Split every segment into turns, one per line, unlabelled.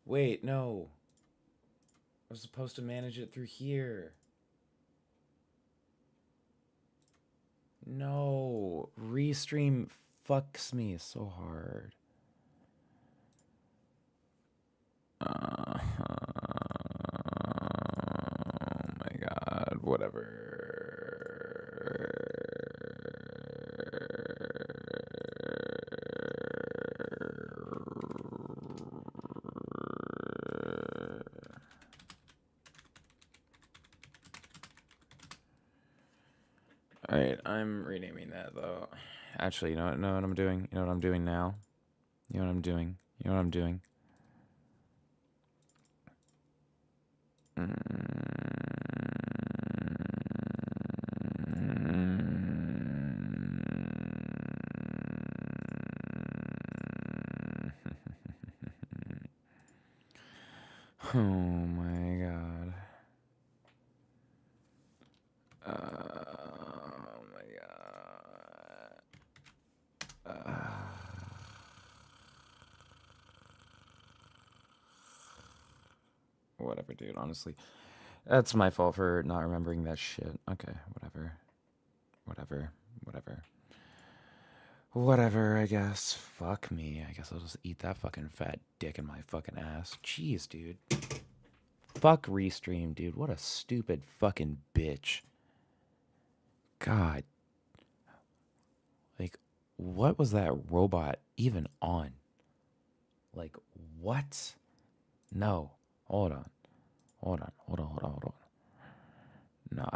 Wait, no. I was supposed to manage it through here. No. Restream fucks me so hard. Oh my god. Whatever. Alright, I'm renaming that though. Actually, you know what I'm doing? You know what I'm doing now? You know what I'm doing? You know what I'm doing? Oh my god. Oh my god. Whatever, dude, honestly. That's my fault for not remembering that shit. Okay, whatever. Whatever, I guess. Fuck me. I guess I'll just eat that fucking fat dick in my fucking ass. Jeez, dude. Fuck Restream, dude. What a stupid fucking bitch. God. Like, what was that robot even on? Like, what? No. Hold on. Nah.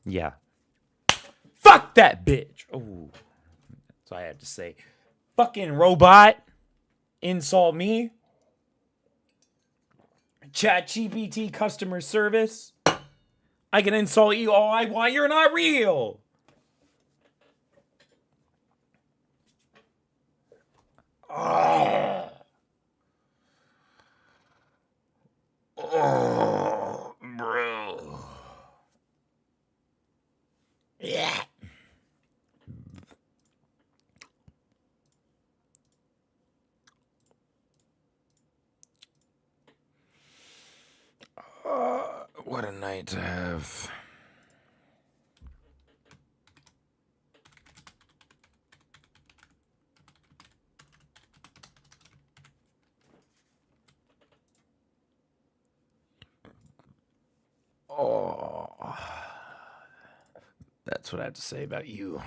Yeah. Fuck that bitch. Oh. So I had to say, fucking robot. Insult me. ChatGPT customer service. I can insult you all I want. You're not real. Oh, bro. Yeah. What a night to have. Oh, that's what I have to say about you.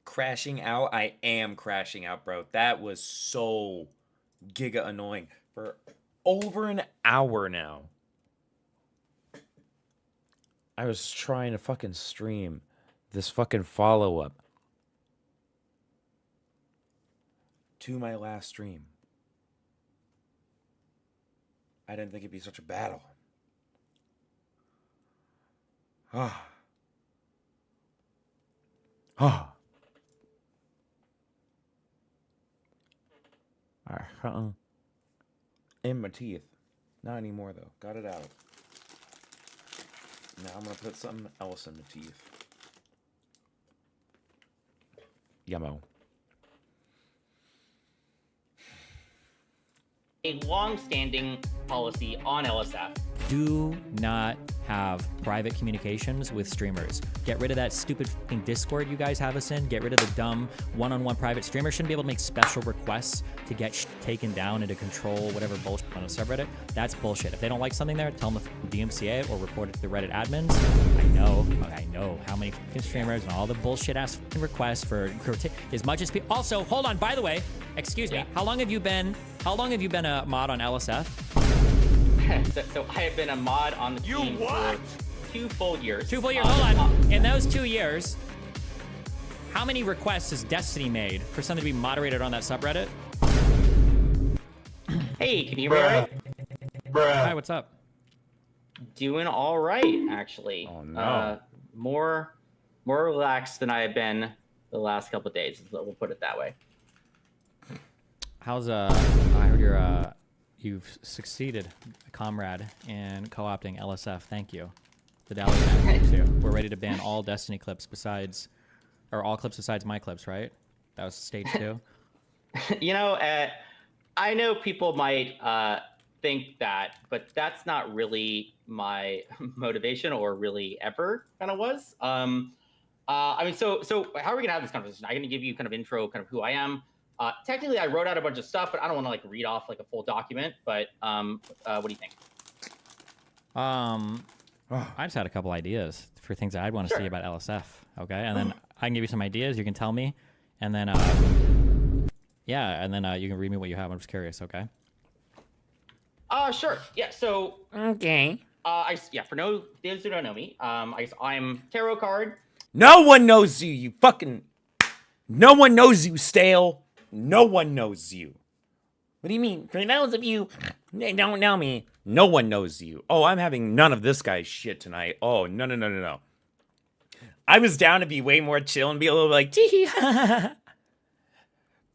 Crashing out? I am crashing out, bro. That was so giga annoying for over an hour now. I was trying to fucking stream this fucking follow-up to my last stream. I didn't think it'd be such a battle. Ah. Ah. Something in my teeth. Not anymore, though. Got it out. Now I'm going to put something else in the teeth. Yummo.
A long-standing policy on LSF.
Do not have private communications with streamers. Get rid of that stupid fucking Discord you guys have us in. Get rid of the dumb one-on-one private. Streamers shouldn't be able to make special requests to get taken down and to control whatever bullshit on a subreddit. That's bullshit. If they don't like something there, tell them to DMCA or report it to the Reddit admins. I know how many fucking streamers and all the bullshit ass requests for as much as people. Also, hold on, by the way, excuse me, how long have you been a mod on LSF?
So I have been a mod on the team for 2 full years. 2 full years,
hold on. In those 2 years, how many requests has Destiny made for something to be moderated on that subreddit?
Hey, can you hear me all right?
Hi, what's up?
Doing all right, actually.
Oh, no.
More relaxed than I have been the last couple of days. We'll put it that way.
How's I heard you've succeeded, comrade, in co-opting LSF. Thank you. The Dallas Mavericks too. We're ready to ban all Destiny clips besides, or all clips besides my clips, right? That was stage 2.
You know, I know people might think that, but that's not really my motivation, or really ever kind of was. I mean, so how are we gonna have this conversation? I'm gonna give you kind of intro, kind of who I am. Technically, I wrote out a bunch of stuff, but I don't want to like read off like a full document. But what do you think?
I just had a couple ideas for things that I'd want to see about LSF. Okay, and then I can give you some ideas. You can tell me, and then yeah, and then you can read me what you have. I'm just curious. Okay.
Sure. Yeah. So
Okay.
for those who don't know me, I guess I'm tarot card.
No one knows you, you fucking... No one knows you, Stale. No one knows you. What do you mean? For those of you that don't know me, no one knows you. Oh, I'm having none of this guy's shit tonight. Oh, no. I was down to be way more chill and be a little like, tee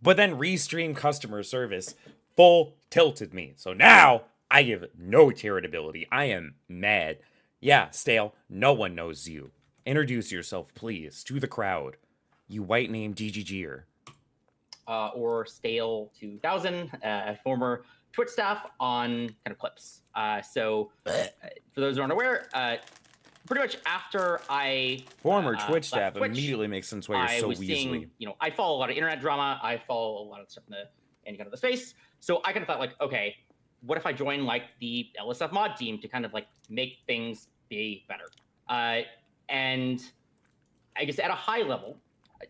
but then Restream customer service full tilted me. So now I give no charitability. I am mad. Yeah, Stale, no one knows you. Introduce yourself, please, to the crowd. You white name GGGer.
Or Stale 2000, a former Twitch staff on kind of clips. So for those who aren't aware, pretty much after I
Former Twitch staff
Twitch,
immediately makes sense why you're so
was
weaselly.
seeing, you know, I follow a lot of internet drama. I follow a lot of stuff in kind of the space. So I kind of thought like, okay, what if I join like the LSF mod team to kind of like make things be better? And I guess at a high level,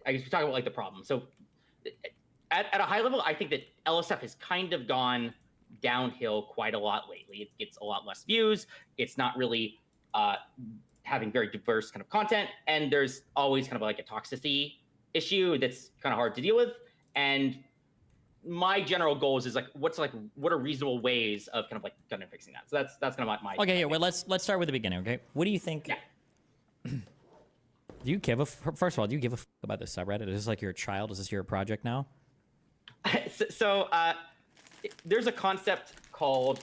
I guess we talk about like the problem. So at a high level, I think that LSF has kind of gone downhill quite a lot lately. It gets a lot less views. It's not really having very diverse kind of content. And there's always kind of like a toxicity issue that's kind of hard to deal with. And my general goals is like, what are reasonable ways of kind of like kind of fixing that? So that's kind of my
Okay, yeah. Well, let's start with the beginning. Okay, what do you think?
Yeah.
Do you give a first of all? Do you give a about this subreddit? Is this like your child? Is this your project now?
So there's a concept called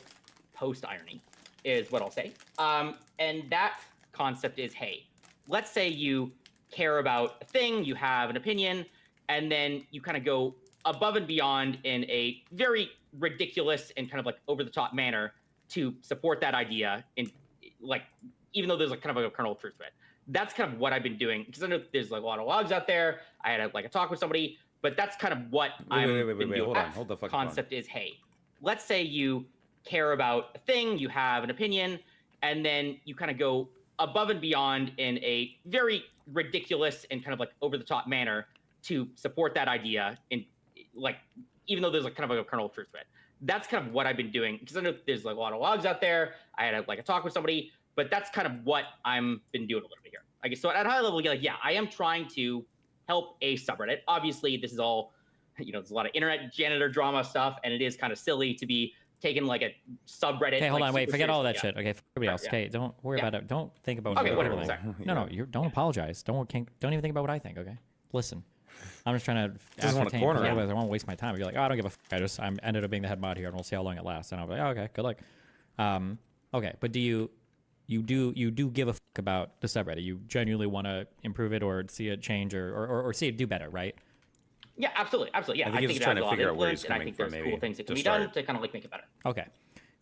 post irony, is what I'll say. And that concept is, hey, let's say you care about a thing, you have an opinion, and then you kind of go above and beyond in a very ridiculous and kind of like over the top manner to support that idea, in like, even though there's like kind of like a kernel of truth to it. That's kind of what I've been doing, because I know there's like a lot of logs out there. I had a talk with somebody, but that's kind of what I'm been doing.
Hold the fucking
concept is, hey, let's say you care about a thing, you have an opinion, and then you kind of go above and beyond in a very ridiculous and kind of like over the top manner to support that idea, in like, even though there's like kind of like a kernel of truth to it. That's kind of what I've been doing, because I know there's like a lot of logs out there. I had a talk with somebody, but that's kind of what I'm been doing a little bit here. I guess so at a high level, like, yeah, I am trying to help a subreddit. Obviously, this is all, you know, there's a lot of internet janitor drama stuff, and it is kind of silly to be taking like a subreddit.
Okay, hold
like,
on, wait, forget all that
yeah.
shit. Okay, for everybody else.
Yeah.
Okay, don't worry about it. Don't think about
Okay,
what
whatever.
you're
Sorry.
No, you don't apologize. Don't even think about what I think. Okay, listen. I'm just trying to
Just want to
ascertain,
corner
because
him.
otherwise I won't waste my time. If you're like, oh, I don't give a fuck. I ended up being the head mod here, and we'll see how long it lasts. And I'll be like, oh, okay, good luck. Okay, but do you do give a fuck about the subreddit? You genuinely want to improve it or see it change or see it do better, right?
Yeah, absolutely. Yeah,
I think he's
it
trying
has
to
a lot of
figure out where
influence,
he's
and I
coming
think
from,
there's
maybe,
cool things that can
to
be done
start.
to kind of like make it better.
Okay.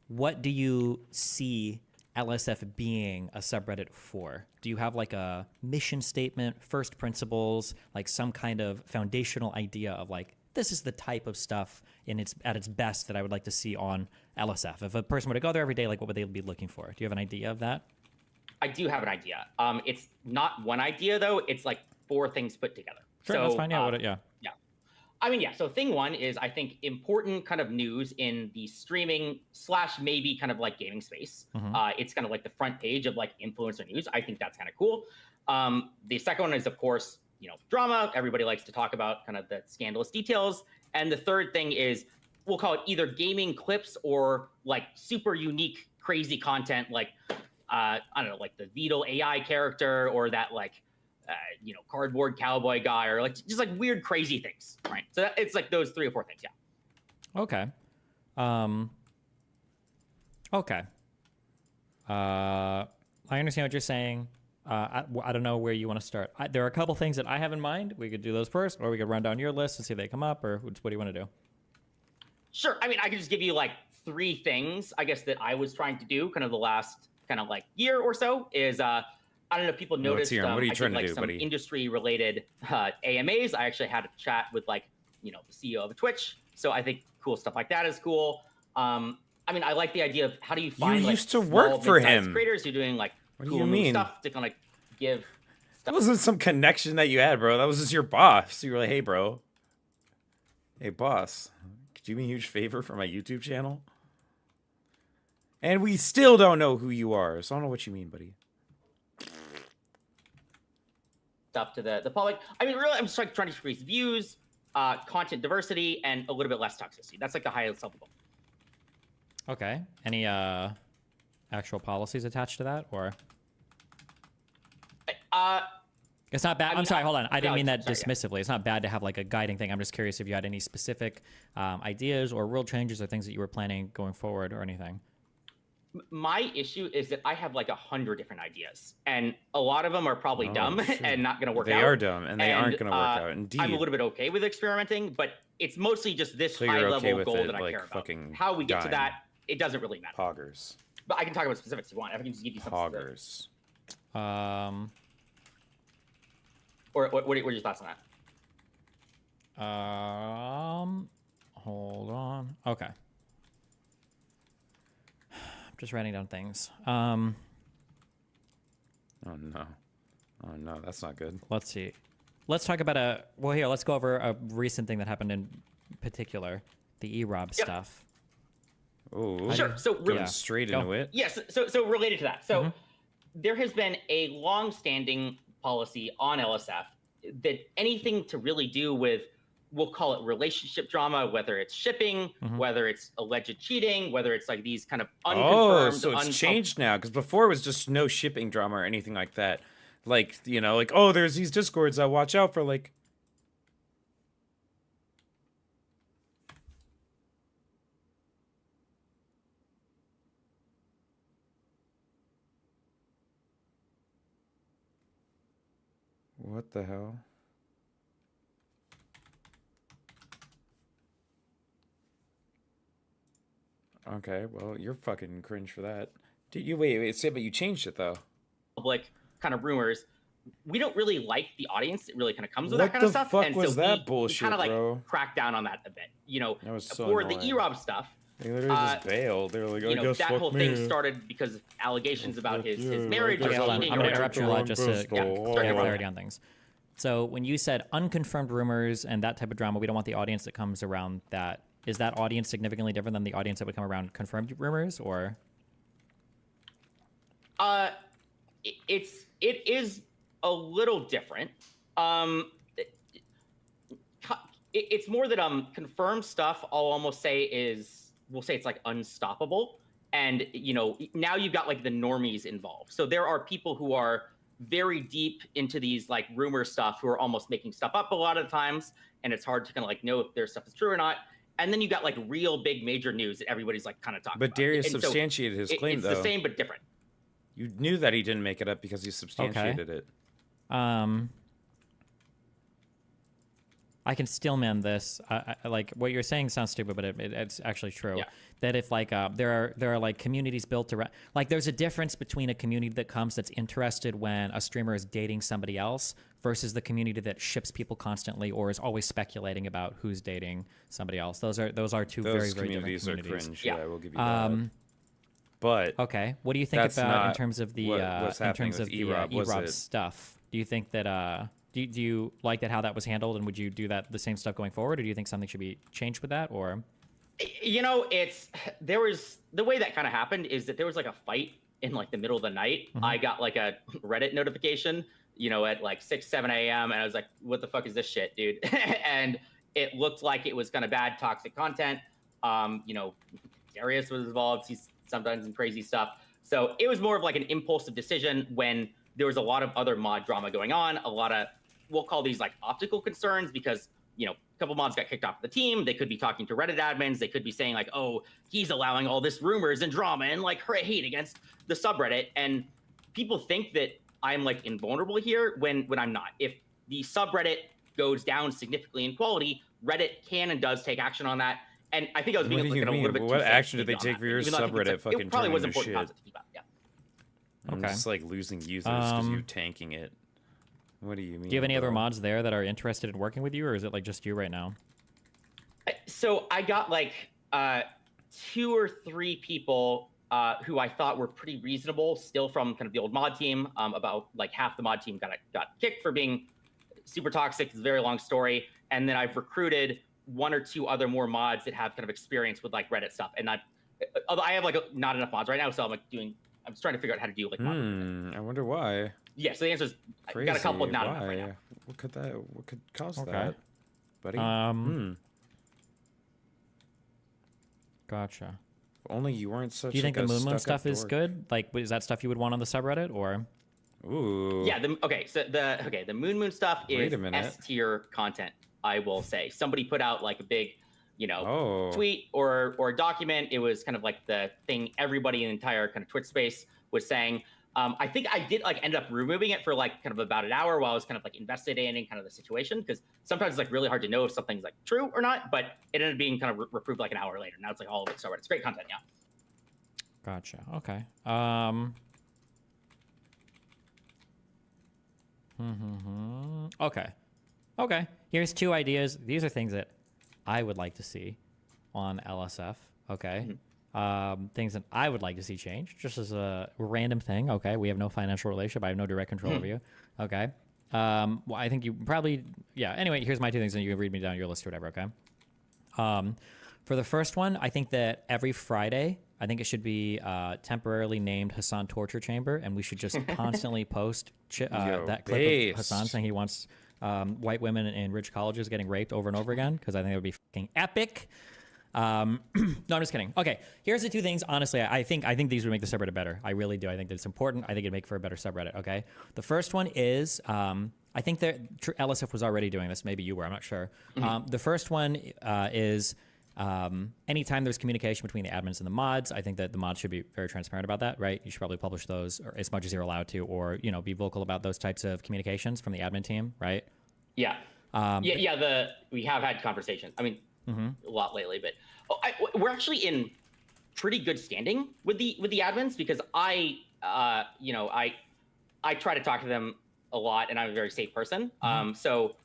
What do you see LSF being a subreddit for? Do you have like a mission statement, first principles, like some kind of foundational idea of like, this is the type of stuff at its best that I would like to see on LSF? If a person were to go there every day, like what would they be looking for? Do you have an idea of that?
I do have an idea. It's not one idea though. It's like 4 things put together.
Sure,
so,
that's fine. Yeah,
yeah. I mean, yeah. So thing 1 is, I think, important kind of news in the streaming / maybe kind of like gaming space. It's kind of like the front page of like influencer news. I think that's kind of cool. The second one is, of course, you know, drama. Everybody likes to talk about kind of the scandalous details. And the third thing is, we'll call it either gaming clips or like super unique, crazy content, like I don't know, like the Vito AI character, or that like you know, cardboard cowboy guy, or like just like weird, crazy things, right? So it's like those 3 or 4 things, yeah.
Okay. Okay. I understand what you're saying. I don't know where you want to start. There are a couple things that I have in mind. We could do those first, or we could run down your list and see if they come up, or what do you want to do?
Sure. I mean, I could just give you like 3 things, I guess, that I was trying to do kind of the last kind of like year or so is, I don't know if people noticed,
what are you
I
trying
did
to
like
do,
some
buddy?
industry related AMAs. I actually had a chat with like, you know, the CEO of Twitch. So I think cool stuff like that is cool. I mean, I like the idea of how do you find like
used to work
small,
for
mid-sized
him.
creators who are doing like
What do
cool
you
new
mean?
stuff to kind of give
That
stuff.
wasn't some connection that you had, bro. That was just your boss. You were like, hey, bro. Hey, boss. Could you do me a huge favor for my YouTube channel? And we still don't know who you are, so I don't know what you mean, buddy.
Stuff to the public. I mean, really, I'm just like trying to increase views, content diversity, and a little bit less toxicity. That's like the highest level goal.
Okay. Any actual policies attached to that, or? It's not bad.
I
I'm
mean,
sorry, hold on. I didn't
no,
mean that
sorry, yeah.
dismissively. It's not bad to have like a guiding thing. I'm just curious if you had any specific ideas or rule changes or things that you were planning going forward or anything.
My issue is that I have like 100 different ideas, and a lot of them are probably dumb
shit.
and not going to work
They
out.
are dumb, and they aren't going to work out. Indeed.
I'm a little bit okay with experimenting, but it's mostly just this
So
high
you're
level
okay with
goal
it,
that I
like,
care about.
fucking
How we get to
dying.
that, it doesn't really matter.
Poggers.
But I can talk about specifics if you want. I can just give you some specifics.
Poggers.
Or what are your thoughts on that?
Hold on. Okay. Just writing down things.
Oh, no. Oh, no, that's not good.
Let's see. Let's talk about let's go over a recent thing that happened in particular, the EROB stuff.
Oh,
Sure. So
going straight into it.
Yes. So related to that. So there has been a long-standing policy on LSF that anything to really do with, we'll call it relationship drama, whether it's shipping, whether it's alleged cheating, whether it's like these kind of unconfirmed.
Oh, so it's changed now, because before it was just no shipping drama or anything like that. Like, you know, like, oh, there's these Discords that watch out for, like... What the hell? Okay, well, you're fucking cringe for that. Did you wait, say, but you changed it though.
Public kind of rumors. We don't really like the audience that really kind of comes with
What
that kind of
the
stuff.
fuck
And
was
so
that
we
bullshit,
kind of like
bro?
crack down on that a bit. You know,
That was so
for the
annoying.
EROB stuff,
They literally just bailed. They were like, I
you know,
guess
that
fuck
whole
me.
thing started because of allegations about his marriage or
Okay, hold on.
cheating
I'm
or
going to
whatever.
interrupt you a lot just to
Yeah,
get
start your
clarity on things. So when you said unconfirmed rumors and that type of drama, we don't want the audience that comes around that. Is that audience significantly different than the audience that would come around confirmed rumors, or?
It is a little different. It's more that confirmed stuff I'll almost say we'll say it's like unstoppable. And you know, now you've got like the normies involved. So there are people who are very deep into these like rumor stuff who are almost making stuff up a lot of times, and it's hard to kind of like know if their stuff is true or not. And then you got like real big major news that everybody's like kind of talking
But
about.
Darius
And so
substantiated his claim,
it's
though.
the same but different.
You knew that he didn't make it up because he substantiated it.
I can still mend this. Like what you're saying sounds stupid, but it's actually true.
Yeah.
That if like there are like communities built around, like there's a difference between a community that comes that's interested when a streamer is dating somebody else versus the community that ships people constantly or is always speculating about who's dating somebody else. Those are two
Those
very different
communities
communities.
are cringe.
Yeah.
Yeah, I will give you that. But
Okay, what do you think
That's
about in
not
terms of the
what's
in
happening
terms
with
of the
EROB, was
EROB
it?
stuff? Do you think that do you like that how that was handled, and would you do that the same stuff going forward, or do you think something should be changed with that, or?
You know, there was the way that kind of happened is that there was like a fight in like the middle of the night. I got like a Reddit notification, you know, at like 6, 7 a.m. And I was like, what the fuck is this shit, dude? And it looked like it was kind of bad, toxic content. You know, Darius was involved. He's sometimes in crazy stuff. So it was more of like an impulsive decision when there was a lot of other mod drama going on, a lot of, we'll call these like optical concerns, because, you know, a couple mods got kicked off the team. They could be talking to Reddit admins. They could be saying like, oh, he's allowing all this rumors and drama and like hate against the subreddit. And people think that I'm like invulnerable here when I'm not. If the subreddit goes down significantly in quality, Reddit can and does take action on that. And I think I was being like, a little bit.
What action did they take for your subreddit? Fucking
it probably was
turning to
important
shit.
content to keep up. Yeah.
I'm
Okay.
just like losing users because you tanking it. What do you mean?
Do you have any other
bro?
mods there that are interested in working with you, or is it like just you right now?
So I got like 2 or 3 people who I thought were pretty reasonable, still from kind of the old mod team. About like half the mod team got kicked for being super toxic. It's a very long story. And then I've recruited 1 or 2 other more mods that have kind of experience with like Reddit stuff. And although I have like not enough mods right now, so I'm like I'm just trying to figure out how to do like mod.
I wonder why.
Yeah, so the answer is I got a couple of not enough right now.
What could cause
Okay.
that, buddy?
Gotcha.
If only you weren't such.
Do you think
like
the
a
Moon Moon
stuck-up
stuff is
dork.
good? Like, is that stuff you would want on the subreddit, or?
Ooh.
Yeah. The Moon Moon stuff
Wait
is
a minute.
S tier content. I will say somebody put out like a big,
Oh.
tweet or document. It was kind of like the thing everybody in the entire kind of Twitch space was saying. I think I did like end up removing it for like kind of about an hour while I was kind of like investigating kind of the situation, because sometimes it's like really hard to know if something's like true or not. But it ended up being kind of reproved like an hour later. Now it's like all of it. So it's great content. Yeah.
Gotcha. Okay. Okay. Okay. Here's 2 ideas. These are things that I would like to see on LSF. Okay. Things that I would like to see change, just as a random thing. Okay. We have no financial relationship. I have no direct control over you. Okay. Well, I think you probably, yeah. Anyway, here's my 2 things, and you can read me down your list or whatever. Okay. For the first one, I think that every Friday, I think it should be temporarily named Hassan Torture Chamber, and we should just constantly post that clip of Hassan saying he wants white women in rich colleges getting raped over and over again, because I think it would be fucking epic. No, I'm just kidding. Okay, here's the 2 things. Honestly, I think these would make the subreddit better. I really do. I think that it's important. I think it'd make for a better subreddit. Okay, the first one is I think that LSF was already doing this. Maybe you were. I'm not sure. The first one is anytime there's communication between the admins and the mods, I think that the mods should be very transparent about that, right? You should probably publish those or as much as you're allowed to, or be vocal about those types of communications from the admin team, right?
Yeah. We have had conversations. I mean, a lot lately, but we're actually in pretty good standing with the admins, because I try to talk to them a lot, and I'm a very safe person. So,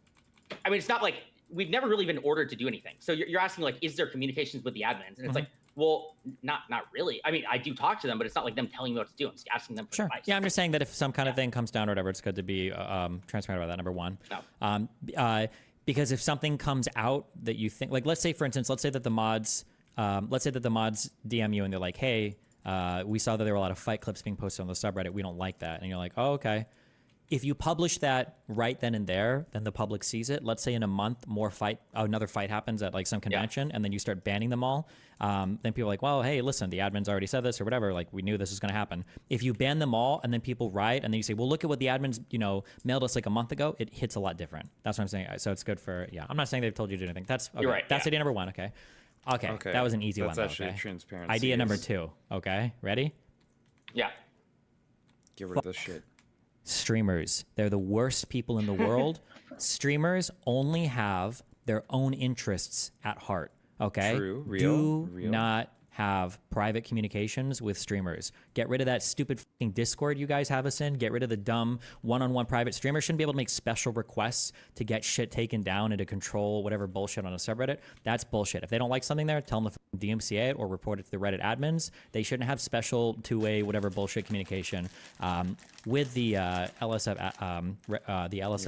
I mean, it's not like we've never really been ordered to do anything. So you're asking like, is there communications with the admins? And it's like, well, not really. I mean, I do talk to them, but it's not like them telling me what to do. I'm just asking them for advice.
Yeah, I'm just saying that if some kind of thing comes down or whatever, it's good to be transparent about that, number one.
No.
Because if something comes out that you think, like, let's say, for instance, let's say that the mods DM you and they're like, hey, we saw that there were a lot of fight clips being posted on the subreddit. We don't like that. And you're like, oh, okay. If you publish that right then and there, then the public sees it. Let's say in a month, another fight happens at like some convention, and then you start banning them all. Then people are like, well, hey, listen, the admins already said this or whatever. Like, we knew this was going to happen. If you ban them all and then people riot, and then you say, well, look at what the admins, mailed us like a month ago, it hits a lot different. That's what I'm saying. So it's good for, I'm not saying they've told you to do anything. That's okay.
You're right.
That's idea number 1. Okay. That was an easy one.
That's actually
okay?
transparency.
Idea number 2. Okay. Ready?
Yeah.
Get rid of this shit.
Streamers. They're the worst people in the world. Streamers only have their own interests at heart. Okay?
True. Real.
Not have private communications with streamers. Get rid of that stupid fucking Discord you guys have us in. Get rid of the dumb one-on-one private. Streamers shouldn't be able to make special requests to get shit taken down and to control whatever bullshit on a subreddit. That's bullshit. If they don't like something there, tell them to DMCA it or report it to the Reddit admins. They shouldn't have special two-way whatever bullshit communication with the LSF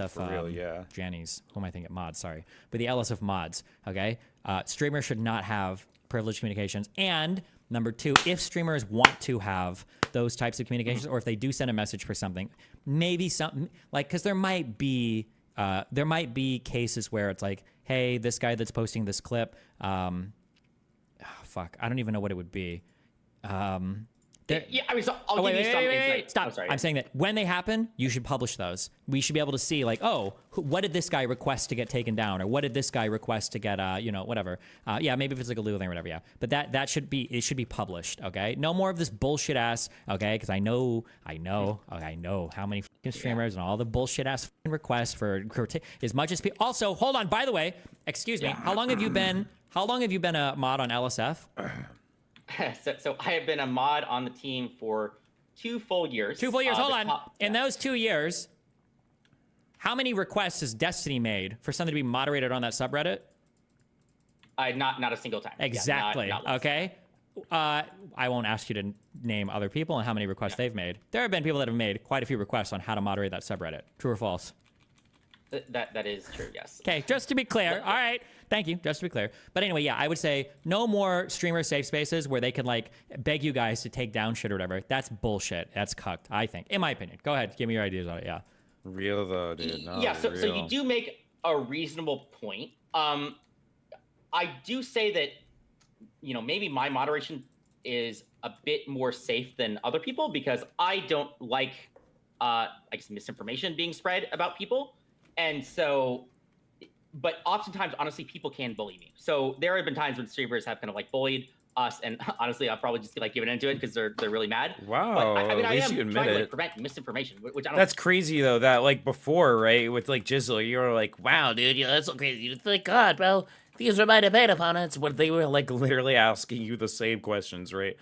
For real, yeah.
Jannies. Who am I thinking? Mods, sorry. But the LSF mods, okay? Streamers should not have privileged communications. And number 2, if streamers want to have those types of communications, or if they do send a message for something, maybe something like, because there might be cases where it's like, hey, this guy that's posting this clip, fuck, I don't even know what it would be.
Yeah, I mean, so I'll give you some insight.
Stop.
Oh, sorry.
I'm saying that when they happen, you should publish those. We should be able to see, like, oh, what did this guy request to get taken down, or what did this guy request to get, whatever. Yeah, maybe if it's like a legal thing or whatever. Yeah, but that should be published. Okay, no more of this bullshit ass. Okay, because I know how many fucking streamers and all the bullshit ass requests for as much as people. Also, hold on. By the way, excuse me. How long have you been a mod on LSF?
So I have been a mod on the team for 2 full years.
2 full years. Hold on. In those 2 years, how many requests has Destiny made for something to be moderated on that subreddit?
Not a single time.
Exactly.
Yeah,
okay. I won't ask you to name other people and how many requests they've made. There have been people that have made quite a few requests on how to moderate that subreddit. True or false?
That is true, yes.
Okay, just to be clear. All right. Thank you. Just to be clear. But anyway, yeah, I would say no more streamer safe spaces where they can like beg you guys to take down shit or whatever. That's bullshit. That's cucked, I think. In my opinion. Go ahead. Give me your ideas on it. Yeah.
Real though, dude. No,
yeah, so
real.
you do make a reasonable point. I do say that, maybe my moderation is a bit more safe than other people because I don't like, I guess, misinformation being spread about people. And so, but oftentimes, honestly, people can bully me. So there have been times when streamers have kind of like bullied us, and honestly, I'll probably just be like giving into it because they're really mad.
Wow,
but, I mean,
at least
I am
you admit
trying to
it.
like, prevent misinformation, which I don't.
That's crazy though. That like before, right, with like Jizzle, you were like, "Wow, dude, that's so crazy." Thank God, bro. These are my debate opponents. What they were like, literally asking you the same questions, right?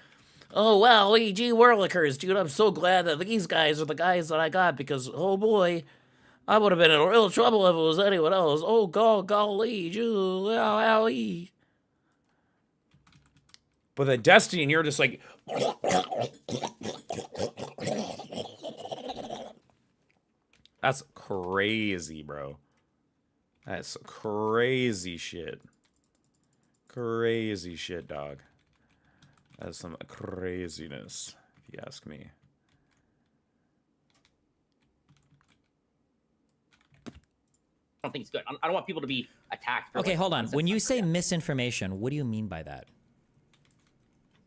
Oh wow, EG Whirlikers, dude. I'm so glad that these guys are the guys that I got because oh boy. I would have been in real trouble if it was anyone else. Oh, golly, owie. But the Destiny, and you're just like... That's crazy, bro. That's crazy shit. Crazy shit, dog. That's some craziness, if you ask me.
I don't think it's good. I don't want people to be attacked.
Okay, hold on. When you say misinformation, what do you mean by that?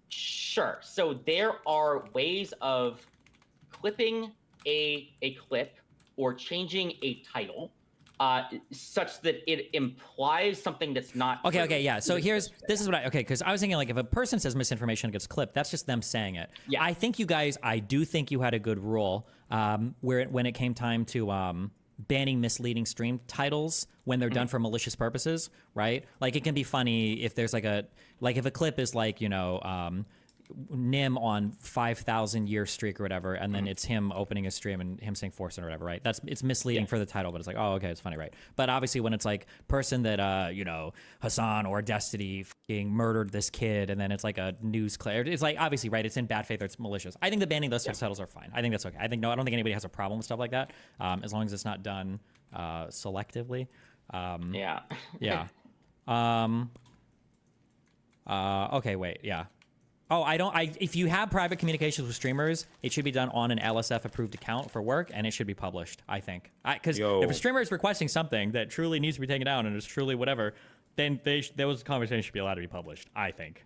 Sure. So there are ways of clipping a clip or changing a title such that it implies something that's not.
Okay, yeah. So this is what because I was thinking like if a person says misinformation gets clipped, that's just them saying it.
Yeah.
I do think you had a good rule when it came time to banning misleading stream titles when they're done for malicious purposes, right? Like it can be funny if there's if a clip is like, Nim on 5,000 year streak or whatever, and then it's him opening a stream and him saying Forsen or whatever, right? It's misleading for the title, but it's like, oh, okay, it's funny, right? But obviously when it's like person that, Hassan or Destiny fucking murdered this kid, and then it's like a news clip, it's like, obviously, right, it's in bad faith or it's malicious. I think that banning those types of titles are fine. I think that's okay. I don't think anybody has a problem with stuff like that, as long as it's not done selectively.
Yeah.
Yeah. Okay, wait, yeah. Oh, if you have private communications with streamers, it should be done on an LSF approved account for work, and it should be published, I think. Because if a streamer is requesting something that truly needs to be taken down and is truly whatever, then those conversations should be allowed to be published, I think.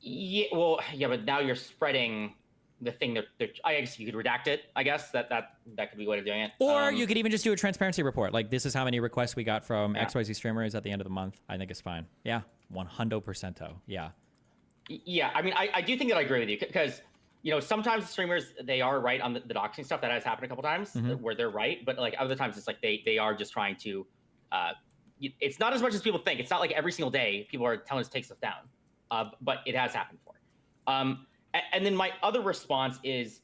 Yeah, well, yeah, but now you're spreading the thing that I guess you could redact it. I guess that could be a way of doing it.
Or you could even just do a transparency report. Like, this is how many requests we got from XYZ streamers at the end of the month. I think it's fine. Yeah, 100%. Yeah.
Yeah, I mean, I do think that I agree with you because, sometimes streamers, they are right on the doxing stuff. That has happened a couple times where they're right. But like other times it's like they are just trying to, it's not as much as people think. It's not like every single day people are telling us to take stuff down. But it has happened before. And then my other response is,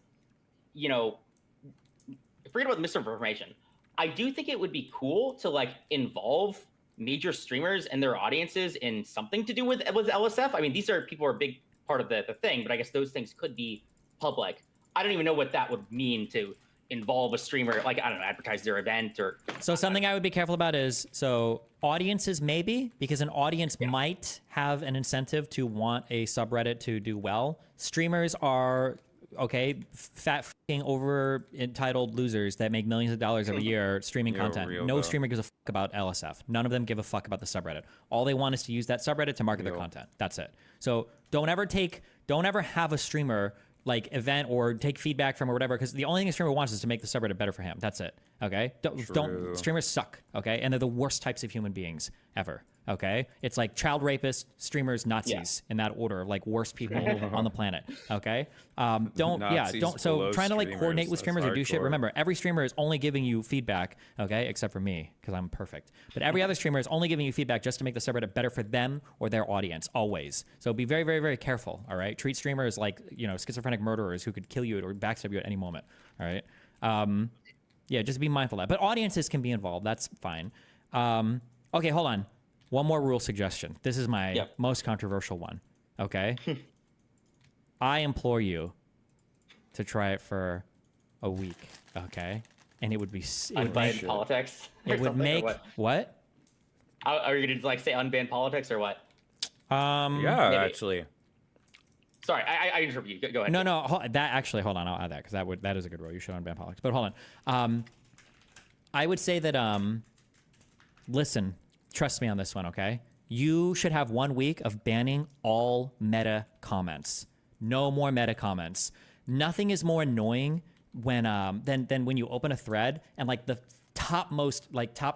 forget about misinformation. I do think it would be cool to like involve major streamers and their audiences in something to do with LSF. I mean, these are people who are a big part of the thing, but I guess those things could be public. I don't even know what that would mean to involve a streamer, like, I don't know, advertise their event or.
So something I would be careful about is, so audiences maybe, because an audience might have an incentive to want a subreddit to do well. Streamers are, okay, fat fucking over entitled losers that make millions of dollars every year streaming content. No streamer gives a fuck about LSF. None of them give a fuck about the subreddit. All they want is to use that subreddit to market their content. That's it. So don't ever take don't ever have a streamer like event or take feedback from or whatever, because the only thing a streamer wants is to make the subreddit better for him. That's it. Okay. Don't streamers suck. Okay. And they're the worst types of human beings ever. Okay. It's like child rapists, streamers, Nazis in that order of like worst people on the planet. Okay. So trying to like coordinate with streamers or do shit. Remember, every streamer is only giving you feedback. Okay. Except for me, because I'm perfect. But every other streamer is only giving you feedback just to make the subreddit better for them or their audience, always. So be very, very, very careful. All right. Treat streamers like, schizophrenic murderers who could kill you or backstab you at any moment. All right. Yeah, just be mindful of that. But audiences can be involved. That's fine. Okay, hold on. One more rule suggestion. This is my most controversial one. Okay? I implore you to try it for a week. Okay? And it would be...
Unbanned politics?
It would make... What?
Are you going to like say unbanned politics or what?
Yeah,
maybe.
actually.
Sorry, I interrupt you. Go ahead.
No. Hold on. I'll add that because that is a good rule. You should unban politics. But hold on. I would say that listen, trust me on this one. Okay, you should have 1 week of banning all meta comments. No more meta comments. Nothing is more annoying when than when you open a thread and like the top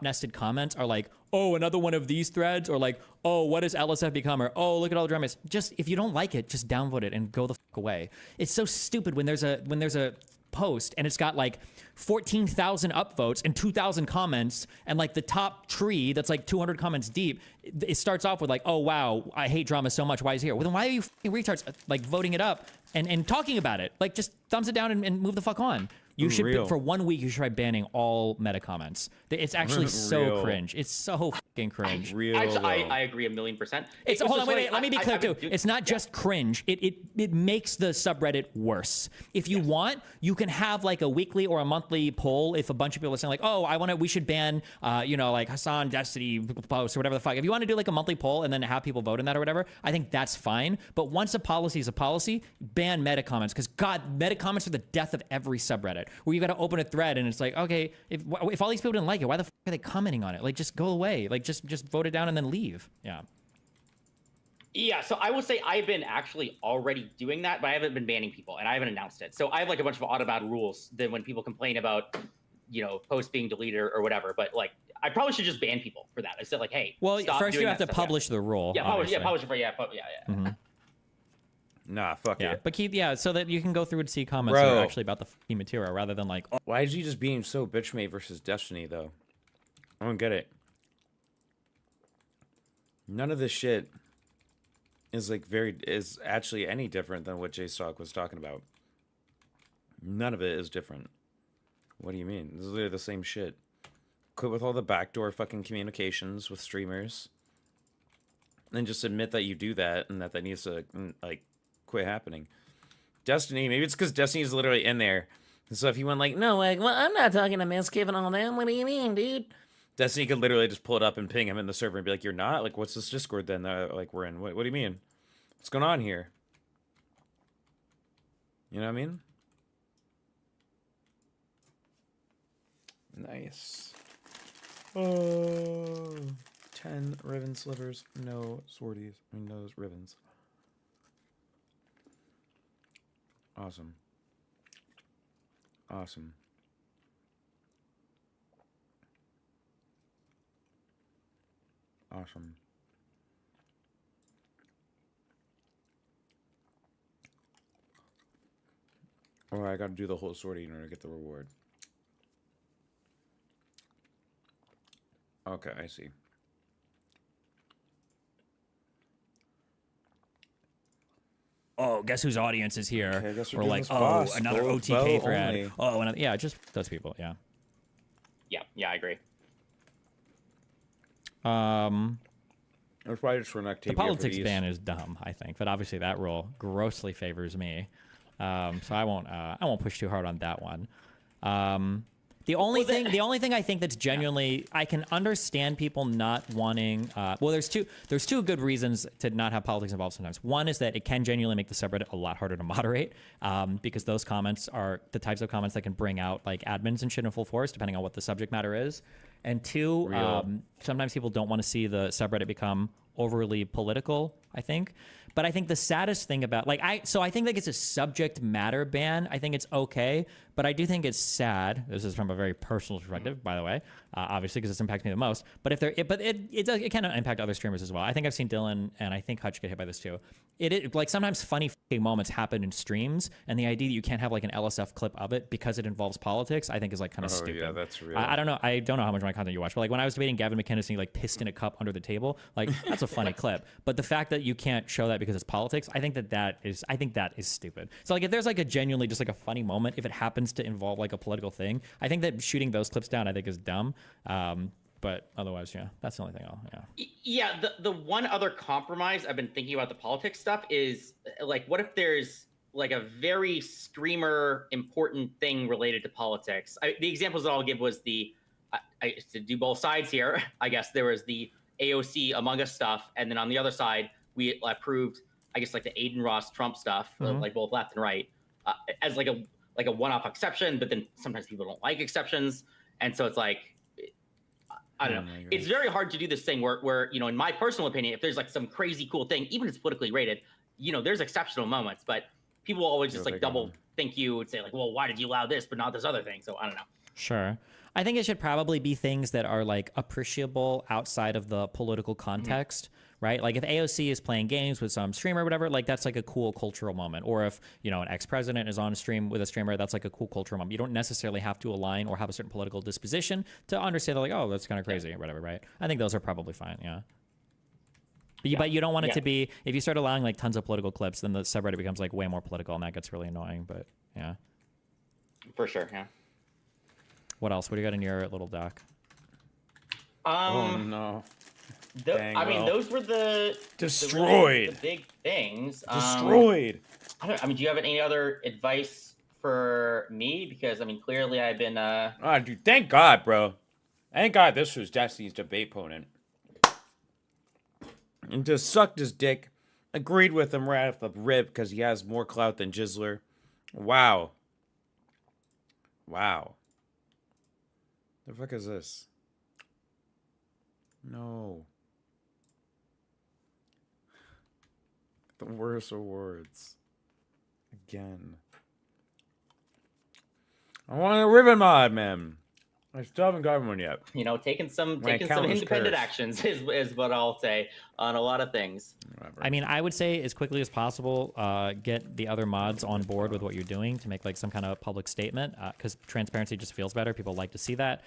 nested comments are like, oh, another one of these threads, or like, oh, what has LSF become, or oh, look at all the dramas. Just if you don't like it, just downvote it and go the fuck away. It's so stupid when there's a post and it's got like 14,000 upvotes and 2,000 comments, and like the top tree that's like 200 comments deep, it starts off with like, oh wow, I hate drama so much, why is it here? Well, then why are you fucking retards like voting it up and talking about it? Like, just thumbs it down and move the fuck on. You should, for 1 week, you should try banning all meta comments. It's actually so cringe. It's so fucking cringe.
I agree 1,000,000%.
Hold on, wait. Let me be clear too. It's not just cringe. It makes the subreddit worse. If you want, you can have like a weekly or a monthly poll. If a bunch of people are saying like, oh, we should ban, like Hassan Destiny posts or whatever the fuck. If you want to do like a monthly poll and then have people vote in that or whatever, I think that's fine. But once a policy is a policy, ban meta comments, because God, meta comments are the death of every subreddit. Where you got to open a thread and it's like, okay, if all these people didn't like it, why the fuck are they commenting on it? Like, just go away. Like, just vote it down and then leave.
Yeah, so I will say I've been actually already doing that, but I haven't been banning people and I haven't announced it. So I have like a bunch of autobad rules that when people complain about, posts being deleted or whatever, but like I probably should just ban people for that. I said like, hey,
well, first you have to publish the rule.
Yeah, publish it for
Mm-hmm.
Nah, fuck it.
But keep, so that you can go through and see comments that are actually about the fucking material rather than like...
Why is he just being so bitchmate versus Destiny, though? I don't get it. None of this shit is like is actually any different than what JSTLK was talking about. None of it is different. What do you mean? This is literally the same shit. Quit with all the backdoor fucking communications with streamers. And just admit that you do that and that needs to, like, quit happening. Destiny, maybe it's because Destiny's literally in there. And so if you went like, no, like, well, I'm not talking to Miskiv and all that. What do you mean, dude? Destiny could literally just pull it up and ping him in the server and be like, you're not? Like, what's this Discord then? Like, we're in. What do you mean? What's going on here? You know what I mean? Nice. Oh, 10 ribbon slivers, no swordies. I mean, no ribbons. Awesome. Awesome. Awesome. Oh, I gotta do the whole sortie in order to get the reward. Okay, I see.
Oh, guess whose audience is here?
Okay, I guess
or
we're
like,
doing this
another
boss.
OTK
Bow
thread.
only.
Oh, yeah, just those people. Yeah.
Yeah, I agree.
It's probably just for Noctavia.
The politics ban is dumb, I think, but obviously that rule grossly favors me. So I won't push too hard on that one. The only thing I think that's genuinely, I can understand people not wanting. Well, there's two good reasons to not have politics involved sometimes. One is that it can genuinely make the subreddit a lot harder to moderate, because those comments are the types of comments that can bring out like admins and shit in full force, depending on what the subject matter is. And two, sometimes people don't want to see the subreddit become overly political, I think. But I think the saddest thing about I think like it's a subject matter ban. I think it's okay, but I do think it's sad. This is from a very personal perspective, by the way, obviously because it's impacting me the most. But it can impact other streamers as well. I think I've seen Dylan and I think Hutch get hit by this too. It like sometimes funny moments happen in streams, and the idea that you can't have like an LSF clip of it because it involves politics, I think is like kind of stupid.
Yeah, that's real.
I don't know how much of my content you watch, but like when I was debating Gavin McInnes and he like pissed in a cup under the table, like that's a funny clip. But the fact that you can't show that because it's politics, I think that is stupid. So like if there's like a genuinely just like a funny moment, if it happens to involve like a political thing, I think that shooting those clips down I think is dumb. But otherwise, yeah, that's the only thing
Yeah, the one other compromise I've been thinking about the politics stuff is like, what if there's like a very streamer important thing related to politics? The examples that I'll give was to do both sides here, I guess there was the AOC Among Us stuff, and then on the other side, we approved, I guess, like the Aiden Ross Trump stuff, like both left and right, as like a one-off exception, but then sometimes people don't like exceptions, and so it's like, I don't know. It's very hard to do this thing where, you know, in my personal opinion, if there's like some crazy cool thing, even if it's politically rated, you know, there's exceptional moments, but people always just like double think you would say like, well, why did you allow this, but not this other thing? So I don't know.
Sure. I think it should probably be things that are like appreciable outside of the political context, right? Like if AOC is playing games with some streamer or whatever, like that's like a cool cultural moment. Or if, you know, an ex-president is on stream with a streamer, that's like a cool cultural moment. You don't necessarily have to align or have a certain political disposition to understand that like, oh, that's kind of crazy or whatever, right? I think those are probably fine, yeah. But you don't want it to be, if you start allowing like tons of political clips, then the subreddit becomes like way more political and that gets really annoying, but yeah.
For sure, yeah.
What else? What do you got in your little doc?
Oh no.
I mean, those were the
destroyed
the big things.
Destroyed.
I mean, do you have any other advice for me? Because I mean, clearly I've been.
Oh, dude, thank God, bro. Thank God this was Destiny's debate opponent. And just sucked his dick. Agreed with him right off the rip because he has more clout than Jizzler. Wow. Wow. The fuck is this? No. The worst awards. Again. I want a ribbon mod, man. I still haven't gotten one yet.
You know, taking some independent actions is what I'll say on a lot of things.
Whatever.
I mean, I would say as quickly as possible, get the other mods on board with what you're doing to make like some kind of public statement, because transparency just feels better. People like to see that.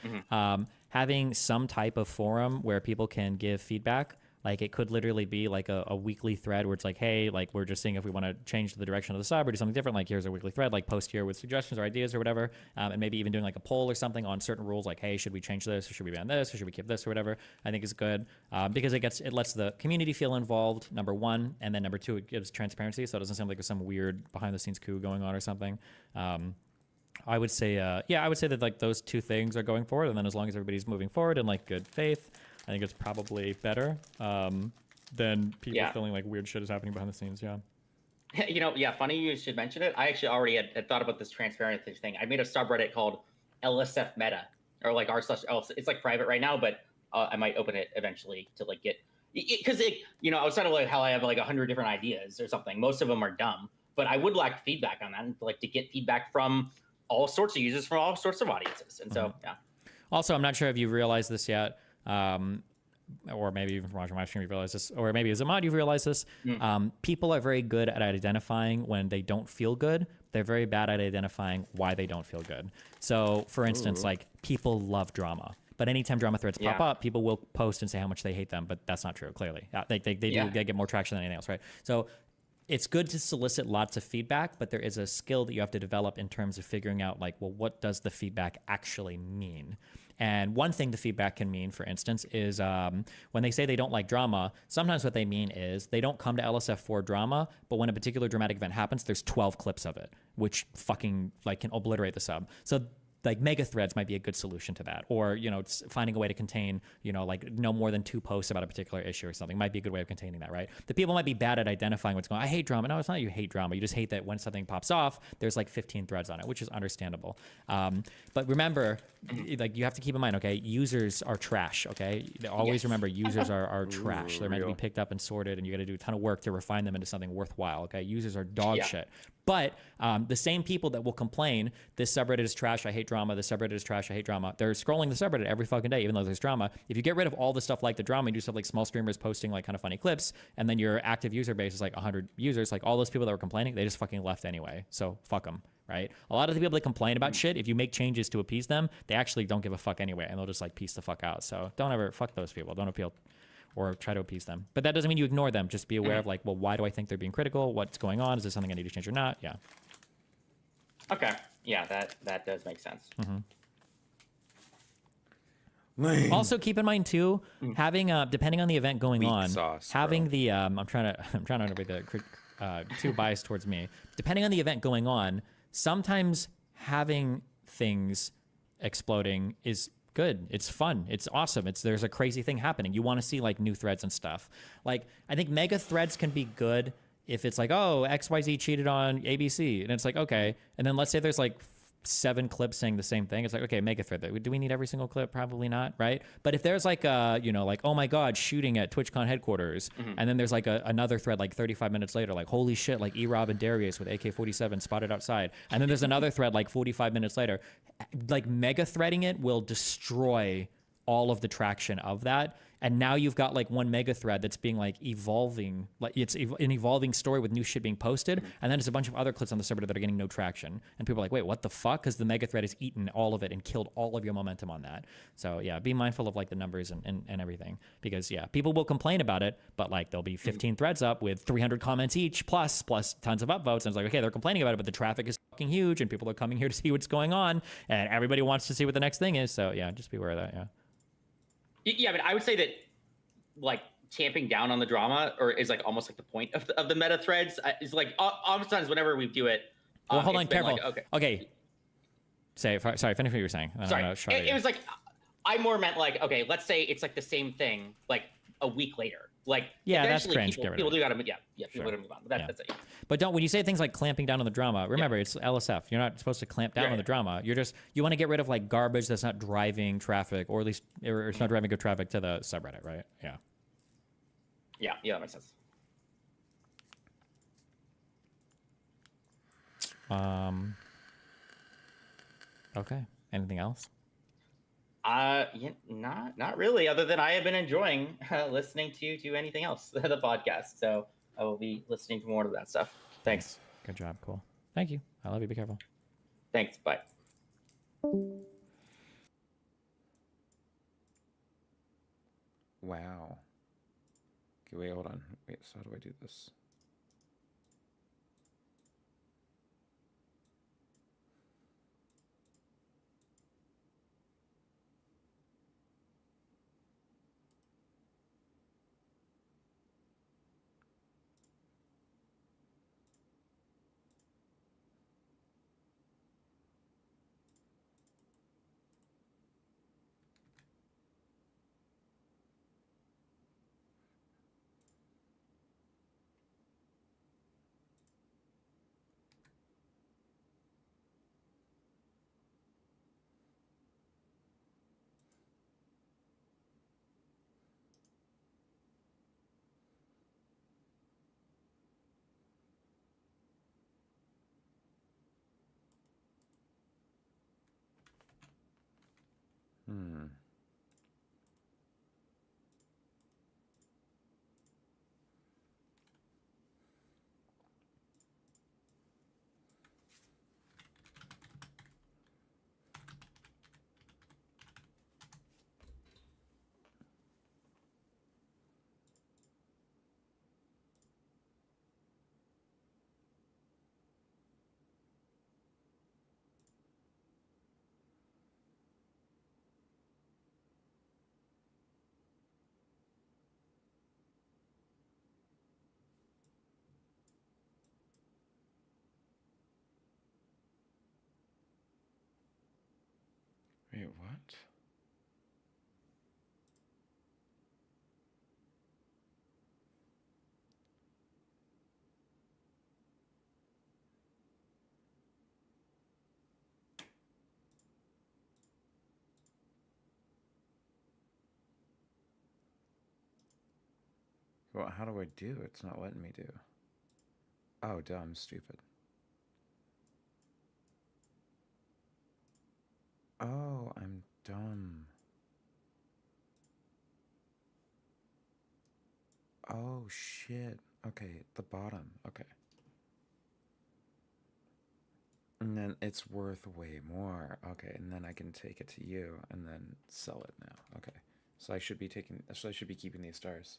Having some type of forum where people can give feedback. Like it could literally be like a weekly thread where it's like, hey, like we're just seeing if we want to change the direction of the sub or do something different. Like here's a weekly thread, like post here with suggestions or ideas or whatever. And maybe even doing like a poll or something on certain rules, like, hey, should we change this or should we ban this or should we keep this or whatever? I think is good because it lets the community feel involved, number one, and then number two, it gives transparency, so it doesn't seem like there's some weird behind the scenes coup going on or something. I would say, that like those two things are going forward, and then as long as everybody's moving forward in like good faith, I think it's probably better than people feeling like weird shit is happening behind the scenes. Yeah.
You know, yeah, funny you should mention it. I actually already had thought about this transparency thing. I made a subreddit called LSF Meta, or like it's like private right now, but I might open it eventually to like get, because you know, outside of like how I have like 100 different ideas or something, most of them are dumb, but I would like feedback on that, and like to get feedback from all sorts of users from all sorts of audiences. And so, yeah.
Also, I'm not sure if you've realized this yet. Or maybe even from watching my stream you've realized this, or maybe as a mod you've realized this. People are very good at identifying when they don't feel good. They're very bad at identifying why they don't feel good. So for instance, like people love drama, but anytime drama threads pop up, people will post and say how much they hate them, but that's not true, clearly. They get more traction than anything else, right? So it's good to solicit lots of feedback, but there is a skill that you have to develop in terms of figuring out like, well, what does the feedback actually mean? And one thing the feedback can mean, for instance, is when they say they don't like drama, sometimes what they mean is they don't come to LSF for drama, but when a particular dramatic event happens, there's 12 clips of it, which fucking like can obliterate the sub. So like mega threads might be a good solution to that, or finding a way to contain like no more than 2 posts about a particular issue or something might be a good way of containing that, right? The people might be bad at identifying what's going on. I hate drama. No, it's not you hate drama. You just hate that when something pops off, there's like 15 threads on it, which is understandable. But remember, like you have to keep in mind, okay, users are trash. Okay, always remember users are trash. They're meant to be picked up and sorted, and you got to do a ton of work to refine them into something worthwhile. Okay, users are dog shit. But the same people that will complain, this subreddit is trash, I hate drama, this subreddit is trash, I hate drama, they're scrolling the subreddit every fucking day, even though there's drama. If you get rid of all the stuff like the drama, you do stuff like small streamers posting like kind of funny clips, and then your active user base is like 100 users, like all those people that were complaining, they just fucking left anyway. So fuck them, right? A lot of the people that complain about shit, if you make changes to appease them, they actually don't give a fuck anyway, and they'll just like piece the fuck out. So don't ever fuck those people. Don't appeal or try to appease them. But that doesn't mean you ignore them. Just be aware of like, well, why do I think they're being critical? What's going on? Is this something I need to change or not? Yeah.
Okay. Yeah, that does make sense.
Also, keep in mind too, having depending on the event going on, having the I'm trying to not be too biased towards me. Depending on the event going on, sometimes having things exploding is good. It's fun. It's awesome. There's a crazy thing happening. You want to see like new threads and stuff. Like I think mega threads can be good if it's like, oh, XYZ cheated on ABC, and it's like, okay. And then let's say there's like 7 clips saying the same thing. It's like, okay, mega thread. Do we need every single clip? Probably not, right? But if there's like like, oh my God, shooting at TwitchCon headquarters, and then there's like another thread like 35 minutes later, like, holy shit, like E-Rob and Darius with AK-47 spotted outside. And then there's another thread like 45 minutes later. Like mega threading it will destroy all of the traction of that. And now you've got like one mega thread that's being like evolving, like it's an evolving story with new shit being posted. And then there's a bunch of other clips on the subreddit that are getting no traction. And people are like, wait, what the fuck? Because the mega thread has eaten all of it and killed all of your momentum on that. So yeah, be mindful of like the numbers and everything. Because yeah, people will complain about it, but like there'll be 15 threads up with 300 comments each plus tons of upvotes. And it's like, okay, they're complaining about it, but the traffic is fucking huge and people are coming here to see what's going on. And everybody wants to see what the next thing is. So yeah, just be aware of that, yeah.
Yeah, but I would say that like tamping down on the drama or is like almost like the point of the meta threads. Is like oftentimes whenever we do it.
Well, hold on, careful.
Like,
okay. Sorry, finish what you were saying.
Sorry, it was like I more meant like, okay, let's say it's like the same thing like a week later. Like
yeah, that's cringe.
People do gotta people gotta move on. But that's it. Yeah.
But when you say things like clamping down on the drama, remember it's LSF. You're not supposed to clamp down on the drama. You want to get rid of like garbage that's not driving traffic, or at least it's not driving good traffic to the subreddit, right? Yeah.
Yeah, that makes sense.
Okay. Anything else?
Yeah, not really. Other than I have been enjoying listening to anything else, the podcast. So I will be listening to more of that stuff. Thanks.
Good job. Cool. Thank you. I love you. Be careful.
Thanks. Bye.
Wow. Okay, wait, hold on. Wait, so how do I do this? Wait, what? Well, how do I do? It's not letting me do. Oh, dumb, stupid. Oh, I'm dumb. Oh, shit. Okay, the bottom. Okay. And then it's worth way more. Okay, and then I can take it to you and then sell it now. Okay. So I should be keeping these stars.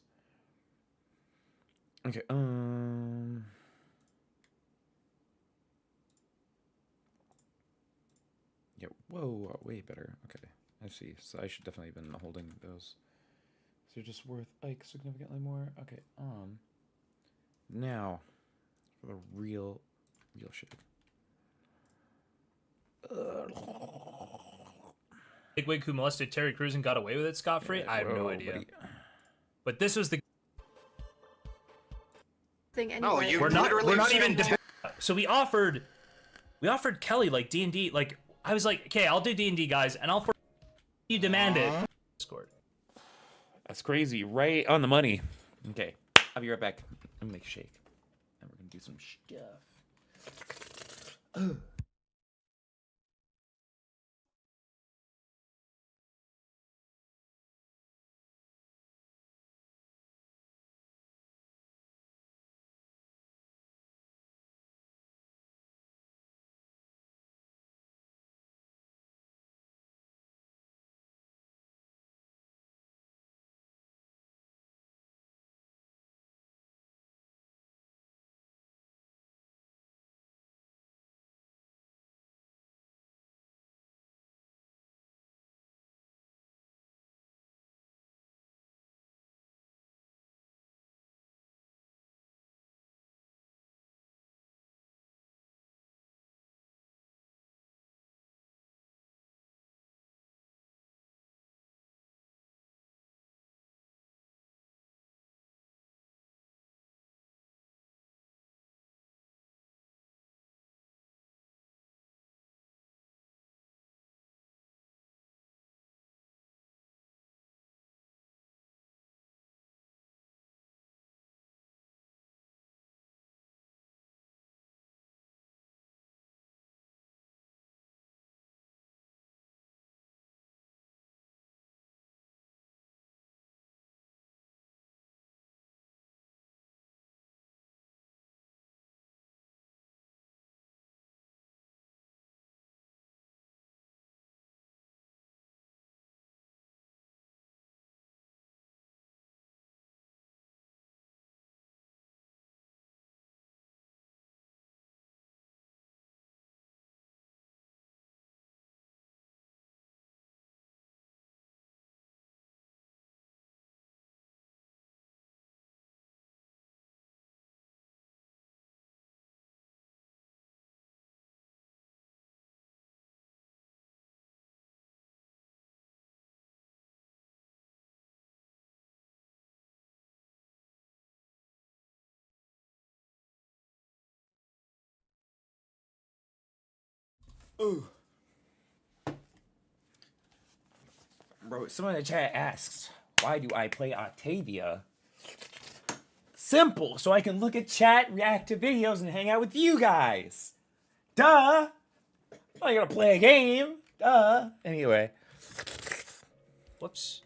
Okay, yeah, whoa, way better. Okay, I see. So I should definitely have been holding those. So they're just worth, like, significantly more. Okay, now, for the real shit.
Bigwig who molested Terry Crews and got away with it scot-free?
Yeah,
I have no
whoa,
idea.
buddy.
But this was the
Thing
No,
anyway.
you
we're not even
assumed-
so we offered Kelly like D&D, like I was like, okay, I'll do D&D guys and I'll you demand it. Discord.
That's crazy, right on the money. Okay, I'll be right back. I'm gonna make a shake. And we're gonna do some stuff. Ooh. Bro, someone in the chat asks, why do I play Octavia? Simple, so I can look at chat, react to videos, and hang out with you guys. Duh. I'm not gonna play a game. Duh. Anyway.
Whoops.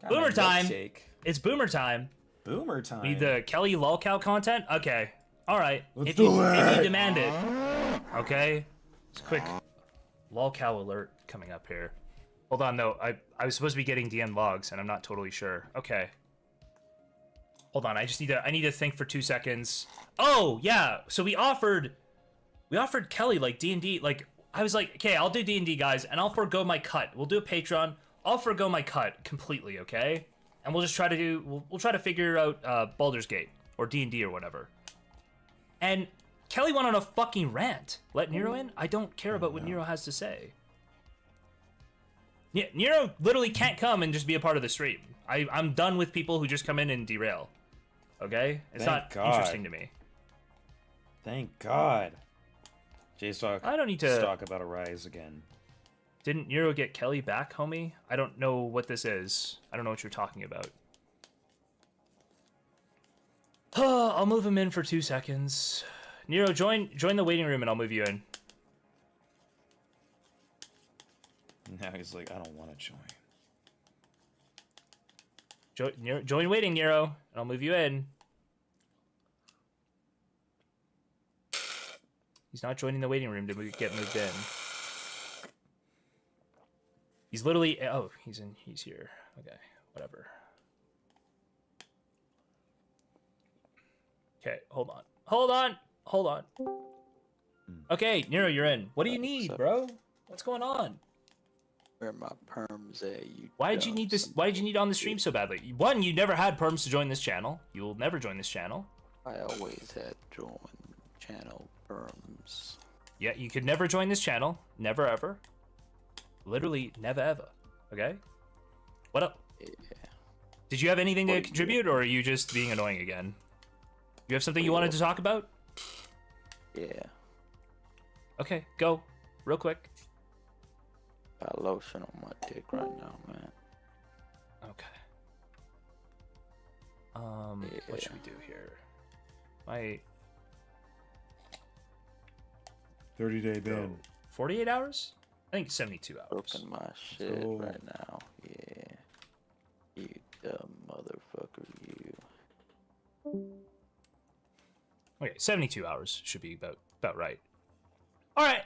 Got my
Boomer time.
milkshake.
It's boomer time.
Boomer time.
Need the Kelly lolcow content? Okay. Alright.
Let's
If
do
you
it.
demand it. Okay. It's a quick lolcow alert coming up here. Hold on though. I was supposed to be getting DN logs and I'm not totally sure. Okay. Hold on. I need to think for 2 seconds. Oh, yeah. So we offered Kelly like D&D, like I was like, okay, I'll do D&D guys and I'll forego my cut. We'll do a Patreon. I'll forego my cut completely, okay? And we'll just try to do we'll try to figure out Baldur's Gate or D&D or whatever. And Kelly went on a fucking rant. Let Nero in? I don't care about what Nero has to say. Nero literally can't come and just be a part of the stream. I'm done with people who just come in and derail. Okay? It's
Thank
not
God.
interesting to me.
Thank God. JSTLK,
I don't need to...
talk about a rise again.
Didn't Nero get Kelly back, homie? I don't know what this is. I don't know what you're talking about. I'll move him in for 2 seconds. Nero, join the waiting room and I'll move you in.
Now he's like, I don't want to join.
Join waiting, Nero, and I'll move you in. He's not joining the waiting room to get moved in. He's literally... Oh, he's here. Okay, whatever. Okay, hold on. Okay, Nero, you're in. What do you need, bro? What's going on?
Where my perms at? You
Why did you need this? Why did you need on the stream so badly? One, you never had perms to join this channel. You will never join this channel.
I always had join channel perms.
Yeah, you could never join this channel. Never ever. Literally never ever. Okay? What up?
Yeah.
Did you have anything to
What do you-
contribute, or are you just being annoying again? You have something you wanted to talk about?
Yeah.
Okay, go. Real quick.
Got lotion on my dick right now, man.
Okay. What should we do here?
30-day ban.
48 hours? I think 72 hours.
Broken my shit
Oh.
right now. Yeah. You dumb motherfucker, you.
Okay, 72 hours should be about right. All right.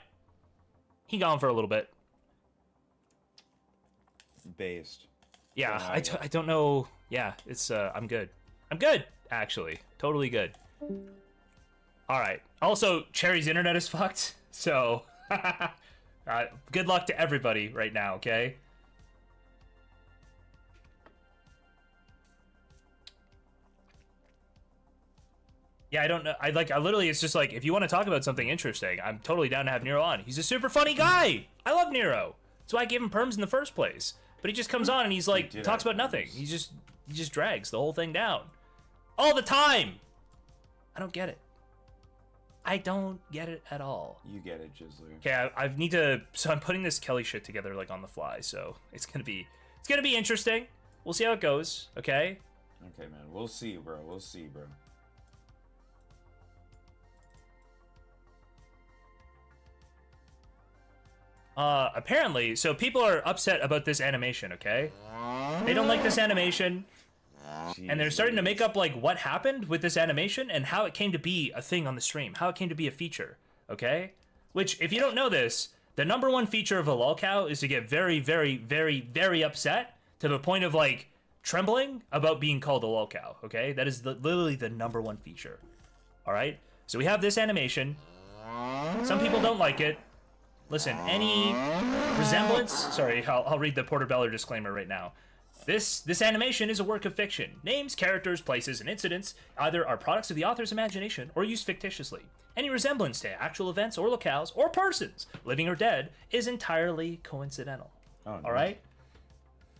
He gone for a little bit.
Based.
Yeah,
Yeah,
I don't know. Yeah, it's I'm good. I'm good, actually. Totally good. All right. Also, Cherry's internet is fucked. So, good luck to everybody right now, okay? Yeah, I don't know. I literally, it's just like, if you want to talk about something interesting, I'm totally down to have Nero on. He's a super funny guy. I love Nero. That's why I gave him perms in the first place. But he just comes on and he's like,
did
talks
have
about nothing.
perms.
He just drags the whole thing down. All the time. I don't get it. I don't get it at all.
You get it, Jizzler.
Okay, I need to, so I'm putting this Kelly shit together like on the fly, so it's gonna be interesting. We'll see how it goes, okay?
Okay, man. We'll see, bro. We'll see, bro.
Apparently, so people are upset about this animation, okay? They don't like this animation, and they're starting to make up, like, what happened with this animation and how it came to be a thing on the stream, how it came to be a feature, okay? Which, if you don't know this, the #1 feature of a lolcow is to get very, very, very, very upset to the point of, like, trembling about being called a lolcow, okay? That is literally the #1 feature, alright? So we have this animation. Some people don't like it. Listen, any resemblance... Sorry, I'll read the Portobello disclaimer right now. This animation is a work of fiction. Names, characters, places, and incidents either are products of the author's imagination or used fictitiously. Any resemblance to actual events or locales or persons, living or dead, is entirely coincidental.
Oh, no.
Alright?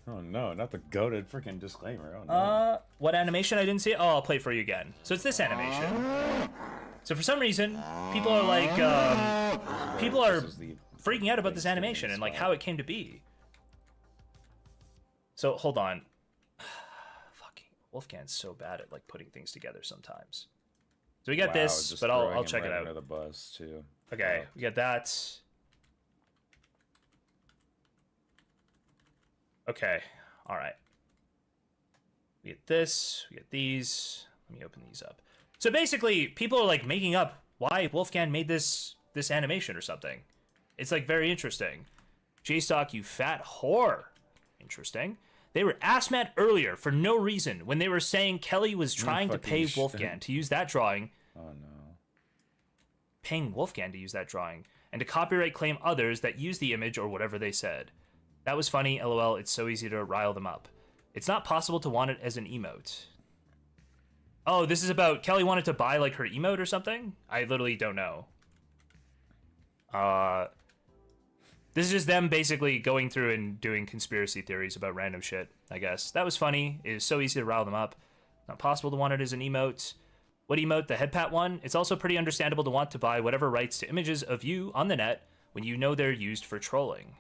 Oh, no. Not the goated freaking disclaimer. Oh, no.
What animation? I didn't see it? Oh, I'll play it for you again. So it's this animation. So for some reason, people are like, people are
This is the
freaking out about this animation and like how it came to be. So hold on. Fucking Wolfgan's so bad at like putting things together sometimes. So we got
Wow,
this,
just
but
throwing
I'll
him
check it
right
out.
under the bus, too.
Okay,
Wow.
we got that. Okay, all right. We get this, we get these. Let me open these up. So basically, people are like making up why Wolfgang made this animation or something. It's like very interesting. JSTLK, you fat whore. Interesting. They were ass mad earlier for no reason when they were saying Kelly was trying to pay
fucking
Wolfgang to use that drawing.
Oh, no.
Paying Wolfgang to use that drawing, and to copyright claim others that use the image or whatever they said. That was funny, lol, it's so easy to rile them up. It's not possible to want it as an emote. Oh, this is about Kelly wanted to buy like her emote or something? I literally don't know. This is just them basically going through and doing conspiracy theories about random shit, I guess. That was funny. It was so easy to rile them up. Not possible to want it as an emote. What emote? The head pat one? It's also pretty understandable to want to buy whatever rights to images of you on the net when you know they're used for trolling.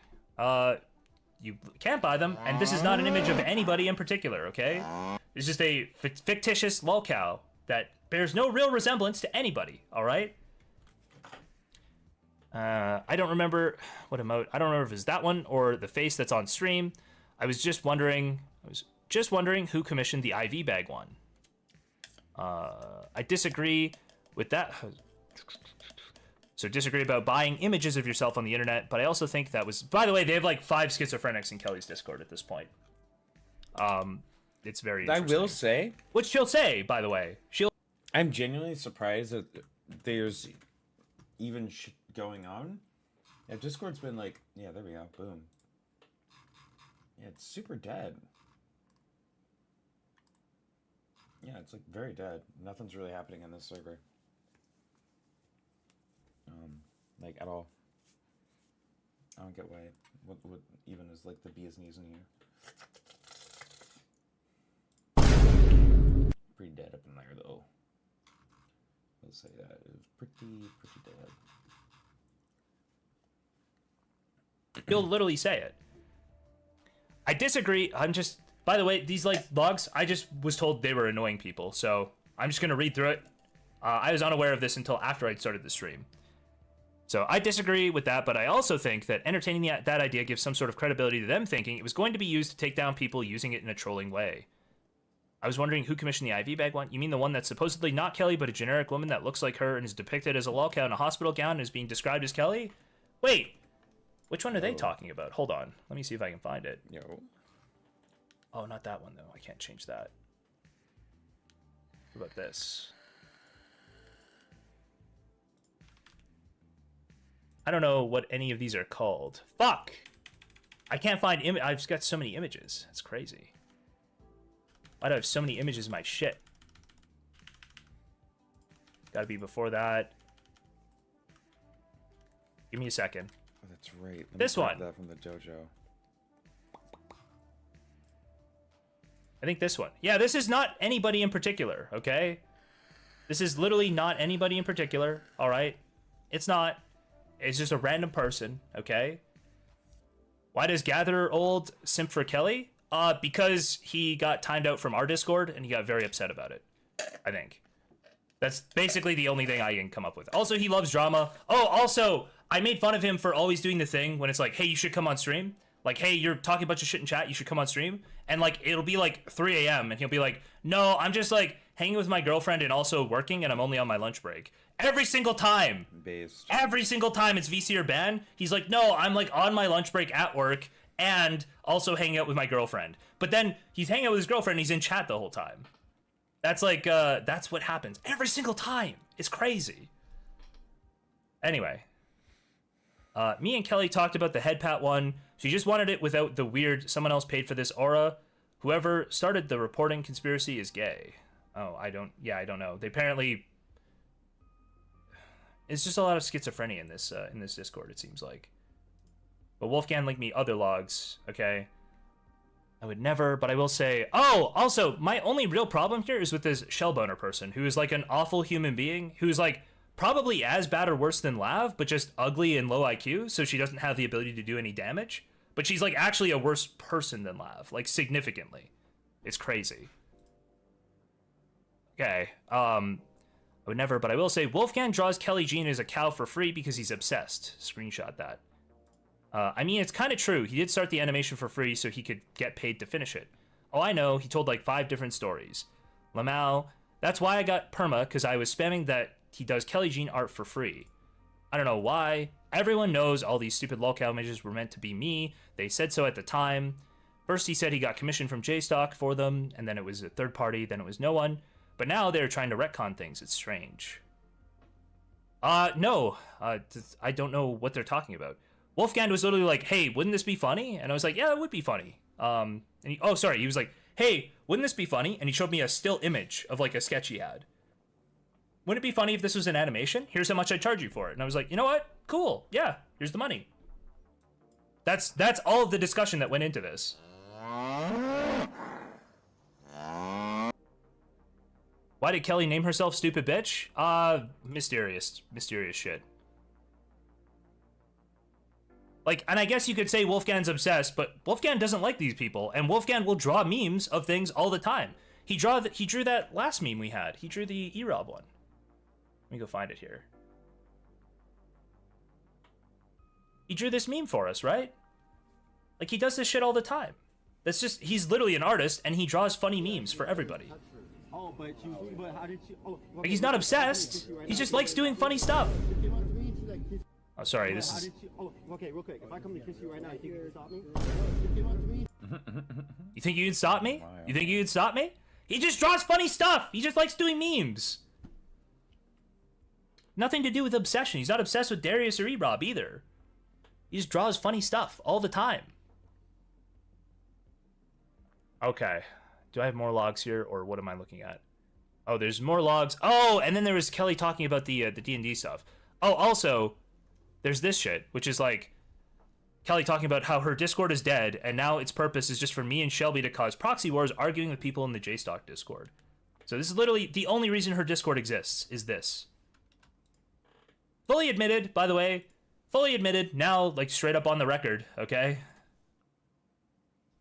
You can't buy them, and this is not an image of anybody in particular, okay? It's just a fictitious lolcow that bears no real resemblance to anybody, alright? I don't remember what emote. I don't remember if it's that one or the face that's on stream. I was just wondering who commissioned the IV bag one. I disagree with that. So disagree about buying images of yourself on the internet, but I also think that was, by the way, they have like 5 schizophrenics in Kelly's Discord at this point. It's very interesting.
I will say,
Which she'll say, by the way.
I'm genuinely surprised that there's even going on. Yeah, Discord's been like, yeah, there we go, boom. Yeah, it's super dead. Yeah, it's like very dead. Nothing's really happening on this server. Like at all. I don't get why. What even is like the bee's knees in here? Pretty dead up in there though. Let's say that it was pretty dead.
You'll literally say it. I disagree. By the way, these like logs, I just was told they were annoying people, so I'm just gonna read through it. I was unaware of this until after I'd started the stream. So I disagree with that, but I also think that entertaining that idea gives some sort of credibility to them thinking it was going to be used to take down people using it in a trolling way. I was wondering who commissioned the IV bag one. You mean the one that's supposedly not Kelly, but a generic woman that looks like her and is depicted as a lolcow in a hospital gown and is being described as Kelly? Wait, which one are they talking about? Hold on, let me see if I can find it.
Yo.
Oh, not that one though. I can't change that. What about this? I don't know what any of these are called. Fuck! I can't find I've just got so many images. That's crazy. Why do I have so many images in my shit? Gotta be before that. Give me a second.
Oh, that's right. Let me
This
grab
one.
That from the dojo.
I think this one. Yeah, this is not anybody in particular, okay? This is literally not anybody in particular, alright? It's not. It's just a random person, okay? Why does Gatherer Old simp for Kelly? Because he got timed out from our Discord, and he got very upset about it, I think. That's basically the only thing I can come up with. Also, he loves drama. Oh, also, I made fun of him for always doing the thing when it's like, hey, you should come on stream. Like, hey, you're talking a bunch of shit in chat, you should come on stream. And, like, it'll be, like, 3 a.m., and he'll be like, no, I'm just, like, hanging with my girlfriend and also working, and I'm only on my lunch break. Every single time.
Based.
Every single time it's VC or ban, he's like, no, I'm, like, on my lunch break at work and also hanging out with my girlfriend. But then he's hanging out with his girlfriend and he's in chat the whole time. That's, like, that's what happens. Every single time. It's crazy. Anyway. Me and Kelly talked about the head pat one. She just wanted it without the weird someone else paid for this aura. Whoever started the reporting conspiracy is gay. Oh, I don't know. They apparently... It's just a lot of schizophrenia in this Discord, it seems like. But Wolfgang linked me other logs, okay? I would never, but I will say... Oh, also, my only real problem here is with this Shellboner person, who is like an awful human being, who's like probably as bad or worse than Lav, but just ugly and low IQ, so she doesn't have the ability to do any damage. But she's like actually a worse person than Lav, like significantly. It's crazy. Okay, I would never, but I will say Wolfgang draws Kelly Jean as a cow for free because he's obsessed. Screenshot that. I mean, it's kind of true. He did start the animation for free so he could get paid to finish it. Oh, I know. He told like 5 different stories. Lamau, that's why I got perma, because I was spamming that he does Kelly Jean art for free. I don't know why. Everyone knows all these stupid lolcow images were meant to be me. They said so at the time. First he said he got commission from JSTLK for them, and then it was a third party, then it was no one. But now they're trying to retcon things. It's strange. No. I don't know what they're talking about. Wolfgang was literally like, hey, wouldn't this be funny? And I was like, yeah, it would be funny. And he was like, hey, wouldn't this be funny? And he showed me a still image of like a sketch he had. Wouldn't it be funny if this was an animation? Here's how much I charge you for it. And I was like, you know what? Cool. Yeah, here's the money. That's all of the discussion that went into this. Why did Kelly name herself stupid bitch? Mysterious shit. Like, and I guess you could say Wolfgan's obsessed, but Wolfgan doesn't like these people, and Wolfgan will draw memes of things all the time. He drew that last meme we had. He drew the E-Rob one. Let me go find it here. He drew this meme for us, right? Like, he does this shit all the time. That's just, he's literally an artist, and he draws funny memes for everybody. Like, he's not obsessed. He just likes doing funny stuff. Oh, sorry, this is...
Okay, real quick. If I come to kiss you right now, you think you can stop me? If you want me?
You think you can stop me? You think you can stop me? He just draws funny stuff. He just likes doing memes. Nothing to do with obsession. He's not obsessed with Darius or E-Rob either. He just draws funny stuff all the time. Okay. Do I have more logs here, or what am I looking at? Oh, there's more logs. Oh, and then there was Kelly talking about the D&D stuff. Oh, also, there's this shit, which is like Kelly talking about how her Discord is dead, and now its purpose is just for me and Shelby to cause proxy wars arguing with people in the JSTLK Discord. So this is literally the only reason her Discord exists, is this. Fully admitted, by the way. Fully admitted, now, like, straight up on the record, okay?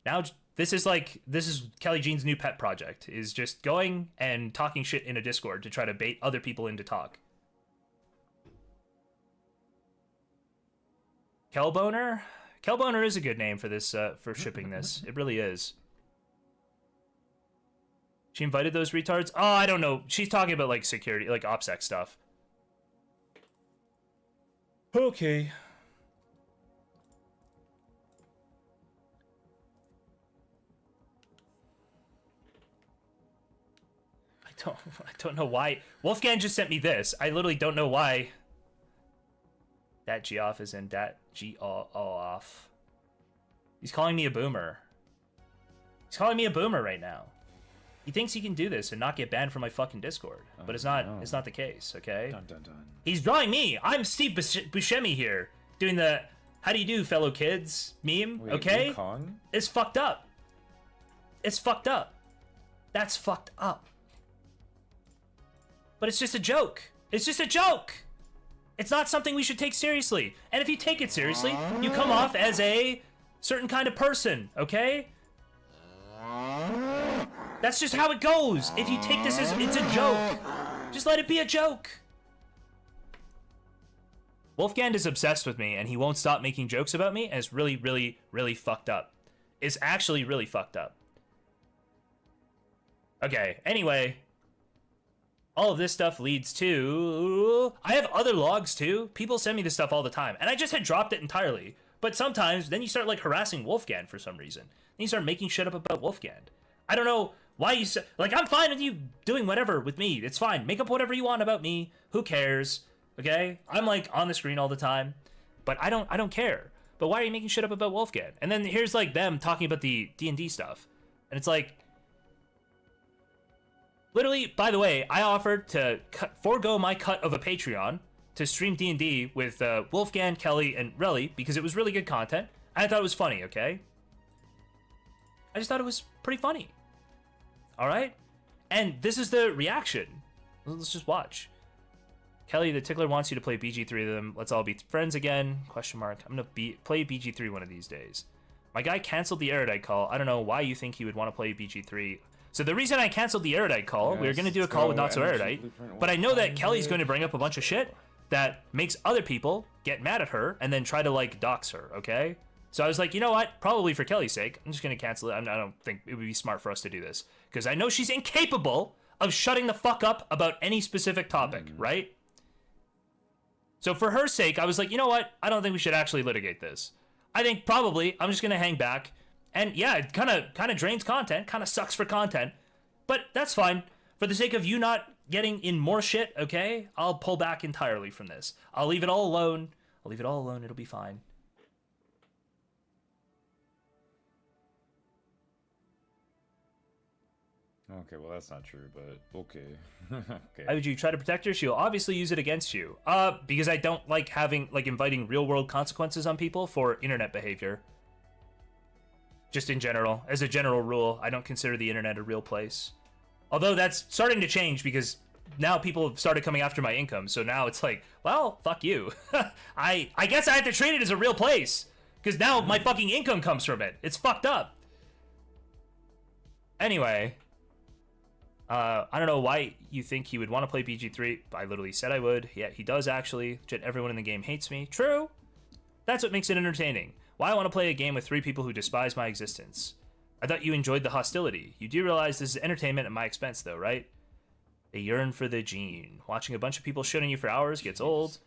Now, this is Kelly Jean's new pet project, is just going and talking shit in a Discord to try to bait other people into talk. Kelboner? Kelboner is a good name for this, for shipping this. It really is. She invited those retards? Oh, I don't know. She's talking about, like, security, like, OPSEC stuff. Okay. I don't know why. Wolfgang just sent me this. I literally don't know why. That G-off is in that G-off. He's calling me a boomer. He's calling me a boomer right now. He thinks he can do this and not get banned from my fucking Discord. But it's not it's not the case, okay?
Dun, dun, dun.
He's drawing me. I'm Steve Buscemi here. Doing the how do you do, fellow kids meme,
Wait,
okay?
Wukong?
It's fucked up. It's fucked up. That's fucked up. But it's just a joke. It's just a joke. It's not something we should take seriously. And if you take it seriously, you come off as a certain kind of person, okay? That's just how it goes. If you take this as it's a joke, just let it be a joke. Wolfgang is obsessed with me, and he won't stop making jokes about me, and it's really, really, really fucked up. It's actually really fucked up. Okay, anyway. All of this stuff leads to... I have other logs, too. People send me this stuff all the time, and I just had dropped it entirely. But sometimes, then you start, like, harassing Wolfgang for some reason. Then you start making shit up about Wolfgang. I don't know why you... Like, I'm fine with you doing whatever with me. It's fine. Make up whatever you want about me. Who cares? Okay? I'm, like, on the screen all the time. But I don't care. But why are you making shit up about Wolfgang? And then here's, like, them talking about the D&D stuff. And it's like... Literally, by the way, I offered to forego my cut of a Patreon to stream D&D with Wolfgang, Kelly, and Relly because it was really good content. I thought it was funny, okay? I just thought it was pretty funny. Alright? And this is the reaction. Let's just watch. Kelly, the tickler wants you to play BG3 with them. Let's all be friends again. Question mark. I'm gonna play BG3 one of these days. My guy canceled the Erudite call. I don't know why you think he would want to play BG3. So the reason I canceled the Erudite call, we were going to do a call with Not So Erudite, but I know that Kelly's going to bring up a bunch of shit that makes other people get mad at her and then try to, like, dox her, okay? So I was like, you know what? Probably for Kelly's sake, I'm just going to cancel it. I don't think it would be smart for us to do this. Because I know she's incapable of shutting the fuck up about any specific topic, right? So for her sake, I was like, you know what? I don't think we should actually litigate this. I think probably I'm just going to hang back. And yeah, it kind of drains content, kind of sucks for content, but that's fine. For the sake of you not getting in more shit, okay? I'll pull back entirely from this. I'll leave it all alone. I'll leave it all alone. It'll be fine.
Okay, well that's not true, but okay. Okay.
Why would you try to protect her? She'll obviously use it against you. Because I don't like inviting real world consequences on people for internet behavior. Just in general. As a general rule, I don't consider the internet a real place. Although that's starting to change because now people have started coming after my income. So now it's like, well, fuck you. I guess I have to treat it as a real place. Because now my fucking income comes from it. It's fucked up. Anyway. I don't know why you think he would want to play BG3. I literally said I would. Yeah, he does actually. Everyone in the game hates me. True. That's what makes it entertaining. Why I want to play a game with 3 people who despise my existence. I thought you enjoyed the hostility. You do realize this is entertainment at my expense, though, right? They yearn for the gene. Watching a bunch of people shit on you for hours gets old.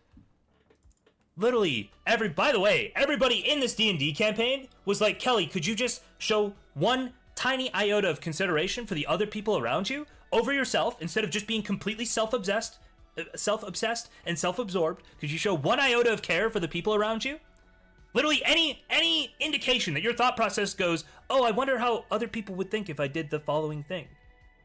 Literally, by the way, everybody in this D&D campaign was like, Kelly, could you just show one tiny iota of consideration for the other people around you over yourself instead of just being completely self-obsessed and self-absorbed? Could you show one iota of care for the people around you? Literally any indication that your thought process goes, oh, I wonder how other people would think if I did the following thing,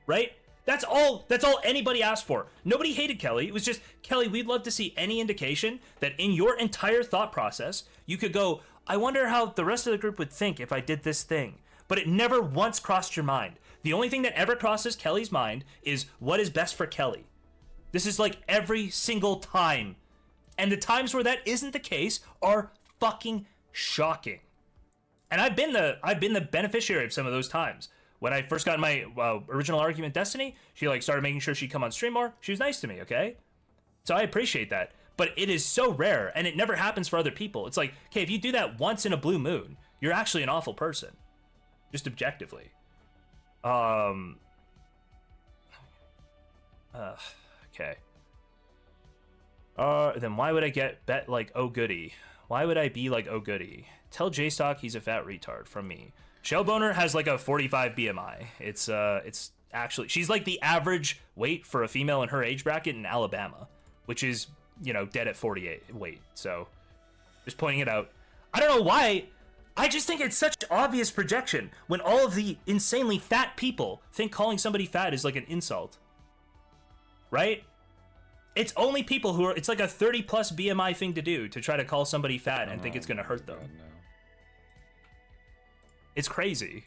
right? That's all anybody asked for. Nobody hated Kelly. It was just, Kelly, we'd love to see any indication that in your entire thought process, you could go, I wonder how the rest of the group would think if I did this thing. But it never once crossed your mind. The only thing that ever crosses Kelly's mind is what is best for Kelly. This is like every single time. And the times where that isn't the case are fucking shocking. And I've been the beneficiary of some of those times. When I first got my original argument Destiny, she started making sure she'd come on stream more. She was nice to me, okay? So I appreciate that. But it is so rare, and it never happens for other people. It's like, okay, if you do that once in a blue moon, you're actually an awful person. Just objectively. Okay. Then why would I get bet like oh goody? Why would I be like oh goody? Tell JSTLK he's a fat retard from me. Shellboner has like a 45 BMI. It's actually, she's like the average weight for a female in her age bracket in Alabama, which is, dead at 48 weight. So just pointing it out. I don't know why. I just think it's such obvious projection when all of the insanely fat people think calling somebody fat is like an insult. Right? It's only people who are, it's like a 30 plus BMI thing to do to try to call somebody fat and think it's going to hurt them.
God, no.
It's crazy.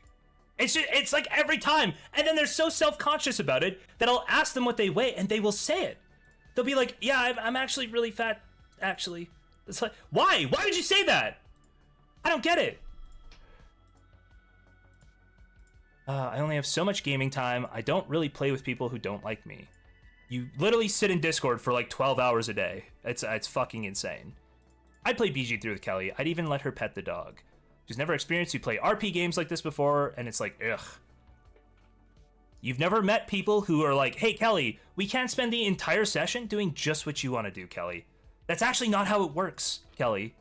It's like every time. And then they're so self-conscious about it that I'll ask them what they weigh and they will say it. They'll be like, yeah, I'm actually really fat, actually. It's like, why? Why would you say that? I don't get it. I only have so much gaming time. I don't really play with people who don't like me. You literally sit in Discord for like 12 hours a day. It's fucking insane. I'd play BG3 with Kelly. I'd even let her pet the dog. She's never experienced you play RP games like this before, and it's like, ugh. You've never met people who are like, hey, Kelly, we can't spend the entire session doing just what you want to do, Kelly. That's actually not how it works, Kelly.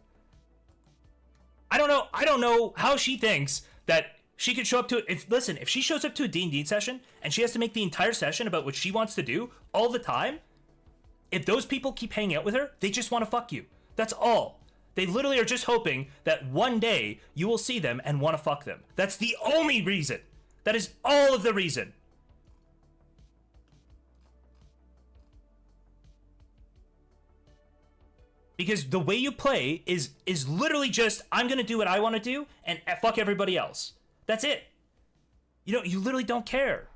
I don't know how she thinks that she could show up to it. If she shows up to a D&D session and she has to make the entire session about what she wants to do all the time, if those people keep hanging out with her, they just want to fuck you. That's all. They literally are just hoping that one day you will see them and want to fuck them. That's the only reason. That is all of the reason. Because the way you play is literally just, I'm going to do what I want to do and fuck everybody else. That's it. You literally don't care.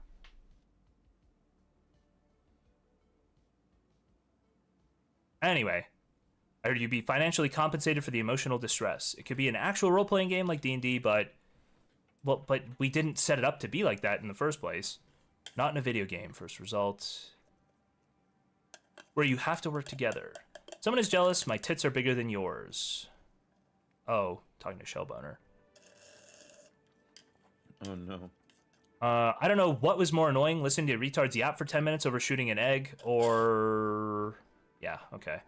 Anyway, I heard you'd be financially compensated for the emotional distress. It could be an actual role-playing game like D&D, but we didn't set it up to be like that in the first place. Not in a video game, first result. Where you have to work together. Someone is jealous, my tits are bigger than yours. Oh, talking to Shellboner.
Oh no.
I don't know what was more annoying, listening to retards yap for 10 minutes over shooting an egg, or... Yeah, okay.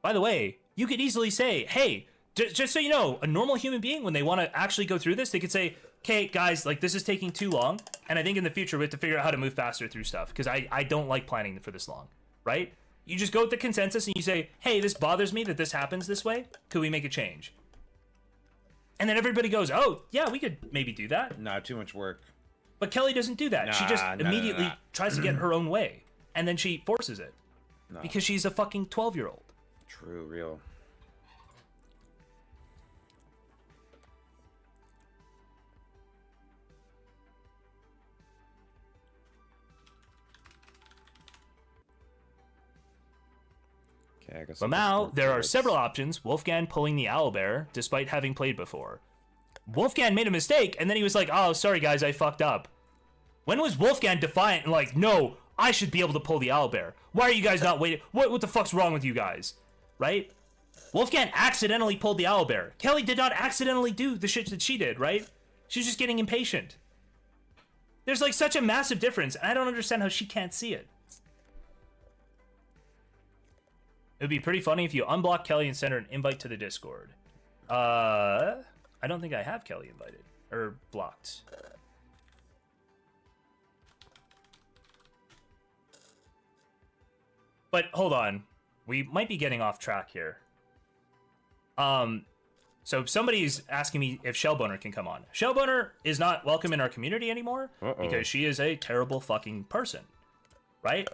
By the way, you could easily say, hey, just so you know, a normal human being, when they want to actually go through this, they could say, okay, guys, like, this is taking too long, and I think in the future we have to figure out how to move faster through stuff, because I don't like planning for this long, right? You just go with the consensus and you say, hey, this bothers me that this happens this way. Could we make a change? And then everybody goes, oh, yeah, we could maybe do that.
Nah, too much work.
But Kelly doesn't do that. She just
Nah,
immediately tries to get her own way. And then she forces it.
No.
Because she's a fucking 12-year-old.
True, real. Okay, I guess.
But now, there are several options. Wolfgang pulling the owlbear, despite having played before. Wolfgang made a mistake, and then he was like, oh, sorry guys, I fucked up. When was Wolfgang defiant and like, no, I should be able to pull the owlbear? Why are you guys not waiting? What the fuck's wrong with you guys? Right? Wolfgang accidentally pulled the owlbear. Kelly did not accidentally do the shit that she did, right? She's just getting impatient. There's like such a massive difference, and I don't understand how she can't see it. It would be pretty funny if you unblock Kelly and send her an invite to the Discord. I don't think I have Kelly invited. Or blocked. But hold on. We might be getting off track here. So somebody's asking me if Shellboner can come on. Shellboner is not welcome in our community anymore because she is a terrible fucking person. Right?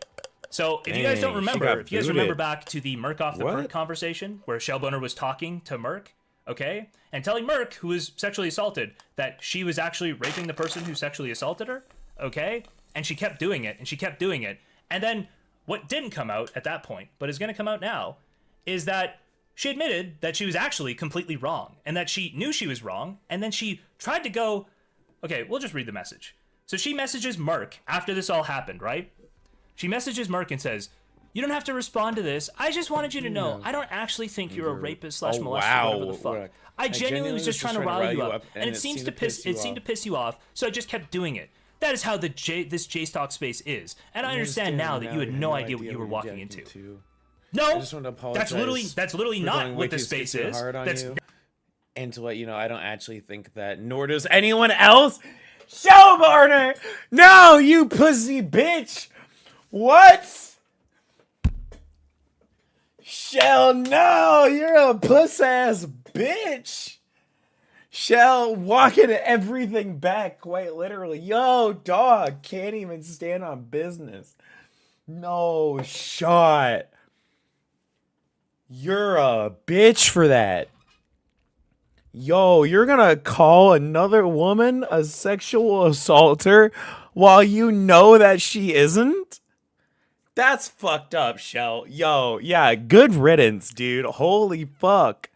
So if you guys don't remember, if you guys remember back to the Merc off the Merc conversation where Shellboner was talking to Merc, okay? And telling Merc, who was sexually assaulted, that she was actually raping the person who sexually assaulted her, okay? And she kept doing it, and she kept doing it. And then what didn't come out at that point, but is going to come out now, is that she admitted that she was actually completely wrong, and that she knew she was wrong, and then she tried to go... Okay, we'll just read the message. So she messages Merc after this all happened, right? She messages Merc and says, you don't have to respond to this. I just wanted you to know, I don't actually think you're a rapist / molester, whatever the fuck. I genuinely was just trying to rile you up, and it seemed to piss you off, so I just kept doing it. That is how this JSTLK space is, and I understand now that you had no idea what you were walking into. No, that's literally not what this space is.
And to let you know, I don't actually think that, nor does anyone else. Shellboner! No, you pussy bitch! What? Shell, no, you're a puss-ass bitch. Shell walking everything back, quite literally. Yo, dog, can't even stand on business. No shot. You're a bitch for that. Yo, you're gonna call another woman a sexual assaulter while you know that she isn't? That's fucked up, Shell. Yo, yeah, good riddance, dude. Holy fuck.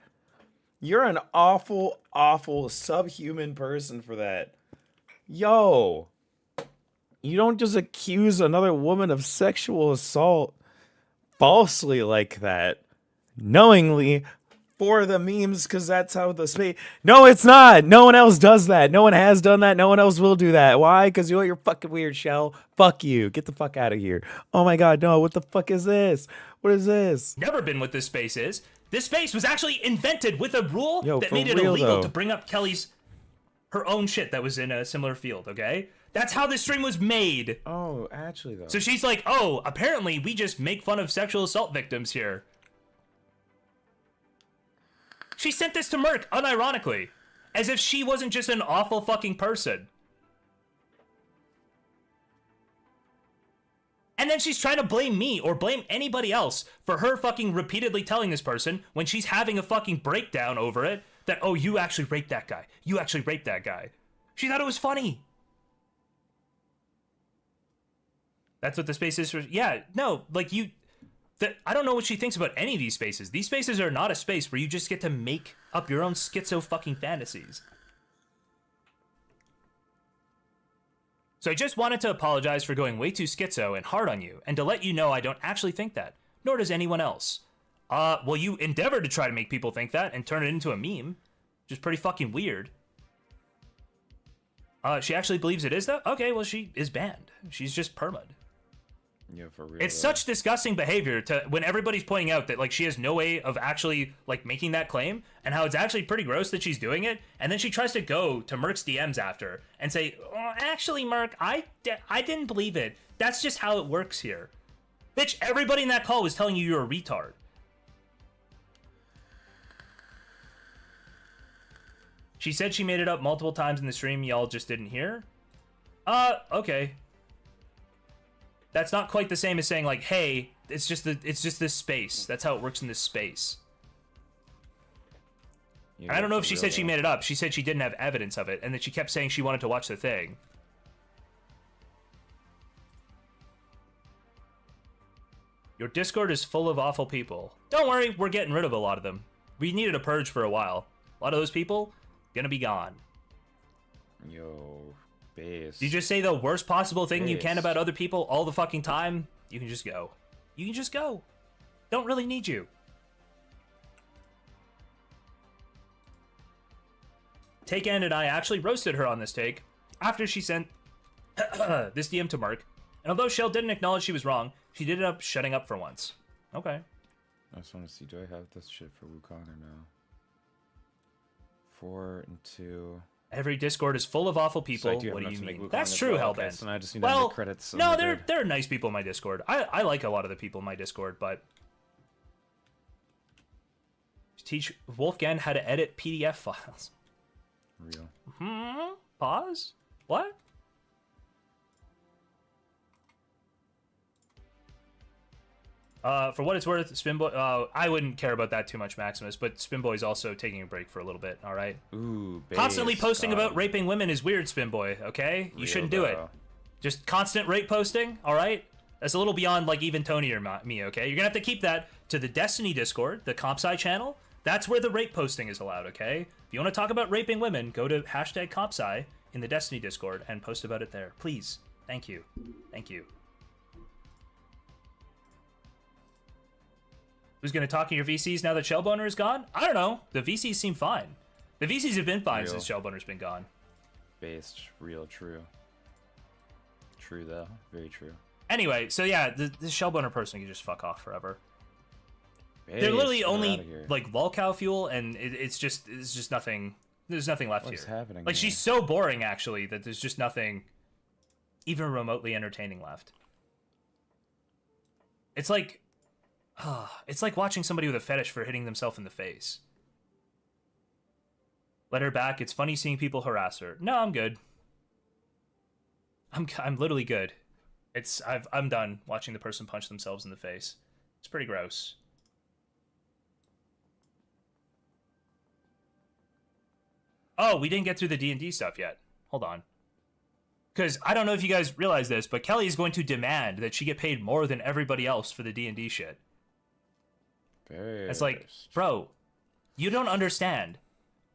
You're an awful, awful subhuman person for that. Yo. You don't just accuse another woman of sexual assault falsely like that. Knowingly for the memes, because that's how the space... No, it's not. No one else does that. No one has done that. No one else will do that. Why? Because you're fucking weird, Shell. Fuck you. Get the fuck out of here. Oh my god, no. What the fuck is this? What is this?
Never been what this space is. This space was actually invented with a rule that made it illegal to bring up her own shit that was in a similar field, okay? That's how this stream was made.
Oh, actually, though.
So she's like, oh, apparently we just make fun of sexual assault victims here. She sent this to Merc, unironically. As if she wasn't just an awful fucking person. And then she's trying to blame me or blame anybody else for her fucking repeatedly telling this person when she's having a fucking breakdown over it that, oh, you actually raped that guy. You actually raped that guy. She thought it was funny. That's what the space is for. Yeah, no, like I don't know what she thinks about any of these spaces. These spaces are not a space where you just get to make up your own schizo fucking fantasies. So I just wanted to apologize for going way too schizo and hard on you, and to let you know I don't actually think that, nor does anyone else. Well, you endeavored to try to make people think that and turn it into a meme, which is pretty fucking weird. She actually believes it is, though? Okay, well, she is banned. She's just perma'd.
Yeah, for real.
It's such disgusting behavior to when everybody's pointing out that like she has no way of actually like making that claim, and how it's actually pretty gross that she's doing it, and then she tries to go to Merc's DMs after and say, oh, actually, Merc, I didn't believe it. That's just how it works here. Bitch, everybody in that call was telling you you're a retard. She said she made it up multiple times in the stream. Y'all just didn't hear. Okay. That's not quite the same as saying like, hey, it's just this space. That's how it works in this space.
You
I don't know
got
if
the
she
real
said she
though.
made it up. She said she didn't have evidence of it, and that she kept saying she wanted to watch the thing. Your Discord is full of awful people. Don't worry, we're getting rid of a lot of them. We needed a purge for a while. A lot of those people, gonna be gone.
Yo, base.
You just say the worst possible thing you can
Based.
about other people all the fucking time, you can just go. You can just go. Don't really need you. Take End and I actually roasted her on this take after she sent this DM to Mark. And although Shell didn't acknowledge she was wrong, she did end up shutting up for once. Okay.
I just want to see, do I have this shit for Wukong or no? 4 and 2.
Every Discord is full of awful people.
So I do have
What do
enough
you
to make
mean?
Wukong
That's
as
true,
well. Okay,
Hellbent.
so now I just need to
Well,
make credits.
no,
and
there
we're
are nice people in my Discord. I like a lot of the people in my Discord, but teach Wolfgang how to edit PDF files.
good.
Hmm? Pause? What? For what it's worth, Spinboy. I wouldn't care about that too much, Maximus. But Spinboy's also taking a break for a little bit. All right.
Ooh, base.
Constantly posting about raping women is weird, Spinboy. Okay, you
Real
shouldn't do it.
though.
Just constant rape posting. All right. That's a little beyond like even Tony or me. Okay, you're gonna have to keep that to the Destiny Discord, the CompSci channel. That's where the rape posting is allowed. Okay. If you want to talk about raping women, go to #CompSci in the Destiny Discord and post about it there, please. Thank you. Thank you. Who's going to talk to your VCs now that Shellboner is gone? I don't know. The VCs seem fine. The VCs have been fine
Real.
since Shellboner's been gone.
Based, real, true. True though, very true.
Anyway, so yeah, the Shellboner person can just fuck off forever.
Base,
They're literally
get
only
outta here.
like Volcow fuel, and it's just nothing. There's nothing left
What is
here.
happening
Like
here?
she's so boring actually that there's just nothing even remotely entertaining left. It's like watching somebody with a fetish for hitting themselves in the face. Let her back. It's funny seeing people harass her. No, I'm good. I'm literally good. I'm done watching the person punch themselves in the face. It's pretty gross. Oh, we didn't get through the D&D stuff yet. Hold on. Because I don't know if you guys realize this, but Kelly is going to demand that she get paid more than everybody else for the D&D shit. It's like,
Based.
bro, you don't understand.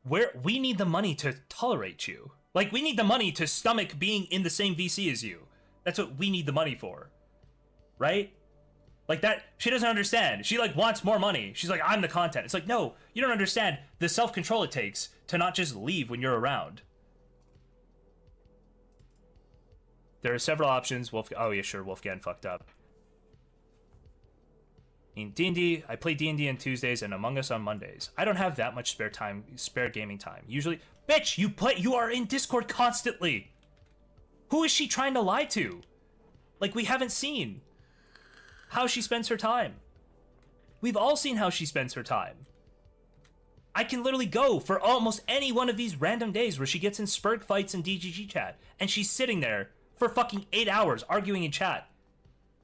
We need the money to tolerate you. Like, we need the money to stomach being in the same VC as you. That's what we need the money for. Right? Like that, she doesn't understand. She like wants more money. She's like, I'm the content. It's like, no, you don't understand the self-control it takes to not just leave when you're around. There are several options. Oh yeah, sure, Wolfgang fucked up. In D&D, I play D&D on Tuesdays and Among Us on Mondays. I don't have that much spare gaming time. Usually, bitch, you are in Discord constantly. Who is she trying to lie to? Like, we haven't seen how she spends her time. We've all seen how she spends her time. I can literally go for almost any one of these random days where she gets in Spurg fights and DGG chat, and she's sitting there for fucking 8 hours arguing in chat.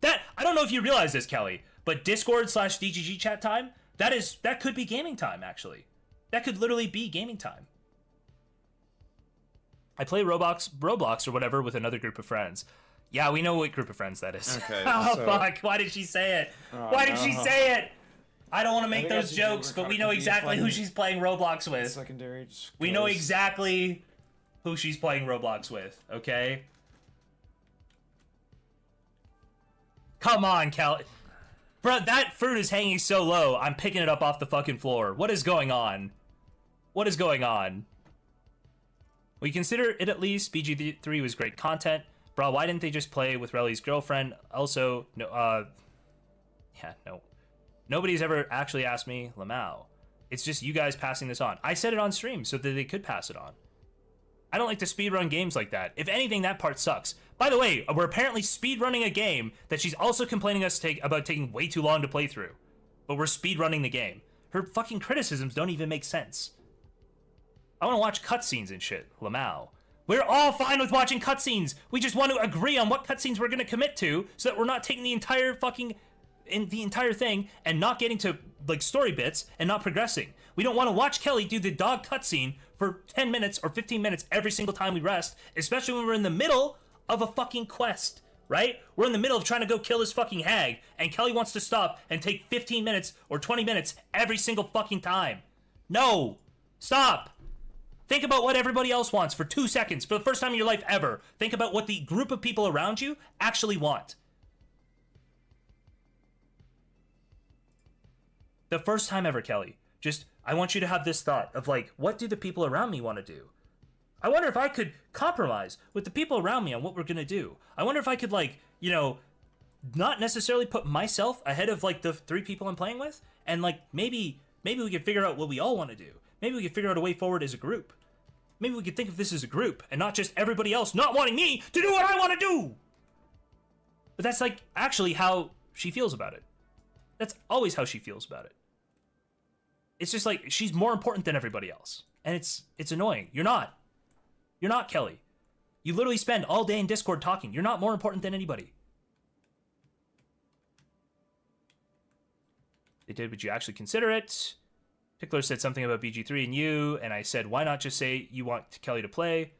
I don't know if you realize this, Kelly, but Discord/DGG chat time, that could be gaming time, actually. That could literally be gaming time. I play Roblox or whatever with another group of friends. Yeah, we know what group of friends that is.
Okay,
Oh,
so-
fuck. Why did she say it?
Oh,
Why did she
no.
say it? I don't want to make
think I
those
should
jokes,
do
but we
Ricardo
know
could be
exactly who
funny.
she's playing Roblox with.
Secondary. Just
We know
goes-
exactly who she's playing Roblox with, okay? Come on, Cal. Bro, that fruit is hanging so low, I'm picking it up off the fucking floor. What is going on? What is going on? We consider it at least. BG3 was great content. Bro, why didn't they just play with Relly's girlfriend? Also, no, yeah, no. Nobody's ever actually asked me, Lamau. It's just you guys passing this on. I said it on stream so that they could pass it on. I don't like to speedrun games like that. If anything, that part sucks. By the way, we're apparently speedrunning a game that she's also complaining us about taking way too long to play through. But we're speedrunning the game. Her fucking criticisms don't even make sense. I want to watch cutscenes and shit, Lamau. We're all fine with watching cutscenes. We just want to agree on what cutscenes we're going to commit to so that we're not taking the entire thing and not getting to, like, story bits and not progressing. We don't want to watch Kelly do the dog cutscene for 10 minutes or 15 minutes every single time we rest, especially when we're in the middle of a fucking quest, right? We're in the middle of trying to go kill this fucking hag, and Kelly wants to stop and take 15 minutes or 20 minutes every single fucking time. No! Stop! Think about what everybody else wants for 2 seconds, for the first time in your life ever. Think about what the group of people around you actually want. The first time ever, Kelly. Just, I want you to have this thought of, like, what do the people around me want to do? I wonder if I could compromise with the people around me on what we're going to do. I wonder if I could, like, you know, not necessarily put myself ahead of, like, the 3 people I'm playing with. And, like, maybe we could figure out what we all want to do. Maybe we could figure out a way forward as a group. Maybe we could think of this as a group and not just everybody else not wanting me to do what I want to do. But that's, like, actually how she feels about it. That's always how she feels about it. It's just like, she's more important than everybody else. And it's annoying. You're not. You're not, Kelly. You literally spend all day in Discord talking. You're not more important than anybody. They did, would you actually consider it? Pickler said something about BG3 and you, and I said, why not just say you want Kelly to play?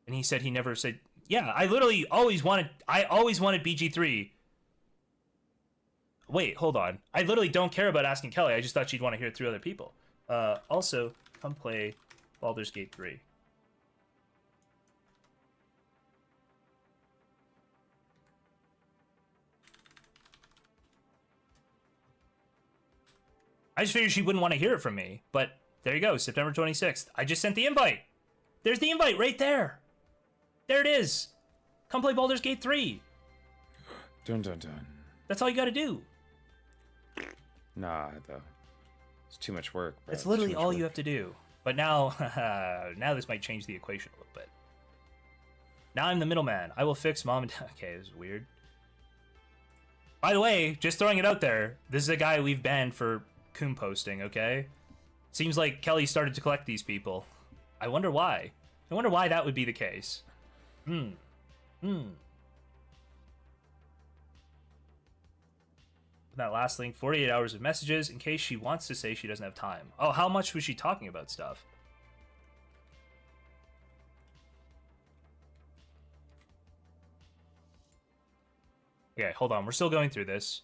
And he said he never said, yeah, I always wanted BG3. Wait, hold on. I literally don't care about asking Kelly. I just thought she'd want to hear it through other people. Also, come play Baldur's Gate 3. I just figured she wouldn't want to hear it from me. But there you go, September 26th. I just sent the invite. There's the invite right there. There it is. Come play Baldur's Gate 3.
Dun dun dun.
That's all you got to do.
Nah, though. It's too much work, bro.
That's literally all you have to do. But now, now this might change the equation a little bit. Now I'm the middleman. I will fix mom and dad. Okay, this is weird. By the way, just throwing it out there, this is a guy we've banned for coon posting, okay? Seems like Kelly started to collect these people. I wonder why. I wonder why that would be the case. That last link, 48 hours of messages in case she wants to say she doesn't have time. Oh, how much was she talking about stuff? Okay, hold on. We're still going through this.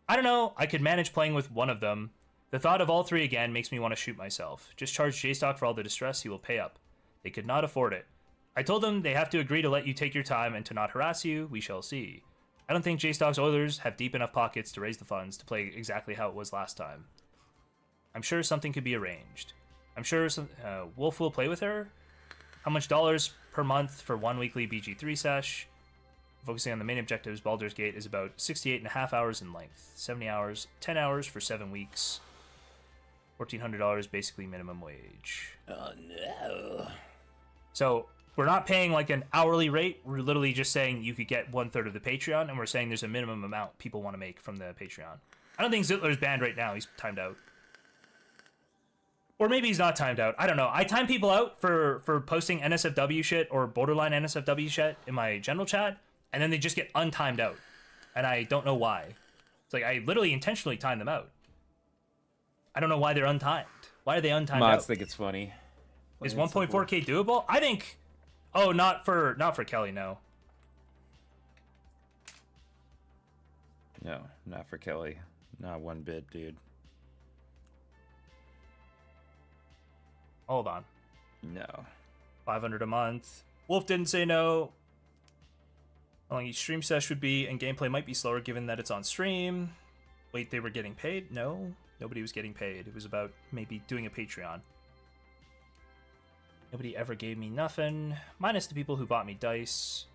I don't know. I could manage playing with one of them. The thought of all 3 again makes me want to shoot myself. Just charge JSTLK for all the distress. He will pay up. They could not afford it. I told them they have to agree to let you take your time and to not harass you. We shall see. I don't think JSTLK's Oilers have deep enough pockets to raise the funds to play exactly how it was last time. I'm sure something could be arranged. I'm sure Wolf will play with her. How much dollars per month for 1 weekly BG3 sesh? Focusing on the main objectives, Baldur's Gate is about 68.5 hours in length. 70 hours, 10 hours for 7 weeks. $1,400, basically minimum wage.
Oh no.
So we're not paying like an hourly rate. We're literally just saying you could get 1/3 of the Patreon, and we're saying there's a minimum amount people want to make from the Patreon. I don't think Zittler's banned right now. He's timed out. Or maybe he's not timed out. I don't know. I time people out for posting NSFW shit or borderline NSFW shit in my general chat, and then they just get untimed out. And I don't know why. It's like I literally intentionally time them out. I don't know why they're untimed. Why are they untimed
Mods
out?
think it's funny.
Is 1.4K doable? I think... Oh, not for Kelly, no.
No, not for Kelly. Not one bit, dude.
Hold on.
No.
500 a month. Wolf didn't say no. How long each stream sesh would be, and gameplay might be slower given that it's on stream. Wait, they were getting paid? No, nobody was getting paid. It was about maybe doing a Patreon. Nobody ever gave me nothing. Minus the people who bought me dice.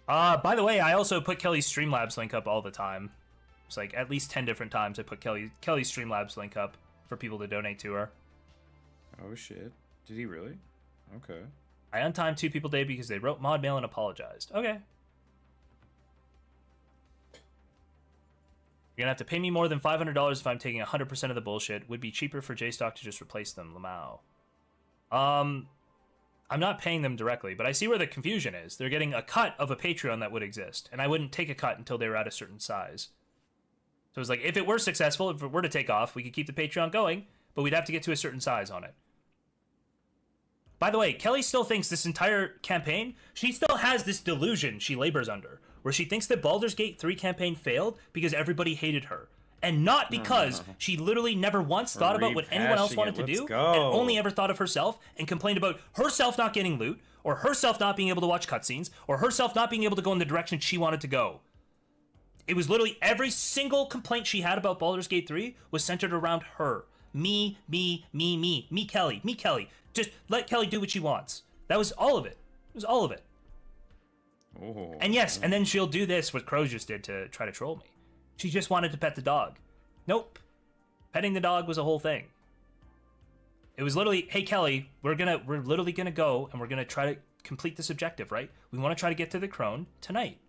By the way, I also put Kelly's Streamlabs link up all the time. It's like at least 10 different times I put Kelly's Streamlabs link up for people to donate to her.
Oh shit. Did he really? Okay.
I untimed 2 people today because they wrote mod mail and apologized. Okay. You're gonna have to pay me more than $500 if I'm taking 100% of the bullshit. Would be cheaper for JSTLK to just replace them, Lamau. I'm not paying them directly, but I see where the confusion is. They're getting a cut of a Patreon that would exist, and I wouldn't take a cut until they were at a certain size. So it's like, if it were successful, if it were to take off, we could keep the Patreon going, but we'd have to get to a certain size on it. By the way, Kelly still thinks this entire campaign, she still has this delusion she labors under, where she thinks that Baldur's Gate 3 campaign failed because everybody hated her. And not because she literally never once thought about what anyone else wanted to do, and only ever thought of herself, and complained about herself not getting loot, or herself not being able to watch cutscenes, or herself not being able to go in the direction she wanted to go. It was literally every single complaint she had about Baldur's Gate 3 was centered around her. Me, Kelly. Just let Kelly do what she wants. That was all of it. It was all of it.
Oh.
And yes, and then she'll do this, what Crow just did to try to troll me. She just wanted to pet the dog. Nope. Petting the dog was a whole thing. It was literally, hey Kelly, we're literally gonna go and we're gonna try to complete this objective, right? We want to try to get to the crone tonight.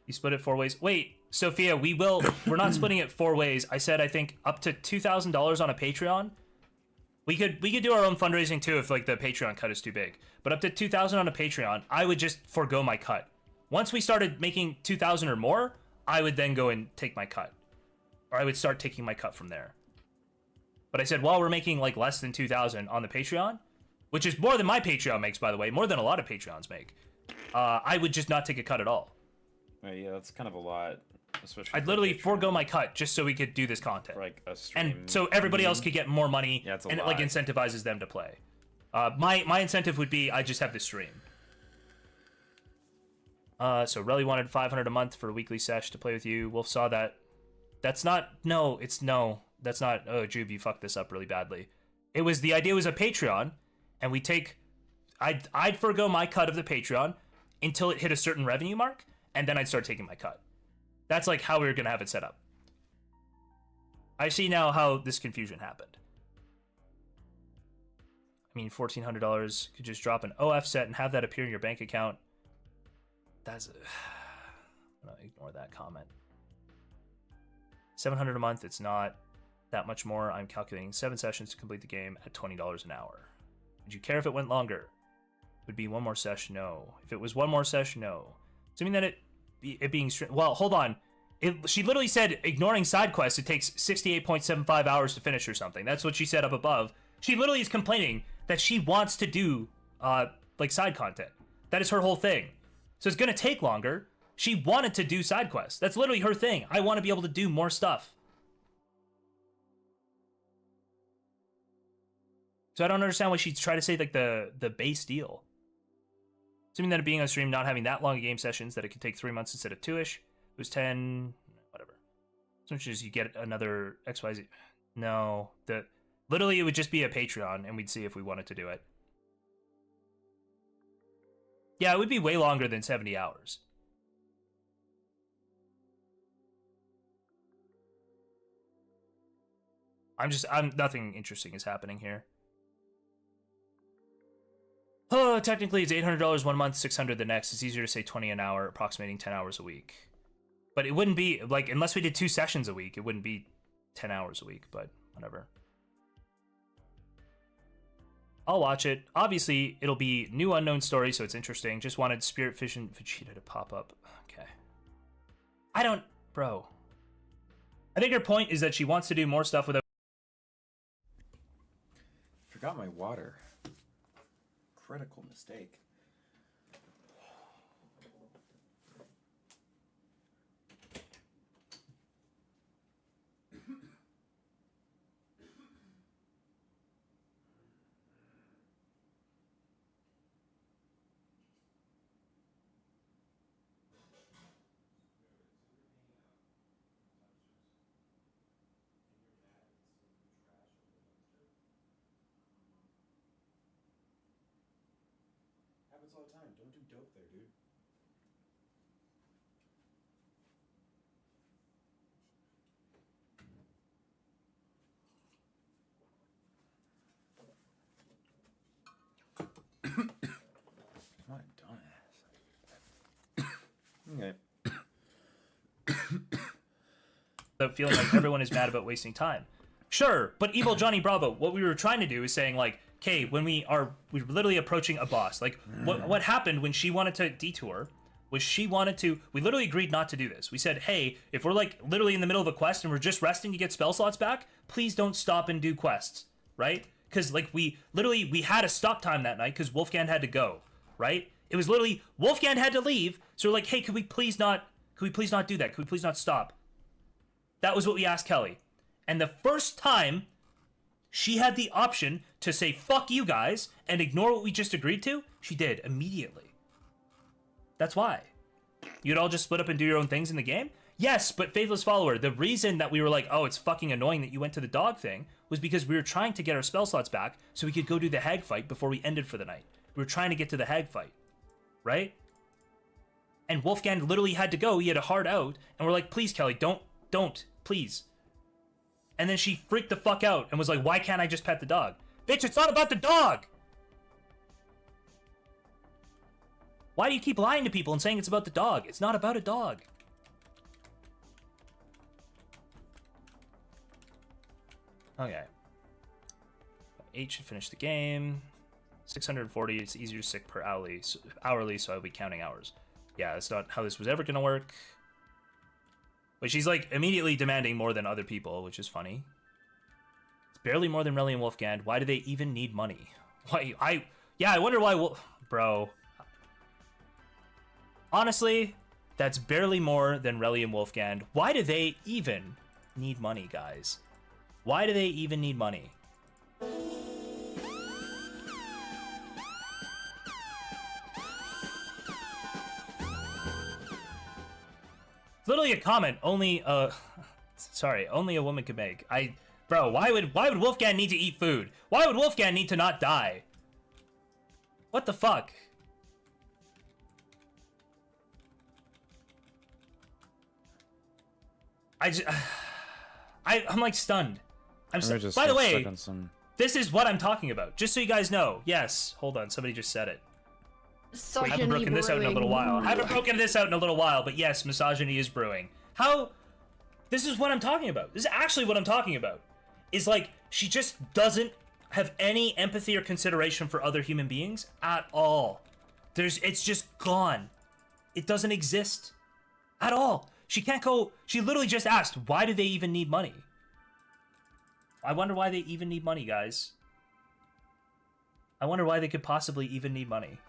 You split it 4 ways. Wait, Sophia, we're not splitting it 4 ways. I said I think up to $2,000 on a Patreon. We could do our own fundraising too if like the Patreon cut is too big. But up to $2,000 on a Patreon, I would just forego my cut. Once we started making 2,000 or more, I would then go and take my cut. Or I would start taking my cut from there. But I said, while we're making like less than 2,000 on the Patreon, which is more than my Patreon makes, by the way, more than a lot of Patreons make, I would just not take a cut at all.
Yeah, that's kind of a lot. Especially
I'd literally forego my cut just so we could do this content.
For like a stream.
And so everybody else could get more money,
Yeah, it's a
and
lot.
it like incentivizes them to play. My incentive would be I just have the stream. So Relly wanted $500 a month for a weekly sesh to play with you. Wolf saw that. That's not that's not. Oh, Jube, you fucked this up really badly. The idea was a Patreon, and we take. I'd forego my cut of the Patreon until it hit a certain revenue mark, and then I'd start taking my cut. That's like how we were gonna have it set up. I see now how this confusion happened. I mean, $1,400 could just drop an OF set and have that appear in your bank account. I'm gonna ignore that comment. $700 a month, it's not that much more. I'm calculating 7 sessions to complete the game at $20 an hour. Would you care if it went longer? Would be 1 more session? No. If it was 1 more session, no. Assuming that it being well, hold on. She literally said ignoring side quests, it takes 68.75 hours to finish or something. That's what she said up above. She literally is complaining that she wants to do like side content. That is her whole thing. So it's gonna take longer. She wanted to do side quests. That's literally her thing. I want to be able to do more stuff. So I don't understand why she's trying to say like the base deal. Assuming that it being on stream, not having that long of game sessions, that it could take 3 months instead of 2-ish. It was 10, whatever. So just you get another XYZ. No, literally it would just be a Patreon, and we'd see if we wanted to do it. Yeah, it would be way longer than 70 hours. Nothing interesting is happening here. Oh, technically it's $800 1 month, $600 the next. It's easier to say 20 an hour, approximating 10 hours a week. But it wouldn't be, like, unless we did 2 sessions a week, it wouldn't be 10 hours a week, but whatever. I'll watch it. Obviously, it'll be new unknown story, so it's interesting. Just wanted Spiritfish and Vegeta to pop up. Okay. Bro. I think her point is that she wants to do more stuff without...
Forgot my water. Critical mistake. Happens all the time. Don't do dope there, dude. What a dumbass. Okay.
Feeling like everyone is mad about wasting time. Sure, but Evil Johnny Bravo, what we were trying to do is saying like, okay, when we're literally approaching a boss. Like, what happened when she wanted to detour was we literally agreed not to do this. We said, hey, if we're like literally in the middle of a quest and we're just resting to get spell slots back, please don't stop and do quests, right? Because like we had a stop time that night because Wolfgang had to go, right? It was literally Wolfgang had to leave, so we're like, hey, could we please not do that? Could we please not stop? That was what we asked Kelly. And the first time she had the option to say, fuck you guys, and ignore what we just agreed to, she did immediately. That's why. You'd all just split up and do your own things in the game? Yes, but Faithless Follower, the reason that we were like, oh, it's fucking annoying that you went to the dog thing, was because we were trying to get our spell slots back so we could go do the hag fight before we ended for the night. We were trying to get to the hag fight, right? And Wolfgang literally had to go. He had a hard out, and we're like, please, Kelly, don't, please. And then she freaked the fuck out and was like, why can't I just pet the dog? Bitch, it's not about the dog! Why do you keep lying to people and saying it's about the dog? It's not about a dog. Okay. H should finish the game. 640, it's easier to stick per hourly, so I'll be counting hours. Yeah, that's not how this was ever gonna work. But she's like immediately demanding more than other people, which is funny. It's barely more than Relly and Wolfgang. Why do they even need money? Why? I wonder why. Bro. Honestly, that's barely more than Relly and Wolfgang. Why do they even need money, guys? Why do they even need money? Literally a comment only only a woman could make. Bro, why would Wolfgang need to eat food? Why would Wolfgang need to not die? What the fuck? I'm like stunned. By the way, this is what I'm talking about. Just so you guys know. Yes, hold on, somebody just said it. I haven't broken this out in a little while. But yes, misogyny is brewing. How? This is what I'm talking about. This is actually what I'm talking about. Is like, she just doesn't have any empathy or consideration for other human beings at all. It's just gone. It doesn't exist at all. She can't go, she literally just asked, why do they even need money? I wonder why they even need money, guys. I wonder why they could possibly even need money.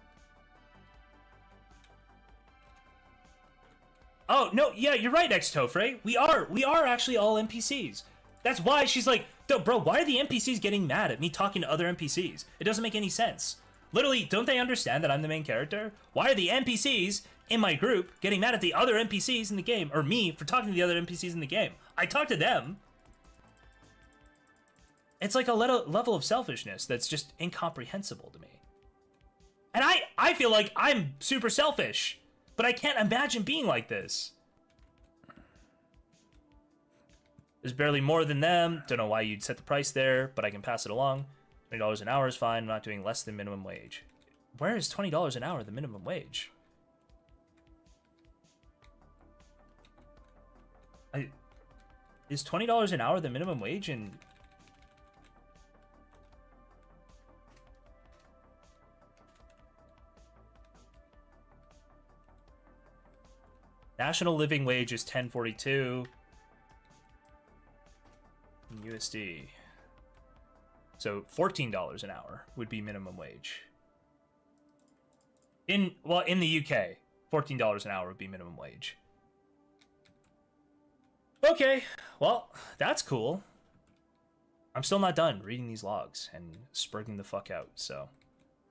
Oh, no, yeah, you're right, X-Tofre. We are actually all NPCs. That's why she's like, bro, why are the NPCs getting mad at me talking to other NPCs? It doesn't make any sense. Literally, don't they understand that I'm the main character? Why are the NPCs in my group getting mad at the other NPCs in the game, or me for talking to the other NPCs in the game? I talk to them. It's like a level of selfishness that's just incomprehensible to me. And I feel like I'm super selfish. But I can't imagine being like this. There's barely more than them. Don't know why you'd set the price there, but I can pass it along. $20 an hour is fine. I'm not doing less than minimum wage. Where is $20 an hour the minimum wage? Is $20 an hour the minimum wage in... National living wage is $10.42 in USD. So $14 an hour would be minimum wage. In the UK, $14 an hour would be minimum wage. Okay, well, that's cool. I'm still not done reading these logs and spurging the fuck out, so.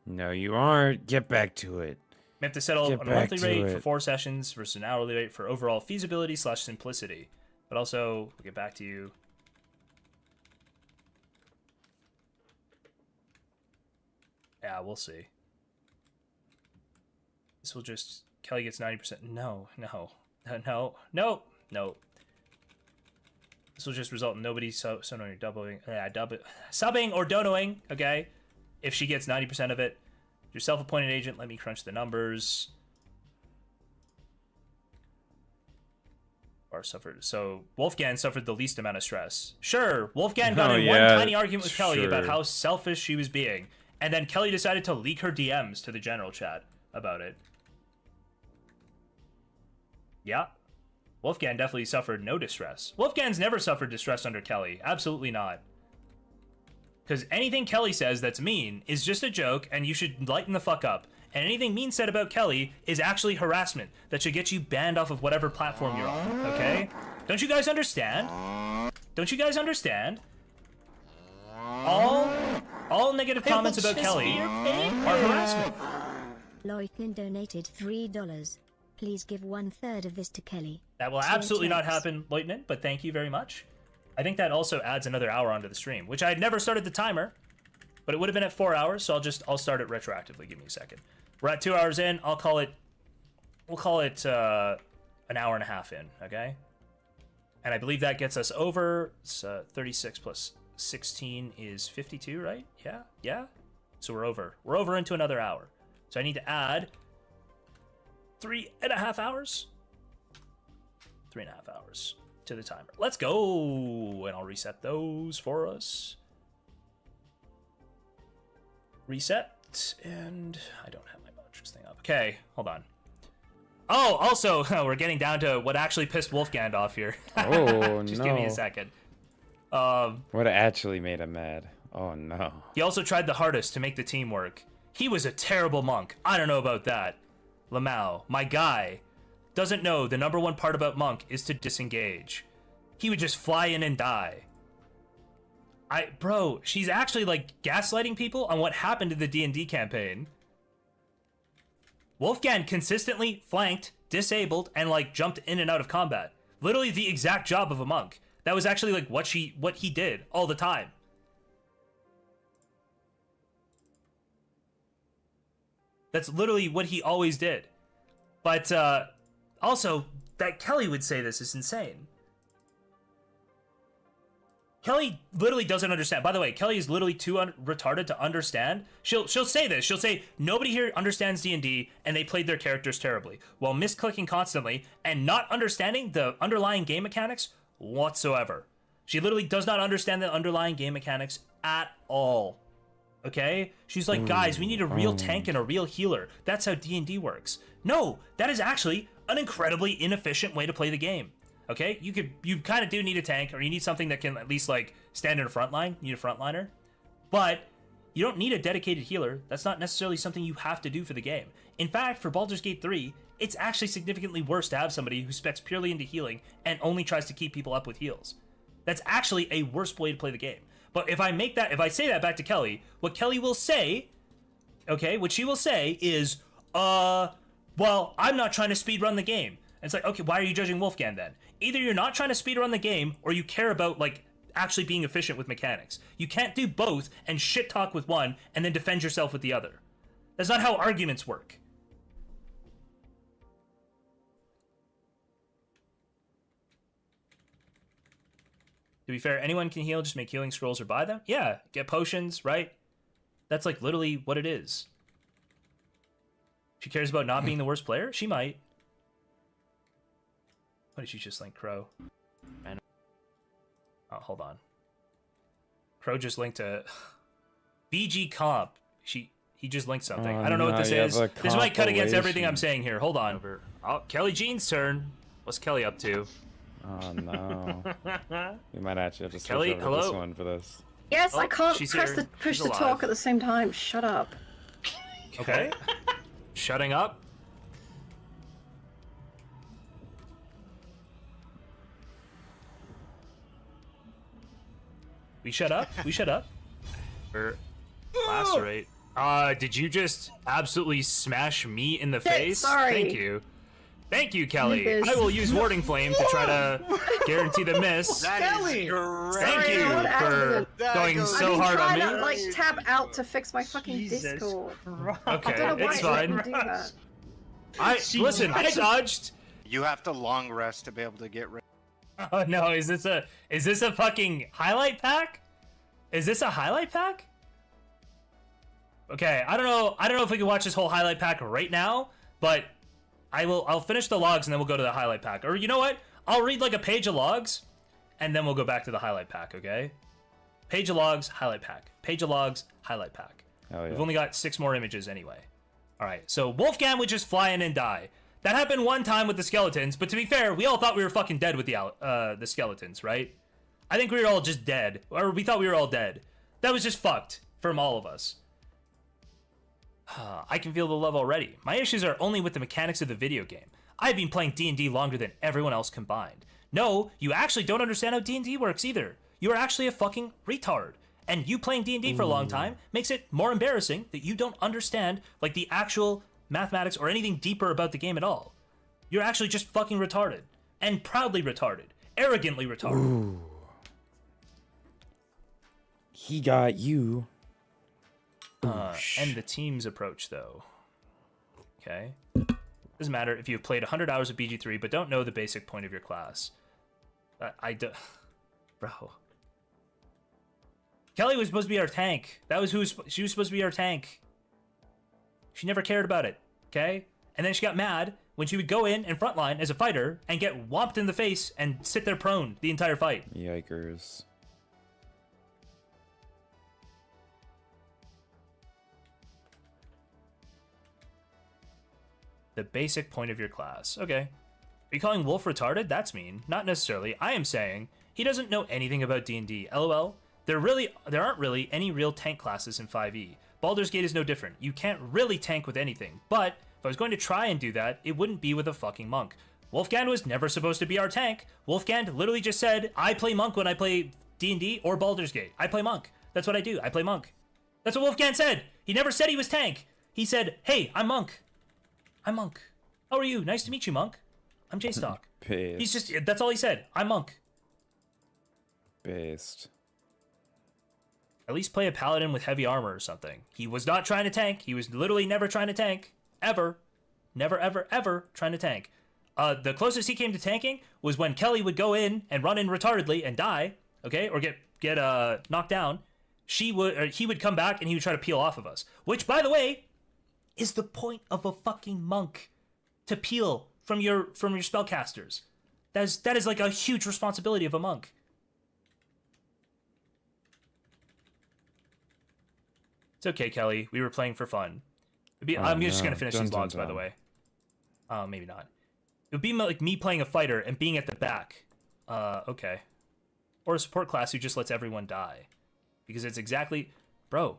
No, you aren't. Get back to it.
We have to settle on a monthly rate for 4 sessions versus an hourly rate for overall feasibility / simplicity. But also, we'll get back to you. Yeah, we'll see. This will just... Kelly gets 90%. No. This will just result in nobody subbing or donoing, okay? If she gets 90% of it. Your self-appointed agent, let me crunch the numbers. are suffered. So Wolfgang suffered the least amount of stress. Sure, Wolfgang got
Oh,
in
yeah,
one tiny argument with Kelly about
sure.
how selfish she was being, and then Kelly decided to leak her DMs to the general chat about it. Yeah. Wolfgang definitely suffered no distress. Wolfgang's never suffered distress under Kelly. Absolutely not. Because anything Kelly says that's mean is just a joke, and you should lighten the fuck up. And anything mean said about Kelly is actually harassment that should get you banned off of whatever platform you're on, okay? Don't you guys understand? Don't you guys understand? All negative comments about Kelly are harassment.
Leutnant donated $3. Please give 1/3 of this to Kelly.
That will absolutely not happen, Lieutenant, but thank you very much. I think that also adds another hour onto the stream, which I had never started the timer, but it would have been at 4 hours, so I'll start it retroactively. Give me a second. We're at 2 hours in. We'll call it an hour and a half in, okay? And I believe that gets us over. It's 36 plus 16 is 52, right? Yeah. So we're over. We're over into another hour. So I need to add 3.5 hours. 3.5 hours to the timer. Let's go, and I'll reset those for us. Reset, and I don't have my metrics thing up. Okay, hold on. Oh, also, we're getting down to what actually pissed Wolfgang off here.
Oh,
Just
no.
give me a second.
What actually made him mad? Oh, no.
He also tried the hardest to make the team work. He was a terrible monk. I don't know about that. Lamau, my guy, doesn't know the #1 part about monk is to disengage. He would just fly in and die. Bro, she's actually like gaslighting people on what happened in the D&D campaign. Wolfgang consistently flanked, disabled, and like jumped in and out of combat. Literally the exact job of a monk. That was actually like what he did all the time. That's literally what he always did. But also, that Kelly would say this is insane. Kelly literally doesn't understand. By the way, Kelly is literally too retarded to understand. She'll say this. She'll say, nobody here understands D&D, and they played their characters terribly, while misclicking constantly and not understanding the underlying game mechanics whatsoever. She literally does not understand the underlying game mechanics at all. Okay? She's like, guys, we need a real tank and a real healer. That's how D&D works. No, that is actually an incredibly inefficient way to play the game. Okay? You kind of do need a tank, or you need something that can at least like stand in a front line. You need a frontliner. But you don't need a dedicated healer. That's not necessarily something you have to do for the game. In fact, for Baldur's Gate 3, it's actually significantly worse to have somebody who specs purely into healing and only tries to keep people up with heals. That's actually a worse way to play the game. But if I say that back to Kelly, what Kelly will say, okay, what she will say is, well, I'm not trying to speedrun the game. And it's like, okay, why are you judging Wolfgang then? Either you're not trying to speedrun the game, or you care about, like, actually being efficient with mechanics. You can't do both and shit talk with one and then defend yourself with the other. That's not how arguments work. To be fair, anyone can heal, just make healing scrolls or buy them. Yeah, get potions, right? That's like literally what it is. She cares about not being the worst player? She might. What did she just link Crow? Oh, hold on. Crow just linked to BG Comp. He just linked something. I don't know what this is. This might cut against everything I'm saying here. Hold on. Oh, Kelly Jean's turn. What's Kelly up to?
Oh, no. We might actually have to switch
Kelly,
over to
hello?
this one for this.
Yes,
Oh,
I can't
she's
press
here.
the push
She's
to
alive.
talk at the same time. Shut up.
Okay. Shutting up. We shut up? We shut up? Or lacerate. Did you just absolutely smash me in the face?
sorry.
Thank you. Thank you, Kelly.
Lucas.
I will use Warding Flame to try to guarantee the miss.
Kelly!
Thank you
What
for
accident.
going
I've
so
I've been
hard on
trying
me.
to like tab out to fix my fucking
Jesus
Discord.
Okay,
I don't know why
it's
it let me
fine.
do that.
Listen, I dodged.
You have to long rest to be able to get rid.
Oh no, is this a fucking highlight pack? Is this a highlight pack? Okay, I don't know if we can watch this whole highlight pack right now, but I'll finish the logs and then we'll go to the highlight pack. Or you know what? I'll read like a page of logs, and then we'll go back to the highlight pack, okay? Page of logs, highlight pack. Page of logs, highlight pack.
Oh, yeah.
We've only got 6 more images anyway. All right, so Wolfgang would just fly in and die. That happened one time with the skeletons, but to be fair, we all thought we were fucking dead with the skeletons, right? I think we were all just dead, or we thought we were all dead. That was just fucked from all of us. I can feel the love already. My issues are only with the mechanics of the video game. I've been playing D&D longer than everyone else combined. No, you actually don't understand how D&D works either. You are actually a fucking retard. And you playing D&D for a long time makes it more embarrassing that you don't understand like the actual mathematics or anything deeper about the game at all. You're actually just fucking retarded. And proudly retarded. Arrogantly retarded.
Ooh. He got you.
And the team's approach, though. Okay. Doesn't matter if you've played 100 hours of BG3 but don't know the basic point of your class. I do... Bro. Kelly was supposed to be our tank. That was she was supposed to be our tank. She never cared about it, okay? And then she got mad when she would go in and frontline as a fighter and get whomped in the face and sit there prone the entire fight.
Yikers.
The basic point of your class. Okay. Are you calling Wolf retarded? That's mean. Not necessarily. I am saying he doesn't know anything about D&D. LOL. There aren't really any real tank classes in 5e. Baldur's Gate is no different. You can't really tank with anything. But if I was going to try and do that, it wouldn't be with a fucking monk. Wolfgang was never supposed to be our tank. Wolfgang literally just said, I play monk when I play D&D or Baldur's Gate. I play monk. That's what I do. I play monk. That's what Wolfgang said. He never said he was tank. He said, hey, I'm monk. I'm monk. How are you? Nice to meet you, monk. I'm JSTLK. He's just, that's all he said. I'm monk.
Based.
At least play a paladin with heavy armor or something. He was not trying to tank. He was literally never trying to tank. Ever. Never, ever, ever trying to tank. The closest he came to tanking was when Kelly would go in and run in retardedly and die, okay, or get knocked down. He would come back and he would try to peel off of us. Which, by the way, is the point of a fucking monk, to peel from your spellcasters. That is like a huge responsibility of a monk. It's okay, Kelly. We were playing for fun. I'm just gonna finish these logs, by the way. Maybe not. It would be like me playing a fighter and being at the back. Okay. Or a support class who just lets everyone die. Because it's exactly... Bro,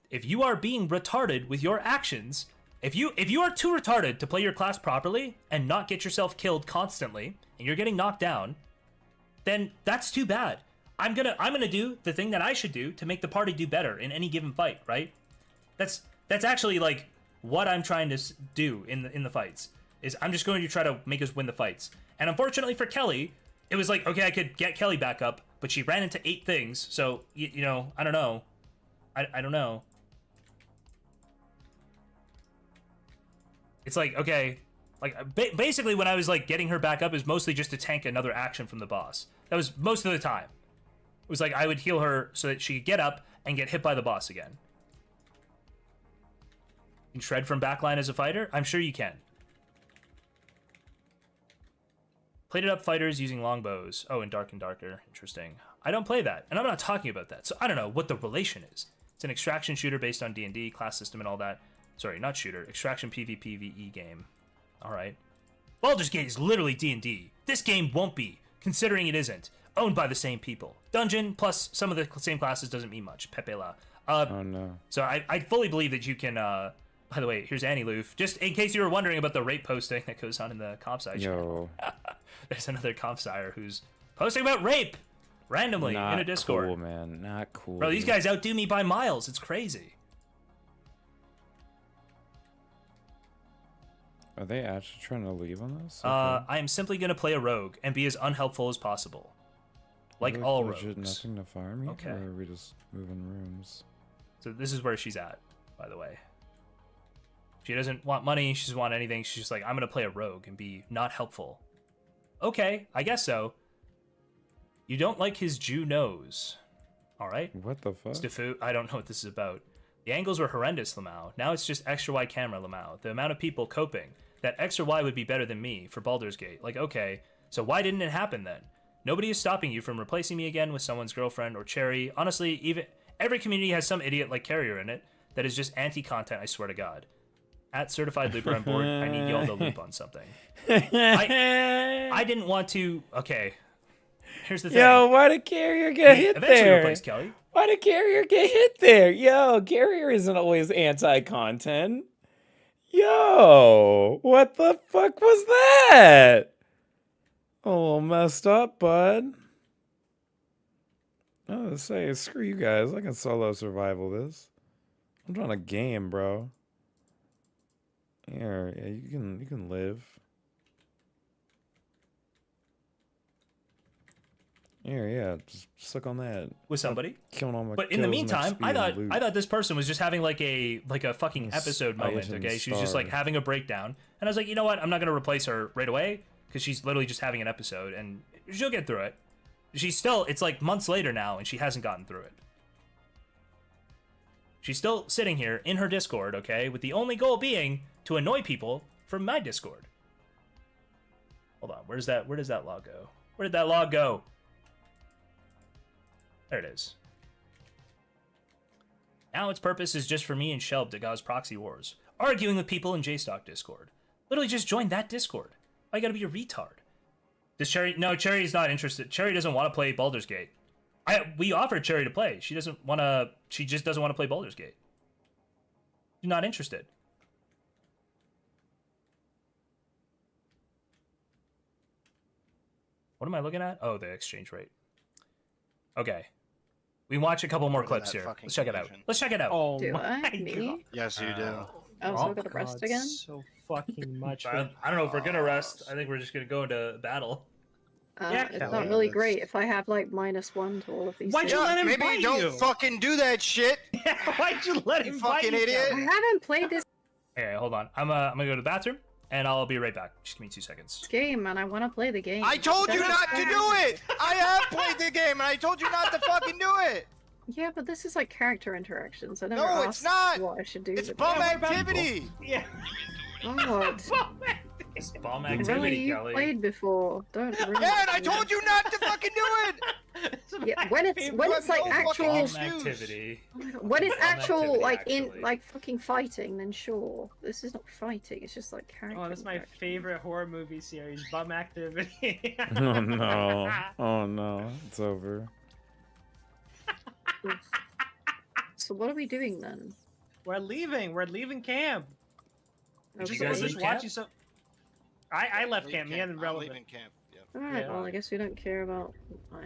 if you are being retarded with your actions, if you are too retarded to play your class properly and not get yourself killed constantly, and you're getting knocked down, then that's too bad. I'm gonna do the thing that I should do to make the party do better in any given fight, right? That's actually like what I'm trying to do in the fights. Is I'm just going to try to make us win the fights. And unfortunately for Kelly, it was like, okay, I could get Kelly back up, but she ran into 8 things. So you know, I don't know. I don't know. It's like, okay, like basically when I was like getting her back up, it was mostly just to tank another action from the boss. That was most of the time. It was like I would heal her so that she could get up and get hit by the boss again. You can shred from backline as a fighter? I'm sure you can. Plated up fighters using longbows. Oh, and Dark and Darker. Interesting. I don't play that, and I'm not talking about that, so I don't know what the relation is. It's an extraction shooter based on D&D, class system, and all that. Sorry, not shooter. Extraction PvPvE game. Alright. Baldur's Gate is literally D&D. This game won't be, considering it isn't. Owned by the same people. Dungeon plus some of the same classes doesn't mean much. Pepe La.
Oh no.
So I fully believe that you can, by the way, here's Annie Loof. Just in case you were wondering about the rape posting that goes on in the comp sci
Yo.
There's another comp sire who's posting about rape randomly
Not
in a Discord.
Cool, man. Not cool.
Bro, these
dude.
guys outdo me by miles. It's crazy.
Are they actually trying to leave on this?
I am simply going to play a rogue and be as unhelpful as possible. Like all
legit
rogues.
Nothing to fire me?
Okay.
Or are we just moving rooms?
So this is where she's at, by the way. She doesn't want money. She doesn't want anything. She's just like, I'm going to play a rogue and be not helpful. Okay, I guess so. You don't like his Jew nose. All right.
What the fuck?
Stifu, I don't know what this is about. The angles were horrendous, Lamau. Now it's just extra wide camera, Lamau. The amount of people coping that extra wide would be better than me for Baldur's Gate. Like, okay. So why didn't it happen then? Nobody is stopping you from replacing me again with someone's girlfriend or Cherry. Honestly, even every community has some idiot like Carrier in it that is just anti-content, I swear to God. At Certified Looper on board, I need y'all to loop on something. I didn't want to... Okay. Here's the thing.
Yo, why did Carrier get hit
Eventually
there?
replace Kelly.
Why did Carrier get hit there? Yo, Carrier isn't always anti-content. Yo, what the fuck was that? A little messed up, bud. I was say, screw you guys. I can solo survival this. I'm trying to game, bro. Here, yeah, you can live. Here, yeah, just suck on that.
With somebody.
Killing all my
But in the
kills next
meantime,
speed
I
and
thought
loot.
this person was just having like a fucking episode moment,
Item
okay? She was just like
star.
having a breakdown. And I was like, you know what? I'm not gonna replace her right away, because she's literally just having an episode and she'll get through it. She's still, it's like months later now and she hasn't gotten through it. She's still sitting here in her Discord, okay, with the only goal being to annoy people from my Discord. Hold on, where does that log go? Where did that log go? There it is. Now its purpose is just for me and Shelb to cause proxy wars, arguing with people in JSTLK Discord. Literally just join that Discord. Why you gotta be a retard? Does Cherry? No, Cherry's not interested. Cherry doesn't want to play Baldur's Gate. We offered Cherry to play. She doesn't want to. She just doesn't want to play Baldur's Gate. She's not interested. What am I looking at? Oh, the exchange rate. Okay. We can watch a couple more
Go to
clips
that
here.
fucking
Let's check it out.
collision.
Let's check it out.
Oh
Do
my
I? Me?
Yes, you do.
Oh, so we got to rest again?
So fucking much.
I don't know if we're gonna rest. I think we're just gonna go into battle.
Yeah,
It's
Kelly,
not really
that's-
great if I have like -1 to all of these
Why'd
things.
you let him
Maybe
bite
don't
you?
fucking do that shit.
Why'd you let
You
him
fucking
bite you,
idiot.
I
Kelly?
haven't played this
Okay, hold on. I'm gonna go to the bathroom, and I'll be right back. Just give me 2 seconds.
game and I want to play the game.
I told you
That's
not to
bad.
do it. I have played the game, and I told you not to fucking do it.
Yeah, but this is like character interactions. I never
No,
asked
it's not.
what I should do.
It's
with
bum
it.
activity.
Yeah.
God.
It's bomb
Really,
activity,
you've
Kelly.
played before. Don't ruin
Yeah, and
it.
I told you not to fucking do it.
Yeah, when it's
You
like
have no
actual
fucking
Bomb
excuse.
activity.
when it's
Bomb
actual
activity,
like
actually.
in like fucking fighting, then sure. This is not fighting. It's just like character.
Oh, that's my
interaction.
favorite horror movie series, Bum Activity.
Oh no. Oh no. It's over.
Oof. So what are we doing then?
We're leaving. We're leaving camp.
Did you
Okay.
guys
We're
leave
just
camp?
watching some. I left camp. Me and
I'm
Relevant.
leaving camp. Yep.
Alright,
Yeah.
well I guess we don't care about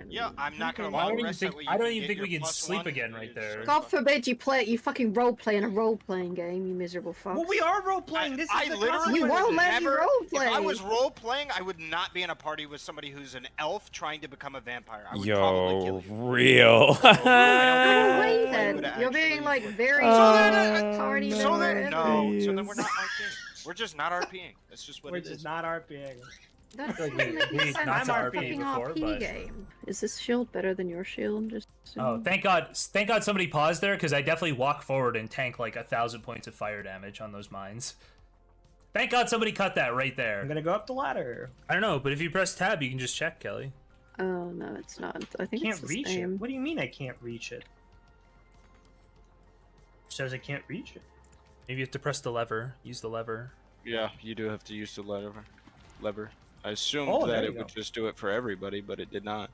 Yeah, I'm not gonna
Okay.
long
I don't even
rest.
think-
that way
I
you
don't
can
even
get
think
your
we can
+1
sleep again
and
right
your
there.
just
God
fucking-
forbid you fucking role play in a role playing game, you miserable fuck.
Well, we are role playing. This is
I
the
literally
consequence.
You
would
won't let me
never.
role
If I
play.
was role playing, I would not be in a party with somebody who's an elf trying to become a vampire. I would probably
Yo,
kill you.
real.
Go away
I
then.
would
You're being
actually-
like very
So
party than
then,
whatever.
no. So then we're not RPing. We're just not RPing. That's just what
We're
it
just
is.
not RPing.
That
Like,
doesn't
we-
make
we
sense.
not
It's
to
a
RP
fucking
before,
RP
but-
game. Is this shield better than your shield? I'm just
Oh,
assuming.
thank God somebody paused there, because I definitely walk forward and tank like 1,000 points of fire damage on those mines. Thank God somebody cut that right
I'm
there.
gonna go up the ladder.
I don't know, but if you press tab, you can just check, Kelly.
Oh no, it's not. I think
Can't
it's the
reach
same.
it. What do you mean I can't reach it? Says I can't reach it.
Maybe you have to press the lever. Use the lever.
Yeah, you do have to use the lever. I assumed
Oh, there
that
you
it would
go.
just do it for everybody, but it did not.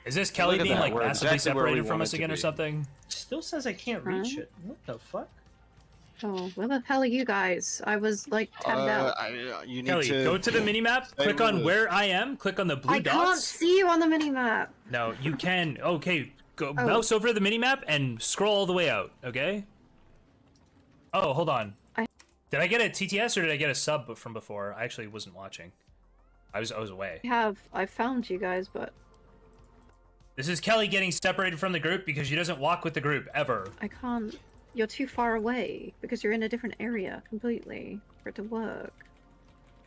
Is this Kelly
Look at
being
that,
like
we're
massively
exactly where we
separated from
want
us
it to
again or
be.
something?
Still says I can't reach it. What the fuck?
Oh, where the hell are you guys? I was like tabbed out.
You need
Kelly,
to
go to the minimap,
stay
click
with
on
us.
where I am, click on the blue
I can't
dots.
see you on the minimap.
No, you can. Okay, go
Oh.
mouse over the minimap and scroll all the way out, okay? Oh, hold on. Did I get a TTS or did I get a sub from before? I actually wasn't watching. I was away.
I found you guys, but
This is Kelly getting separated from the group because she doesn't walk with the group ever.
I can't. You're too far away because you're in a different area completely for it to work.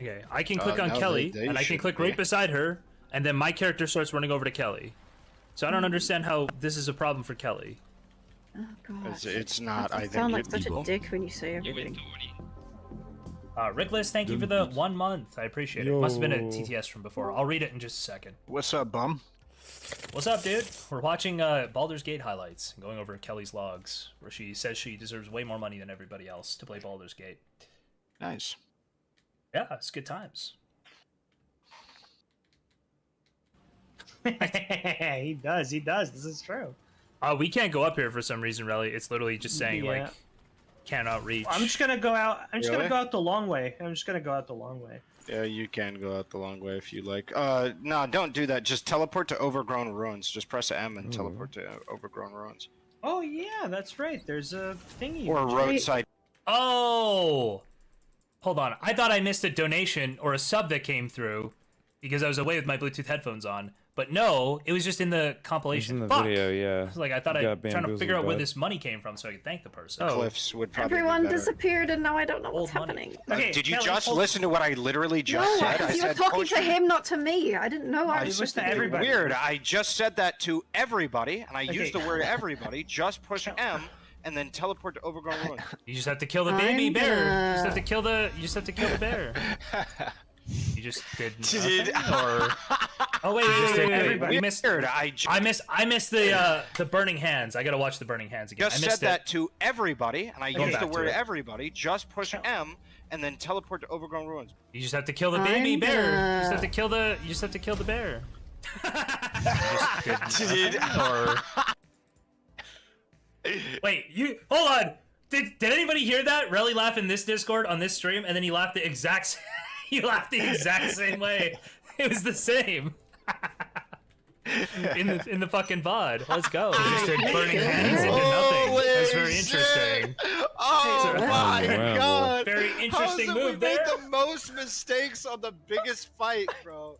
Okay, I can click on
no,
Kelly,
they
and I can
should
click
be.
right beside her, and then my character starts running over to Kelly. So I don't understand how this is a problem for Kelly.
Oh god.
It's not. I
You
think
sound like
you
such
people.
a dick when you say everything.
Rickless, thank you for the 1 month. I appreciate it. Must have been a TTS from before. I'll read it in just a second.
What's up, bum?
What's up, dude? We're watching Baldur's Gate highlights and going over Kelly's logs, where she says she deserves way more money than everybody else to play Baldur's Gate.
Nice.
Yeah, it's good times.
He does. This is true.
We can't go up here for some reason, really. It's literally just saying, like, cannot reach.
I'm just gonna go out. I'm just gonna go out the long way.
Yeah, you can go out the long way if you like. No, don't do that. Just teleport to Overgrown Ruins. Just press M and teleport to Overgrown Ruins.
Oh yeah, that's right. There's a thingy.
Or roadside.
Oh! Hold on. I thought I missed a donation or a sub that came through because I was away with my Bluetooth headphones on. But no, it was just in the compilation.
In the video, yeah.
Like, I thought I'm trying to figure out where this money came from so I could thank the person.
Cliffs would probably
Everyone
be better.
disappeared and now I don't know what's happening.
Okay,
Did you
Kelly,
just listen to what I literally just
No,
said? I
you were
said
talking
push
to him, not to me. I didn't know I was supposed to
everybody.
Weird. I just said that to everybody, and I used the word everybody. Just push M and then teleport to Overgrown Ruins.
You just have to kill the baby bear. You just have to kill the. You just have to kill the bear. You just did nothing, or oh wait, we missed. I missed the burning hands. I gotta watch the burning hands again.
Just said that to everybody, and I used the word everybody. Just push M and then teleport to Overgrown Ruins.
You just have to kill the baby bear. You just have to kill the. You just have to kill the bear. Wait, you hold on. Did anybody hear that? Relly laugh in this Discord on this stream, and then he laughed the exact. He laughed the exact same way. It was the same. in the fucking VOD. Let's go. He just did burning hands into nothing. That's very interesting.
Oh my god!
Very interesting
How
move
we
there.
made the most mistakes on the biggest fight, bro.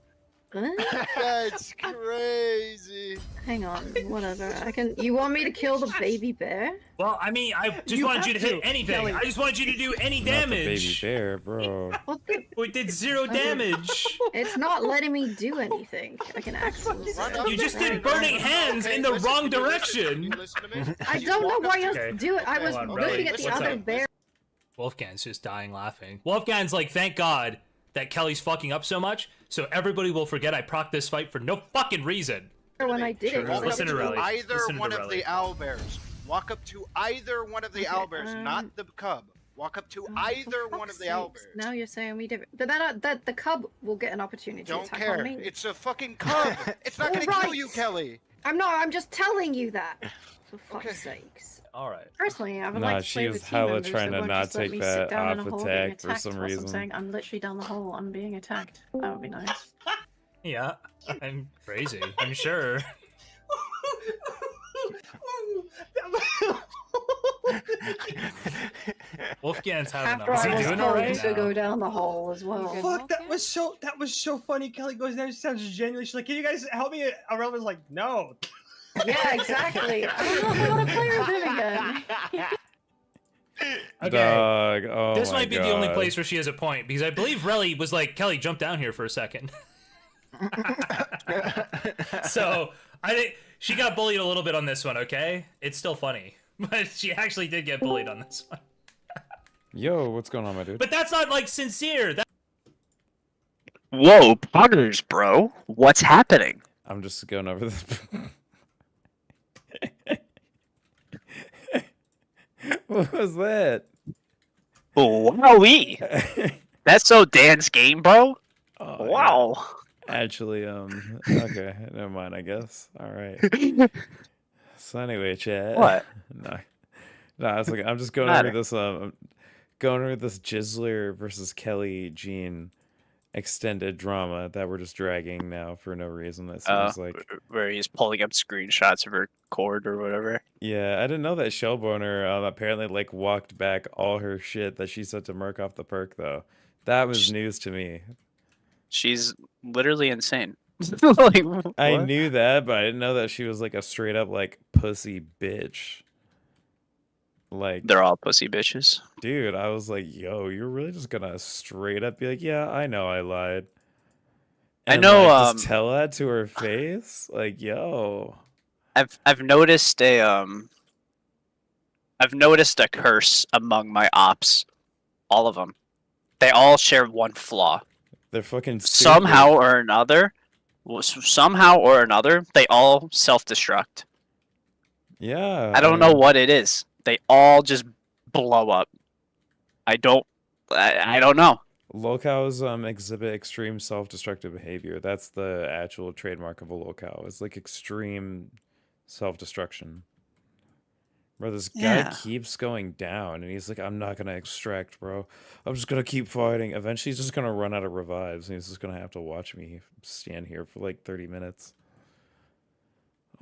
That's crazy.
Hang on, whatever. You want me to kill the baby bear?
Well, I mean, I just wanted you to hit anything.
Kelly.
I just wanted you to do any
Not the baby
damage.
bear, bro.
We did 0 damage.
It's not letting me do anything. I can actually.
You just did burning hands in the wrong direction.
I don't know why you're doing. I was
Hold on,
looking
Relly,
at the
what's
other
up?
bear.
Wolfgang's just dying laughing. Wolfgang's like, thank God that Kelly's fucking up so much, so everybody will forget I procced this fight for no fucking reason.
When I did it,
Walk up
Listen to
to
Relly.
either
Listen to
one of
Relly.
the owlbears. Walk up to either one of the owlbears, not the cub. Walk up to either one of the owlbears.
Now you're saying we did, but that the cub will get an opportunity to
Don't
attack
care.
on me.
It's a fucking cub. It's not gonna kill you, Kelly.
I'm not. I'm just telling you that. For fuck's sakes.
All right.
Personally, I would
Nah,
like to
she
play
was
with team
hella
members
trying
that
to
won't
not
just let
take
me
that
sit down in
off
a hole being
attack for
attacked
some
whilst I'm
reason.
saying I'm literally down the hole. I'm being attacked. That would be nice.
Yeah, I'm crazy. I'm sure. Wolfgang's having
After
a. Is
I
he
was
doing
told
alright?
to go down the hole as well.
Fuck, that was so funny. Kelly goes down, she sounds genuine. She's like, "Can you guys help me?" Aurel was like, "No."
Yeah, exactly. I don't know if I want to play with him again.
Okay.
Dog. Oh
This
my
might be the only
God.
place where she has a point because I believe Relly was like, Kelly, jump down here for a second. So I think she got bullied a little bit on this one. Okay, it's still funny, but she actually did get bullied on this one.
Yo, what's going on, my dude?
But that's not like sincere.
Whoa, poggers, bro. What's happening?
I'm just going over this. What was that?
Wowee. That's so Dan's game, bro.
Oh,
Wow.
yeah. Actually, okay, never mind, I guess. All right. So anyway, chat.
What?
No, it's like I'm just going over this going over this Jizzler versus Kelly Jean extended drama that we're just dragging now for no reason. That seems like
where he's pulling up screenshots of her cord or whatever.
yeah, I didn't know that Shellboner apparently like walked back all her shit that she said to Merc off the perk though. That was news to me.
She's literally insane. Like,
I
what?
knew that, but I didn't know that she was like a straight up like pussy bitch. Like
They're all pussy bitches.
dude, I was like, yo, you're really just gonna straight up be like, yeah, I know I lied.
I
And,
know,
like, just tell that to her face? Like, yo.
I've noticed a curse among my ops. All of them. They all share one flaw.
They're fucking stupid.
Somehow or another, they all self-destruct.
Yeah.
I don't know what it is. They all just blow up. I don't know.
Locals exhibit extreme self-destructive behavior. That's the actual trademark of a locale. It's like extreme self-destruction. Bro, this guy keeps going down, and he's like, I'm not gonna extract, bro. I'm just gonna keep fighting. Eventually, he's just gonna run out of revives, and he's just gonna have to watch me stand here for like 30 minutes.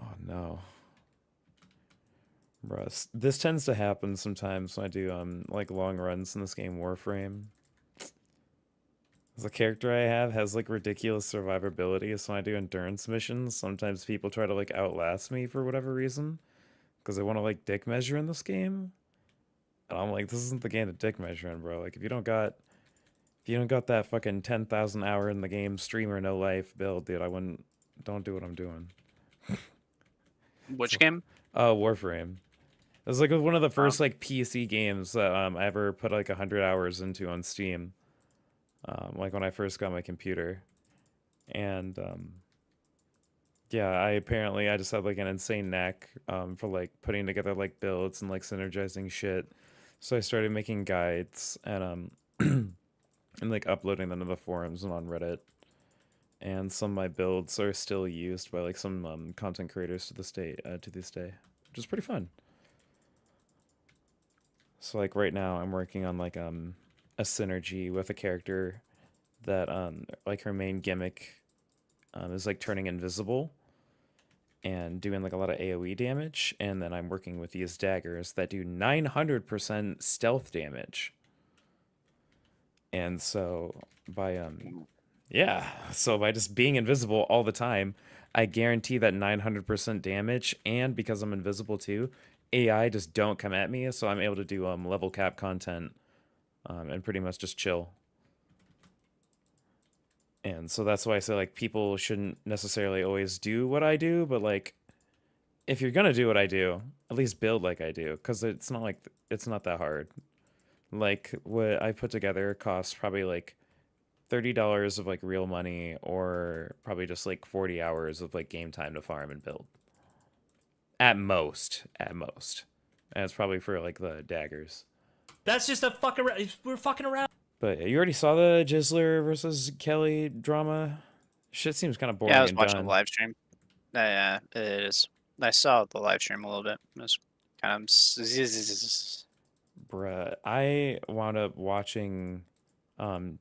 Oh, no. Bro, this tends to happen sometimes when I do, like, long runs in this game, Warframe. The character I have has, like, ridiculous survivability, so when I do endurance missions, sometimes people try to, like, outlast me for whatever reason. Because they want to, like, dick measure in this game. And I'm like, this isn't the game to dick measure in, bro. Like, if you don't got that fucking 10,000 hour in the game streamer no life build, dude, don't do what I'm doing.
Which game?
Warframe. It was, like, one of the first, like, PC games that, I ever put, like, 100 hours into on Steam. Like, when I first got my computer. And, yeah, I just had, like, an insane knack, for, like, putting together, like, builds and, like, synergizing shit. So I started making guides and, and, like, uploading them to the forums and on Reddit. And some of my builds are still used by, like, some, content creators to this day, which is pretty fun. So, like, right now I'm working on, like, a synergy with a character that, like, her main gimmick, is, like, turning invisible and doing, like, a lot of AoE damage, and then I'm working with these daggers that do 900% stealth damage. And so, by just being invisible all the time, I guarantee that 900% damage, and because I'm invisible too, AI just don't come at me, so I'm able to do, level cap content, and pretty much just chill. And so that's why I say, like, people shouldn't necessarily always do what I do, but, like, if you're gonna do what I do, at least build like I do, because it's not that hard. Like, what I put together costs probably, like, $30 of, like, real money, or probably just, like, 40 hours of, like, game time to farm and build. At most. And it's probably for, like, the daggers.
That's just a fuck around. We're fucking around.
But you already saw the Jizzler versus Kelly drama? Shit seems kind of boring.
Yeah, I was
and
watching
done.
the live stream. Yeah, it is. I saw the live stream a little bit. It was kind of.
Bruh, I wound up watching.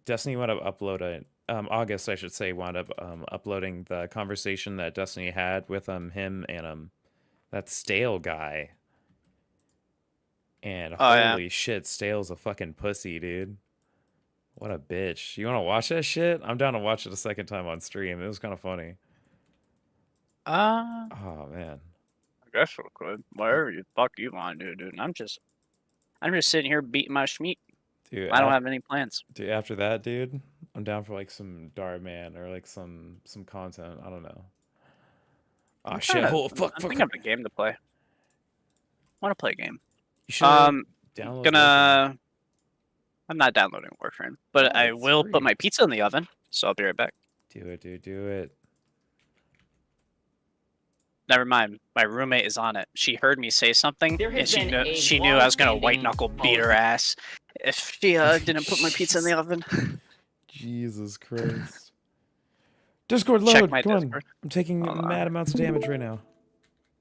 Destiny wound up uploading. August, I should say, wound up uploading the conversation that Destiny had with him and that Stale guy. And holy shit, Stale's a fucking pussy, dude. What a bitch. You want to watch that shit? I'm down to watch it a second time on stream. It was kind of funny. Oh, man.
I guess we could. Whatever you fuck you want to do, dude. I'm just sitting here beating my schmeat.
Dude,
I don't have any plans.
Dude, after that, dude, I'm down for, like, some Darman or, like, some content. I don't know. Oh, shit. Fuck.
I think I have a game to play. I want to play a game.
You should download
I'm not downloading Warframe, but I will put my pizza in the oven, so I'll be right back.
Do it, dude. Do it.
Never mind. My roommate is on it. She heard me say something, and she knew I was gonna white knuckle beat her ass if she didn't put my pizza in the oven.
Jesus Christ. Discord load. Come on. I'm taking mad amounts of damage right now.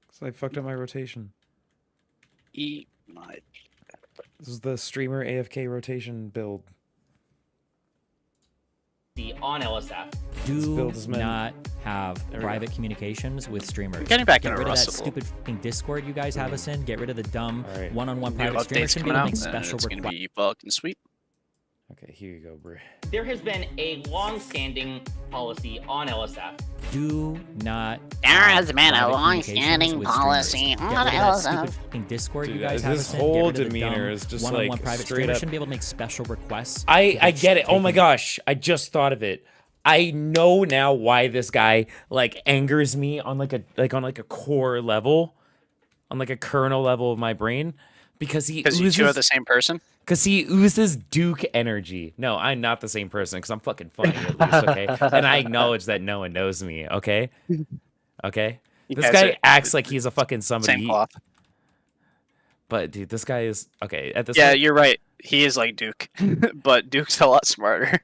Because I fucked up my rotation.
Eat my...
This is the streamer AFK rotation build.
On LSF.
Do not have private communications with streamers.
Getting back
Get
into
rid of that
Russell.
stupid fucking Discord you guys have us in. Get rid of the dumb one-on-one private
Updates
streamers. Should be
coming
able to
out,
make
and
special
it's gonna
requests.
be fucking sweet.
Okay, here you go, bro.
There has been a long-standing policy on LSF.
Do not.
There has been a
private
long-standing
communications with
policy
streamers.
on
Get rid of that
LSF.
stupid fucking Discord you
Dude,
guys have
his
us in.
whole
Get rid of the
demeanor
dumb
is just,
one-on-one
like,
private
straight
streamers.
up-
Shouldn't be able to make special requests.
I get it. Oh my gosh. I just thought of it. I know now why this guy, like, angers me on, like, a core level. On, like, a kernel level of my brain. Because
you two are the same person?
Because he oozes Duke energy. No, I'm not the same person because I'm fucking funny at least, okay? And I acknowledge that no one knows me, okay? Okay? This guy acts like he's a fucking somebody.
Same cloth.
But, dude, this guy is... Okay, at this
Yeah,
point...
you're right. He is like Duke. But Duke's a lot smarter.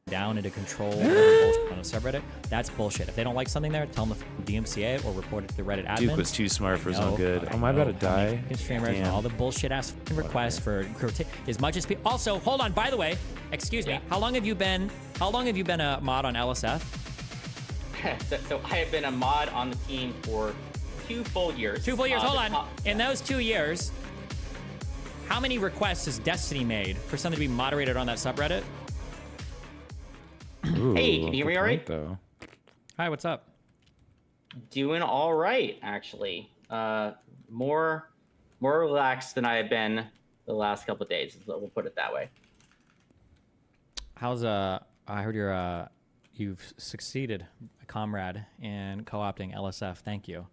Down and to control whatever bullshit on a subreddit, that's bullshit. If they don't like something there, tell them to DMCA or report it to the Reddit admin.
Duke was too smart for his own good. Oh, am I about to die?
Streamers and all the bullshit ass requests for as much as people. Also, hold on. By the way, excuse me. How long have you been a mod on LSF?
So I have been a mod on the team for 2 full years.
2 full years. Hold on. In those 2 years, how many requests has Destiny made for something to be moderated on that subreddit?
Ooh,
hey, can you hear me all right?
Though.
Hi, what's up?
Doing all right, actually. More relaxed than I have been the last couple of days. We'll put it that way.
How's I heard you've succeeded, comrade, in co-opting LSF. Thank you.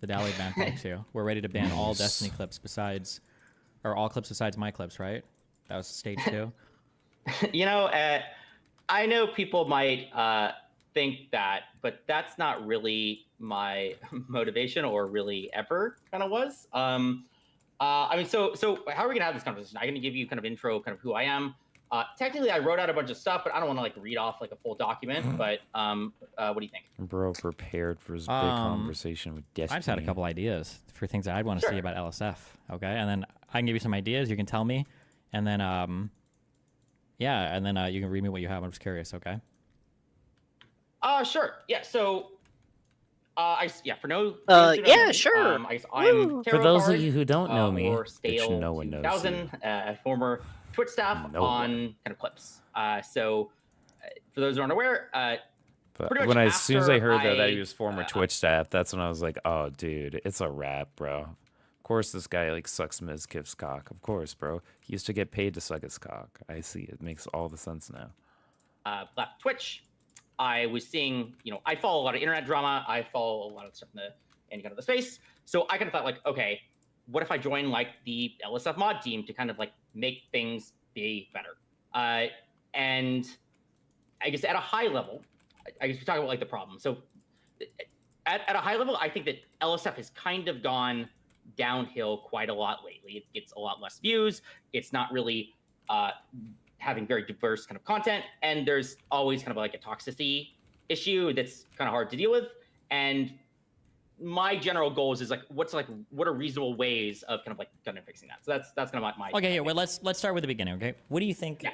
The Dally Band thanks you. We're ready to ban all Destiny clips besides, or all clips besides my clips, right? That was stage 2.
You know, I know people might think that, but that's not really my motivation, or really ever kind of was. I mean, so how are we gonna have this conversation? I'm gonna give you kind of intro, kind of who I am. Technically, I wrote out a bunch of stuff, but I don't want to like read off like a full document. But what do you think?
Bro, prepared for his big conversation with Destiny.
I just had a couple ideas for things that I'd want to see about LSF. Okay, and then I can give you some ideas. You can tell me, and then yeah, and then you can read me what you have. I'm just curious, okay?
Sure. Yeah. So, for no.
Yeah, sure.
I'm
for those of you who don't know me,
which
no one knows.
2000, former Twitch staff on kind of clips. So, for those who aren't aware,
but when as soon as I heard that he was former Twitch staff, that's when I was like, oh, dude, it's a wrap, bro. Of course, this guy like sucks Mizkif's cock. Of course, bro. He used to get paid to suck his cock. I see. It makes all the sense now.
Left Twitch. I was seeing, you know, I follow a lot of internet drama. I follow a lot of stuff in kind of the space. So I kind of thought like, okay, what if I join like the LSF mod team to kind of like make things be better? And I guess at a high level, I guess we're talking about like the problem. So at a high level, I think that LSF has kind of gone downhill quite a lot lately. It gets a lot less views. It's not really having very diverse kind of content, and there's always kind of like a toxicity issue that's kind of hard to deal with. And my general goals is like, what are reasonable ways of kind of like kind of fixing that? So that's kind of my
okay. Yeah, well, let's start with the beginning. Okay, what do you think?
Yeah.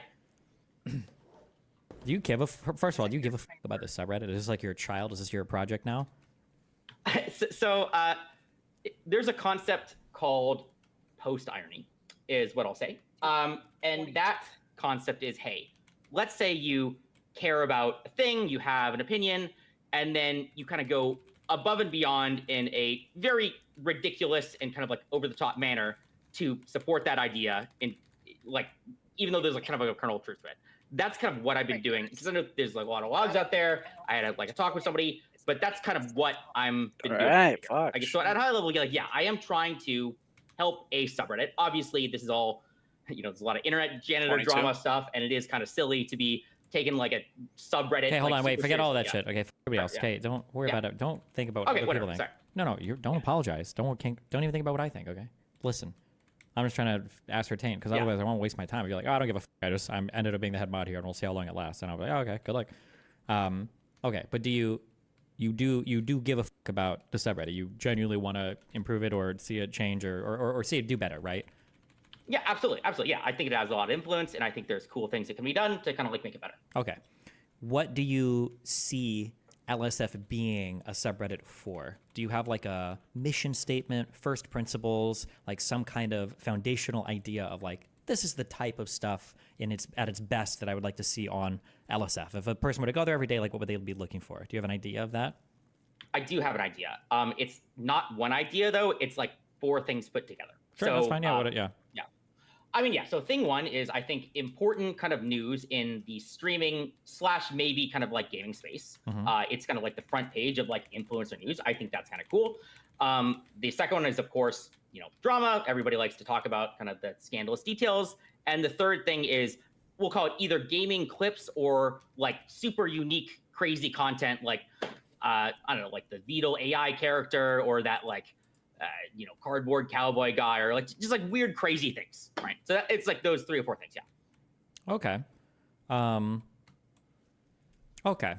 Do you give a first of all? Do you give a fuck about this subreddit? Is this like your child? Is this your project now?
So there's a concept called post irony, is what I'll say. And that concept is, hey, let's say you care about a thing, you have an opinion, and then you kind of go above and beyond in a very ridiculous and kind of like over the top manner to support that idea, in like, even though there's like kind of like a kernel of truth to it. That's kind of what I've been doing, because I know there's like a lot of logs out there. I had like a talk with somebody, but that's kind of what I'm been doing.
Right,
I guess so at a high level, you're like, yeah, I am trying to help a subreddit. Obviously, this is all, you know, there's a lot of internet janitor drama stuff, and it is kind of silly to be taking like a subreddit.
Okay, hold
like,
on, wait, forget all that
seriously.
shit. Okay, for everybody else. Okay, don't worry about it. Don't think about what
Okay,
other
whatever.
people think.
Sorry.
No, you don't apologize. Don't even think about what I think. Okay, listen. I'm just trying to ascertain, because otherwise I won't waste my time. I'll be like, oh, I don't give a fuck. I ended up being the head mod here, and we'll see how long it lasts. And I'll be like, oh, okay, good luck. Okay, but do you do give a fuck about the subreddit? You genuinely want to improve it or see it change or see it do better, right?
Yeah, absolutely. Yeah, I think it has a lot of influence, and I think there's cool things that can be done to kind of like make it better.
Okay. What do you see LSF being a subreddit for? Do you have like a mission statement, first principles, like some kind of foundational idea of like, this is the type of stuff at its best that I would like to see on LSF? If a person were to go there every day, like what would they be looking for? Do you have an idea of that?
I do have an idea. It's not one idea though. It's like 4 things put together.
Sure,
so,
that's fine. Yeah,
yeah. I mean, yeah. So thing 1 is, I think, important kind of news in the streaming / maybe kind of like gaming space. It's kind of like the front page of like influencer news. I think that's kind of cool. The second one is, of course, drama. Everybody likes to talk about kind of the scandalous details. And the third thing is, we'll call it either gaming clips or like super unique, crazy content, like I don't know, like the Beetle AI character, or that like cardboard cowboy guy, or like just like weird, crazy things, right? So it's like those 3 or 4 things, yeah.
Okay. Okay.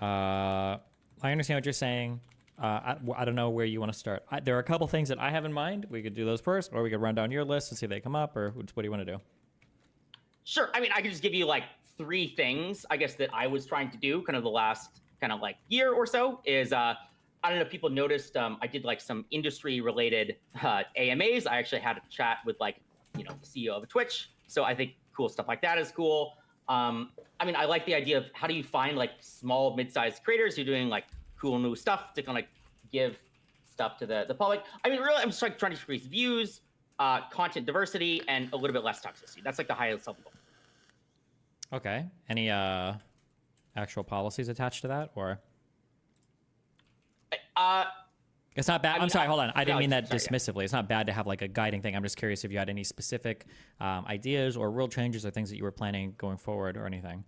I understand what you're saying. I don't know where you want to start. There are a couple things that I have in mind. We could do those first, or we could run down your list and see if they come up, or what do you want to do?
Sure. I mean, I could just give you like 3 things, I guess, that I was trying to do kind of the last kind of like year or so is, I don't know if people noticed, I did like some industry related AMAs. I actually had a chat with like, the CEO of Twitch. So I think cool stuff like that is cool. I mean, I like the idea of how do you find like small, mid-sized creators who are doing like cool new stuff to kind of like give stuff to the public. I mean, really, I'm just like trying to increase views, content diversity, and a little bit less toxicity. That's like the highest level goal.
Okay. Any actual policies attached to that, or? It's not bad. I'm sorry, hold on. I didn't mean that dismissively. It's not bad to have like a guiding thing. I'm just curious if you had any specific ideas or rule changes or things that you were planning going forward or anything.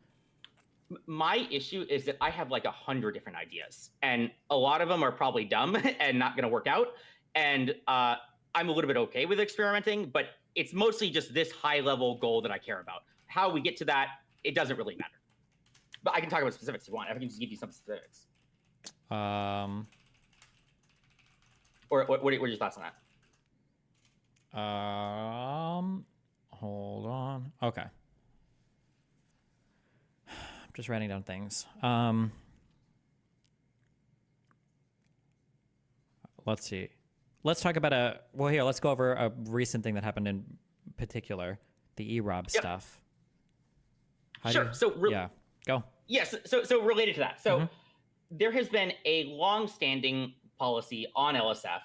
My issue is that I have like 100 different ideas, and a lot of them are probably dumb and not going to work out. And I'm a little bit okay with experimenting, but it's mostly just this high level goal that I care about. How we get to that, it doesn't really matter. But I can talk about specifics if you want. I can just give you some specifics. Or what are your thoughts on that?
Hold on. Okay. I'm just writing down things. Let's see. Let's talk about let's go over a recent thing that happened in particular, the EROB stuff.
Sure.
Yeah, go.
Yes. So related to that. So there has been a long-standing policy on LSF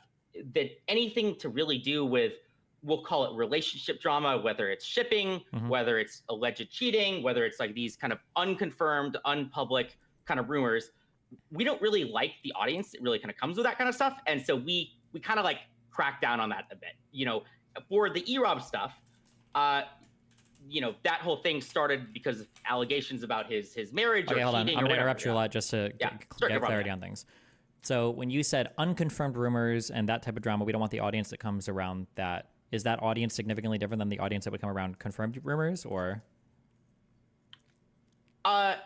that anything to really do with, we'll call it relationship drama, whether it's shipping, whether it's alleged cheating, whether it's like these kind of unconfirmed, unpublic kind of rumors, we don't really like the audience that really kind of comes with that kind of stuff. And so we kind of like crack down on that a bit. For the EROB stuff, that whole thing started because of allegations about his marriage.
Okay,
or
hold on.
cheating
I'm
or
going to
whatever.
interrupt you a lot just to get clarity on things. So when you said unconfirmed rumors and that type of drama, we don't want the audience that comes around that. Is that audience significantly different than the audience that would come around confirmed rumors, or?
It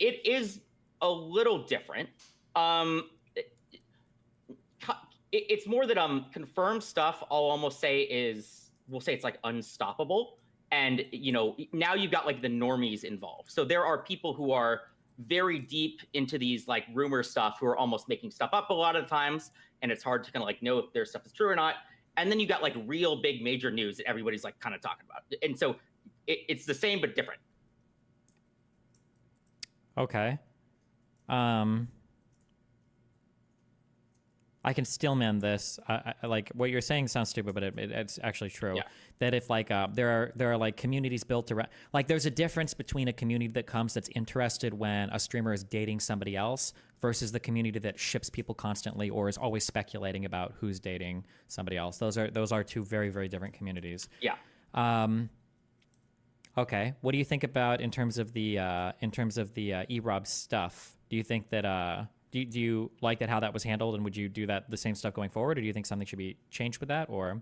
is a little different. It's more that confirmed stuff I'll almost say we'll say it's like unstoppable. And now you've got like the normies involved. So there are people who are very deep into these like rumor stuff who are almost making stuff up a lot of times, and it's hard to kind of like know if their stuff is true or not. And then you got like real big major news that everybody's like kind of talking about, and so it's the same but different.
Okay. I can still mend this. I like what you're saying sounds stupid, but it's actually true.
Yeah.
That if like there are like communities built around, like there's a difference between a community that comes that's interested when a streamer is dating somebody else versus the community that ships people constantly or is always speculating about who's dating somebody else. Those are 2 very, very different communities.
Yeah.
Okay. What do you think about in terms of the EROB stuff? Do you think that do you like that how that was handled, and would you do the same stuff going forward, or do you think something should be changed with that, or?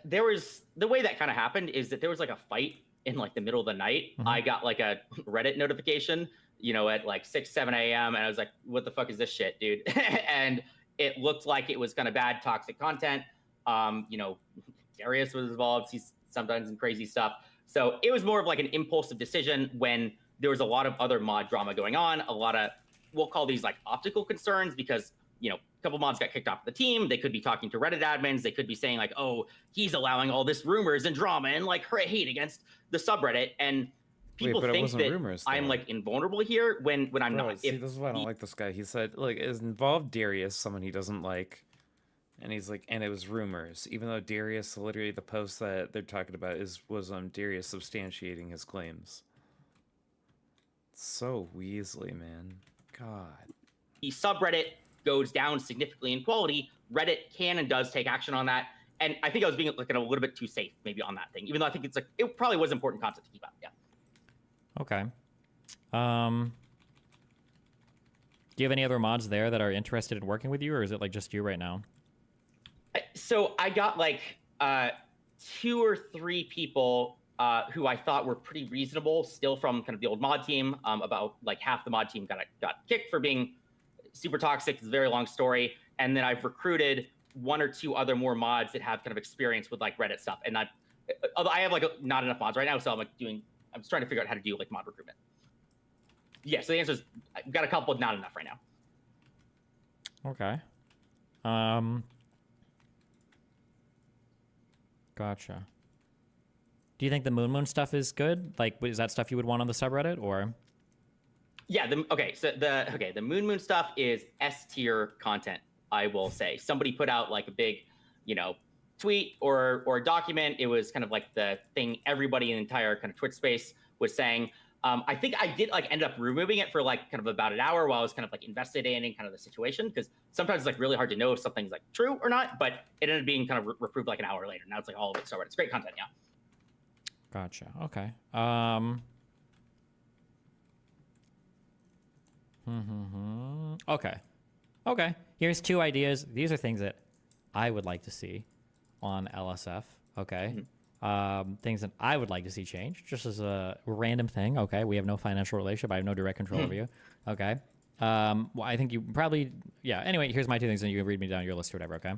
There was the way that kind of happened is that there was like a fight in like the middle of the night. I got like a Reddit notification, at like 6, 7 a.m. and I was like, what the fuck is this shit, dude? And it looked like it was kind of bad, toxic content. Darius was involved. He's sometimes in crazy stuff. So it was more of like an impulsive decision when there was a lot of other mod drama going on, a lot of, we'll call these like optical concerns, because a couple mods got kicked off the team. They could be talking to Reddit admins. They could be saying like, oh, he's allowing all this rumors and drama and like hate against the subreddit. And people think that
rumors,
I'm like invulnerable here when I'm not.
See, this is why I don't like this guy. He said like it involved Darius, someone he doesn't like, and he's like, and it was rumors, even though Darius, literally the post that they're talking about was Darius substantiating his claims. So Weasley, man, God.
The subreddit goes down significantly in quality, Reddit can and does take action on that. And I think I was being like a little bit too safe maybe on that thing, even though I think it's like it probably was important content to keep out. Yeah.
Okay. Do you have any other mods there that are interested in working with you, or is it like just you right now?
So I got like 2 or 3 people who I thought were pretty reasonable, still from kind of the old mod team. About like half the mod team got kicked for being super toxic. It's a very long story. And then I've recruited 1 or 2 other more mods that have kind of experience with like Reddit stuff. And although I have like not enough mods right now, so I'm just trying to figure out how to do like mod recruitment. Yeah, so the answer is I've got a couple, not enough right now.
Okay. Gotcha. Do you think the Moon stuff is good? Like, is that stuff you would want on the subreddit, or?
Yeah. The Moon stuff is S tier content. I will say somebody put out like a big, tweet or document. It was kind of like the thing everybody in the entire kind of Twitch space was saying. I think I did like end up removing it for like kind of about an hour while I was kind of like investigating kind of the situation, because sometimes it's like really hard to know if something's like true or not, but it ended up being kind of reproved like an hour later. Now it's like all of it. So it's great content. Yeah.
Gotcha. Okay. Okay. Here's 2 ideas. These are things that I would like to see on LSF. Okay. Things that I would like to see change, just as a random thing. Okay. We have no financial relationship. I have no direct control over you. Okay. Well, I think you probably, yeah. Anyway, here's my 2 things, and you can read me down your list or whatever. Okay.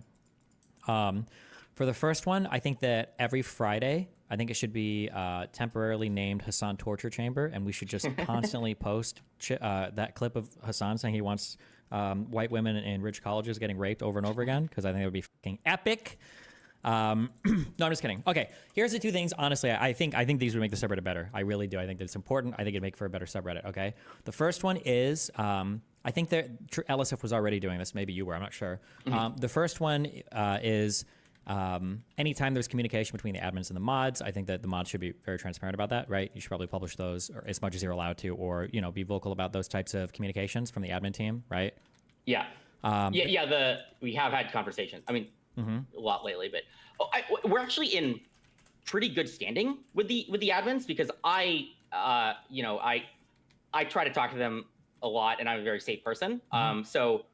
For the first one, I think that every Friday, I think it should be temporarily named Hassan Torture Chamber, and we should just constantly post that clip of Hassan saying he wants white women in rich colleges getting raped over and over again, because I think it would be fucking epic. No, I'm just kidding. Okay, here's the 2 things. Honestly, I think these would make the subreddit better. I really do. I think that it's important. I think it'd make for a better subreddit. Okay. The first one is I think that LSF was already doing this. Maybe you were. I'm not sure. The first one is anytime there's communication between the admins and the mods, I think that the mods should be very transparent about that, right? You should probably publish those or as much as you're allowed to, or be vocal about those types of communications from the admin team, right?
Yeah. We have had conversations. I mean. A lot lately, but we're actually in pretty good standing with the admins, because I try to talk to them a lot, and I'm a very safe person. So,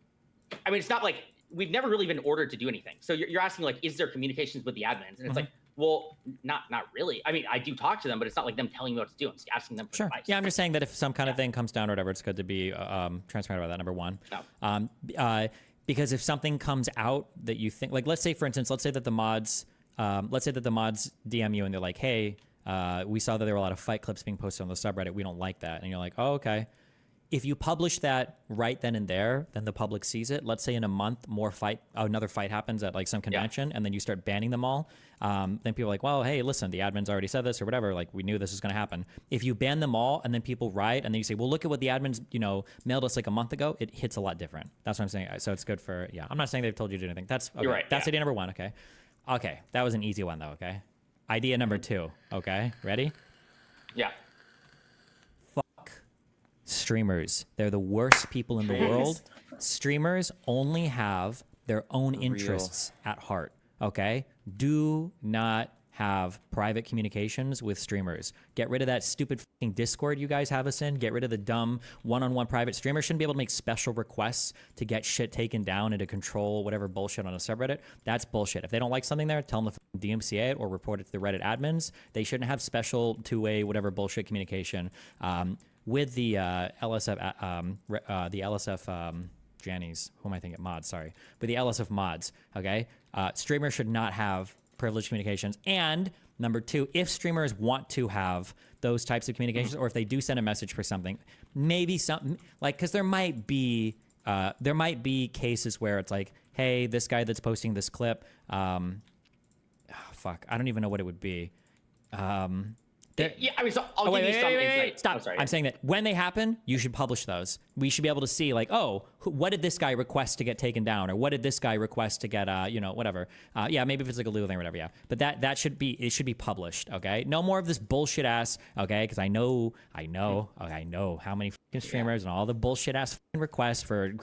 I mean, it's not like we've never really been ordered to do anything. So you're asking like, is there communications with the admins? And it's like, well, not really. I mean, I do talk to them, but it's not like them telling me what to do. I'm just asking them for advice.
Yeah, I'm just saying that if some kind of thing comes down or whatever, it's good to be transparent about that. Number 1.
No.
Because if something comes out that you think, like, let's say, for instance, let's say that the mods DM you and they're like, hey, we saw that there were a lot of fight clips being posted on the subreddit. We don't like that. And you're like, oh, okay. If you publish that right then and there, then the public sees it. Let's say in a month, another fight happens at like some convention, and then you start banning them all. Then people are like, well, hey, listen, the admins already said this or whatever. Like, we knew this was going to happen. If you ban them all and then people riot, and then you say, well, look at what the admins, mailed us like a month ago, it hits a lot different. That's what I'm saying. So it's good for, I'm not saying they've told you to do anything. That's okay.
You're right.
That's idea number 1. Okay. Okay. That was an easy one though. Okay. Idea number 2. Okay. Ready?
Yeah.
Streamers. They're the worst people in the world. Streamers only have their own interests at heart. Okay? Do not have private communications with streamers. Get rid of that stupid fucking Discord you guys have us in. Get rid of the dumb one-on-one private. Streamers shouldn't be able to make special requests to get shit taken down and to control whatever bullshit on a subreddit. That's bullshit. If they don't like something there, tell them to DMCA it or report it to the Reddit admins. They shouldn't have special two-way whatever bullshit communication with the LSF Jannies. Who am I thinking? Mods, sorry. With the LSF mods, okay? Streamers should not have privileged communications. And number 2, if streamers want to have those types of communications, or if they do send a message for something, maybe something like, because there might be cases where it's like, hey, this guy that's posting this clip, fuck, I don't even know what it would be.
Yeah, I mean, so I'll give you some insight.
Stop.
Oh, sorry.
I'm saying that when they happen, you should publish those. We should be able to see, like, oh, what did this guy request to get taken down, or what did this guy request to get, whatever. Yeah, maybe if it's like a legal thing or whatever. Yeah, but that should be published. Okay, no more of this bullshit ass. Okay, because I know how many fucking streamers and all the bullshit ass requests for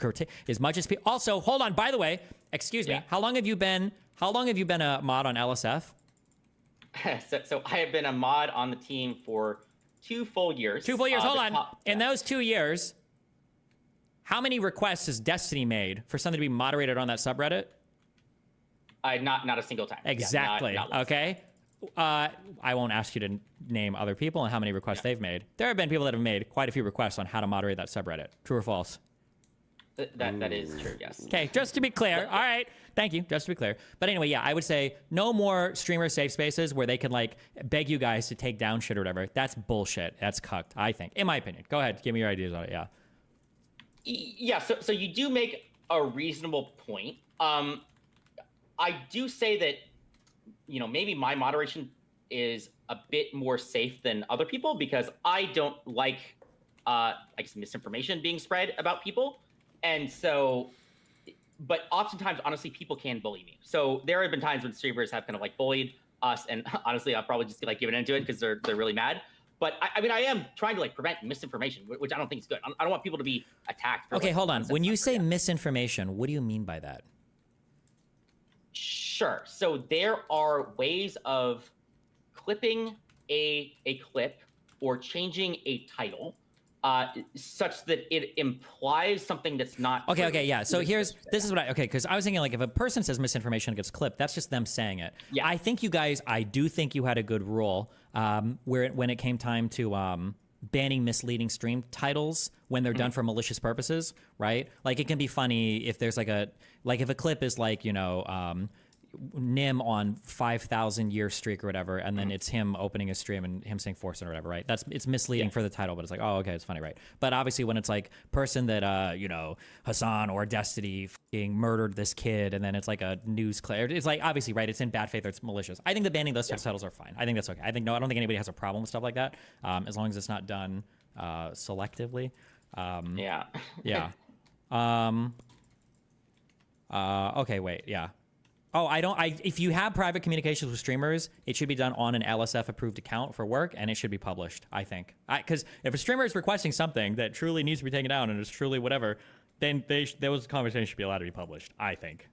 as much as people. Also, hold on. By the way, excuse me. How long have you been a mod on LSF?
So I have been a mod on the team for 2 full years.
2 full years. Hold on. In those 2 years, how many requests has Destiny made for something to be moderated on that subreddit?
Not a single time.
Exactly.
Not
okay. I won't ask you to name other people and how many requests they've made. There have been people that have made quite a few requests on how to moderate that subreddit. True or false?
That is true, yes.
Okay, just to be clear. All right. Thank you. Just to be clear. But anyway, yeah, I would say no more streamer safe spaces where they can like beg you guys to take down shit or whatever. That's bullshit. That's cucked, I think. In my opinion. Go ahead. Give me your ideas on it. Yeah.
Yeah, so you do make a reasonable point. I do say that, maybe my moderation is a bit more safe than other people because I don't like, I guess, misinformation being spread about people. And so, but oftentimes, honestly, people can bully me. So there have been times when streamers have kind of like bullied us, and honestly, I'll probably just like giving into it because they're really mad. But I mean, I am trying to like prevent misinformation, which I don't think is good. I don't want people to be attacked. For,
okay,
like,
hold on. When you say misinformation, what do you mean by that?
Sure. So there are ways of clipping a clip or changing a title such that it implies something that's not.
Okay, yeah. So this is what because I was thinking like if a person says misinformation gets clipped, that's just them saying it.
Yeah.
I do think you had a good rule when it came time to banning misleading stream titles when they're done for malicious purposes, right? Like it can be funny if there's if a clip is like, Nim on 5,000 year streak or whatever, and then it's him opening a stream and him saying Force or whatever, right? It's misleading for the title, but it's like, oh, okay, it's funny, right? But obviously when it's like person that Hassan or Destiny fucking murdered this kid, and then it's like a news clip, it's like obviously right, it's in bad faith or it's malicious. I think that banning those types of titles are fine. I think that's okay. I don't think anybody has a problem with stuff like that, as long as it's not done selectively.
Yeah.
Okay, wait, yeah. Oh, if you have private communications with streamers, it should be done on an LSF approved account for work, and it should be published, I think. Because if a streamer is requesting something that truly needs to be taken down and is truly whatever, then those conversations should be allowed to be published, I think.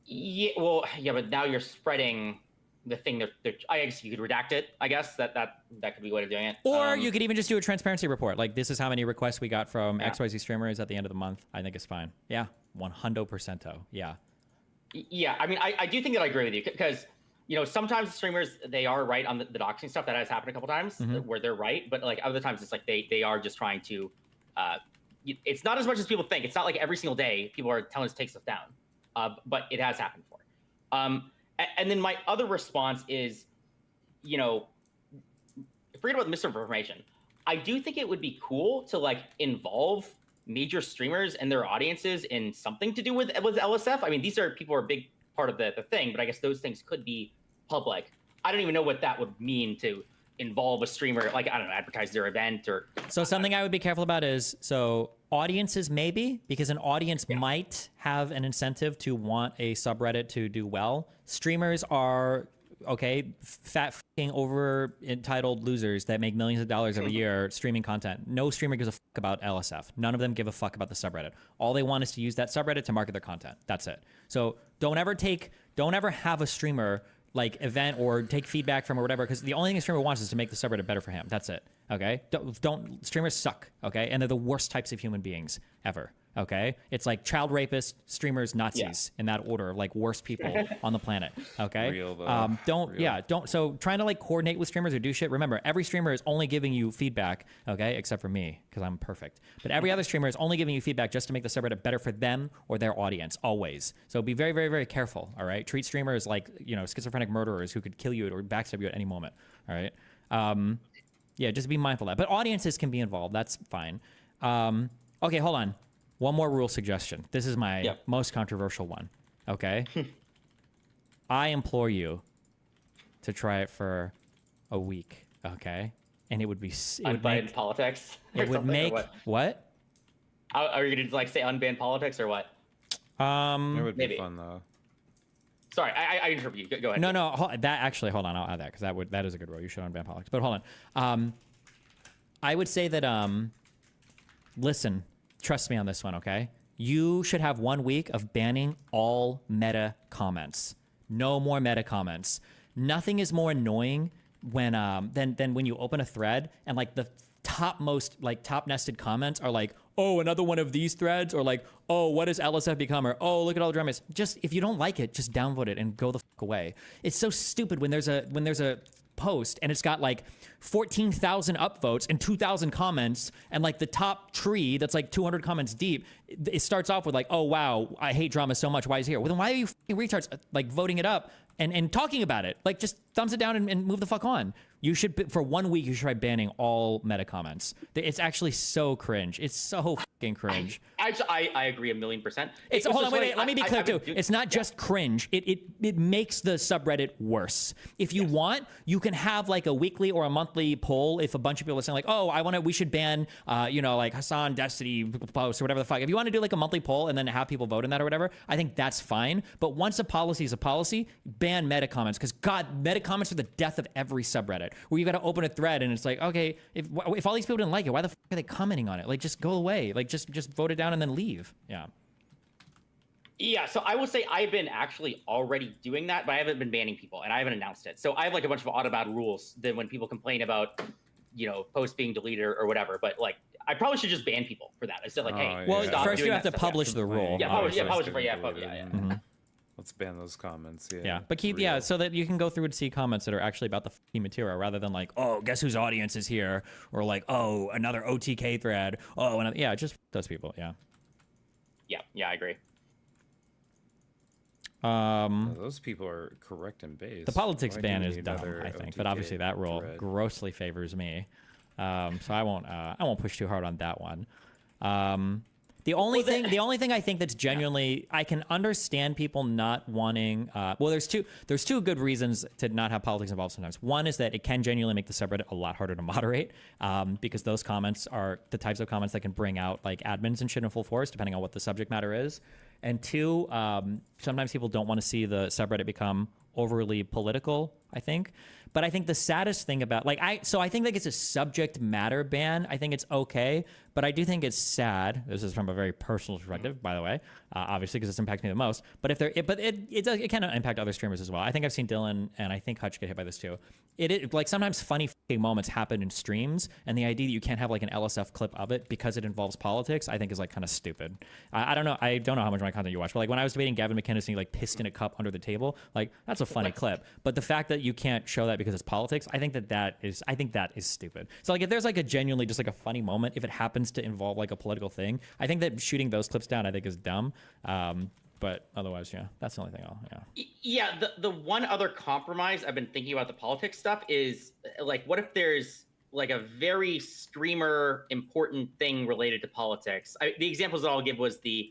Yeah, well, yeah, but now you're spreading the thing that I guess you could redact it, I guess. That could be a way of doing it.
Or you could even just do a transparency report. Like, this is how many requests we got from XYZ streamers at the end of the month. I think it's fine. Yeah, 100%. Yeah.
Yeah, I mean, I do think that I agree with you because, sometimes streamers, they are right on the doxing stuff. That has happened a couple times where they're right. But like other times it's like they are just trying to, it's not as much as people think. It's not like every single day people are telling us to take stuff down. But it has happened before. And then my other response is, forget about the misinformation. I do think it would be cool to like involve major streamers and their audiences in something to do with LSF. I mean, these are people who are a big part of the thing, but I guess those things could be public. I don't even know what that would mean to involve a streamer, like, I don't know, advertise their event or.
So something I would be careful about is, audiences maybe, because an audience might have an incentive to want a subreddit to do well. Streamers are, fat fucking over entitled losers that make millions of dollars every year streaming content. No streamer gives a fuck about LSF. None of them give a fuck about the subreddit. All they want is to use that subreddit to market their content. That's it. So don't ever have a streamer like event or take feedback from or whatever, because the only thing a streamer wants is to make the subreddit better for him. That's it. Okay? Don't streamers suck, okay? And they're the worst types of human beings ever. Okay, it's like child rapists, streamers, Nazis in that order of like worst people on the planet. Okay,
Real, though.
Don't. So trying to like coordinate with streamers or do shit. Remember, every streamer is only giving you feedback. Okay, except for me because I'm perfect. But every other streamer is only giving you feedback just to make the subreddit better for them or their audience. Always. So be very, very, very careful. All right, treat streamers like schizophrenic murderers who could kill you or backstab you at any moment. All right. Just be mindful of that. But audiences can be involved. That's fine. Okay, hold on. One more rule suggestion. This is my most controversial one. Okay? I implore you to try it for a week, okay? And it would be
unbanned politics.
It would make what?
Are you gonna like say unban politics or what?
It would be
maybe.
fun though.
Sorry, I interrupt you. Go ahead.
No, hold on. I'll add that because that is a good rule. You should unban politics. But hold on. I would say that listen, trust me on this one, okay? You should have 1 week of banning all meta comments. No more meta comments. Nothing is more annoying when than when you open a thread and like the top nested comments are like, oh, another one of these threads, or like, oh, what has LSF become, or oh, look at all the dramas. Just if you don't like it, just downvote it and go the fuck away. It's so stupid when there's a post and it's got like 14,000 upvotes and 2,000 comments, and like the top tree that's like 200 comments deep, it starts off with like, oh wow, I hate drama so much, why is it here? Well, then why are you fucking retards like voting it up and talking about it? Like, just thumbs it down and move the fuck on. You should, for 1 week, you should try banning all meta comments. It's actually so cringe. It's so fucking cringe.
I agree 1,000,000%.
Hold on, wait. Let me be clear too. It's not just cringe. It makes the subreddit worse. If you want, you can have like a weekly or a monthly poll. If a bunch of people are saying like, oh, we should ban, like Hassan Destiny posts or whatever the fuck. If you want to do like a monthly poll and then have people vote in that or whatever, I think that's fine. But once a policy is a policy, ban meta comments, because God, meta comments are the death of every subreddit. Where you got to open a thread and it's like, okay, if all these people didn't like it, why the fuck are they commenting on it? Like, just go away. Like, just vote it down and then leave.
Yeah, so I will say I've been actually already doing that, but I haven't been banning people and I haven't announced it. So I have like a bunch of automated rules that when people complain about, posts being deleted or whatever, but like I probably should just ban people for that. I said like, hey,
well,
stop
first
doing
you have
that
to
stuff.
publish the rule.
Yeah, publish it.
Mm-hmm.
Let's ban those comments.
But keep so that you can go through and see comments that are actually about the fucking material, rather than like, oh, guess whose audience is here, or like, oh, another OTK thread. Oh, just those people.
Yeah, I agree.
Those people are correct in base.
The politics ban is dumb, I think, but obviously that rule grossly favors me. So I won't push too hard on that one. The only thing I think that's genuinely, I can understand people not wanting, there's two good reasons to not have politics involved sometimes. One is that it can genuinely make the subreddit a lot harder to moderate, because those comments are the types of comments that can bring out like admins and shit in full force, depending on what the subject matter is. And two, sometimes people don't want to see the subreddit become overly political, I think. But I think the saddest thing about, I think like it's a subject matter ban. I think it's okay, but I do think it's sad. This is from a very personal perspective, by the way, obviously, because this impacts me the most. But it can impact other streamers as well. I think I've seen Dylan and I think Hutch get hit by this too. It like sometimes funny moments happen in streams, and the idea that you can't have like an LSF clip of it because it involves politics, I think is like kind of stupid. I don't know. I don't know how much of my content you watch, but like when I was debating Gavin McInnes and he like pissed in a cup under the table, like that's a funny clip. But the fact that you can't show that because it's politics, I think that is stupid. So like if there's like a genuinely just like a funny moment, if it happens to involve like a political thing, I think that shooting those clips down, I think is dumb. But otherwise, that's the only thing
The one other compromise I've been thinking about the politics stuff is like, what if there's like a very streamer important thing related to politics? The examples that I'll give was to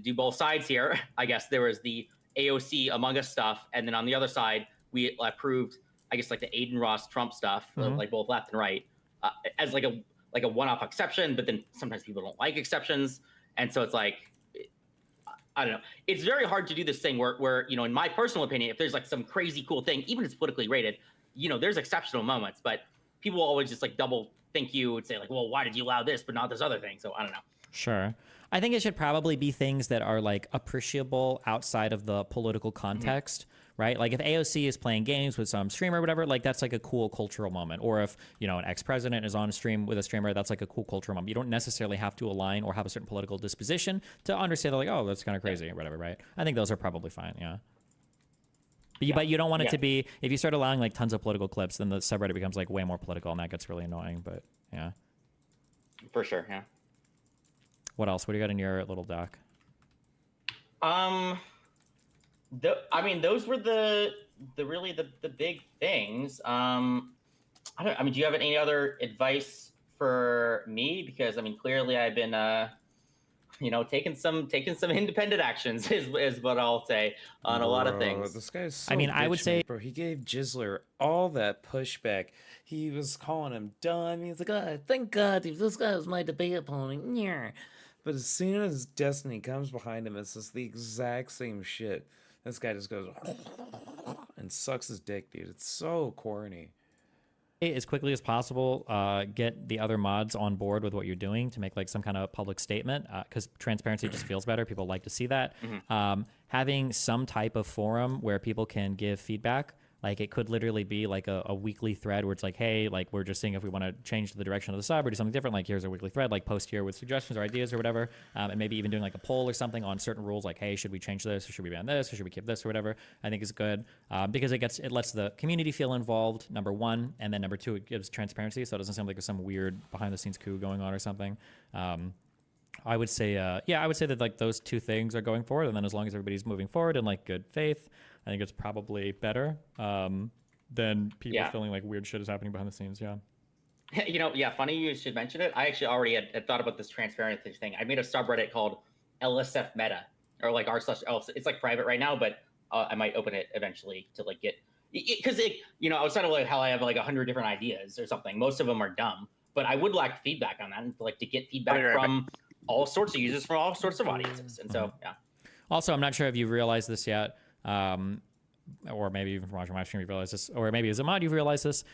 do both sides here, I guess there was the AOC Among Us stuff, and then on the other side, we approved, I guess, like the Aiden Ross Trump stuff, like both left and right, as like a one-off exception. But then sometimes people don't like exceptions, and so it's like, I don't know. It's very hard to do this thing where in my personal opinion, if there's like some crazy cool thing, even if it's politically rated, there's exceptional moments, but people will always just like double think you and say like, well, why did you allow this but not this other thing? So I don't know.
Sure. I think it should probably be things that are like appreciable outside of the political context, right? Like if AOC is playing games with some streamer or whatever, like that's like a cool cultural moment. Or if, an ex-president is on a stream with a streamer, that's like a cool cultural moment. You don't necessarily have to align or have a certain political disposition to understand that like, oh, that's kind of crazy or whatever, right? I think those are probably fine, But you don't want it to be, if you start allowing like tons of political clips, then the subreddit becomes like way more political and that gets really annoying, but
For sure, yeah.
What else? What do you got in your little doc?
Those were the big things. Do you have any other advice for me? Because clearly I've been taking some independent actions is what I'll say on a lot of things.
This guy's so
I mean, I would
bitch
say-
made, bro, he gave Jizzler all that pushback. He was calling him dumb. He's like, oh, thank God this guy was my debate opponent. Yeah. But as soon as Destiny comes behind him, it's just the exact same shit. This guy just goes and sucks his dick, dude. It's so corny.
As quickly as possible, get the other mods on board with what you're doing to make like some kind of public statement, because transparency just feels better. People like to see that. Having some type of forum where people can give feedback. Like it could literally be like a weekly thread where it's like, hey, like we're just seeing if we want to change the direction of the sub or do something different. Like here's a weekly thread, like post here with suggestions or ideas or whatever. And maybe even doing like a poll or something on certain rules, like, hey, should we change this or should we ban this or should we keep this or whatever, I think is good. Because it lets the community feel involved, number one. And then number two, it gives transparency. So it doesn't seem like there's some weird behind the scenes coup going on or something. I would say, I would say that like those two things are going forward. And then as long as everybody's moving forward in like good faith, I think it's probably better than people feeling like weird shit is happening behind the scenes. Yeah.
Funny you should mention it. I actually already had thought about this transparency thing. I made a subreddit called LSF Meta, or like it's like private right now, but I might open it eventually to like get, because outside of like how I have like 100 different ideas or something, most of them are dumb, but I would like feedback on that and like to get feedback from all sorts of users from all sorts of audiences. And so, yeah.
Also, I'm not sure if you've realized this yet. Or maybe even from watching my stream, you've realized this, or maybe as a mod, you've realized this.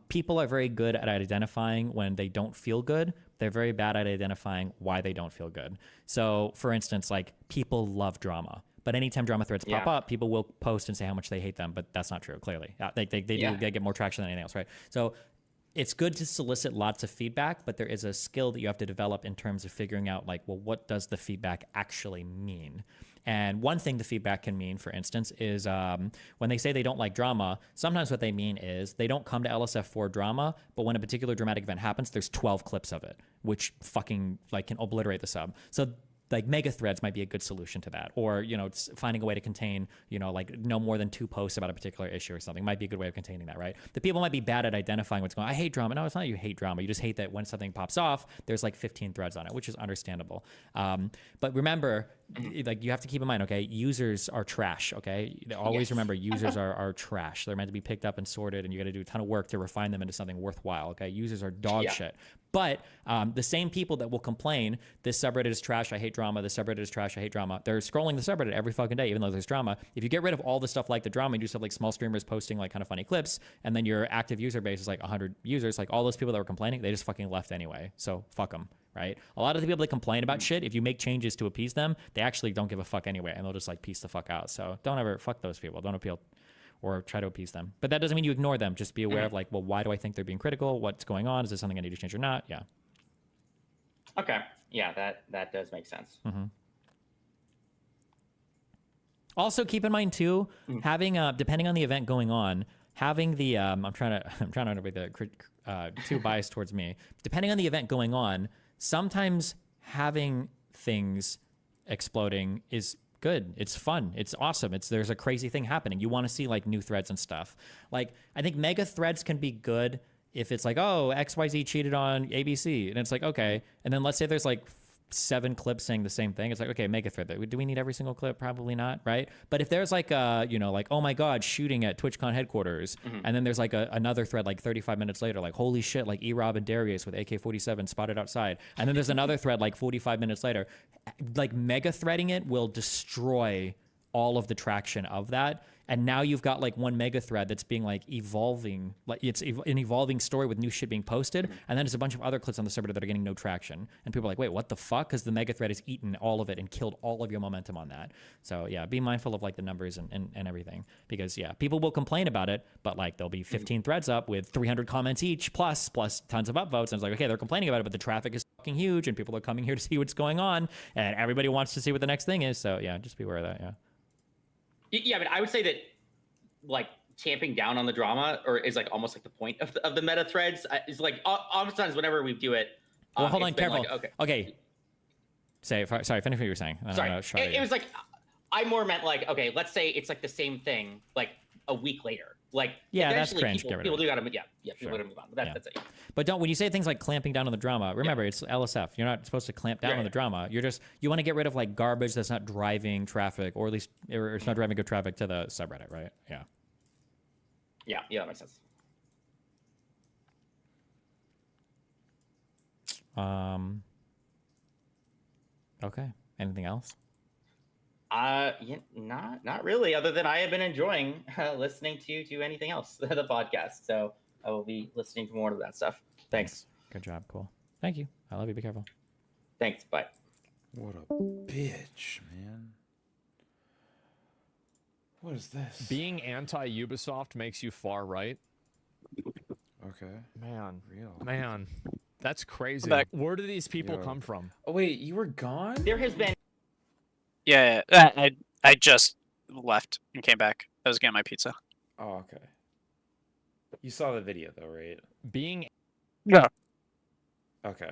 People are very good at identifying when they don't feel good. They're very bad at identifying why they don't feel good. So, for instance, like people love drama, but anytime drama threads pop up, people will post and say how much they hate them, but that's not true. Clearly, they get more traction than anything else, right? So, it's good to solicit lots of feedback, but there is a skill that you have to develop in terms of figuring out, like, well, what does the feedback actually mean? And one thing the feedback can mean, for instance, is when they say they don't like drama, sometimes what they mean is they don't come to LSF for drama, but when a particular dramatic event happens, there's 12 clips of it, which fucking like can obliterate the sub. So like mega threads might be a good solution to that, or finding a way to contain like no more than 2 posts about a particular issue or something might be a good way of containing that, right? The people might be bad at identifying what's going on. I hate drama. No, it's not you hate drama. You just hate that when something pops off, there's like 15 threads on it, which is understandable. But remember, like you have to keep in mind, okay, users are trash. Okay, always remember users are trash. They're meant to be picked up and sorted, and you got to do a ton of work to refine them into something worthwhile. Okay, users are dog shit. But the same people that will complain, this subreddit is trash, I hate drama, this subreddit is trash, I hate drama, they're scrolling the subreddit every fucking day, even though there's drama. If you get rid of all the stuff like the drama, you do stuff like small streamers posting like kind of funny clips, and then your active user base is like 100 users, like all those people that were complaining, they just fucking left anyway. So fuck them, right? A lot of the people that complain about shit, if you make changes to appease them, they actually don't give a fuck anyway, and they'll just like peace the fuck out. So don't ever fuck those people. Don't appeal or try to appease them. But that doesn't mean you ignore them. Just be aware of like, well, why do I think they're being critical? What's going on? Is this something I need to change or not? Yeah.
Okay. Yeah, that does make sense.
Also, keep in mind too, having depending on the event going on, having the I'm trying to be too biased towards me. Depending on the event going on, sometimes having things exploding is good. It's fun. It's awesome. There's a crazy thing happening. You want to see like new threads and stuff. Like I think mega threads can be good if it's like, oh, XYZ cheated on ABC, and it's like, okay. And then let's say there's like 7 clips saying the same thing. It's like, okay, mega thread. Do we need every single clip? Probably not, right? But if there's like like, oh my God, shooting at TwitchCon headquarters, and then there's like another thread like 35 minutes later, like, holy shit, like E-Rob and Darius with AK-47 spotted outside. And then there's another thread like 45 minutes later. Like mega threading it will destroy all of the traction of that. And now you've got like one mega thread that's being like evolving, like it's an evolving story with new shit being posted. And then there's a bunch of other clips on the server that are getting no traction. And people are like, wait, what the fuck? Because the mega thread has eaten all of it and killed all of your momentum on that. So yeah, be mindful of like the numbers and everything. Because yeah, people will complain about it, but like there'll be 15 threads up with 300 comments each plus tons of upvotes. And it's like, okay, they're complaining about it, but the traffic is fucking huge and people are coming here to see what's going on. And everybody wants to see what the next thing is. So yeah, just be aware of that, yeah.
Yeah, I mean, I would say that like tamping down on the drama is like almost like the point of the meta threads. Is like oftentimes whenever we do it.
Well, hold on, careful.
Like,
okay. Sorry, finish what you were saying.
Sorry, it was like I more meant like, okay, let's say it's like the same thing like a week later, like
Yeah, that's
eventually
cringe.
people,
Get rid
people
of
do
it.
gotta people
Sure.
gotta move on. But
Yeah.
that's it.
But don't, when you say things like clamping down on the drama, remember it's LSF. You're not supposed to clamp down on the drama. You want to get rid of like garbage that's not driving traffic, or at least or it's not driving good traffic to the subreddit, right? Yeah.
Yeah, that makes sense.
Okay. Anything else?
Yeah, not really. Other than I have been enjoying listening to anything else, the podcast. So I will be listening to more of that stuff. Thanks.
Good job. Cool. Thank you. I love you. Be careful.
Thanks. Bye.
What a bitch, man. What is this?
Being anti-Ubisoft makes you far right.
Okay.
Man.
Real.
Man. That's crazy.
Back.
Where do these people
Yo.
come from?
Oh wait, you were gone?
There has been.
Yeah, I just left and came back. I was getting my pizza.
Oh, okay. You saw the video though, right?
Being.
Yeah.
Okay.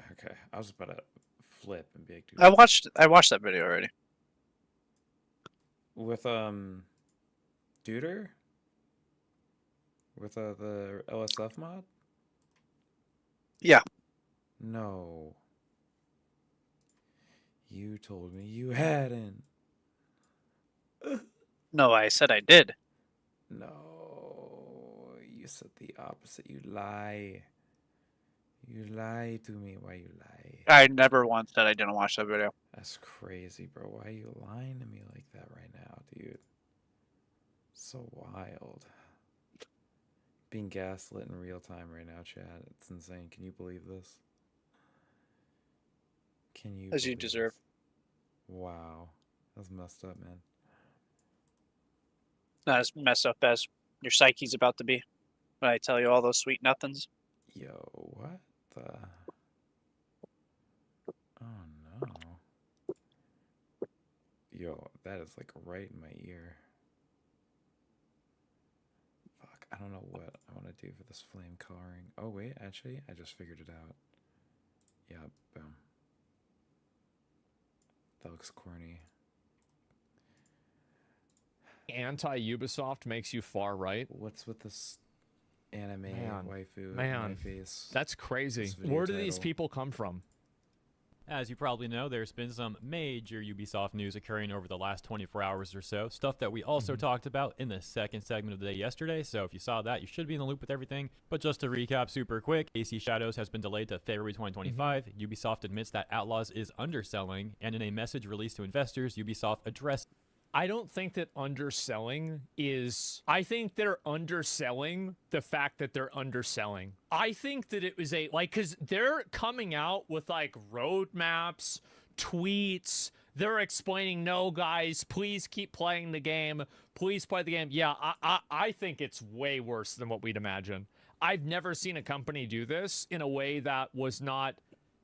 I was about to flip and be like, dude.
I watched that video already.
With Duder? With the LSF mod?
Yeah.
No. You told me you hadn't.
No, I said I did.
No. You said the opposite. You lie. You lie to me. Why you lie?
I never once said I didn't watch that video.
That's crazy, bro. Why are you lying to me like that right now, dude? So wild. Being gaslit in real time right now, Chad. It's insane. Can you believe this? Can you?
As you
believe
deserve.
this? Wow. That's messed up, man.
Not as messed up as your psyche's about to be when I tell you all those sweet nothings.
Yo, what the? Oh no. Yo, that is like right in my ear. Fuck, I don't know what I want to do for this flame coloring. Oh wait, actually, I just figured it out. Yeah, boom. That looks corny.
Anti-Ubisoft makes you far right.
What's with this anime waifu in
Man.
my face?
That's crazy. Where do these people come from?
As you probably know, there's been some major Ubisoft news occurring over the last 24 hours or so. Stuff that we also talked about in the second segment of the day yesterday. So if you saw that, you should be in the loop with everything. But just to recap super quick, AC Shadows has been delayed to February 2025. Ubisoft admits that Outlaws is underselling. And in a message released to investors, Ubisoft addressed...
I don't think that underselling is... I think they're underselling the fact that they're underselling. I think that it was a... Like, because they're coming out with, like, roadmaps, tweets. They're explaining, no, guys, please keep playing the game. Please play the game. Yeah, I think it's way worse than what we'd imagine. I've never seen a company do this in a way that was not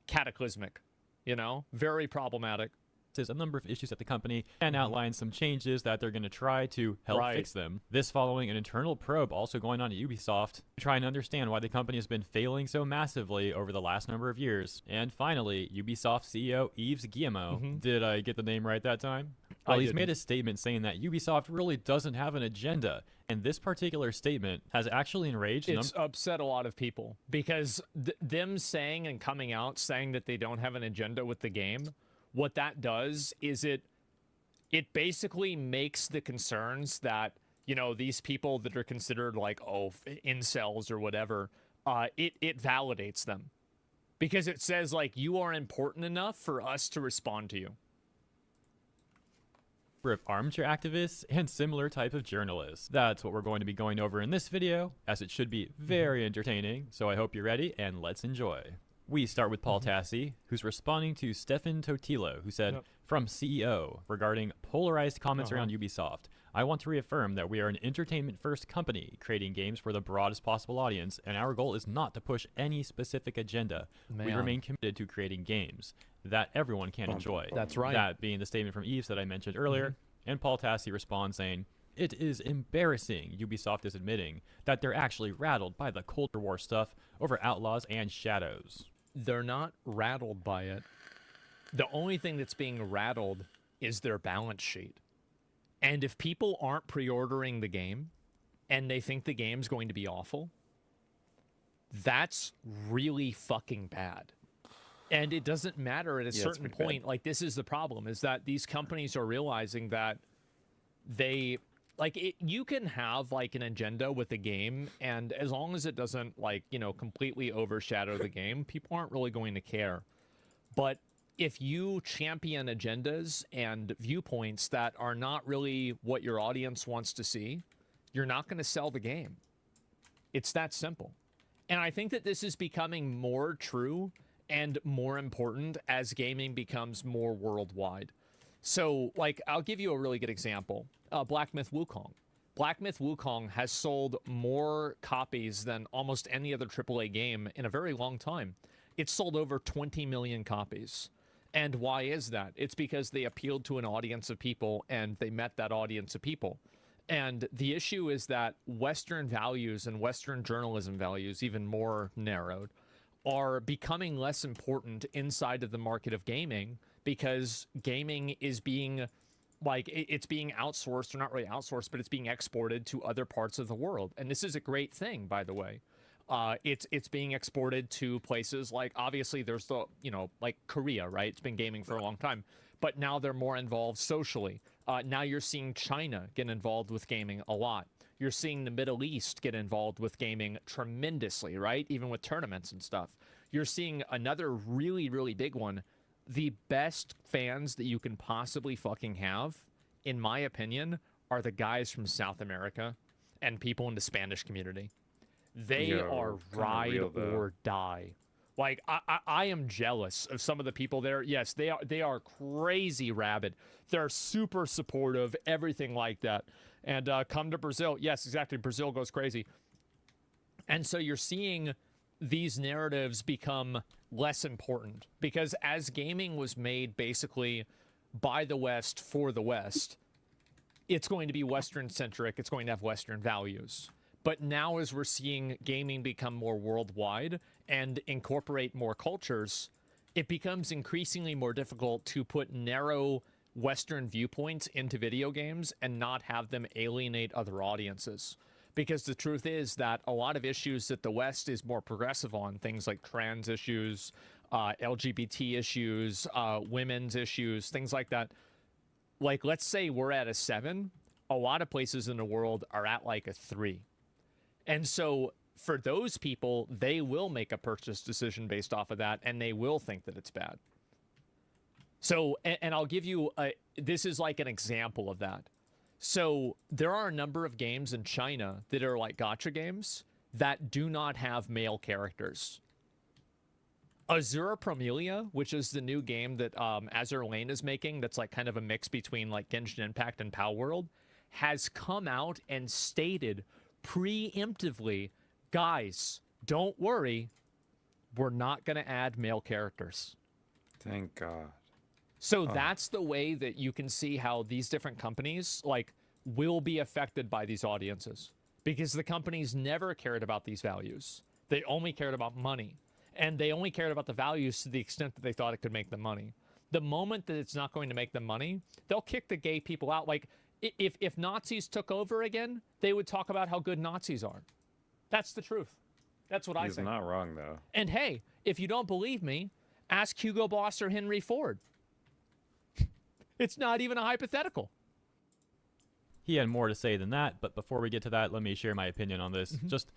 cataclysmic. You know? Very problematic.
A number of issues at the company and outlines some changes that they're going to try to help fix them. This following an internal probe also going on at Ubisoft to try and understand why the company has been failing so massively over the last number of years. And finally, Ubisoft CEO Yves Guillemot. Did I get the name right that time? Well, he's made a statement saying that Ubisoft really doesn't have an agenda. And this particular statement has actually enraged...
It's upset a lot of people because them saying and coming out saying that they don't have an agenda with the game... What that does is it basically makes the concerns that, you know, these people that are considered like, oh, incels or whatever, it validates them. Because it says, like, you are important enough for us to respond to you.
Of armchair activists and similar type of journalists. That's what we're going to be going over in this video, as it should be very entertaining. So I hope you're ready, and let's enjoy. We start with Paul Tassi, who's responding to Stefan Totilo, who said, from CEO, regarding polarized comments around Ubisoft, I want to reaffirm that we are an entertainment-first company, creating games for the broadest possible audience, and our goal is not to push any specific agenda. We remain committed to creating games that everyone can enjoy.
That's right.
That being the statement from Yves that I mentioned earlier. And Paul Tassi responds saying, it is embarrassing, Ubisoft is admitting, that they're actually rattled by the culture war stuff over Outlaws and Shadows.
They're not rattled by it. The only thing that's being rattled is their balance sheet. And if people aren't pre-ordering the game, and they think the game's going to be awful, that's really fucking bad. And it doesn't matter at a certain point. Like, this is the problem, is that these companies are realizing that they, like, you can have, like, an agenda with the game, and as long as it doesn't, like, you know, completely overshadow the game, people aren't really going to care. But if you champion agendas and viewpoints that are not really what your audience wants to see, you're not going to sell the game. It's that simple. And I think that this is becoming more true and more important as gaming becomes more worldwide. So, like, I'll give you a really good example. Black Myth Wukong. Black Myth Wukong has sold more copies than almost any other AAA game in a very long time. It's sold over 20 million copies. And why is that? It's because they appealed to an audience of people and they met that audience of people. And the issue is that Western values and Western journalism values, even more narrowed, are becoming less important inside of the market of gaming because gaming is being, like, it's being outsourced, or not really outsourced, but it's being exported to other parts of the world. And this is a great thing, by the way. It's being exported to places like, obviously there's the, you know, like Korea, right? It's been gaming for a long time, but now they're more involved socially. Now you're seeing China get involved with gaming a lot. You're seeing the Middle East get involved with gaming tremendously, right? Even with tournaments and stuff. You're seeing another really, really big one. The best fans that you can possibly fucking have, in my opinion, are the guys from South America and people in the Spanish community. They are ride or die. Like, I am jealous of some of the people there. Yes, they are crazy rabid. They're super supportive, everything like that. And come to Brazil. Yes, exactly. Brazil goes crazy. And so you're seeing these narratives become less important because as gaming was made basically by the West for the West, it's going to be Western-centric. It's going to have Western values. But now as we're seeing gaming become more worldwide and incorporate more cultures, it becomes increasingly more difficult to put narrow Western viewpoints into video games and not have them alienate other audiences. Because the truth is that a lot of issues that the West is more progressive on, things like trans issues, LGBT issues, women's issues, things like that, like, let's say we're at a 7, a lot of places in the world are at like a 3. And so for those people, they will make a purchase decision based off of that, and they will think that it's bad. So, and I'll give you this is like an example of that. So there are a number of games in China that are like gacha games that do not have male characters. Azura Promelia, which is the new game that Azur Lane is making, that's like kind of a mix between like Genshin Impact and Pow World, has come out and stated preemptively, guys, don't worry, we're not going to add male characters.
Thank God.
So that's the way that you can see how these different companies, like, will be affected by these audiences. Because the companies never cared about these values. They only cared about money. And they only cared about the values to the extent that they thought it could make them money. The moment that it's not going to make them money, they'll kick the gay people out. Like, if Nazis took over again, they would talk about how good Nazis are. That's the truth. That's what I think.
He's not wrong, though.
And hey, if you don't believe me, ask Hugo Boss or Henry Ford. It's not even a hypothetical.
He had more to say than that, but before we get to that, let me share my opinion on this. Just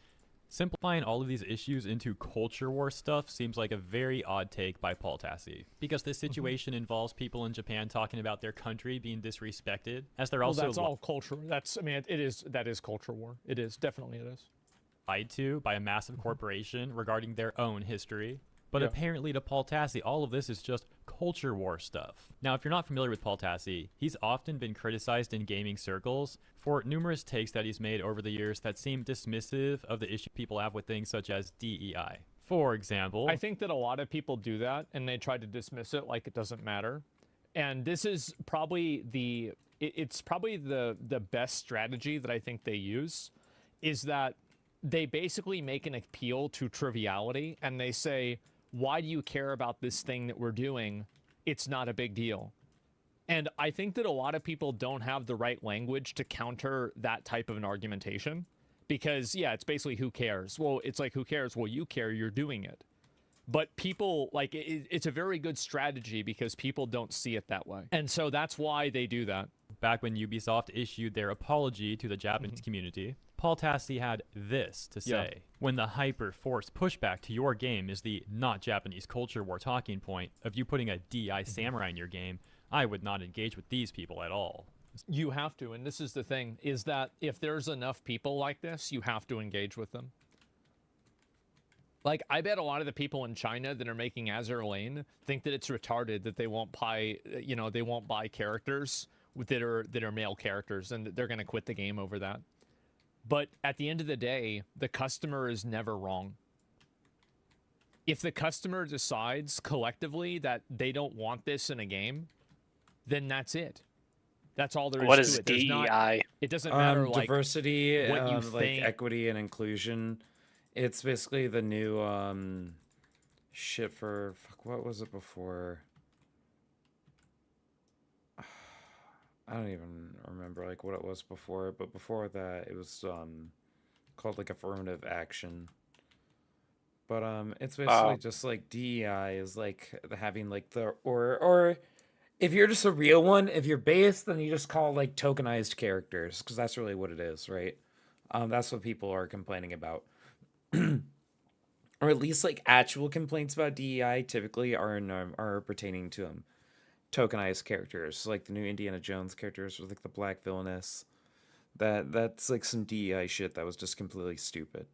simplifying all of these issues into culture war stuff seems like a very odd take by Paul Tassi, because this situation involves people in Japan talking about their country being disrespected, as they're also
that's all culture. That's, I mean, that is culture war. It is, definitely it is.
Lied to by a massive corporation regarding their own history. But apparently to Paul Tassi, all of this is just culture war stuff. Now, if you're not familiar with Paul Tassi, he's often been criticized in gaming circles for numerous takes that he's made over the years that seem dismissive of the issue people have with things such as DEI. For example,
I think that a lot of people do that and they try to dismiss it like it doesn't matter. And this is probably it's probably the best strategy that I think they use, is that they basically make an appeal to triviality and they say, why do you care about this thing that we're doing? It's not a big deal. And I think that a lot of people don't have the right language to counter that type of an argumentation. because yeah, it's basically who cares. Well, it's like who cares? Well, you care. You're doing it. But people like it's a very good strategy because people don't see it that way, and so that's why they do that.
Back when Ubisoft issued their apology to the Japanese community, Paul Tassi had this to say. When the hyper-forced pushback to your game is the not Japanese culture war talking point of you putting a DI samurai in your game, I would not engage with these people at all.
You have to, and this is the thing, is that if there's enough people like this, you have to engage with them. Like, I bet a lot of the people in China that are making Azur Lane think that it's retarded that they won't buy, you know, they won't buy characters that are male characters, and they're going to quit the game over that. But at the end of the day, the customer is never wrong. If the customer decides collectively that they don't want this in a game, then that's it. That's all there is
What
to
is
it. There's
DEI?
It doesn't matter like
diversity,
what you
like
think.
equity and inclusion. It's basically the new shit for what was it before? I don't even remember like what it was before, but before that it was called like affirmative action. But it's basically just like DEI is like having like the or if you're just a real one, if you're base, then you just call like tokenized characters, because that's really what it is, right? That's what people are complaining about. Or at least like actual complaints about DEI typically are pertaining to tokenized characters, like the new Indiana Jones characters with like the black villainess. That's like some DEI shit that was just completely stupid.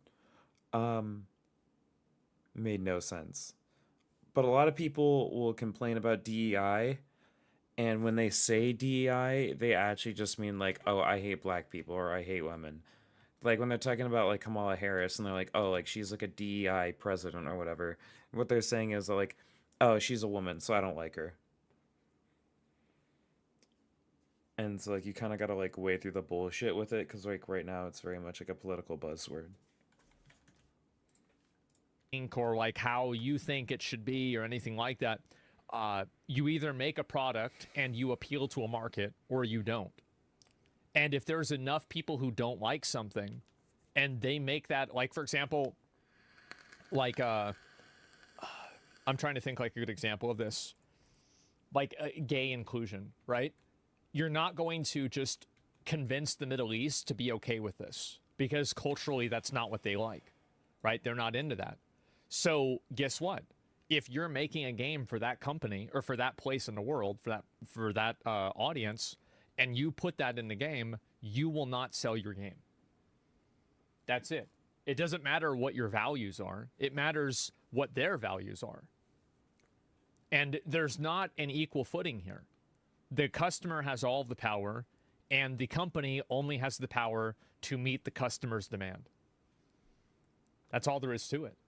Made no sense. But a lot of people will complain about DEI, and when they say DEI, they actually just mean like, oh, I hate black people or I hate women. Like when they're talking about like Kamala Harris and they're like, oh, like she's like a DEI president or whatever. What they're saying is like, oh, she's a woman, so I don't like her. And so like you kind of got to like wade through the bullshit with it, because like right now it's very much like a political buzzword.
Or like how you think it should be or anything like that. You either make a product and you appeal to a market, or you don't. And if there's enough people who don't like something and they make that, like, for example, like, I'm trying to think like a good example of this, like gay inclusion, right? You're not going to just convince the Middle East to be okay with this, because culturally that's not what they like, right? They're not into that. So guess what? If you're making a game for that company or for that place in the world, for that audience, and you put that in the game, you will not sell your game. That's it. It doesn't matter what your values are. It matters what their values are. And there's not an equal footing here. The customer has all of the power, and the company only has the power to meet the customer's demand. That's all there is to it.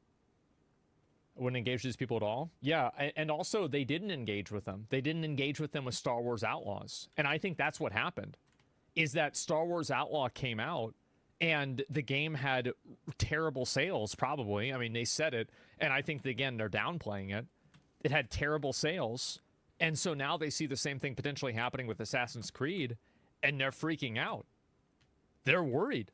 I wouldn't engage these people at all. Yeah, and also they didn't engage with them. They didn't engage with them with Star Wars Outlaws. And I think that's what happened, is that Star Wars Outlaw came out and the game had terrible sales, probably. I mean, they said it, and I think, again, they're downplaying it. It had terrible sales, and so now they see the same thing potentially happening with Assassin's Creed, and they're freaking out. They're worried.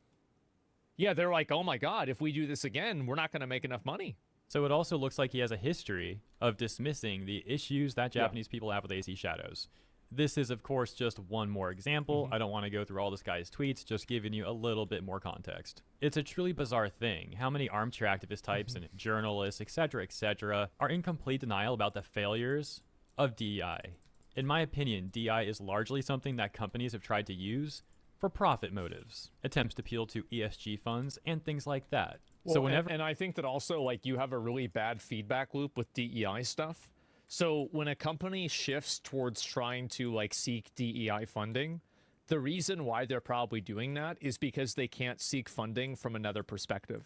Yeah, they're like, oh my God, if we do this again, we're not going to make enough money.
So it also looks like he has a history of dismissing the issues that Japanese people have with AC Shadows. This is, of course, just one more example. I don't want to go through all this guy's tweets, just giving you a little bit more context. It's a truly bizarre thing how many armchair activist types and journalists, etc., are in complete denial about the failures of DEI. In my opinion, DEI is largely something that companies have tried to use for profit motives, attempts to appeal to ESG funds, and things like that.
Well,
so whenever
and I think that also, like, you have a really bad feedback loop with DEI stuff. So when a company shifts towards trying to like seek DEI funding, the reason why they're probably doing that is because they can't seek funding from another perspective.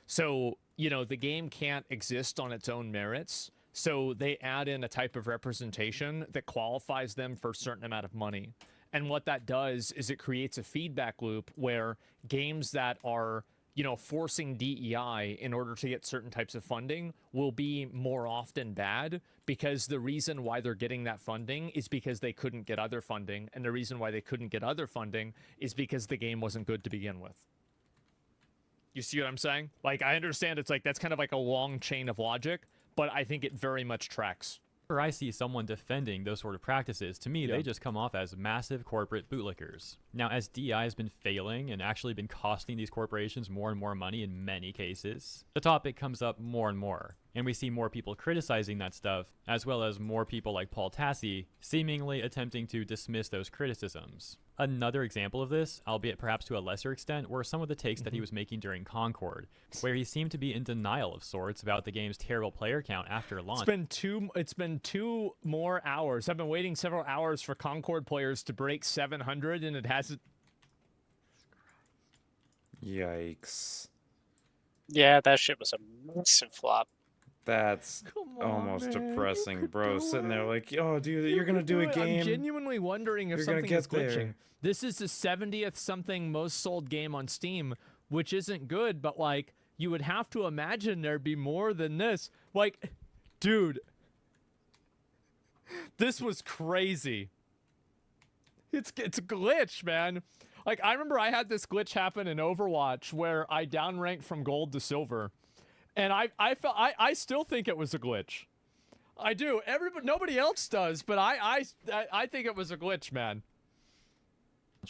So, you know, the game can't exist on its own merits. So they add in a type of representation that qualifies them for a certain amount of money. And what that does is it creates a feedback loop where games that are, you know, forcing DEI in order to get certain types of funding will be more often bad, because the reason why they're getting that funding is because they couldn't get other funding, and the reason why they couldn't get other funding is because the game wasn't good to begin with. You see what I'm saying? Like, I understand it's like that's kind of like a long chain of logic, but I think it very much tracks.
Whenever I see someone defending those sort of practices, to me,
Yeah.
they just come off as massive corporate bootlickers. Now, as DI has been failing and actually been costing these corporations more and more money in many cases, the topic comes up more and more. And we see more people criticizing that stuff, as well as more people like Paul Tassi seemingly attempting to dismiss those criticisms. Another example of this, albeit perhaps to a lesser extent, were some of the takes that he was making during Concord, where he seemed to be in denial of sorts about the game's terrible player count after launch.
It's been 2 more hours. I've been waiting several hours for Concord players to break 700, and it hasn't.
Yikes.
Yeah, that shit was a massive flop.
That's almost depressing, bro. Sitting there like, oh, dude, you're gonna do a game.
I'm genuinely wondering if
You're gonna
something is
get
glitching.
there.
This is the 70th something most sold game on Steam, which isn't good, but like you would have to imagine there'd be more than this. Like, dude, this was crazy. It's a glitch, man. Like, I remember I had this glitch happen in Overwatch where I downranked from gold to silver. And I still think it was a glitch. I do. Nobody else does, but I think it was a glitch, man.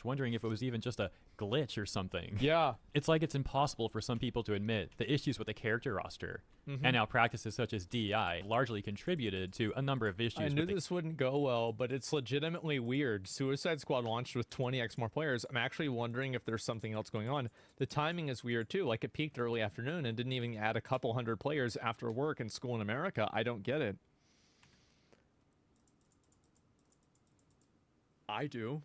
Wondering if it was even just a glitch or something.
Yeah.
It's like it's impossible for some people to admit the issues with the character roster. And now practices such as DI largely contributed to a number of issues.
I knew this wouldn't go well, but it's legitimately weird. Suicide Squad launched with 20x more players. I'm actually wondering if there's something else going on. The timing is weird too. Like, it peaked early afternoon and didn't even add a couple hundred players after work and school in America. I don't get it. I do.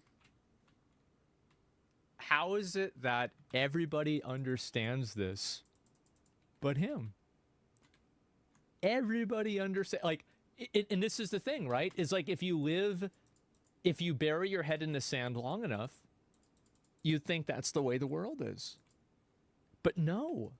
How is it that everybody understands this but him? Everybody understands. Like, and this is the thing, right? Is like, if you bury your head in the sand long enough, you'd think that's the way the world is. But no,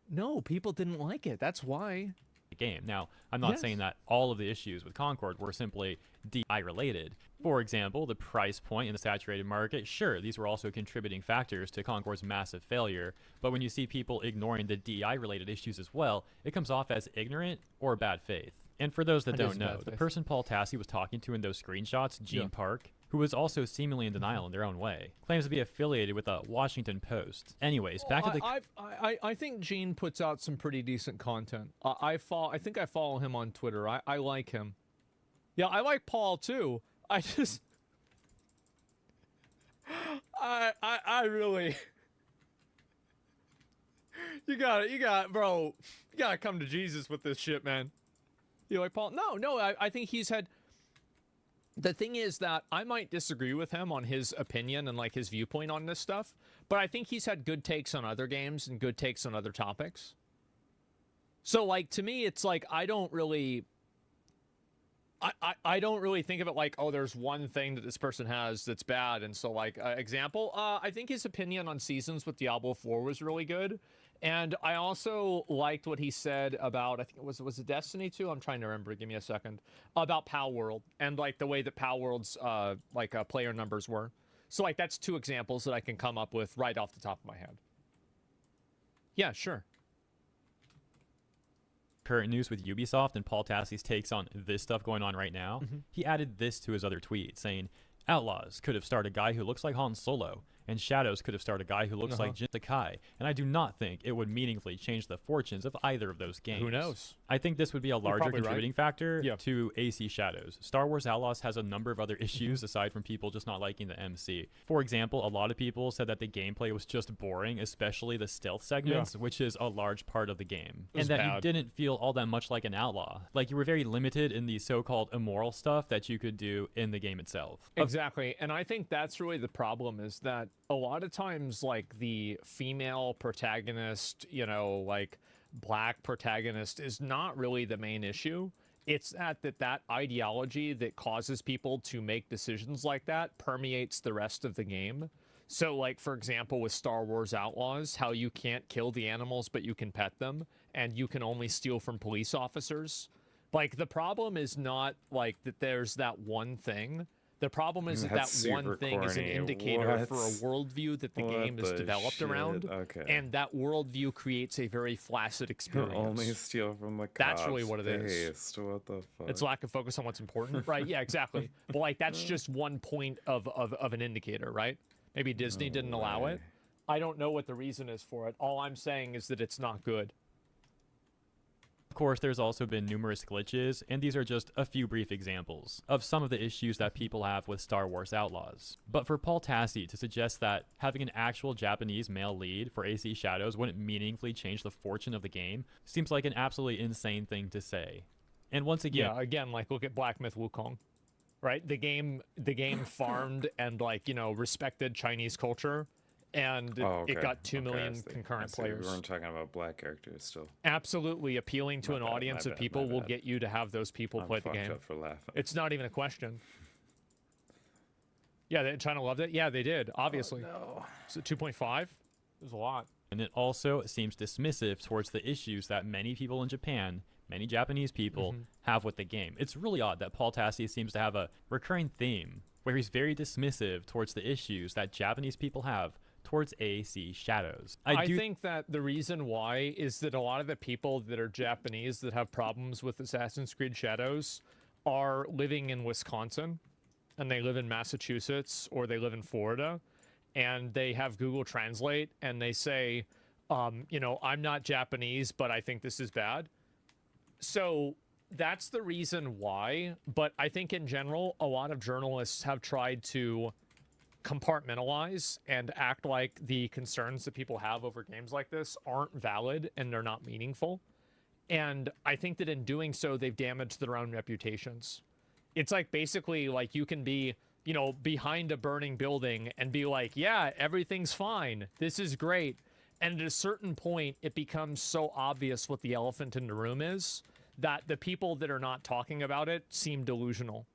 people didn't like it. That's why.
Game. Now, I'm not saying that all of the issues with Concord were simply DI related. For example, the price point in the saturated market, sure, these were also contributing factors to Concord's massive failure, but when you see people ignoring the DI related issues as well, it comes off as ignorant or bad faith. And for those that don't know, the person Paul Tassi was talking to in those screenshots, Gene Park, who was also seemingly in denial in their own way, claims to be affiliated with the Washington Post. Anyways, back to the...
I think Gene puts out some pretty decent content. I think I follow him on Twitter. I like him. Yeah, I like Paul too. I just... I really... Bro, you gotta come to Jesus with this shit, man. You like Paul? No, I think he's had... The thing is that I might disagree with him on his opinion and like his viewpoint on this stuff, but I think he's had good takes on other games and good takes on other topics. So like, to me, it's like, I don't really think of it like, oh, there's one thing that this person has that's bad. And so like, example, I think his opinion on Seasons with Diablo 4 was really good. And I also liked what he said about, I think it was it Destiny 2? I'm trying to remember. Give me a second. About Pal World and like the way that Pal World's player numbers were. So like, that's 2 examples that I can come up with right off the top of my head. Yeah, sure.
Current news with Ubisoft and Paul Tassi's takes on this stuff going on right now, he added this to his other tweet, saying, Outlaws could have starred a guy who looks like Han Solo, and Shadows could have starred a guy who looks like Jin Sakai, and I do not think it would meaningfully change the fortunes of either of those games.
Who knows?
I think this would be a larger contributing factor to AC Shadows. Star Wars Outlaws has a number of other issues aside from people just not liking the MC. For example, a lot of people said that the gameplay was just boring, especially the stealth segments, which is a large part of the game. And that you didn't feel all that much like an outlaw. Like, you were very limited in the so-called immoral stuff that you could do in the game itself.
Exactly. And I think that's really the problem, is that a lot of times, like, the female protagonist, you know, like, black protagonist is not really the main issue. It's that ideology that causes people to make decisions like that permeates the rest of the game. So, like, for example, with Star Wars Outlaws, how you can't kill the animals, but you can pet them, and you can only steal from police officers. Like, the problem is not, like, that there's that one thing. The problem is that
That's
one
super
thing is an
corny.
indicator for a
What?
worldview that the
What
game is
the
developed around,
shit? Okay.
and that worldview creates a very flaccid experience.
Only steal from the
That's really
cops
what it is.
based. What the fuck?
It's lack of focus on what's important, right? Yeah, exactly. But like that's just one point of an indicator, right? Maybe Disney didn't allow it. I don't know what the reason is for it. All I'm saying is that it's not good.
Of course, there's also been numerous glitches, and these are just a few brief examples of some of the issues that people have with Star Wars Outlaws. But for Paul Tassi to suggest that having an actual Japanese male lead for AC Shadows wouldn't meaningfully change the fortune of the game seems like an absolutely insane thing to say. And once again...
Yeah, again, like look at Black Myth Wukong, right? The game farmed and like, you know, respected Chinese culture. And it got 2 million concurrent players.
We weren't talking about black characters still.
Absolutely, appealing to an audience of people will get you to have those people play the game.
Up for laughing.
It's not even a question. Yeah, China loved it. Yeah, they did. Obviously.
Oh, no.
So 2.5 is a lot.
And it also seems dismissive towards the issues that many people in Japan, many Japanese people, have with the game. It's really odd that Paul Tassi seems to have a recurring theme where he's very dismissive towards the issues that Japanese people have towards AC Shadows.
I think that the reason why is that a lot of the people that are Japanese that have problems with Assassin's Creed Shadows are living in Wisconsin, and they live in Massachusetts, or they live in Florida, and they have Google Translate, and they say, you know, I'm not Japanese, but I think this is bad. So that's the reason why, but I think in general, a lot of journalists have tried to compartmentalize and act like the concerns that people have over games like this aren't valid and they're not meaningful. And I think that in doing so, they've damaged their own reputations. It's like basically like you can be, you know, behind a burning building and be like, yeah, everything's fine. This is great. And at a certain point, it becomes so obvious what the elephant in the room is that the people that are not talking about it seem delusional.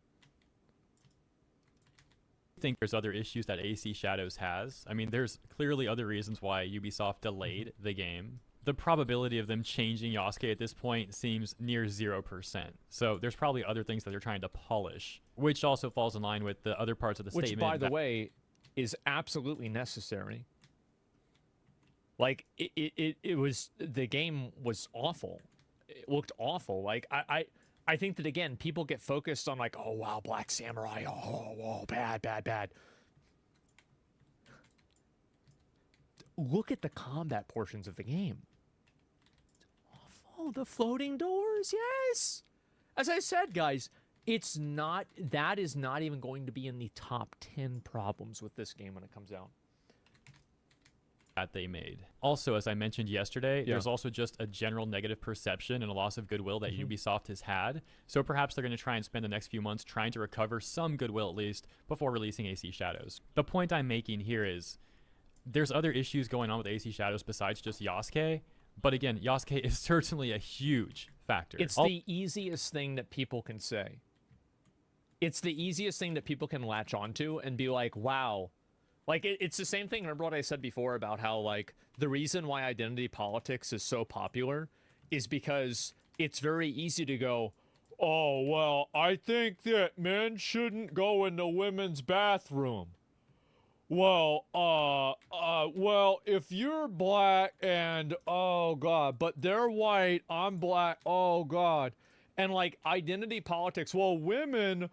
I think there's other issues that AC Shadows has. I mean, there's clearly other reasons why Ubisoft delayed the game. The probability of them changing Yasuke at this point seems near 0%. So there's probably other things that they're trying to polish, which also falls in line with the other parts of the statement.
Which, by the way, is absolutely necessary. Like, it was, the game was awful. It looked awful. Like, I think that, again, people get focused on, like, oh, wow, Black Samurai, oh, bad, bad, bad. Look at the combat portions of the game. Awful. The floating doors, yes! As I said, guys, it's not, that is not even going to be in the top 10 problems with this game when it comes out.
That they made. Also, as I mentioned yesterday, there's also just a general negative perception and a loss of goodwill that Ubisoft has had. So perhaps they're going to try and spend the next few months trying to recover some goodwill at least before releasing AC Shadows. The point I'm making here is there's other issues going on with AC Shadows besides just Yasuke. But again, Yasuke is certainly a huge factor.
It's the easiest thing that people can say. It's the easiest thing that people can latch onto and be like, wow. Like, it's the same thing. Remember what I said before about how, like, the reason why identity politics is so popular is because it's very easy to go, oh, well, I think that men shouldn't go in the women's bathroom. Well, well, if you're black and, oh, God, but they're white, I'm black, oh, God. And, like, identity politics, well, women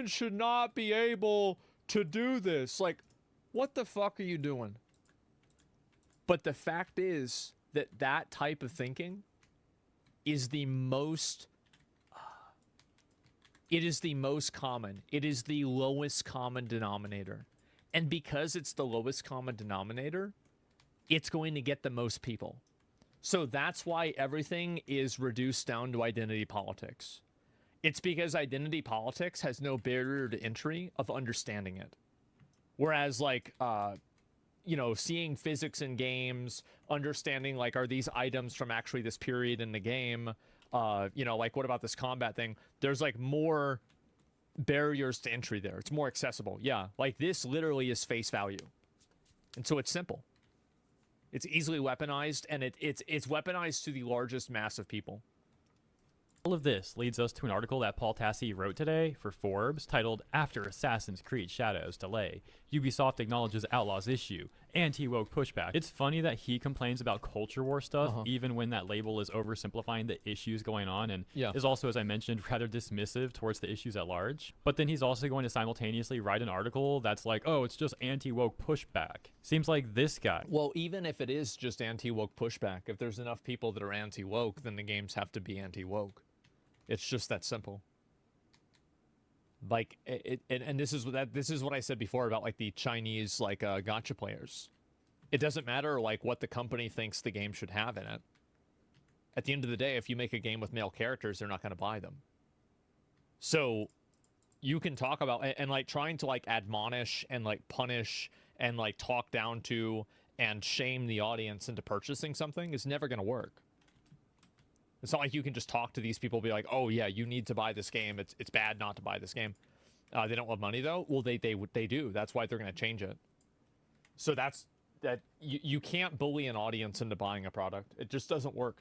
should not be able to do this. Like, what the fuck are you doing? But the fact is that that type of thinking is the most, it is the most common. It is the lowest common denominator. And because it's the lowest common denominator, it's going to get the most people. So that's why everything is reduced down to identity politics. It's because identity politics has no barrier to entry of understanding it. Whereas, like, you know, seeing physics in games, understanding, like, are these items from actually this period in the game? You know, like, what about this combat thing? There's, like, more barriers to entry there. It's more accessible. Yeah, like, this literally is face value. And so it's simple. It's easily weaponized, and it's weaponized to the largest mass of people.
All of this leads us to an article that Paul Tassi wrote today for Forbes titled After Assassin's Creed Shadows Delay, Ubisoft Acknowledges Outlaws Issue, Anti-Woke Pushback. It's funny that he complains about culture war stuff even when that label is oversimplifying the issues going on and is also, as I mentioned, rather dismissive towards the issues at large. But then he's also going to simultaneously write an article that's like, oh, it's just anti-woke pushback. Seems like this guy.
Well, even if it is just anti-woke pushback, if there's enough people that are anti-woke, then the games have to be anti-woke. It's just that simple. Like, and this is what I said before about like the Chinese like gacha players. It doesn't matter like what the company thinks the game should have in it. At the end of the day, if you make a game with male characters, they're not going to buy them. So you can talk about and like trying to like admonish and like punish and like talk down to and shame the audience into purchasing something is never going to work. It's not like you can just talk to these people and be like, oh yeah, you need to buy this game. It's bad not to buy this game. They don't love money though. Well, they do. That's why they're going to change it. So that you can't bully an audience into buying a product. It just doesn't work.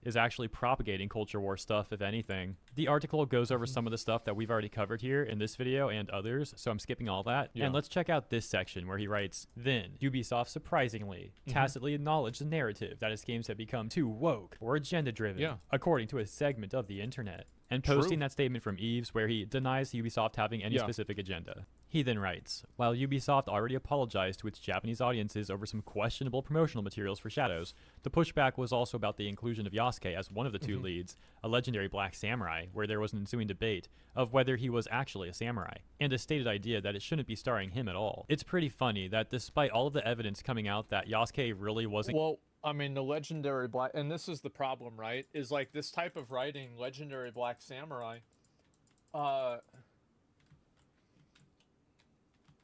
Is actually propagating culture war stuff, if anything. The article goes over some of the stuff that we've already covered here in this video and others, so I'm skipping all that. And let's check out this section where he writes, then Ubisoft surprisingly tacitly acknowledged the narrative that its games have become too woke or agenda driven, according to a segment of the internet, and posting that statement from Eves where he denies Ubisoft having any specific agenda. He then writes, while Ubisoft already apologized to its Japanese audiences over some questionable promotional materials for Shadows, the pushback was also about the inclusion of Yasuke as one of the two leads, a legendary black samurai, where there was an ensuing debate of whether he was actually a samurai, and a stated idea that it shouldn't be starring him at all. It's pretty funny that despite all of the evidence coming out that Yasuke really wasn't—
Well, I mean, the legendary black, and this is the problem, right? Is like this type of writing, legendary black samurai.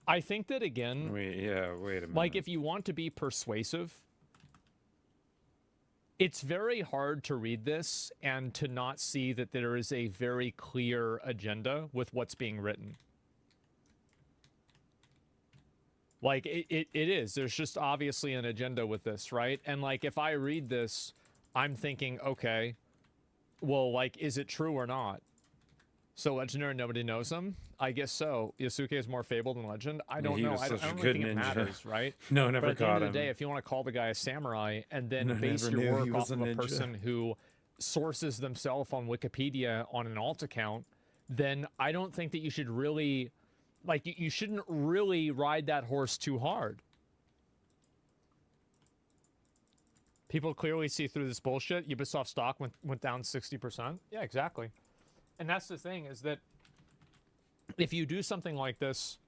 I think that again.
Wait a minute.
Like, if you want to be persuasive, it's very hard to read this and to not see that there is a very clear agenda with what's being written. Like, it is. There's just obviously an agenda with this, right? And, like, if I read this, I'm thinking, okay, well, like, is it true or not? So Legendary, nobody knows him? I guess so. Yasuke is more Fable than Legend? I don't know. I don't really think it matters, right?
No, never
but at the
caught
end
him.
of the day, if you want to call the guy a samurai and then base your work off of a person who sources themselves on Wikipedia on an alt account, then I don't think that you should really... Like, you shouldn't really ride that horse too hard. People clearly see through this bullshit. Ubisoft stock went down 60%. Yeah, exactly. And that's the thing, is that if you do something like this,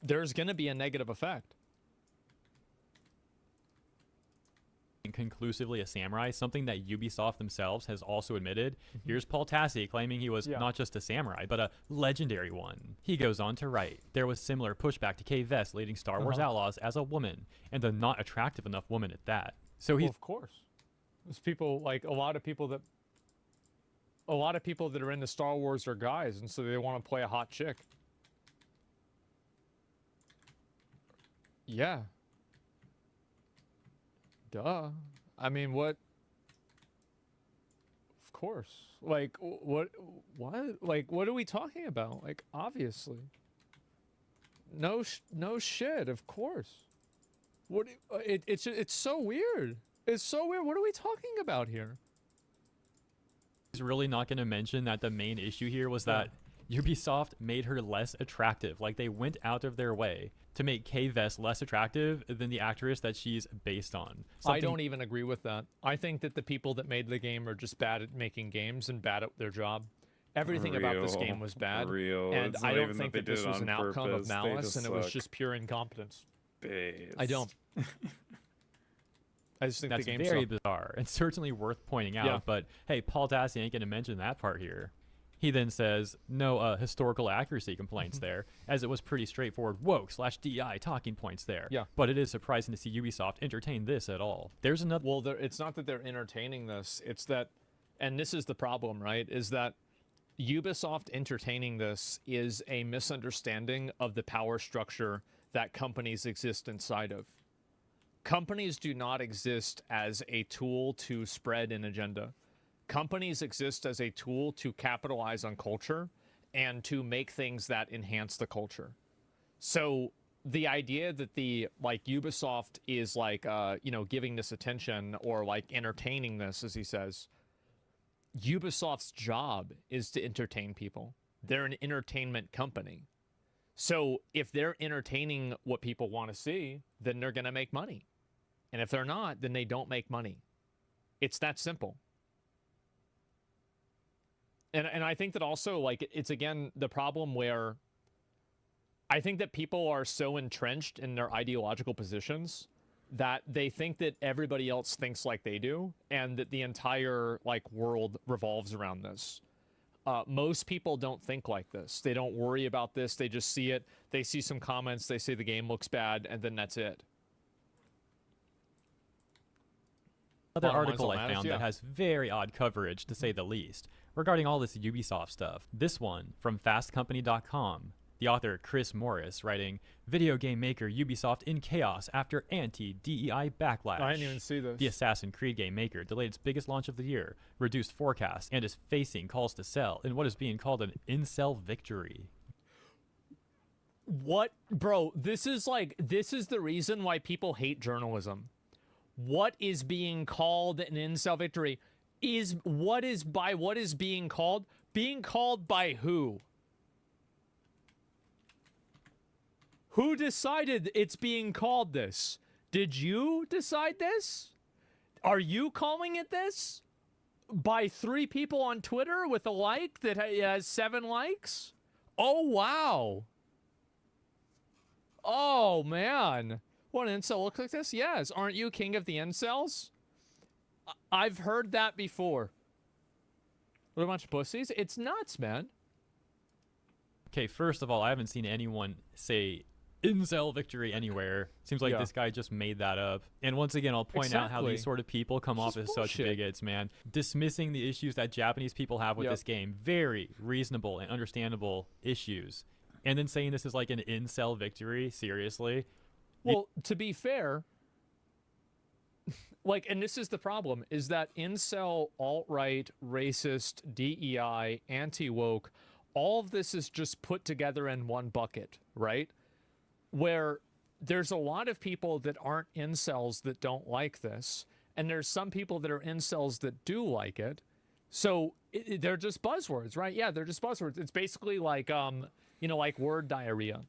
there's going to be a negative effect.
Conclusively a samurai, something that Ubisoft themselves has also admitted. Here's Paul Tassi claiming he was not just a samurai, but a legendary one. He goes on to write, there was similar pushback to Kay Vess leading Star Wars Outlaws as a woman, and a not attractive enough woman at that. So
Well, of course. There's people, like, a lot of people that are into Star Wars are guys, and so they want to play a hot chick. Yeah. Duh. I mean, what? Of course. Like, what? Like, what are we talking about? Like, obviously. No shit. Of course. What? It's so weird. It's so weird. What are we talking about here?
He's really not going to mention that the main issue here was that Ubisoft made her less attractive. Like, they went out of their way to make Kay Vess less attractive than the actress that she's based on.
I don't even agree with that. I think that the people that made the game are just bad at making games and bad at their job. Everything about this game was bad. And I don't think that this was an outcome of malice, and it was just pure incompetence. I don't. I just think
that's
the game's
very bizarre and certainly worth pointing out. But hey, Paul Tassi ain't going to mention that part here. He then says, no historical accuracy complaints there, as it was pretty straightforward woke/DI talking points there.
Yeah.
But it is surprising to see Ubisoft entertain this at all. There's another...
Well, it's not that they're entertaining this. It's that, and this is the problem, right, is that Ubisoft entertaining this is a misunderstanding of the power structure that companies exist inside of. Companies do not exist as a tool to spread an agenda. Companies exist as a tool to capitalize on culture and to make things that enhance the culture. So the idea that the like Ubisoft is like you know, giving this attention or like entertaining this, as he says, Ubisoft's job is to entertain people. They're an entertainment company. So if they're entertaining what people want to see, then they're going to make money. And if they're not, then they don't make money. It's that simple. And I think that also, like, it's again the problem where I think that people are so entrenched in their ideological positions that they think that everybody else thinks like they do, and that the entire like world revolves around this. Most people don't think like this. They don't worry about this. They just see it. They see some comments. They say the game looks bad, and then that's it.
Another article I found that has very odd coverage, to say the least, regarding all this Ubisoft stuff. This one from fastcompany.com. The author Chris Morris writing, "Video game maker Ubisoft in chaos after anti-DEI backlash."
I didn't even see this.
The Assassin's Creed game maker delayed its biggest launch of the year, reduced forecasts, and is facing calls to sell in what is being called an incel victory.
What? Bro, this is the reason why people hate journalism. What is being called an incel victory is what is being called? Being called by who? Who decided it's being called this? Did you decide this? Are you calling it this? By 3 people on Twitter with a like that has 7 likes? Oh, wow. Oh, man. What, an incel looks like this? Yes. Aren't you king of the incels? I've heard that before. What a bunch of pussies? It's nuts, man.
Okay, first of all, I haven't seen anyone say incel victory anywhere. Seems like this guy just made that up. And once again, I'll point out how these sort of people come off as such bigots, man. Dismissing the issues that Japanese people have with this game. Very reasonable and understandable issues. And then saying this is like an incel victory? Seriously?
Well, to be fair, like, and this is the problem, is that incel, alt-right, racist, DEI, anti-woke, all of this is just put together in one bucket, right? Where there's a lot of people that aren't incels that don't like this, and there's some people that are incels that do like it. So they're just buzzwords, right? Yeah, they're just buzzwords. It's basically like, you know, like word diarrhea.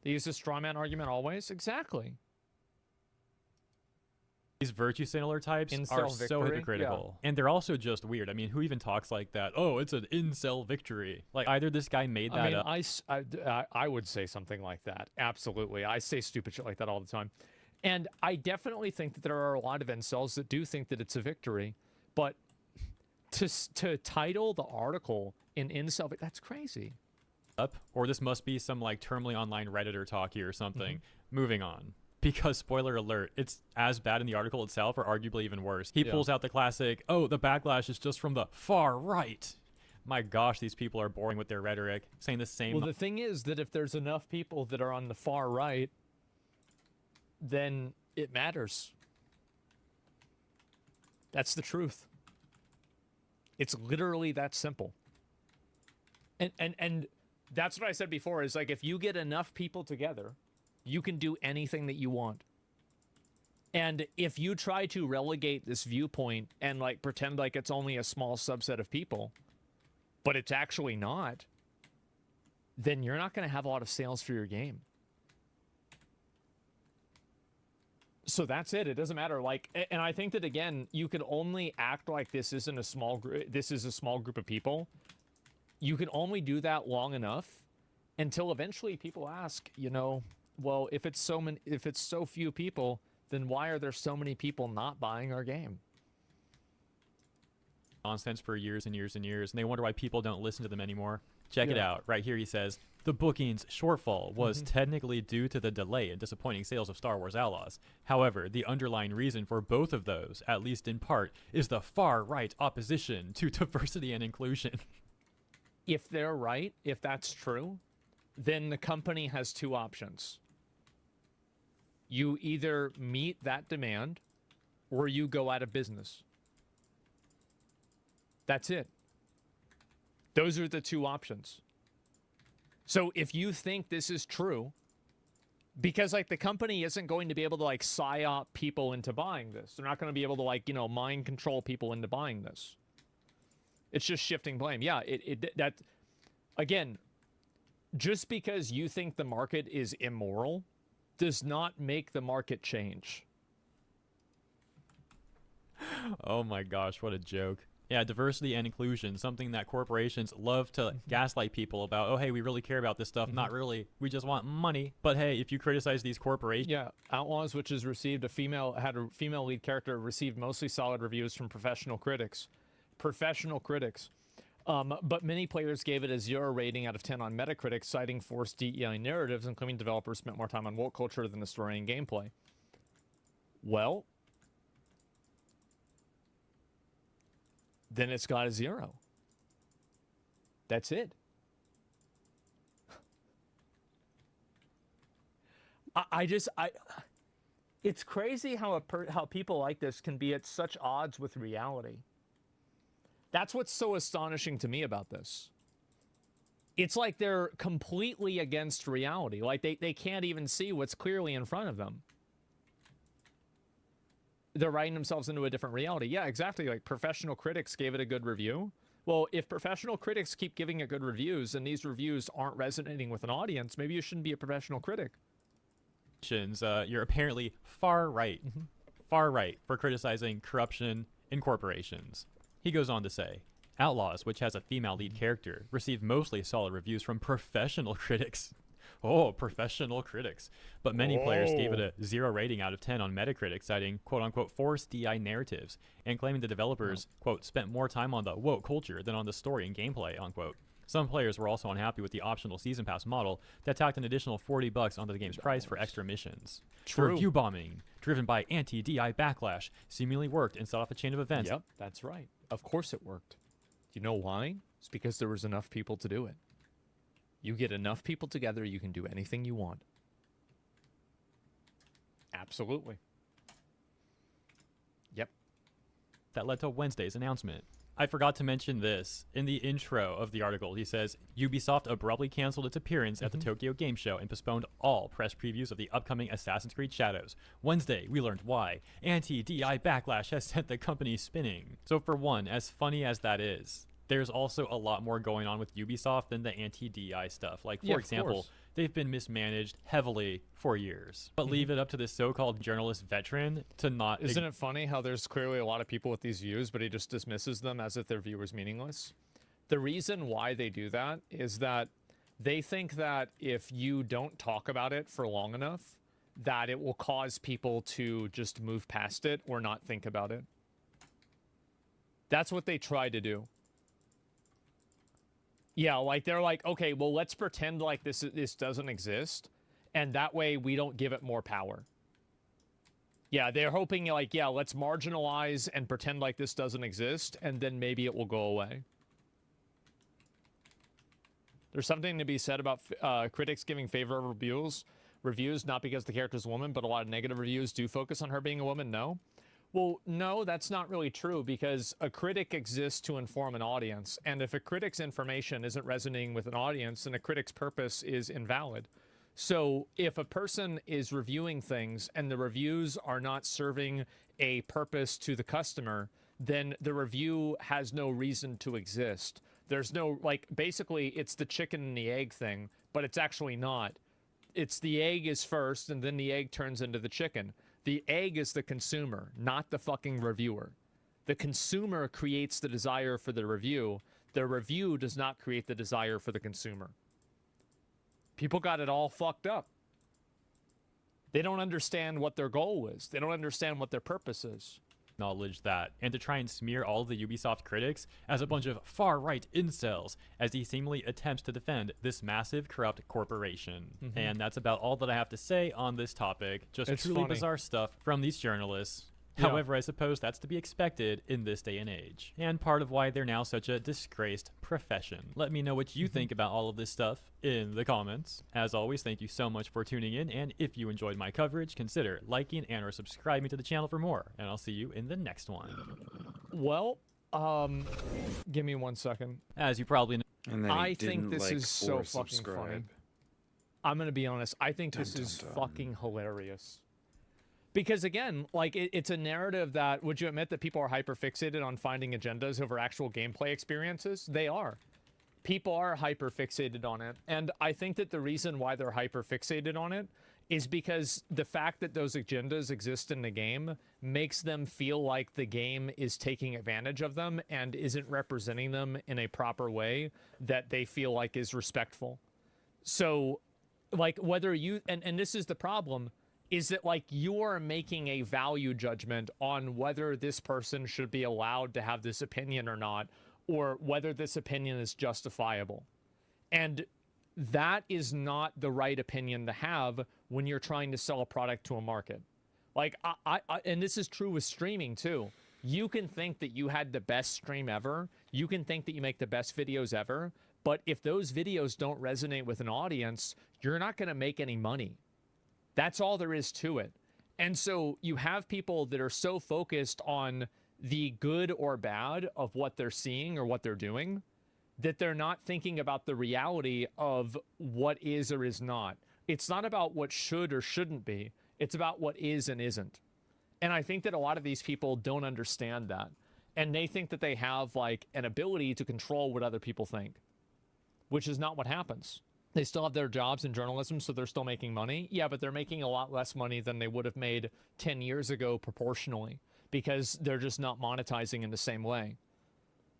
They use a straw man argument always? Exactly.
These virtue signaler types are so hypocritical. And they're also just weird. I mean, who even talks like that? Oh, it's an incel victory. Like, either this guy made that up.
I would say something like that. Absolutely. I say stupid shit like that all the time. And I definitely think that there are a lot of incels that do think that it's a victory. But to title the article in incel, that's crazy.
Or this must be some like terminally online Redditor talk here or something. Moving on. Because, spoiler alert, it's as bad in the article itself, or arguably even worse. He pulls out the classic, oh, the backlash is just from the far right. My gosh, these people are boring with their rhetoric, saying the same.
Well, the thing is that if there's enough people that are on the far right, then it matters. That's the truth. It's literally that simple. And that's what I said before, is like, if you get enough people together, you can do anything that you want. And if you try to relegate this viewpoint and like pretend like it's only a small subset of people, but it's actually not, then you're not going to have a lot of sales for your game. So that's it. It doesn't matter. Like, and I think that, again, you can only act like this isn't a small group. This is a small group of people. You can only do that long enough until eventually people ask, you know, well, if it's so few people, then why are there so many people not buying our game?
Nonsense for years and years and years, and they wonder why people don't listen to them anymore. Check it out. Right here he says, the bookings shortfall was technically due to the delay and disappointing sales of Star Wars Outlaws. However, the underlying reason for both of those, at least in part, is the far-right opposition to diversity and inclusion.
If they're right, if that's true, then the company has 2 options. You either meet that demand or you go out of business. That's it. Those are the two options. So if you think this is true, because like the company isn't going to be able to like psyop people into buying this. They're not going to be able to like, you know, mind control people into buying this. It's just shifting blame. Yeah, that again, just because you think the market is immoral does not make the market change.
Oh my gosh, what a joke. Yeah, diversity and inclusion, something that corporations love to gaslight people about. Oh, hey, we really care about this stuff. Not really. We just want money. But hey, if you criticize these corporations...
Yeah, Outlaws, which has received had a female lead character, received mostly solid reviews from professional critics. But many players gave it a 0 rating out of 10 on Metacritic, citing forced DEI narratives and claiming developers spent more time on woke culture than the story and gameplay. Well, then it's got a 0. That's it. It's crazy how how people like this can be at such odds with reality. That's what's so astonishing to me about this. It's like they're completely against reality. Like they can't even see what's clearly in front of them. They're writing themselves into a different reality. Yeah, exactly. Like professional critics gave it a good review. Well, if professional critics keep giving it good reviews and these reviews aren't resonating with an audience, maybe you shouldn't be a professional critic.
You're apparently far right for criticizing corruption in corporations. He goes on to say, Outlaws, which has a female lead character, received mostly solid reviews from professional critics. Oh, professional critics. But many players gave it a 0 rating out of 10 on Metacritic, citing quote-unquote forced DI narratives and claiming the developers, quote, spent more time on the woke culture than on the story and gameplay, unquote. Some players were also unhappy with the optional season pass model that tacked an additional $40 onto the game's price for extra missions.
True.
The review bombing, driven by anti-DI backlash, seemingly worked and set off a chain of events.
Yep, that's right. Of course it worked. You know why? It's because there was enough people to do it. You get enough people together, you can do anything you want. Absolutely. Yep.
That led to Wednesday's announcement. I forgot to mention this. In the intro of the article, he says, Ubisoft abruptly canceled its appearance at the Tokyo Game Show and postponed all press previews of the upcoming Assassin's Creed Shadows. Wednesday, we learned why. Anti-DI backlash has sent the company spinning. So for one, as funny as that is, there's also a lot more going on with Ubisoft than the anti-DI stuff. Like, for example, they've been mismanaged heavily for years. But leave it up to this so-called journalist veteran to not...
Isn't it funny how there's clearly a lot of people with these views, but he just dismisses them as if their view is meaningless? The reason why they do that is that they think that if you don't talk about it for long enough, that it will cause people to just move past it or not think about it. That's what they try to do. Yeah, like they're like, okay, well, let's pretend like this doesn't exist, and that way we don't give it more power. Yeah, they're hoping like, yeah, let's marginalize and pretend like this doesn't exist, and then maybe it will go away. There's something to be said about critics giving favorable reviews, not because the character's a woman, but a lot of negative reviews do focus on her being a woman. No. Well, no, that's not really true, because a critic exists to inform an audience, and if a critic's information isn't resonating with an audience, then a critic's purpose is invalid. So if a person is reviewing things and the reviews are not serving a purpose to the customer, then the review has no reason to exist. There's no, like, basically it's the chicken and the egg thing, but it's actually not. It's the egg is first, and then the egg turns into the chicken. The egg is the consumer, not the fucking reviewer. The consumer creates the desire for the review. The review does not create the desire for the consumer. People got it all fucked up. They don't understand what their goal is. They don't understand what their purpose is.
Acknowledge that, and to try and smear all of the Ubisoft critics as a bunch of far-right incels as he seemingly attempts to defend this massive corrupt corporation. And that's about all that I have to say on this topic. Just truly bizarre stuff from these journalists.
Yeah.
However, I suppose that's to be expected in this day and age, and part of why they're now such a disgraced profession. Let me know what you think about all of this stuff in the comments. As always, thank you so much for tuning in, and if you enjoyed my coverage, consider liking and or subscribing to the channel for more, and I'll see you in the next one.
Well, Give me 1 second.
As you probably know.
And then
I think this is so fucking funny. I'm gonna be honest. I think this is fucking hilarious. Because again, like it's a narrative that, would you admit that people are hyper fixated on finding agendas over actual gameplay experiences? They are. People are hyper fixated on it. And I think that the reason why they're hyper fixated on it is because the fact that those agendas exist in the game makes them feel like the game is taking advantage of them and isn't representing them in a proper way that they feel like is respectful. So, like, whether you, and this is the problem, is that, like, you are making a value judgment on whether this person should be allowed to have this opinion or not, or whether this opinion is justifiable. And that is not the right opinion to have when you're trying to sell a product to a market. Like, and this is true with streaming too. You can think that you had the best stream ever. You can think that you make the best videos ever. But if those videos don't resonate with an audience, you're not going to make any money. That's all there is to it. And so you have people that are so focused on the good or bad of what they're seeing or what they're doing that they're not thinking about the reality of what is or is not. It's not about what should or shouldn't be. It's about what is and isn't. And I think that a lot of these people don't understand that. And they think that they have like an ability to control what other people think, which is not what happens. They still have their jobs in journalism, so they're still making money. Yeah, but they're making a lot less money than they would have made 10 years ago proportionally, because they're just not monetizing in the same way.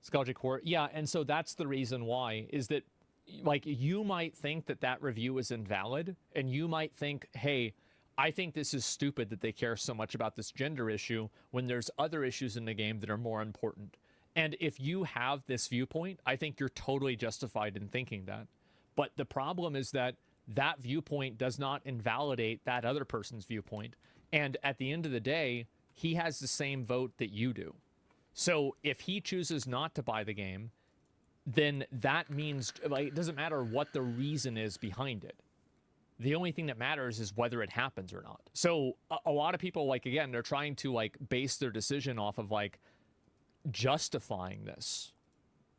Scholarly Court, yeah, and so that's the reason why, is that, like, you might think that that review is invalid, and you might think, hey, I think this is stupid that they care so much about this gender issue when there's other issues in the game that are more important. And if you have this viewpoint, I think you're totally justified in thinking that. But the problem is that that viewpoint does not invalidate that other person's viewpoint. And at the end of the day, he has the same vote that you do. So if he chooses not to buy the game, then that means, like, it doesn't matter what the reason is behind it. The only thing that matters is whether it happens or not. So a lot of people, like, again, they're trying to, like, base their decision off of, like, justifying this.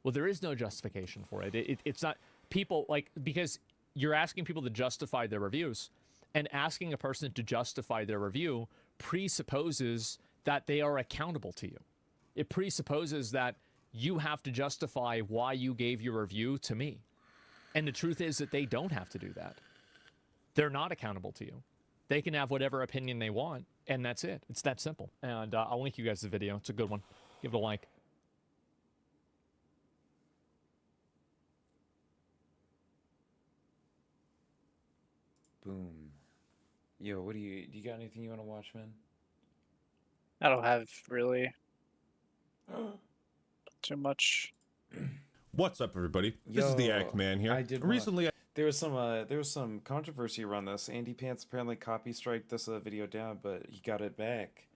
Well, there is no justification for it. It's not people, like, because you're asking people to justify their reviews, and asking a person to justify their review presupposes that they are accountable to you. It presupposes that you have to justify why you gave your review to me. And the truth is that they don't have to do that. They're not accountable to you. They can have whatever opinion they want, and that's it. It's that simple. And I'll link you guys the video. It's a good one. Give it a like.
Boom. Yo, what do you got anything you want to watch, man?
I don't have really too much.
What's up, everybody? This is the Act Man here. Recently,
there was some controversy around this. Andy Pants apparently copy striked this video down, but he got it back.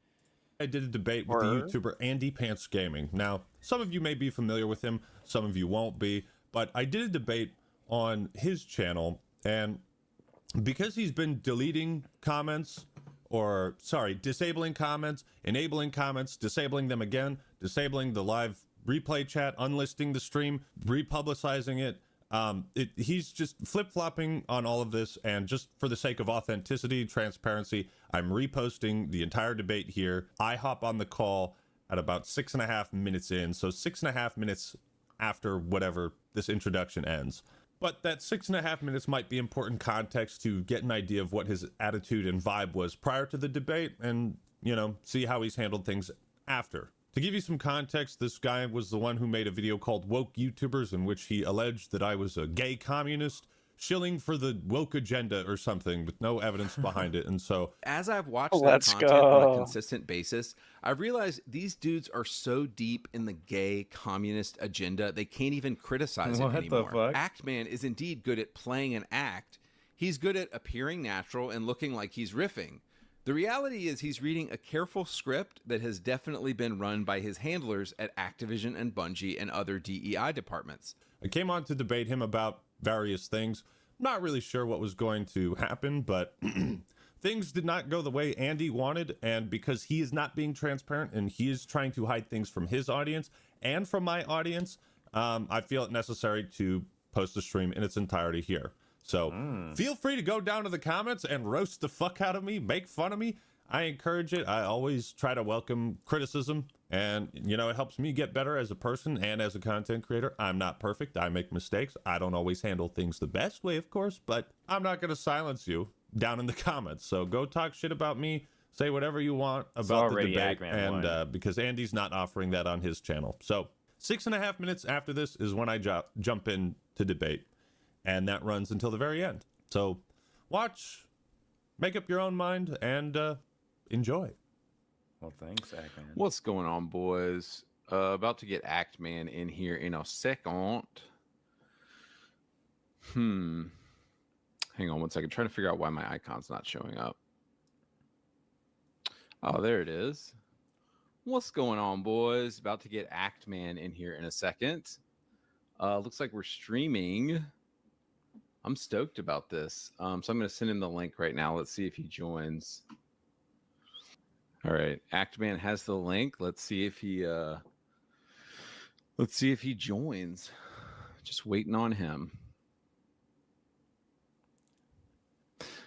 I did a debate with the YouTuber Andy Pants Gaming. Now, some of you may be familiar with him, some of you won't be, but I did a debate on his channel, and because he's been deleting comments, or sorry, disabling comments, enabling comments, disabling them again, disabling the live replay chat, unlisting the stream, republicizing it, he's just flip-flopping on all of this, and just for the sake of authenticity, transparency, I'm reposting the entire debate here. I hop on the call at about 6.5 minutes in, so 6.5 minutes after whatever this introduction ends. But that 6.5 minutes might be important context to get an idea of what his attitude and vibe was prior to the debate, and, you know, see how he's handled things after. To give you some context, this guy was the one who made a video called Woke YouTubers, in which he alleged that I was a gay communist shilling for the woke agenda or something with no evidence behind it. And so
as I've watched that content on a consistent basis, I've realized these dudes are so deep in the gay communist agenda, they can't even criticize it anymore.
What the fuck?
Act Man is indeed good at playing an act. He's good at appearing natural and looking like he's riffing. The reality is he's reading a careful script that has definitely been run by his handlers at Activision and Bungie and other DEI departments.
I came on to debate him about various things. Not really sure what was going to happen, but things did not go the way Andy wanted, and because he is not being transparent and he is trying to hide things from his audience and from my audience, I feel it necessary to post the stream in its entirety here. So feel free to go down to the comments and roast the fuck out of me, make fun of me. I encourage it. I always try to welcome criticism, and you know, it helps me get better as a person and as a content creator. I'm not perfect. I make mistakes. I don't always handle things the best way, of course, but I'm not going to silence you down in the comments. So go talk shit about me, say whatever you want about the debate, and because Andy's not offering that on his channel. So 6.5 minutes after this is when I jump in to debate, and that runs until the very end. So watch, make up your own mind, and enjoy.
Well, thanks, Ackman.
What's going on, boys? About to get Actman in here in a second. Hang on one second. Trying to figure out why my icon's not showing up. Oh, there it is. What's going on, boys? About to get Actman in here in a second. Looks like we're streaming. I'm stoked about this. So I'm going to send him the link right now. Let's see if he joins. All right, Actman has the link. Let's see if he joins. Just waiting on him.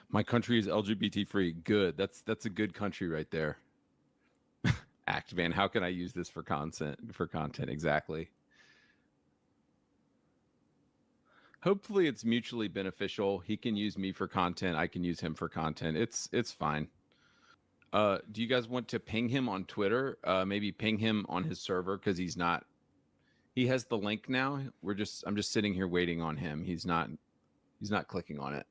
My country is LGBT free. Good. That's a good country right there. Actman, how can I use this for content? Exactly. Hopefully it's mutually beneficial. He can use me for content. I can use him for content. It's fine. Do you guys want to ping him on Twitter? Maybe ping him on his server, because he has the link now. I'm just sitting here waiting on him. He's not clicking on it.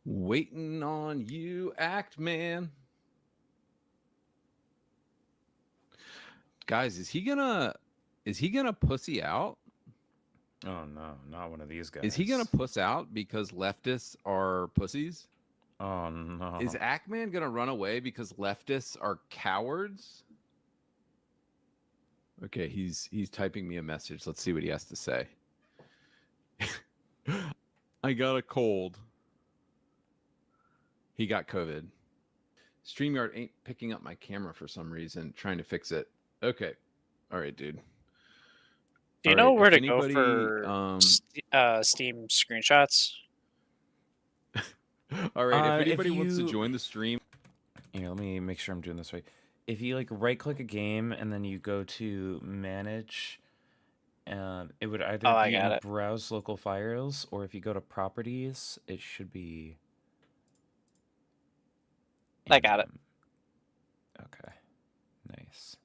Waiting on you, Actman. Guys, is he gonna pussy out?
Oh no, not one of these guys.
Is he gonna puss out because leftists are pussies?
Oh no.
Is Actman gonna run away because leftists are cowards? Okay, he's typing me a message. Let's see what he has to say. I got a cold. He got COVID. StreamYard ain't picking up my camera for some reason. Trying to fix it. Okay. All right, dude.
Do you know where to go for Steam screenshots?
All right, if anybody wants to join the stream.
Here, let me make sure I'm doing this right. If you like right click a game and then you go to manage, it would either be in browse local files, or if you go to properties, it should be.
I got it.
Okay. Nice.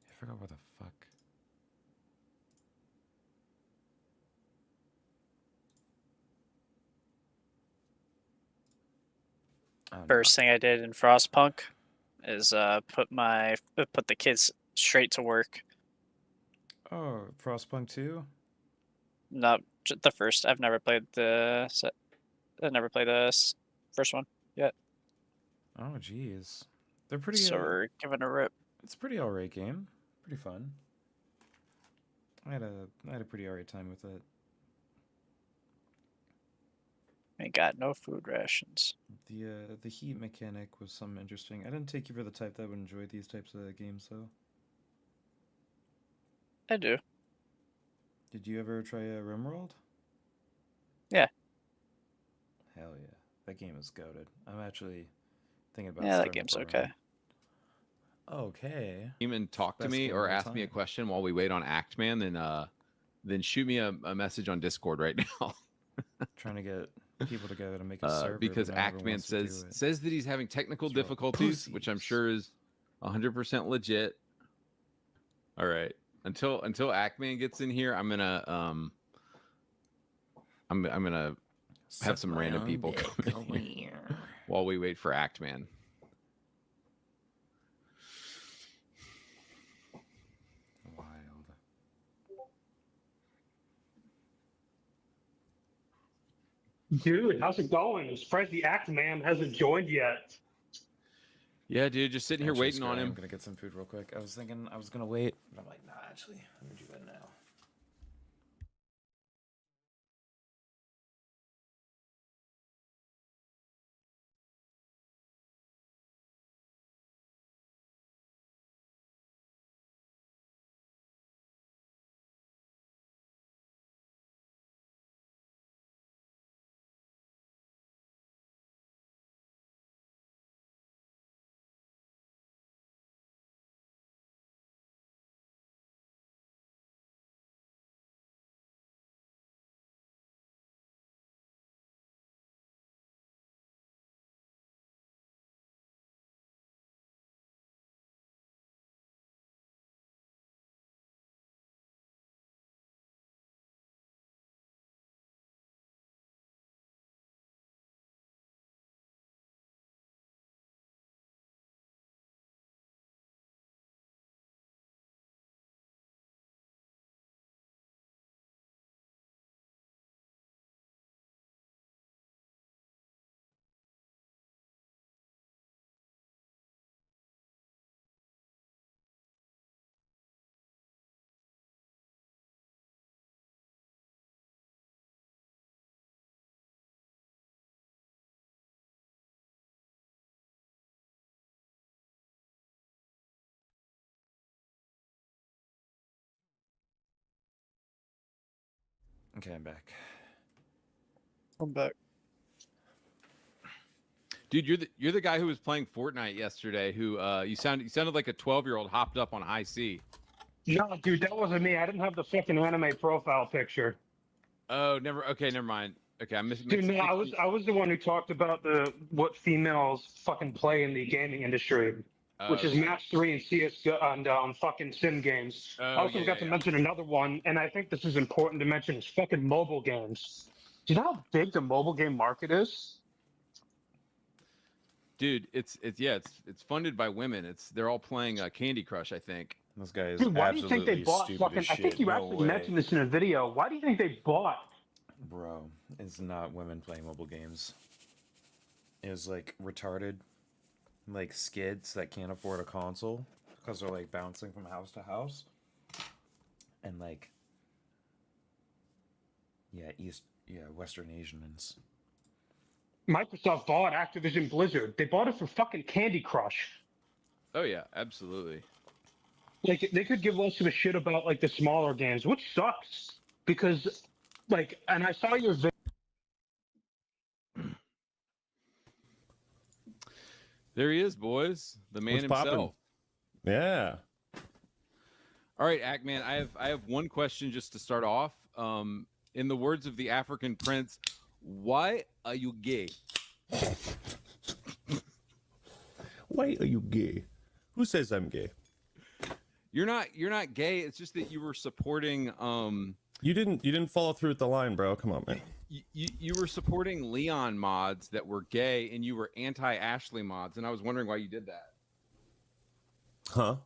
I forgot where the fuck.
First thing I did in Frostpunk is put the kids straight to work.
Oh, Frostpunk 2?
Not the first. I've never played the first one yet.
Oh, jeez. They're pretty.
So we're giving a rip.
It's a pretty alright game. Pretty fun. I had a pretty alright time with it.
Ain't got no food rations.
The heat mechanic was some interesting. I didn't take you for the type that would enjoy these types of games, though.
I do.
Did you ever try a RimWorld?
Yeah.
Hell yeah, that game is goated. I'm actually thinking about.
Yeah, that game's okay.
Okay.
Even talk to me or ask me a question while we wait on Actman, then shoot me a message on Discord right now.
Trying to get people together to make a server
because Actman says that he's having technical difficulties, which I'm sure is 100% legit. All right, until Actman gets in here, I'm gonna have some random people come in here while we wait for Actman.
Dude, how's it going? I'm surprised the Actman hasn't joined yet.
Yeah, dude, just sitting here
Actually,
waiting on
screw it,
him.
I'm gonna get some food real quick. I was thinking I was gonna wait, but I'm like, nah, actually, let me do that now. Okay, I'm back.
I'm back.
Dude, you're the guy who was playing Fortnite yesterday. Who you sounded like a 12-year-old hopped up on high C.
No, dude, that wasn't me. I didn't have the fucking anime profile picture.
Oh, never. Okay, never mind. Okay, I missed.
Dude, no, I was the one who talked about what females fucking play in the gaming industry, which is
okay.
match 3 and CS and fucking sim games. I
Oh,
also
yeah,
forgot to
yeah.
mention another one, and I think this is important to mention, is fucking mobile games. Do you know how big the mobile game market is?
Dude, it's funded by women. They're all playing Candy Crush, I think.
Those guys
Dude, why do you think they bought fucking? I think you actually mentioned this in a video. Why do you think they bought?
Bro, it's not women playing mobile games. It was like retarded, like skids that can't afford a console because they're like bouncing from house to house, and like, Western Asians.
Microsoft bought Activision Blizzard. They bought it for fucking Candy Crush.
Oh yeah, absolutely.
Like, they could give less of a shit about like the smaller games, which sucks because, like, and I saw your video.
There he is, boys. The man
What's
himself.
poppin'? Yeah.
All right, Ackman. I have one question just to start off. In the words of the African prince, why are you gay?
Why are you gay? Who says I'm gay?
You're not gay. It's just that you were supporting.
You didn't follow through with the line, bro. Come on, man.
You were supporting Leon mods that were gay, and you were anti-Ashley mods, and I was wondering why you did that.
Huh?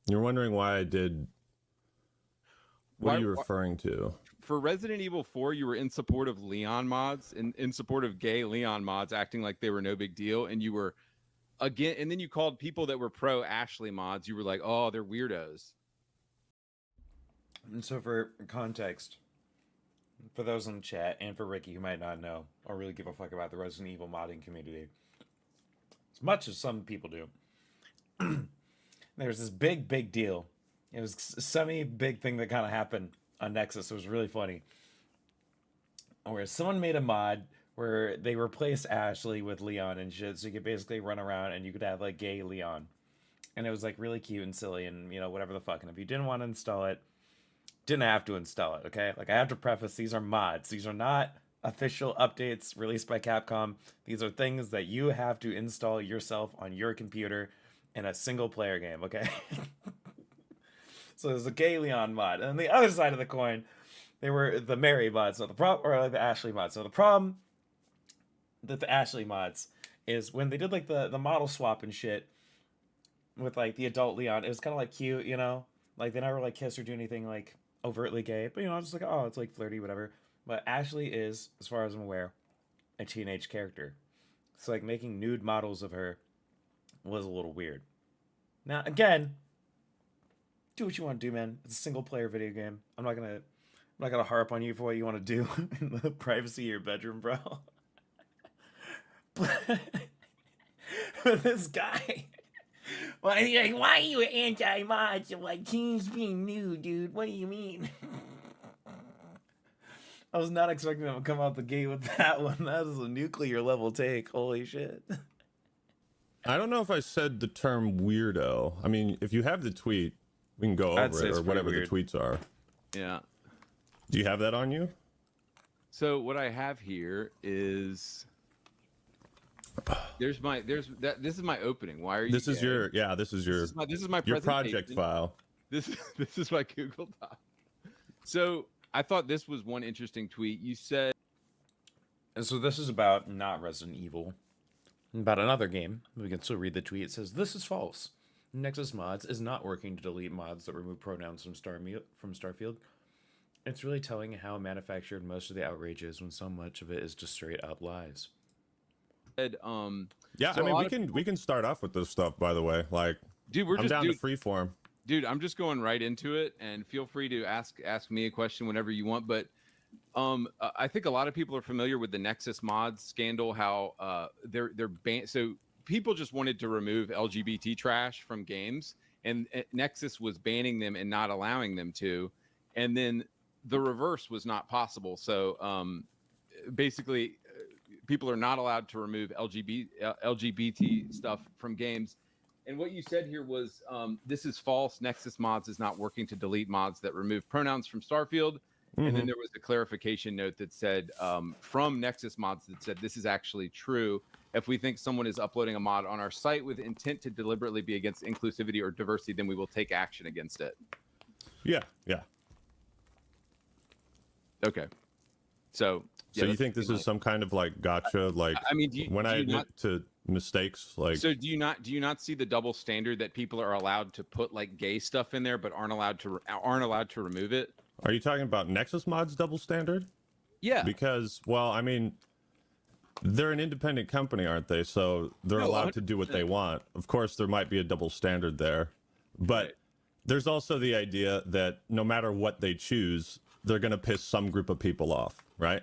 You're wondering why I did. What are you referring to?
For Resident Evil 4, you were in support of Leon mods, and in support of gay Leon mods, acting like they were no big deal, and you were again, and then you called people that were pro Ashley mods. You were like, oh, they're weirdos.
And so, for context, for those in the chat, and for Ricky who might not know or really give a fuck about the Resident Evil modding community, as much as some people do, there's this big deal. It was a semi-big thing that kind of happened on Nexus. It was really funny. Where someone made a mod where they replaced Ashley with Leon and shit, so you could basically run around and you could have like gay Leon. And it was like really cute and silly and, you know, whatever the fuck. And if you didn't want to install it, didn't have to install it, okay? Like, I have to preface, these are mods. These are not official updates released by Capcom. These are things that you have to install yourself on your computer in a single player game, okay? So there's a gay Leon mod. And on the other side of the coin, they were the Mary mods, so the problem, or like the Ashley mods. So the problem that the Ashley mods is when they did like the model swap and shit with like the adult Leon, it was kind of like cute, you know? Like, they never like kiss or do anything like overtly gay, but you know, just like, oh, it's like flirty, whatever. But Ashley is, as far as I'm aware, a teenage character. So like making nude models of her was a little weird. Now, again, do what you want to do, man. It's a single player video game. I'm not gonna harp on you for what you want to do in the privacy of your bedroom, bro. But this guy, why are you anti-mods and like teams being new, dude? What do you mean? I was not expecting them to come out the gate with that one. That is a nuclear level take. Holy shit.
I don't know if I said the term weirdo. I mean, if you have the tweet, we can go over it or whatever the tweets are.
Yeah.
Do you have that on you?
So what I have here is this is my opening. Why are you?
This is
gay?
your this is your your project
presentation.
file.
This is my Google Doc. So I thought this was one interesting tweet. You said,
and so this is about not Resident Evil, about another game. We can still read the tweet. It says, "This is false. Nexus Mods is not working to delete mods that remove pronouns from Starfield. It's really telling how manufactured most of the outrage is when so much of it is just straight up lies."
Yeah,
so
I mean we can start off with this stuff, by the way. Like,
dude,
I'm down to freeform.
Dude, I'm just going right into it, and feel free to ask me a question whenever you want. But I think a lot of people are familiar with the Nexus Mods scandal. How they're banned. So people just wanted to remove LGBT trash from games, and Nexus was banning them and not allowing them to. And then the reverse was not possible. So basically, people are not allowed to remove LGBT stuff from games. And what you said here was, this is false. Nexus Mods is not working to delete mods that remove pronouns from Starfield. And then there was a clarification note that said, from Nexus Mods, that said, this is actually true. If we think someone is uploading a mod on our site with intent to deliberately be against inclusivity or diversity, then we will take action against it.
Yeah.
Okay. So
you think this is some kind of like gotcha? Like,
I mean,
when I admit to mistakes, like,
so do you not see the double standard that people are allowed to put like gay stuff in there but aren't allowed to remove it?
Are you talking about Nexus Mods double standard?
Yeah.
Because, well, I mean, they're an independent company, aren't they? So they're allowed to do what they want. Of course, there might be a double standard there, but there's also the idea that no matter what they choose, they're going to piss some group of people off, right?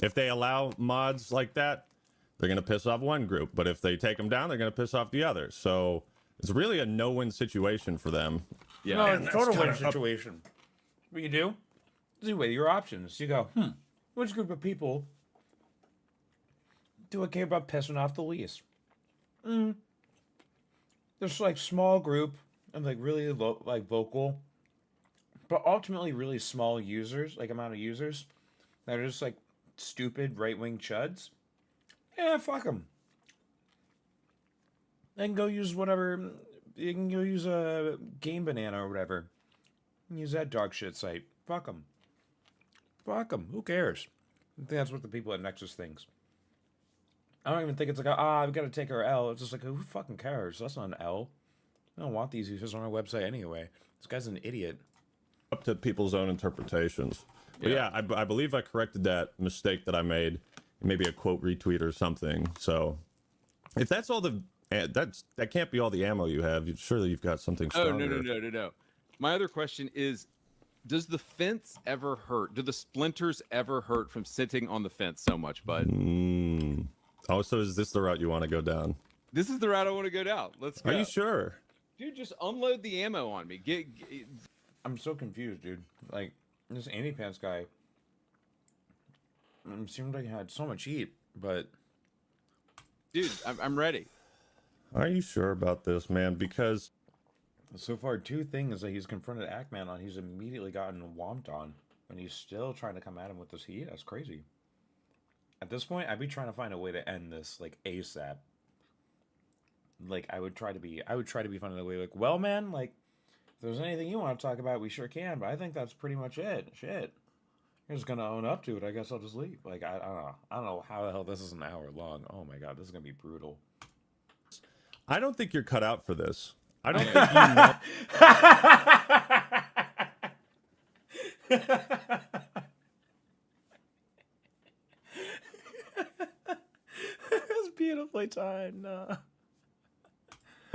If they allow mods like that, they're going to piss off one group, but if they take them down, they're going to piss off the other. So it's really a no-win situation for them.
Yeah, no, it's a total win situation. What you do is you weigh your options. You go, which group of people do I care about pissing off the least? There's like small group and like really vocal, but ultimately really small users, like amount of users that are just like stupid right-wing chuds. Yeah, fuck them. They can go use whatever. You can go use a Game Banana or whatever. Use that dog shit site. Fuck them. Fuck them. Who cares? I think that's what the people at Nexus thinks. I don't even think it's like, I've got to take our L. It's just like, who fucking cares? That's not an L. I don't want these users on our website anyway. This guy's an idiot.
Up to people's own interpretations. But yeah, I believe I corrected that mistake that I made. Maybe a quote retweet or something. So if that's all that can't be all the ammo you have. Surely you've got something stronger.
Oh, no. My other question is, does the fence ever hurt? Do the splinters ever hurt from sitting on the fence so much, bud?
Oh, so is this the route you want to go down?
This is the route I want to go down. Let's go.
Are you sure?
Dude, just unload the ammo on me.
I'm so confused, dude. Like, this Andy Pants guy seemed like he had so much heat, but...
Dude, I'm ready.
Are you sure about this, man? Because...
So far, two things that he's confronted Ackman on, he's immediately gotten whomped on. And he's still trying to come at him with this heat? That's crazy. At this point, I'd be trying to find a way to end this, like, ASAP. Like, I would try to be finding a way, like, well, man, like, if there's anything you want to talk about, we sure can, but I think that's pretty much it. Shit. You're just gonna own up to it, I guess I'll just leave. Like, I don't know. I don't know how the hell this is an hour long. Oh my god, this is gonna be brutal.
I don't think you're cut out for this. I don't think you know...
That's beautifully timed. No.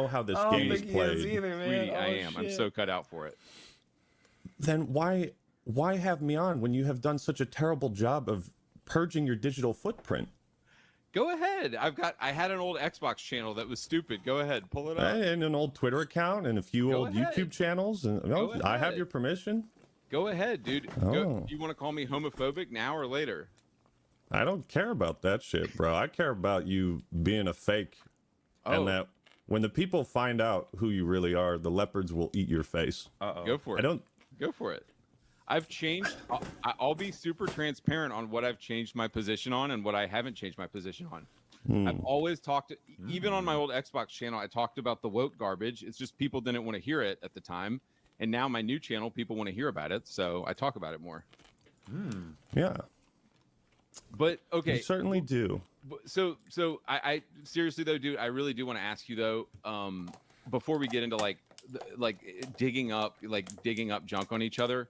know how this
I don't
game is
think he is
played.
either, man.
Sweetie, I
Oh,
am. I'm
shit.
so cut out for it.
Then why have me on when you have done such a terrible job of purging your digital footprint?
Go ahead. I had an old Xbox channel that was stupid. Go ahead, pull it up.
And an old Twitter account and a few
Go
old
ahead.
YouTube channels. And
Go
I have
ahead.
your permission.
Go ahead, dude.
Oh.
Go. You want to call me homophobic now or later?
I don't care about that shit, bro. I care about you being a fake.
Oh.
And that when the people find out who you really are, the leopards will eat your face.
Go for it. Go for it. I've changed. I'll be super transparent on what I've changed my position on and what I haven't changed my position on. I've always talked, even on my old Xbox channel, I talked about the woke garbage. It's just people didn't want to hear it at the time. And now my new channel, people want to hear about it. So I talk about it more.
Yeah.
But okay.
You certainly do.
So I seriously though, dude, I really do want to ask you though, before we get into like digging up junk on each other.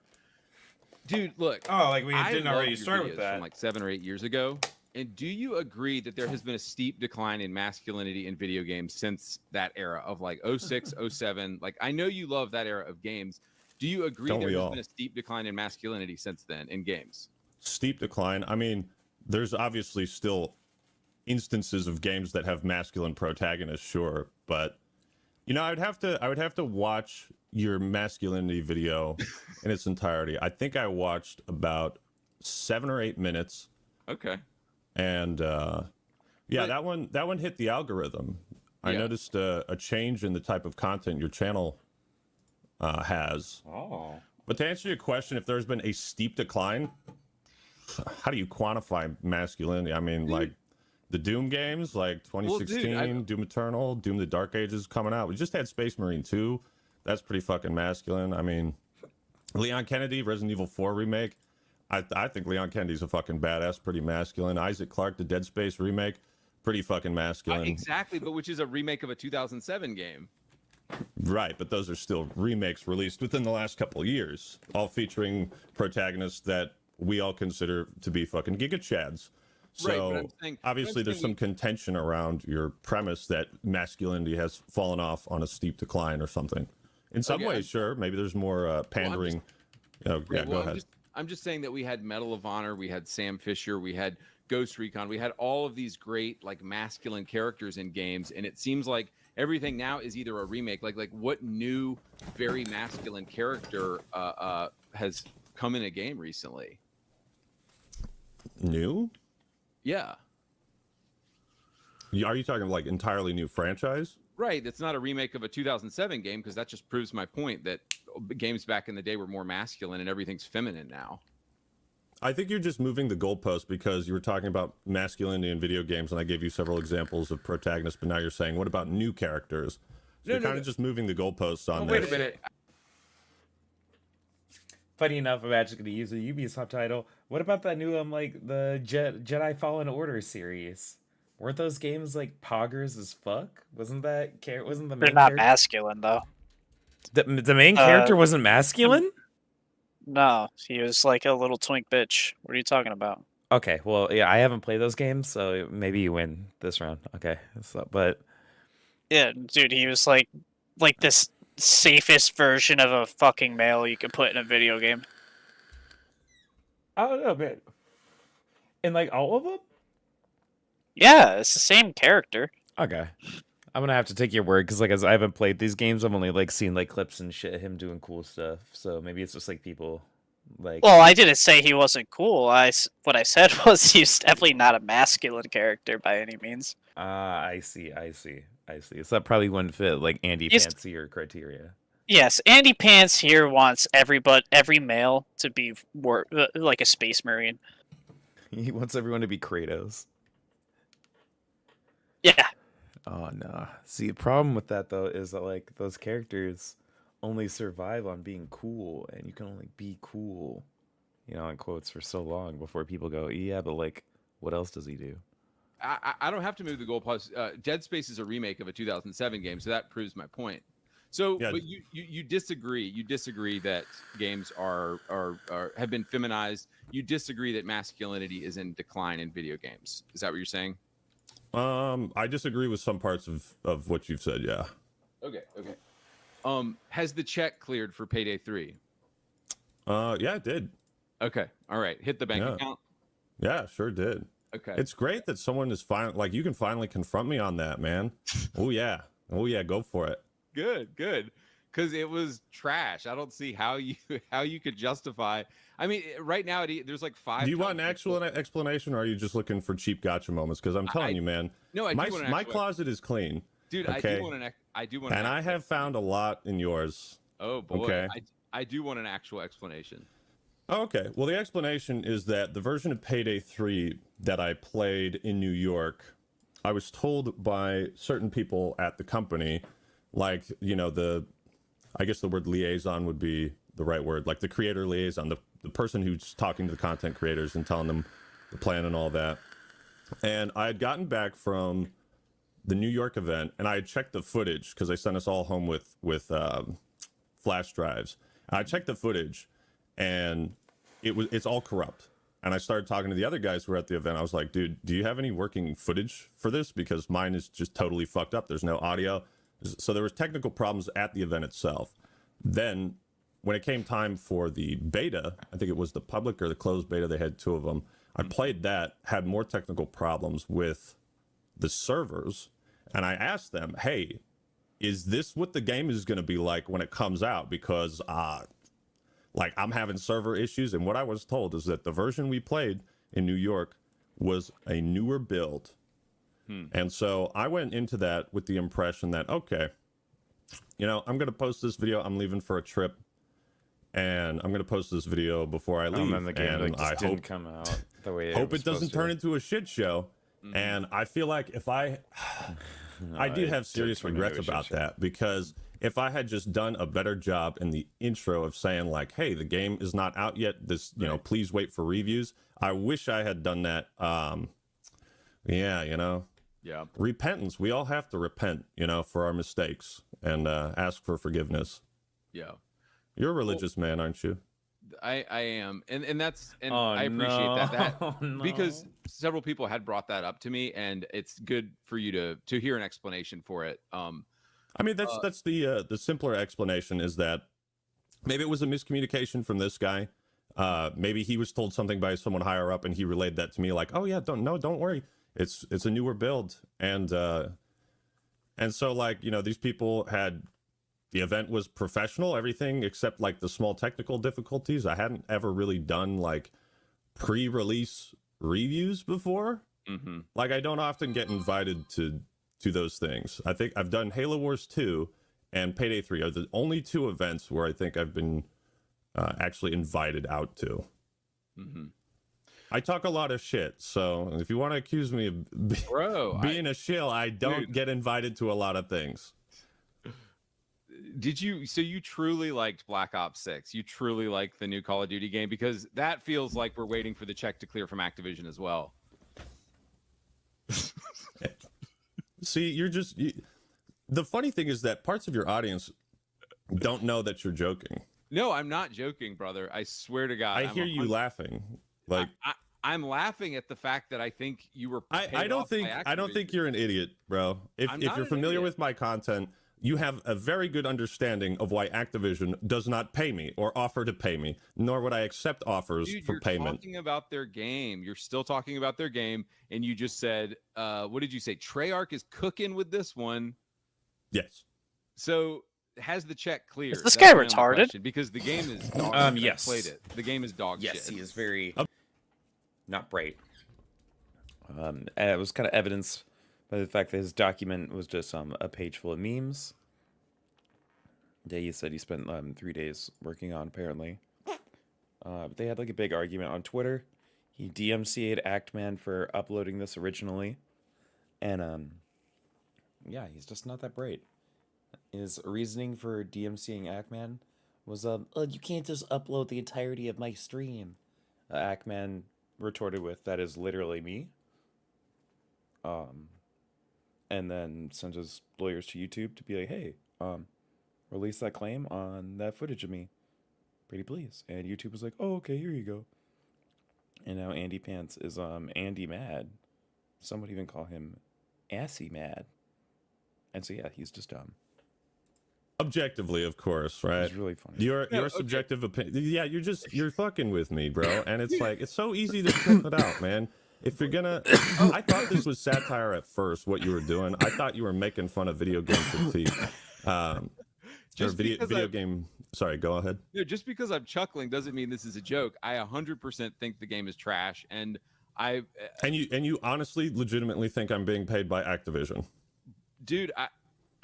Dude, look.
Oh, like we
I
didn't
love
already
your
start with
videos
that.
from like 7 or 8 years ago. And do you agree that there has been a steep decline in masculinity in video games since that era of like 06, 07? Like, I know you love that era of games. Do you agree
Don't
there
we
has
all?
been a steep decline in masculinity since then in games?
Steep decline. I mean, there's obviously still instances of games that have masculine protagonists, sure, but you know, I would have to watch your masculinity video in its entirety. I think I watched about 7 or 8 minutes.
Okay.
And yeah, that one hit the algorithm. I noticed a change in the type of content your channel has.
Oh.
But to answer your question, if there's been a steep decline, how do you quantify masculinity? I mean, like the Doom games, like 2016,
Well, dude,
Doom Eternal, Doom the Dark Ages coming out. We just had Space Marine 2. That's pretty fucking masculine. I mean, Leon Kennedy, Resident Evil 4 remake. I think Leon Kennedy's a fucking badass, pretty masculine. Isaac Clarke, the Dead Space remake, pretty fucking masculine.
Exactly, but which is a remake of a 2007 game.
Right, but those are still remakes released within the last couple of years, all featuring protagonists that we all consider to be fucking Giga Chads.
Right,
So
but I'm saying-
obviously there's some contention around your premise that masculinity has fallen off on a steep decline or something. In some
Okay,
ways, sure. Maybe there's more pandering. Yeah, go ahead.
I'm just saying that we had Medal of Honor, we had Sam Fisher, we had Ghost Recon, we had all of these great like masculine characters in games, and it seems like everything now is either a remake. Like what new very masculine character has come in a game recently?
New?
Yeah.
Are you talking like entirely new franchise?
Right, that's not a remake of a 2007 game because that just proves my point that games back in the day were more masculine and everything's feminine now.
I think you're just moving the goalpost because you were talking about masculinity in video games, and I gave you several examples of protagonists, but now you're saying, what about new characters? So you're kind of just moving the goalposts on
Wait
this.
a minute. Funny enough, I'm actually going to use a Ubi subtitle. What about that new like the Jedi Fallen Order series? Weren't those games like poggers as fuck? Wasn't the
They're
main
not
character?
masculine though.
The main character wasn't masculine?
No, he was like a little twink bitch. What are you talking about?
Okay, well, yeah, I haven't played those games, so maybe you win this round. Okay, so, but
Yeah, dude, he was like this safest version of a fucking male you could put in a video game.
I don't know, man. And like all of them?
Yeah, it's the same character.
Okay. I'm gonna have to take your word because, like, as I haven't played these games, I've only like seen like clips and shit, him doing cool stuff. So maybe it's just like people, like.
Well, I didn't say he wasn't cool. What I said was he's definitely not a masculine character by any means.
I see. So that probably wouldn't fit like Andy
He's-
Pantsier criteria.
Yes, Andy Pants here wants every male to be like a space marine.
He wants everyone to be Kratos.
Yeah.
Oh no. See, the problem with that though is that like those characters only survive on being cool, and you can only be cool, you know, in quotes, for so long before people go, yeah, but like, what else does he do?
I don't have to move the goalpost. Dead Space is a remake of a 2007 game, so that proves my point. So,
Yeah.
but you disagree. You disagree that games have been feminized. You disagree that masculinity is in decline in video games. Is that what you're saying?
I disagree with some parts of what you've said, yeah.
Okay. Has the check cleared for payday 3?
Yeah, it did.
Okay. All right. Hit the bank
Yeah.
account.
Yeah, sure did.
Okay.
It's great that someone is like you can finally confront me on that, man. Oh yeah, go for it.
Good. Because it was trash. I don't see how you could justify. I mean, right now there's like 5.
Do you want an actual explanation, or are you just looking for cheap gotcha moments? Because I'm telling you, man.
No, I do want an
my
actual
closet is clean,
dude.
okay?
I do want.
And I have found a lot in yours.
Oh boy.
Okay.
I do want an actual explanation.
Okay. Well, the explanation is that the version of Payday 3 that I played in New York, I was told by certain people at the company, like, you know, I guess the word liaison would be the right word, like the creator liaison, the person who's talking to the content creators and telling them the plan and all that. And I had gotten back from the New York event, and I had checked the footage because they sent us all home with flash drives. I checked the footage, and it's all corrupt. And I started talking to the other guys who were at the event. I was like, dude, do you have any working footage for this? Because mine is just totally fucked up. There's no audio. So there was technical problems at the event itself. Then when it came time for the beta, I think it was the public or the closed beta, they had 2 of them. I played that, had more technical problems with the servers. And I asked them, hey, is this what the game is going to be like when it comes out? Because like I'm having server issues. And what I was told is that the version we played in New York was a newer build. And so I went into that with the impression that, okay, you know, I'm going to post this video. I'm leaving for a trip, and I'm going to post this video before I leave.
And then the game
and
just didn't come out the way
hope it doesn't turn into a shit show. And I feel like if I do have serious regrets about that, because if I had just done a better job in the intro of saying like, hey, the game is not out yet, this, you know, please wait for reviews. I wish I had done that. Yeah, you know.
Yeah.
Repentance. We all have to repent, you know, for our mistakes and ask for forgiveness.
Yeah.
You're a religious man, aren't you?
I am. And that's, and
Oh,
I appreciate that
no.
because several people had brought that up to me, and it's good for you to hear an explanation for it.
I mean, that's the simpler explanation is that maybe it was a miscommunication from this guy. Maybe he was told something by someone higher up, and he relayed that to me like, oh yeah, don't worry. It's a newer build. And so like, you know, these people had, the event was professional, everything except like the small technical difficulties. I hadn't ever really done like pre-release reviews before. Like I don't often get invited to those things. I think I've done Halo Wars 2 and Payday 3 are the only 2 events where I think I've been actually invited out to. I talk a lot of shit, so if you want to accuse me of being a shill, I don't get invited to a lot of things.
So you truly liked Black Ops 6? You truly liked the new Call of Duty game? Because that feels like we're waiting for the check to clear from Activision as well.
See, the funny thing is that parts of your audience don't know that you're joking.
No, I'm not joking, brother. I swear to God.
I hear you laughing. Like
I'm laughing at the fact that I think you were.
I don't think you're an idiot, bro. If you're familiar with my content, you have a very good understanding of why Activision does not pay me or offer to pay me, nor would I accept offers for payment.
You're talking about their game. You're still talking about their game, and you just said, what did you say? Treyarch is cooking with this one.
Yes.
So has the check cleared?
Is this guy retarded?
Because the game is dog shit.
Yes.
I played it. The game is dog shit.
Yes, he is very not bright. It was kind of evidenced by the fact that his document was just a page full of memes that he said he spent 3 days working on, apparently. But they had like a big argument on Twitter. He DMCA'd Actman for uploading this originally. And yeah, he's just not that bright. His reasoning for DMCAing Actman was, oh, you can't just upload the entirety of my stream. Actman retorted with, that is literally me. And then sent his lawyers to YouTube to be like, hey, release that claim on that footage of me. Pretty please. And YouTube was like, oh, okay, here you go. And now Andy Pants is Andy Mad. Some would even call him Assy Mad. And so yeah, he's just
Objectively, of course, right?
It's really funny.
Your subjective opinion. Yeah, you're fucking with me, bro. And it's like it's so easy to cut it out, man. If you're gonna, I thought this was satire at first. What you were doing, I thought you were making fun of video game fatigue. Video game. Sorry, go ahead.
No, just because I'm chuckling doesn't mean this is a joke. I 100% think the game is trash, and
and you honestly, legitimately think I'm being paid by Activision,
dude.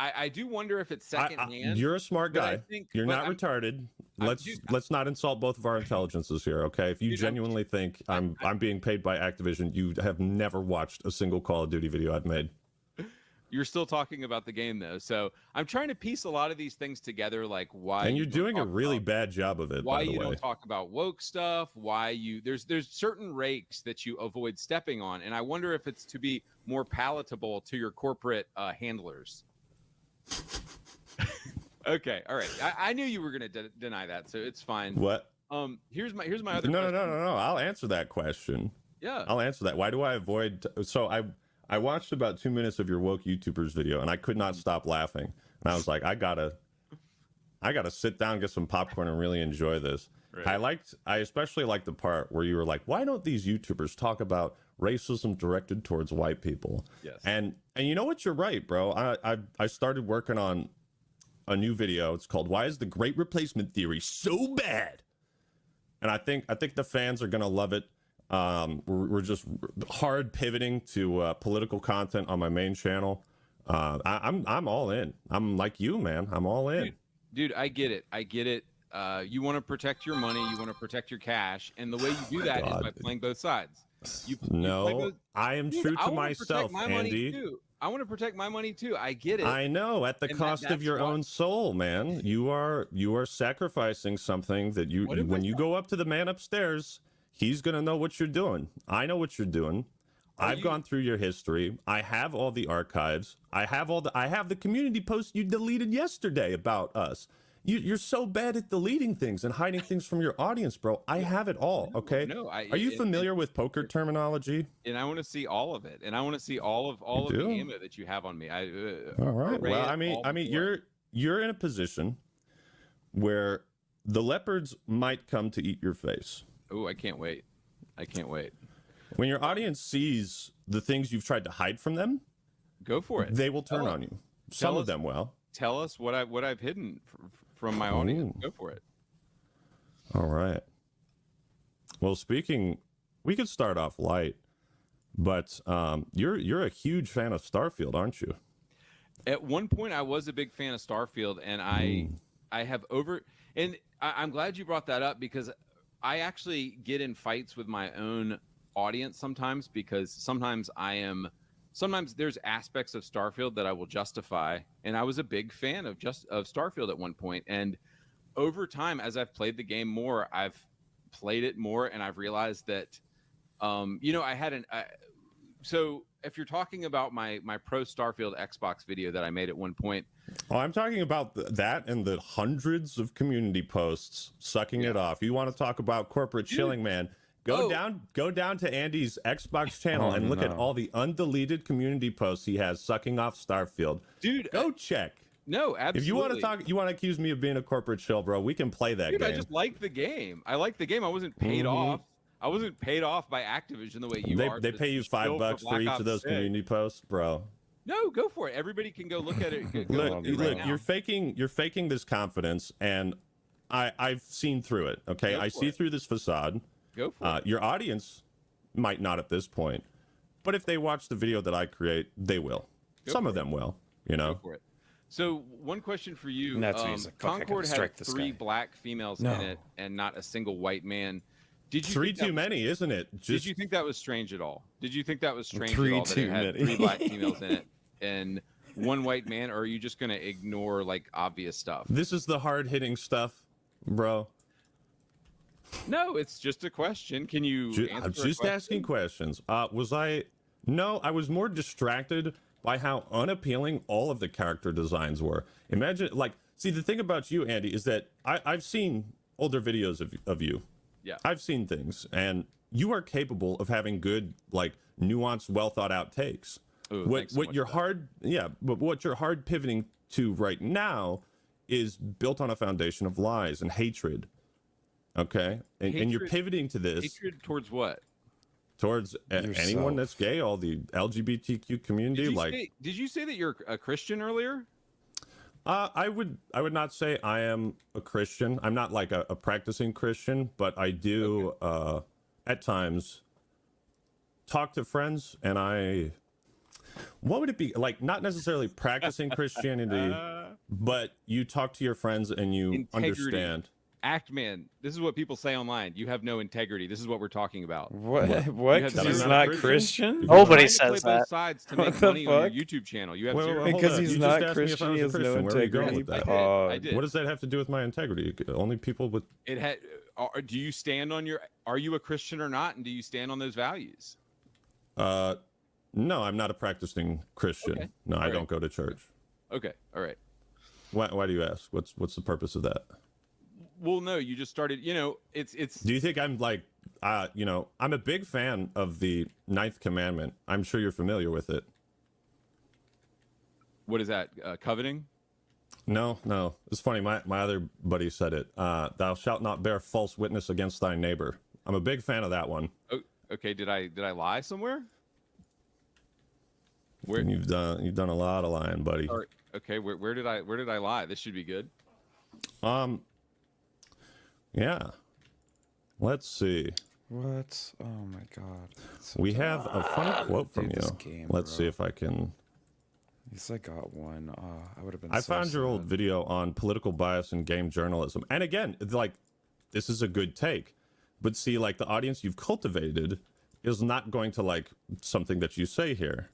I do wonder if it's secondhand.
You're a smart guy. You're not retarded. Let's not insult both of our intelligences here, okay? If you genuinely think I'm being paid by Activision, you have never watched a single Call of Duty video I've made.
You're still talking about the game though, so I'm trying to piece a lot of these things together, like why.
And you're doing a really bad job of it.
Why
by the
you
way.
don't talk about woke stuff? Why you there's certain rakes that you avoid stepping on, and I wonder if it's to be more palatable to your corporate handlers. Okay, all right. I knew you were going to deny that, so it's fine.
What?
Here's my other.
No. I'll answer that question.
Yeah.
I'll answer that. Why do I avoid? So I watched about 2 minutes of your woke YouTubers video, and I could not stop laughing. And I was like, I gotta sit down, get some popcorn, and really enjoy this. Right. I especially liked the part where you were like, why don't these YouTubers talk about racism directed towards white people?
Yes.
And you know what? You're right, bro. I started working on a new video. It's called "Why Is the Great Replacement Theory So Bad?" And I think the fans are gonna love it. We're just hard pivoting to political content on my main channel. I'm all in. I'm like you, man. I'm all in.
Dude, I get it. You want to protect your money, you want to protect your cash, and the way you do that is by playing both sides.
I am true to myself, Andy.
I want to protect my money too. I get it.
I know, at the cost of your own soul, man. You are sacrificing something that when you go up to the man upstairs, he's gonna know what you're doing. I know what you're doing. I've gone through your history. I have all the archives. I have the community posts you deleted yesterday about us. You're so bad at deleting things and hiding things from your audience, bro. I have it all, okay? Are you familiar with poker terminology?
And I want to see all of it, and I want to see all of the ammo that you have on me.
All right. Well, I mean, you're in a position where the leopards might come to eat your face.
Oh, I can't wait.
When your audience sees the things you've tried to hide from them,
go for it.
They will turn on you. Some of them will.
Tell us what I've hidden from my audience. Go for it.
All right. Well, we could start off light, but you're a huge fan of Starfield, aren't you?
At one point, I was a big fan of Starfield, and I have and I'm glad you brought that up, because I actually get in fights with my own audience sometimes, because sometimes there's aspects of Starfield that I will justify, and I was a big fan of Starfield at one point, and over time, as I've played the game more, I've played it more, and I've realized that so if you're talking about my pro Starfield Xbox video that I made at one point.
Oh, I'm talking about that and the hundreds of community posts sucking it off. You want to talk about corporate chilling, man? Go down to Andy's Xbox channel and look at all the undeleted community posts he has sucking off Starfield.
Dude,
go check.
No, absolutely.
If you want to accuse me of being a corporate chill, bro, we can play that game.
I just like the game. I like the game. I wasn't paid off. I wasn't paid off by Activision the way you are.
They pay you $5 for each of those community posts, bro.
No, go for it. Everybody can go look at it.
Look, you're faking this confidence, and I've seen through it. Okay, I see through this facade.
Go for it.
Your audience might not at this point, but if they watch the video that I create, they will. Some of them will.
Go for it. So one question for you: Concord had 3 black females in it, and not a single white man. Did you
3 too many, isn't it?
Did you think that was strange at all? Did you think that was strange at all that it had 3 black females in it and 1 white man, or are you just gonna ignore like obvious stuff?
This is the hard-hitting stuff, bro.
No, it's just a question. Can you
I'm just asking questions. No, I was more distracted by how unappealing all of the character designs were. Imagine, see, the thing about you, Andy, is that I've seen older videos of you.
Yeah.
I've seen things, and you are capable of having good, nuanced, well thought out takes.
Ooh,
what you're hard pivoting to right now is built on a foundation of lies and hatred. Okay, and you're pivoting to this
hatred towards what?
Towards anyone that's gay, all the LGBTQ community.
Did you say that you're a Christian earlier?
I would not say I am a Christian. I'm not like a practicing Christian, but I do at times talk to friends, and what would it be like? Not necessarily practicing Christianity, but you talk to your friends and you understand.
Actman, this is what people say online. You have no integrity. This is what we're talking about.
What? Because he's not Christian?
Nobody says
play
that.
both sides to make money on your YouTube channel. You have zero.
Because he's not Christian, he has no integrity.
I did.
What does that have to do with my integrity? Only people with
it had. Do you stand on your? Are you a Christian or not? And do you stand on those values?
No, I'm not a practicing Christian.
Okay.
No, I don't go to church.
Okay, all right.
Why do you ask? What's the purpose of that?
Well, no, you just started. You know, it's.
Do you think I'm like, I'm a big fan of the 9th commandment. I'm sure you're familiar with it.
What is that? Coveting?
No. It's funny. My other buddy said it. Thou shalt not bear false witness against thy neighbor. I'm a big fan of that one.
Oh, okay. Did I lie somewhere? Where
you've done a lot of lying, buddy.
Sorry. Okay. Where did I lie? This should be good.
Yeah. Let's see.
What? Oh my god.
We have a funny quote from you. Let's see if I can.
At least I got one. I would have been.
I found your old video on political bias and game journalism. And again, like, this is a good take. But see, like, the audience you've cultivated is not going to like something that you say here.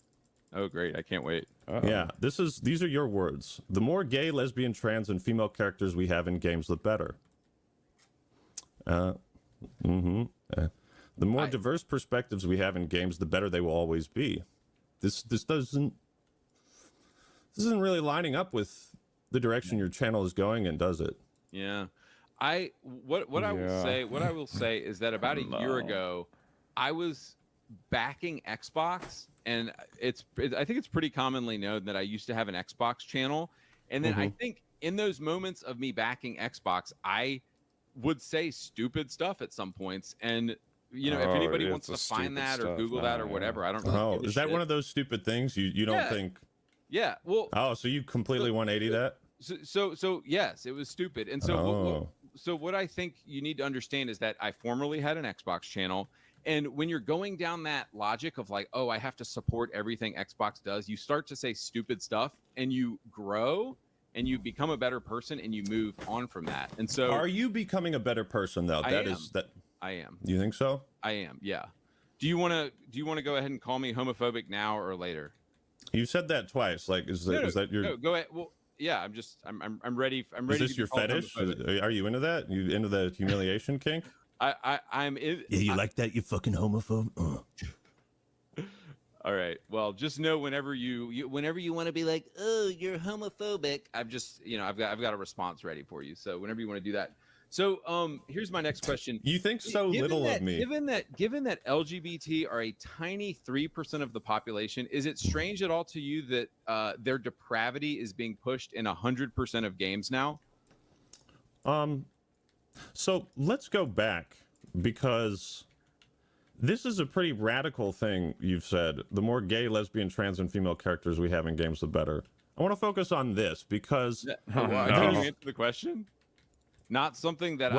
Oh, great. I can't wait.
Yeah, these are your words. The more gay, lesbian, trans, and female characters we have in games, the better. The more diverse perspectives we have in games, the better they will always be. This isn't really lining up with the direction your channel is going in, does it?
Yeah. I will say is that about a year ago, I was backing Xbox, and I think it's pretty commonly known that I used to have an Xbox channel, and then I think in those moments of me backing Xbox, I would say stupid stuff at some points, and if anybody wants to find that or Google that or whatever, I don't really give a
is that
shit.
one of those stupid things you don't think?
Yeah. Well.
Oh, so you completely 180 that?
So yes, it was stupid, and so what I think you need to understand is that I formerly had an Xbox channel, and when you're going down that logic of like, oh, I have to support everything Xbox does, you start to say stupid stuff, and you grow. And you become a better person, and you move on from that. And so,
are you becoming a better person though?
I am.
You think so?
I am. Yeah. Do you want to go ahead and call me homophobic now or later?
You said that twice. Like, is that your?
No, go ahead. Well, yeah. I'm ready. I'm ready.
Is this your fetish? Are you into that? You into the humiliation kink?
I'm in.
Yeah, you like that? You fucking homophobe.
All right. Well, just know whenever you want to be like, oh, you're homophobic, I've got a response ready for you. So whenever you want to do that. So here's my next question.
You think so little of me.
Given that LGBT are a tiny 3% of the population, is it strange at all to you that their depravity is being pushed in 100% of games now?
So let's go back, because this is a pretty radical thing you've said. The more gay, lesbian, trans, and female characters we have in games, the better. I want to focus on this because...
Can you answer the question? Not something that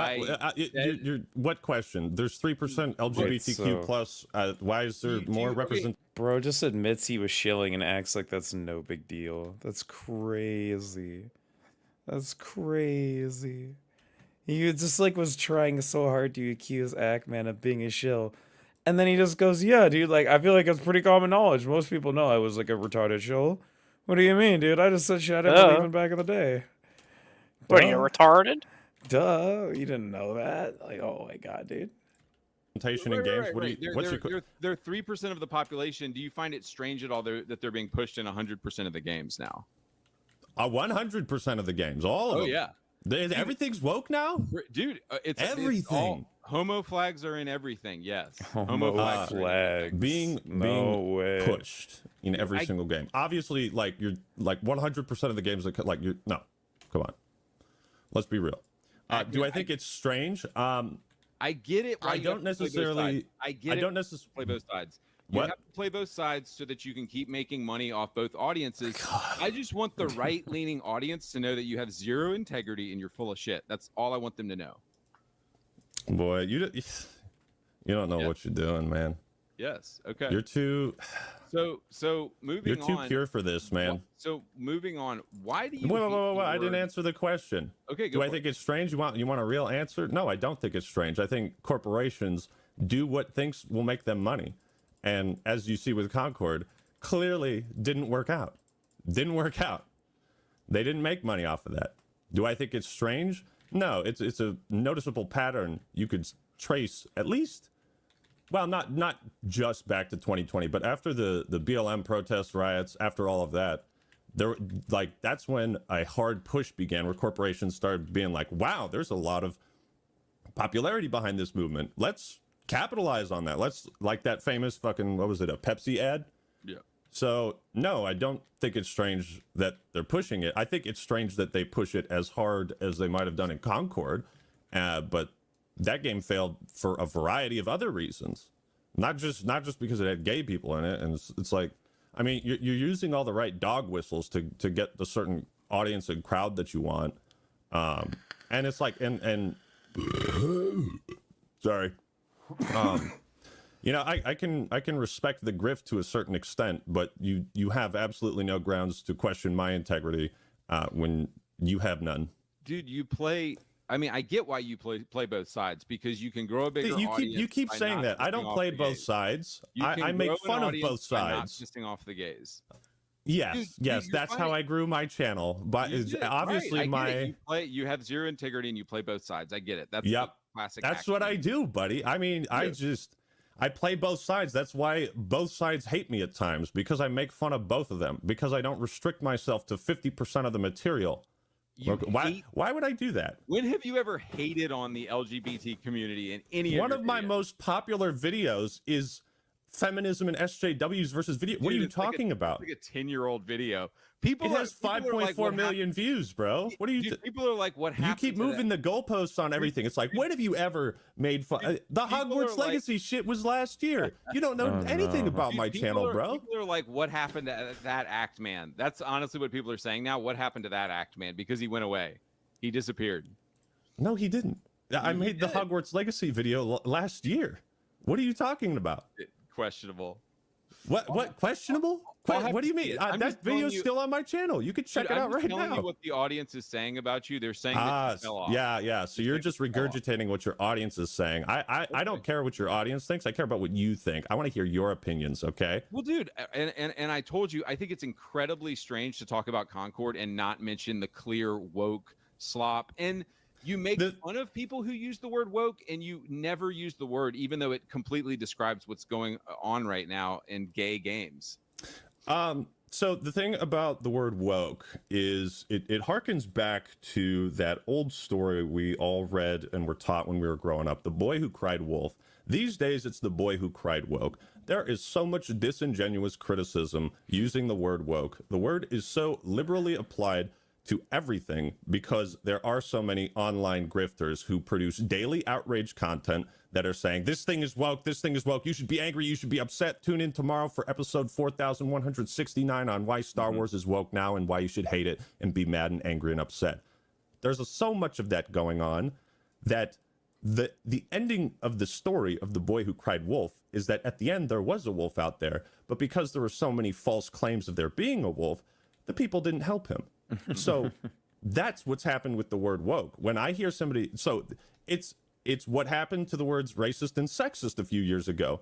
what question? There's 3% LGBTQ plus. Why is there more representation?
Bro just admits he was shilling and acts like that's no big deal. That's crazy. That's crazy. He just like was trying so hard to accuse Ackman of being a shill. And then he just goes, yeah, dude, like, I feel like it's pretty common knowledge. Most people know I was, like, a retarded shill. What do you mean, dude? I just said shit I didn't believe in back in the day.
What, are you retarded?
Duh. You didn't know that? Like, oh, my God, dude.
In games?
They're 3% of the population. Do you find it strange at all that they're being pushed in 100% of the games now?
100% of the games. All of them.
Oh, yeah.
Everything's woke now?
Dude, it's
everything.
Homo flags are in everything. Yes.
Homo flags.
Being pushed in every single game. Obviously, like, you're like 100% of the games that like you're no. Come on. Let's be real. Do I think it's strange?
I get it.
I don't necessarily.
I get it.
I don't necessarily
play both sides. You
What?
have to play both sides so that you can keep making money off both audiences. I just want the right-leaning audience to know that you have zero integrity and you're full of shit. That's all I want them to know.
Boy, you don't know what you're doing, man.
Yes. Okay.
You're too.
So moving on.
You're too pure for this, man.
So moving on. Why do you?
Wait, I didn't answer the question.
Okay.
Do I think it's strange? You want a real answer? No, I don't think it's strange. I think corporations do what thinks will make them money, and as you see with Concord, clearly didn't work out. Didn't work out. They didn't make money off of that. Do I think it's strange? No, it's a noticeable pattern you could trace at least. Well, not just back to 2020, but after the BLM protests, riots, after all of that, that's when a hard push began where corporations started being like, wow, there's a lot of popularity behind this movement. Let's capitalize on that. Let's, like that famous fucking, what was it, a Pepsi ad?
Yeah.
So, no, I don't think it's strange that they're pushing it. I think it's strange that they push it as hard as they might have done in Concord, but that game failed for a variety of other reasons, not just because it had gay people in it. And it's like, I mean, you're using all the right dog whistles to get the certain audience and crowd that you want, and it's like, and sorry, you know, I can respect the grift to a certain extent, but you have absolutely no grounds to question my integrity when you have none.
Dude, you play. I mean, I get why you play both sides, because you can grow a bigger audience.
You keep saying that. I don't play both sides. I make fun of both sides.
Not pissing off the gays.
Yes, yes, that's how I grew my channel. But obviously
you have zero integrity and you play both sides. I get it. That's classic.
That's what I do, buddy. I mean, I play both sides. That's why both sides hate me at times, because I make fun of both of them, because I don't restrict myself to 50% of the material. Why would I do that?
When have you ever hated on the LGBT community in any
one of my most popular videos is feminism and SJWs versus video. What are you talking about?
It's like a 10-year-old video.
It has 5.4 million views, bro. What are you?
People are like, what happened?
You keep moving the goalposts on everything. It's like, when have you ever made fun? The Hogwarts Legacy shit was last year. You don't know anything about my channel, bro.
People are like, what happened to that act man? That's honestly what people are saying now. What happened to that act man? Because he went away. He disappeared.
No, he didn't. I made the Hogwarts Legacy video last year. What are you talking about?
Questionable.
What questionable? What do you mean? That video's still on my channel. You can check it out right now.
I'm telling you what the audience is saying about you. They're saying that you fell off.
Yeah. So you're just regurgitating what your audience is saying. I don't care what your audience thinks. I care about what you think. I want to hear your opinions, okay?
Well, dude, and I told you, I think it's incredibly strange to talk about Concord and not mention the clear woke slop. And you make fun of people who use the word woke, and you never use the word, even though it completely describes what's going on right now in gay games.
So the thing about the word woke is it harkens back to that old story we all read and were taught when we were growing up, The Boy Who Cried Wolf. These days, it's The Boy Who Cried Woke. There is so much disingenuous criticism using the word woke. The word is so liberally applied to everything because there are so many online grifters who produce daily outrage content that are saying, this thing is woke, you should be angry, you should be upset. Tune in tomorrow for episode 4169 on why Star Wars is woke now and why you should hate it and be mad and angry and upset. There's so much of that going on that the ending of the story of The Boy Who Cried Wolf is that at the end there was a wolf out there, but because there were so many false claims of there being a wolf, the people didn't help him. So that's what's happened with the word woke. When I hear somebody, so it's what happened to the words racist and sexist a few years ago.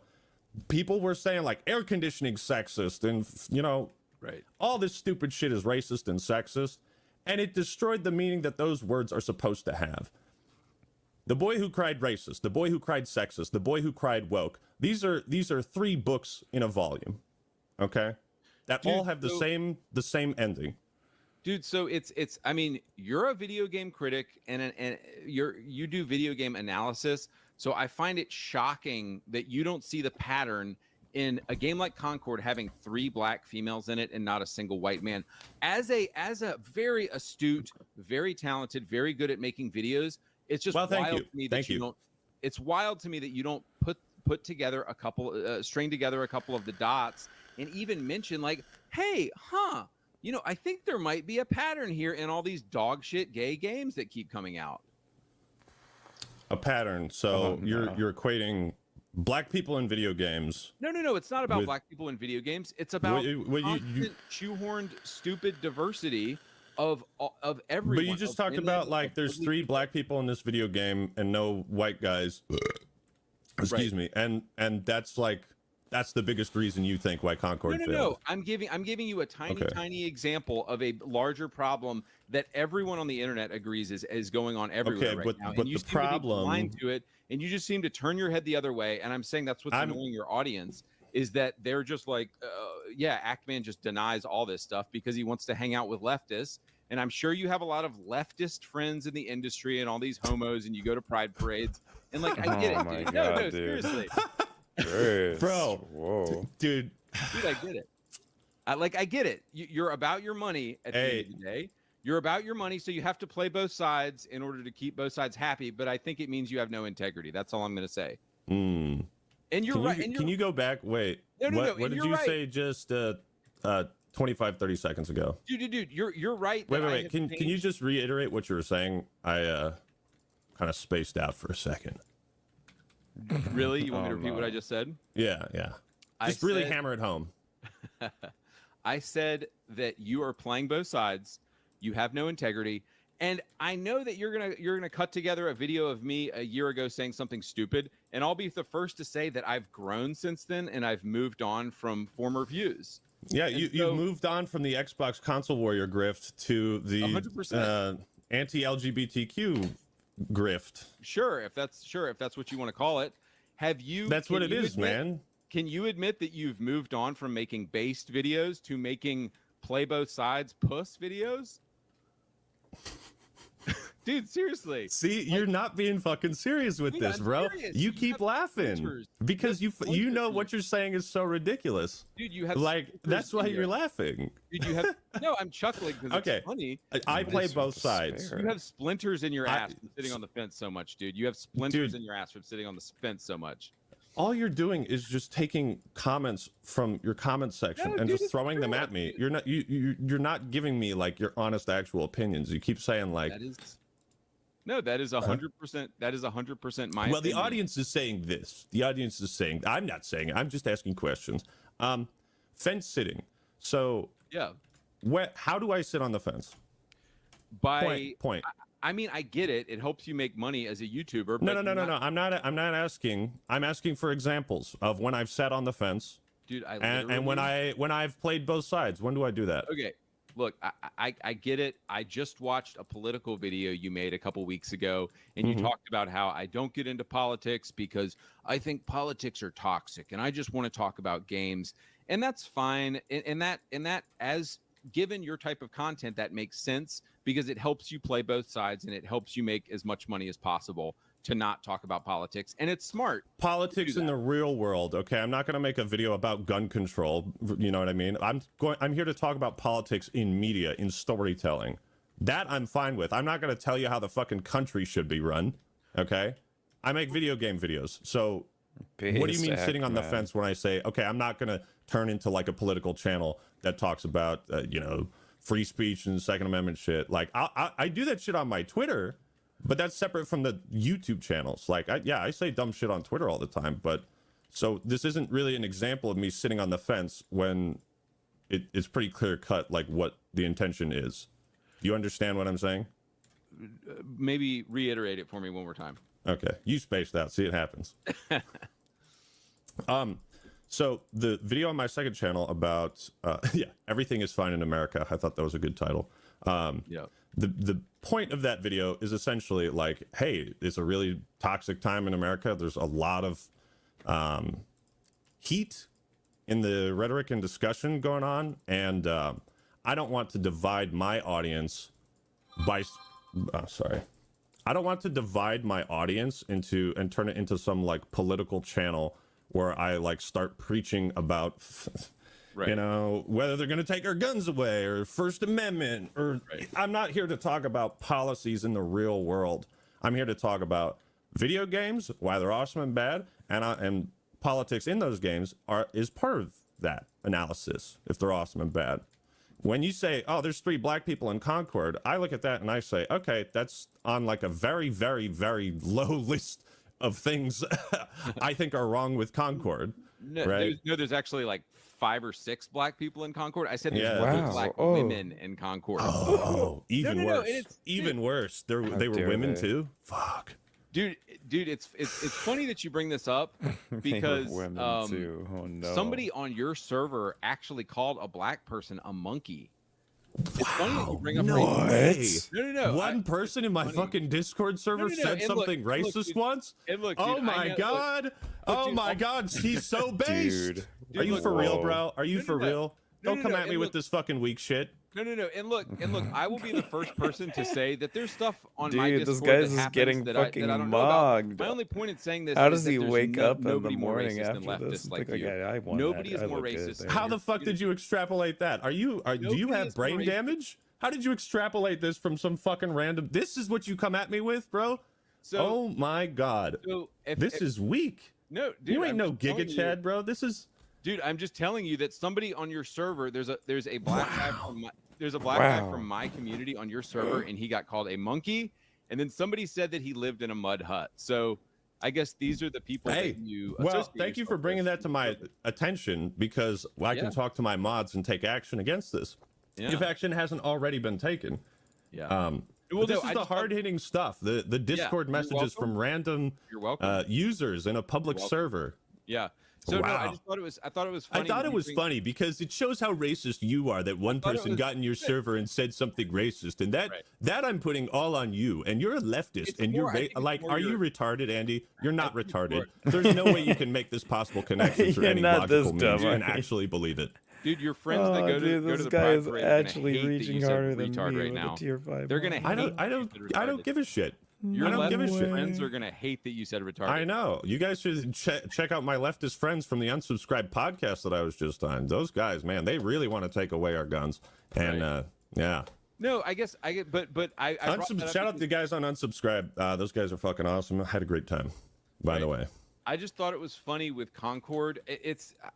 People were saying like air conditioning sexist and, you know, all this stupid shit is racist and sexist. And it destroyed the meaning that those words are supposed to have. The Boy Who Cried Racist, The Boy Who Cried Sexist, The Boy Who Cried Woke. These are 3 books in a volume. Okay? That all have the same ending.
Dude, so it's I mean, you're a video game critic and you do video game analysis, so I find it shocking that you don't see the pattern in a game like Concord having 3 black females in it and not a single white man. As a very astute very talented, very good at making videos. It's just
Well, thank
wild
you.
to me
Thank
that you
you.
don't. It's wild to me that you don't put together a couple, string together a couple of the dots, and even mention like, hey, you know, I think there might be a pattern here in all these dog shit gay games that keep coming out.
A pattern. So you're equating black people in video games.
No. It's not about
with-
black people in video games. It's about constant, shoehorned, stupid diversity of everyone.
But you just talked about like there's 3 black people in this video game and no white guys. Excuse me. And that's like that's the biggest reason you think why Concord failed.
No. I'm giving you a tiny example of a larger problem that everyone on the internet agrees is going on everywhere right now.
But
And you
the
seem to be
problem
blind to it, and you just seem to turn your head the other way. And I'm saying that's what's annoying your audience is that they're just like, yeah, Actman just denies all this stuff because he wants to hang out with leftists. And I'm sure you have a lot of leftist friends in the industry and all these homos, and you go to pride parades. And like, I get it, dude. No,
dude.
seriously.
Bro,
whoa,
dude,
I get it. I get it. You're about your money at the end of the day. You're about your money, so you have to play both sides in order to keep both sides happy. But I think it means you have no integrity. That's all I'm going to say. And you're right.
Can you go back? Wait.
No.
What did you say just 25, 30 seconds ago?
Dude, you're right.
Wait. Can you just reiterate what you were saying? I kind of spaced out for a second.
Really? You want me to repeat what I just said?
Yeah. Just really hammer it home.
I said that you are playing both sides. You have no integrity. And I know that you're gonna cut together a video of me a year ago saying something stupid, and I'll be the first to say that I've grown since then and I've moved on from former views.
Yeah, you've moved on from the Xbox console warrior grift to the
100%.
Anti-LGBTQ grift.
Sure, if that's what you want to call it. Have you?
That's what it is, man.
Can you admit that you've moved on from making based videos to making play both sides puss videos? Dude, seriously.
See, you're not being fucking serious with this, bro.
Serious.
You keep laughing because you know what you're saying is so ridiculous.
Dude, you have
like that's why you're laughing.
Dude, you have no. I'm chuckling because
okay.
It's funny.
I play both sides.
You have splinters in your ass from sitting on the fence so much, dude. You have splinters in your ass from sitting on the fence so much.
All you're doing is just taking comments from your comment section and just throwing them at me. You're not giving me like your honest actual opinions. You keep saying like
that is 100%. That is 100% my.
Well,
opinion.
the audience is saying this. The audience is saying. I'm not saying it. I'm just asking questions. Fence sitting. So
yeah.
How do I sit on the fence?
By
point.
I mean, I get it. It helps you make money as a YouTuber.
No. I'm not asking. I'm asking for examples of when I've sat on the fence.
Dude,
and when I've played both sides. When do I do that?
Okay. Look, I get it. I just watched a political video you made a couple weeks ago, and you talked about how I don't get into politics because I think politics are toxic, and I just want to talk about games, and that's fine. And that as given your type of content, that makes sense because it helps you play both sides, and it helps you make as much money as possible to not talk about politics, and it's smart.
Politics in the real world, okay? I'm not going to make a video about gun control, you know what I mean? I'm here to talk about politics in media, in storytelling. That I'm fine with. I'm not going to tell you how the fucking country should be run, okay? I make video game videos, so what do you mean sitting on the fence when I say, okay, I'm not going to turn into like a political channel that talks about, free speech and Second Amendment shit. Like, I do that shit on my Twitter, but that's separate from the YouTube channels. Like, I say dumb shit on Twitter all the time, but so this isn't really an example of me sitting on the fence when it's pretty clear cut, like what the intention is. Do you understand what I'm saying?
Maybe reiterate it for me one more time.
Okay, you spaced out. See, it happens. So the video on my second channel about, everything is fine in America. I thought that was a good title.
Yeah.
The point of that video is essentially like, hey, it's a really toxic time in America. There's a lot of heat in the rhetoric and discussion going on, and I don't want to divide my audience by I don't want to divide my audience into and turn it into some like political channel where I like start preaching about
Right.
You know, whether they're going to take our guns away or First Amendment or I'm not here to talk about policies in the real world. I'm here to talk about video games, why they're awesome and bad, and politics in those games is part of that analysis if they're awesome and bad. When you say, oh, there's 3 black people in Concord, I look at that and I say, okay, that's on like a very, very, very low list of things I think are wrong with Concord.
No,
right?
there's actually like 5 or 6 black people in Concord. I said there's
Yeah.
no black women in Concord.
Oh, even worse.
It's,
even worse. They were women too. Fuck.
Dude, it's funny that you bring this up because
women too. Oh no.
Somebody on your server actually called a black person a monkey. It's funny that you bring up race. No.
One person in my fucking Discord server said something racist once. Oh my god. Oh my god. He's so based.
Dude.
Are you for real, bro? Are you for real? Don't come at me with this fucking weak shit.
No. And look, I will be the first person to say that there's stuff on
Dude,
my Discord
this guy's
that
is
happens
getting
that
fucking
I don't know about.
mogged.
My only point in saying this
How
is
does
that
he
there's
wake up in the
nobody more
morning
racist than
after this?
leftists like
Think,
you.
okay, I won
Nobody
that.
is
I
more
look good,
racist.
thank
How
you.
the fuck did you extrapolate that? Do you have brain damage? How did you extrapolate this from some fucking random? This is what you come at me with, bro? Oh my god. This is weak.
No, dude,
you ain't
I'm
no
just telling
Giga Chad,
you.
bro. This is
Dude, I'm just telling you that somebody on your server, there's a black guy from my community on your server, and he got called a monkey, and then somebody said that he lived in a mud hut. So I guess these are the people that you
well, thank you for bringing that to my attention because I can talk to my mods and take action against this. If action hasn't already been taken. Well, this is the hard-hitting stuff. The Discord messages from random users in a public server.
Yeah. So no, I thought it was funny.
I thought it was funny because it shows how racist you are that one person got in your server and said something racist, and that I'm putting all on you. And you're a leftist, and you're are you retarded, Andy? You're not retarded. There's no way you can make this possible connection through any logical means and actually believe it.
Dude, your friends that go to
this
the
guy
Pride
is
Parade
actually
are gonna hate
reaching
that you said
harder than
retard
me
right
with a
now.
tier 5
They're gonna hate.
I don't give a shit.
Your
I don't give a shit.
friends are gonna hate that you said retarded.
I know. You guys should check out my leftist friends from the Unsubscribed podcast that I was just on. Those guys, man, they really want to take away our guns. And yeah.
No, I guess I get, but I
shout out to the guys on Unsubscribe. Those guys are fucking awesome. I had a great time, by the way.
I just thought it was funny with Concord.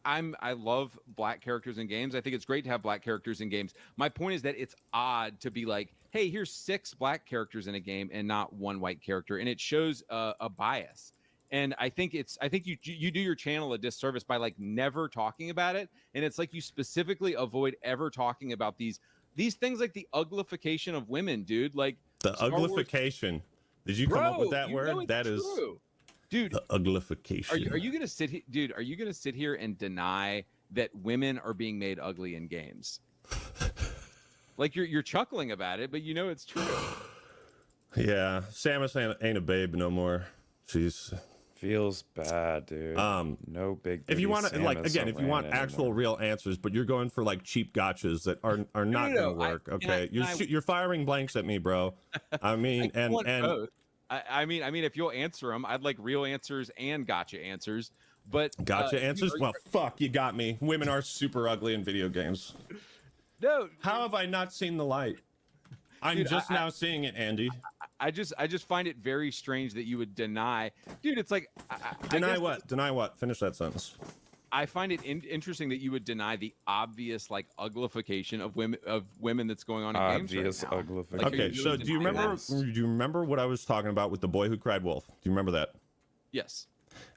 I love black characters in games. I think it's great to have black characters in games. My point is that it's odd to be like, hey, here's 6 black characters in a game and not 1 white character, and it shows a bias. And I think you do your channel a disservice by like never talking about it, and it's like you specifically avoid ever talking about these things like the uglification of women, dude. Like
the uglification. Did you come up with that word? That is
true. Dude,
the uglification.
Are you gonna sit here, dude? Are you gonna sit here and deny that women are being made ugly in games? Like you're chuckling about it, but you know it's true.
Yeah, Samus ain't a babe no more. She's
feels bad, dude. No big.
If you want to, like, again, if you want actual real answers, but you're going for like cheap gotchas that are not gonna work. Okay, you're firing blanks at me, bro. I mean, and
both. I mean, if you'll answer them, I'd like real answers and gotcha answers. But
gotcha answers? Well, fuck, you got me. Women are super ugly in video games.
No.
How have I not seen the light? I'm just now seeing it, Andy.
I just find it very strange that you would deny. Dude, it's like
deny what? Deny what? Finish that sentence.
I find it interesting that you would deny the obvious uglification of women that's going on in games right now.
Uglification.
Okay, so do you remember what I was talking about with the boy who cried wolf? Do you remember that?
Yes.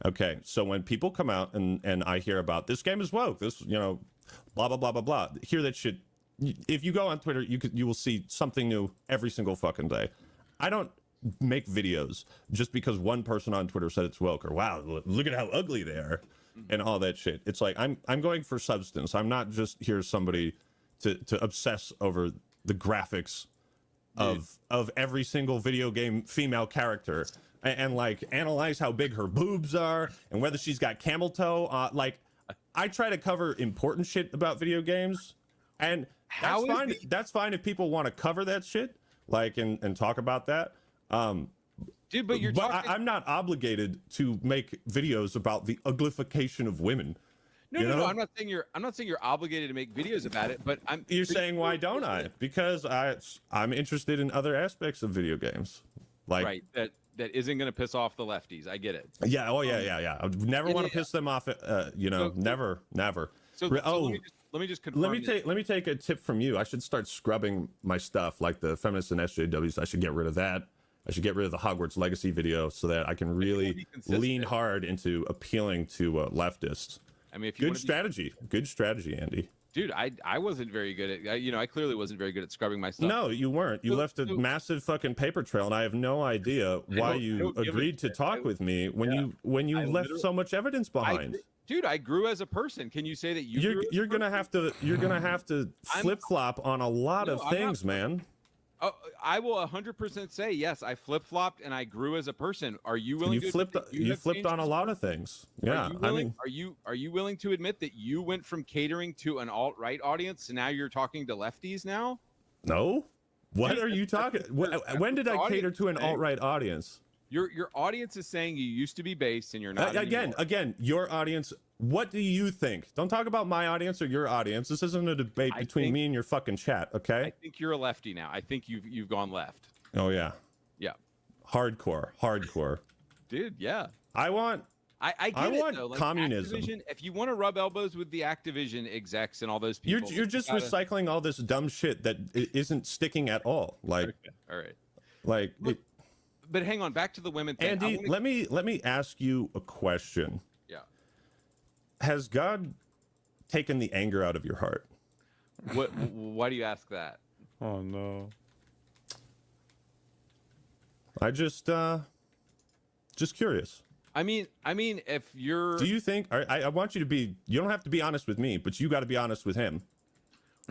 Okay, so when people come out and I hear about this game is woke, this blah blah blah blah blah, hear that shit. If you go on Twitter, you will see something new every single fucking day. I don't make videos just because one person on Twitter said it's woke or wow, look at how ugly they are. And all that shit. It's like I'm going for substance. I'm not just here's somebody to obsess over the graphics of every single video game female character and like analyze how big her boobs are and whether she's got camel toe. Like I try to cover important shit about video games, and that's fine. That's fine if people want to cover that shit, like and talk about that.
Dude, but
I'm not obligated to make videos about the uglification of women.
No, no, no. I'm not saying you're obligated to make videos about it, but
You're saying why don't I? Because I'm interested in other aspects of video games, like
right that isn't going to piss off the lefties. I get it.
Yeah. Oh yeah. I would never want to piss them off. Never.
So let me just confirm.
Let me take a tip from you. I should start scrubbing my stuff, like the feminists and SJWs. I should get rid of that. I should get rid of the Hogwarts Legacy video so that I can really lean hard into appealing to leftists.
I mean, if you
good strategy, Andy.
Dude, I wasn't very good at I clearly wasn't very good at scrubbing my stuff.
No, you weren't. You left a massive fucking paper trail, and I have no idea why you agreed to talk with me when you left so much evidence behind.
Dude, I grew as a person. Can you say that you're
gonna have to flip flop on a lot of things, man?
Oh, I will 100% say yes. I flip flopped and I grew as a person. Are you willing?
You flipped on a lot of things. Yeah,
are you willing to admit that you went from catering to an alt-right audience to now you're talking to lefties now?
No. What are you talking? When did I cater to an alt-right audience?
Your audience is saying you used to be based and you're not
again. Your audience. What do you think? Don't talk about my audience or your audience. This isn't a debate between me and your fucking chat, okay?
I think you're a lefty now. I think you've gone left.
Oh yeah.
Yeah.
Hardcore.
Dude, yeah.
I want communism.
Activision, if you want to rub elbows with the Activision execs and all those people,
you're just recycling all this dumb shit that isn't sticking at all. Like,
okay. All right.
Like,
but hang on, back to the women thing.
Andy, let me ask you a question.
Yeah.
Has God taken the anger out of your heart?
Why do you ask that?
Oh no.
I just curious.
I mean, if you're...
Do you think... I want you to be... You don't have to be honest with me, but you got to be honest with him.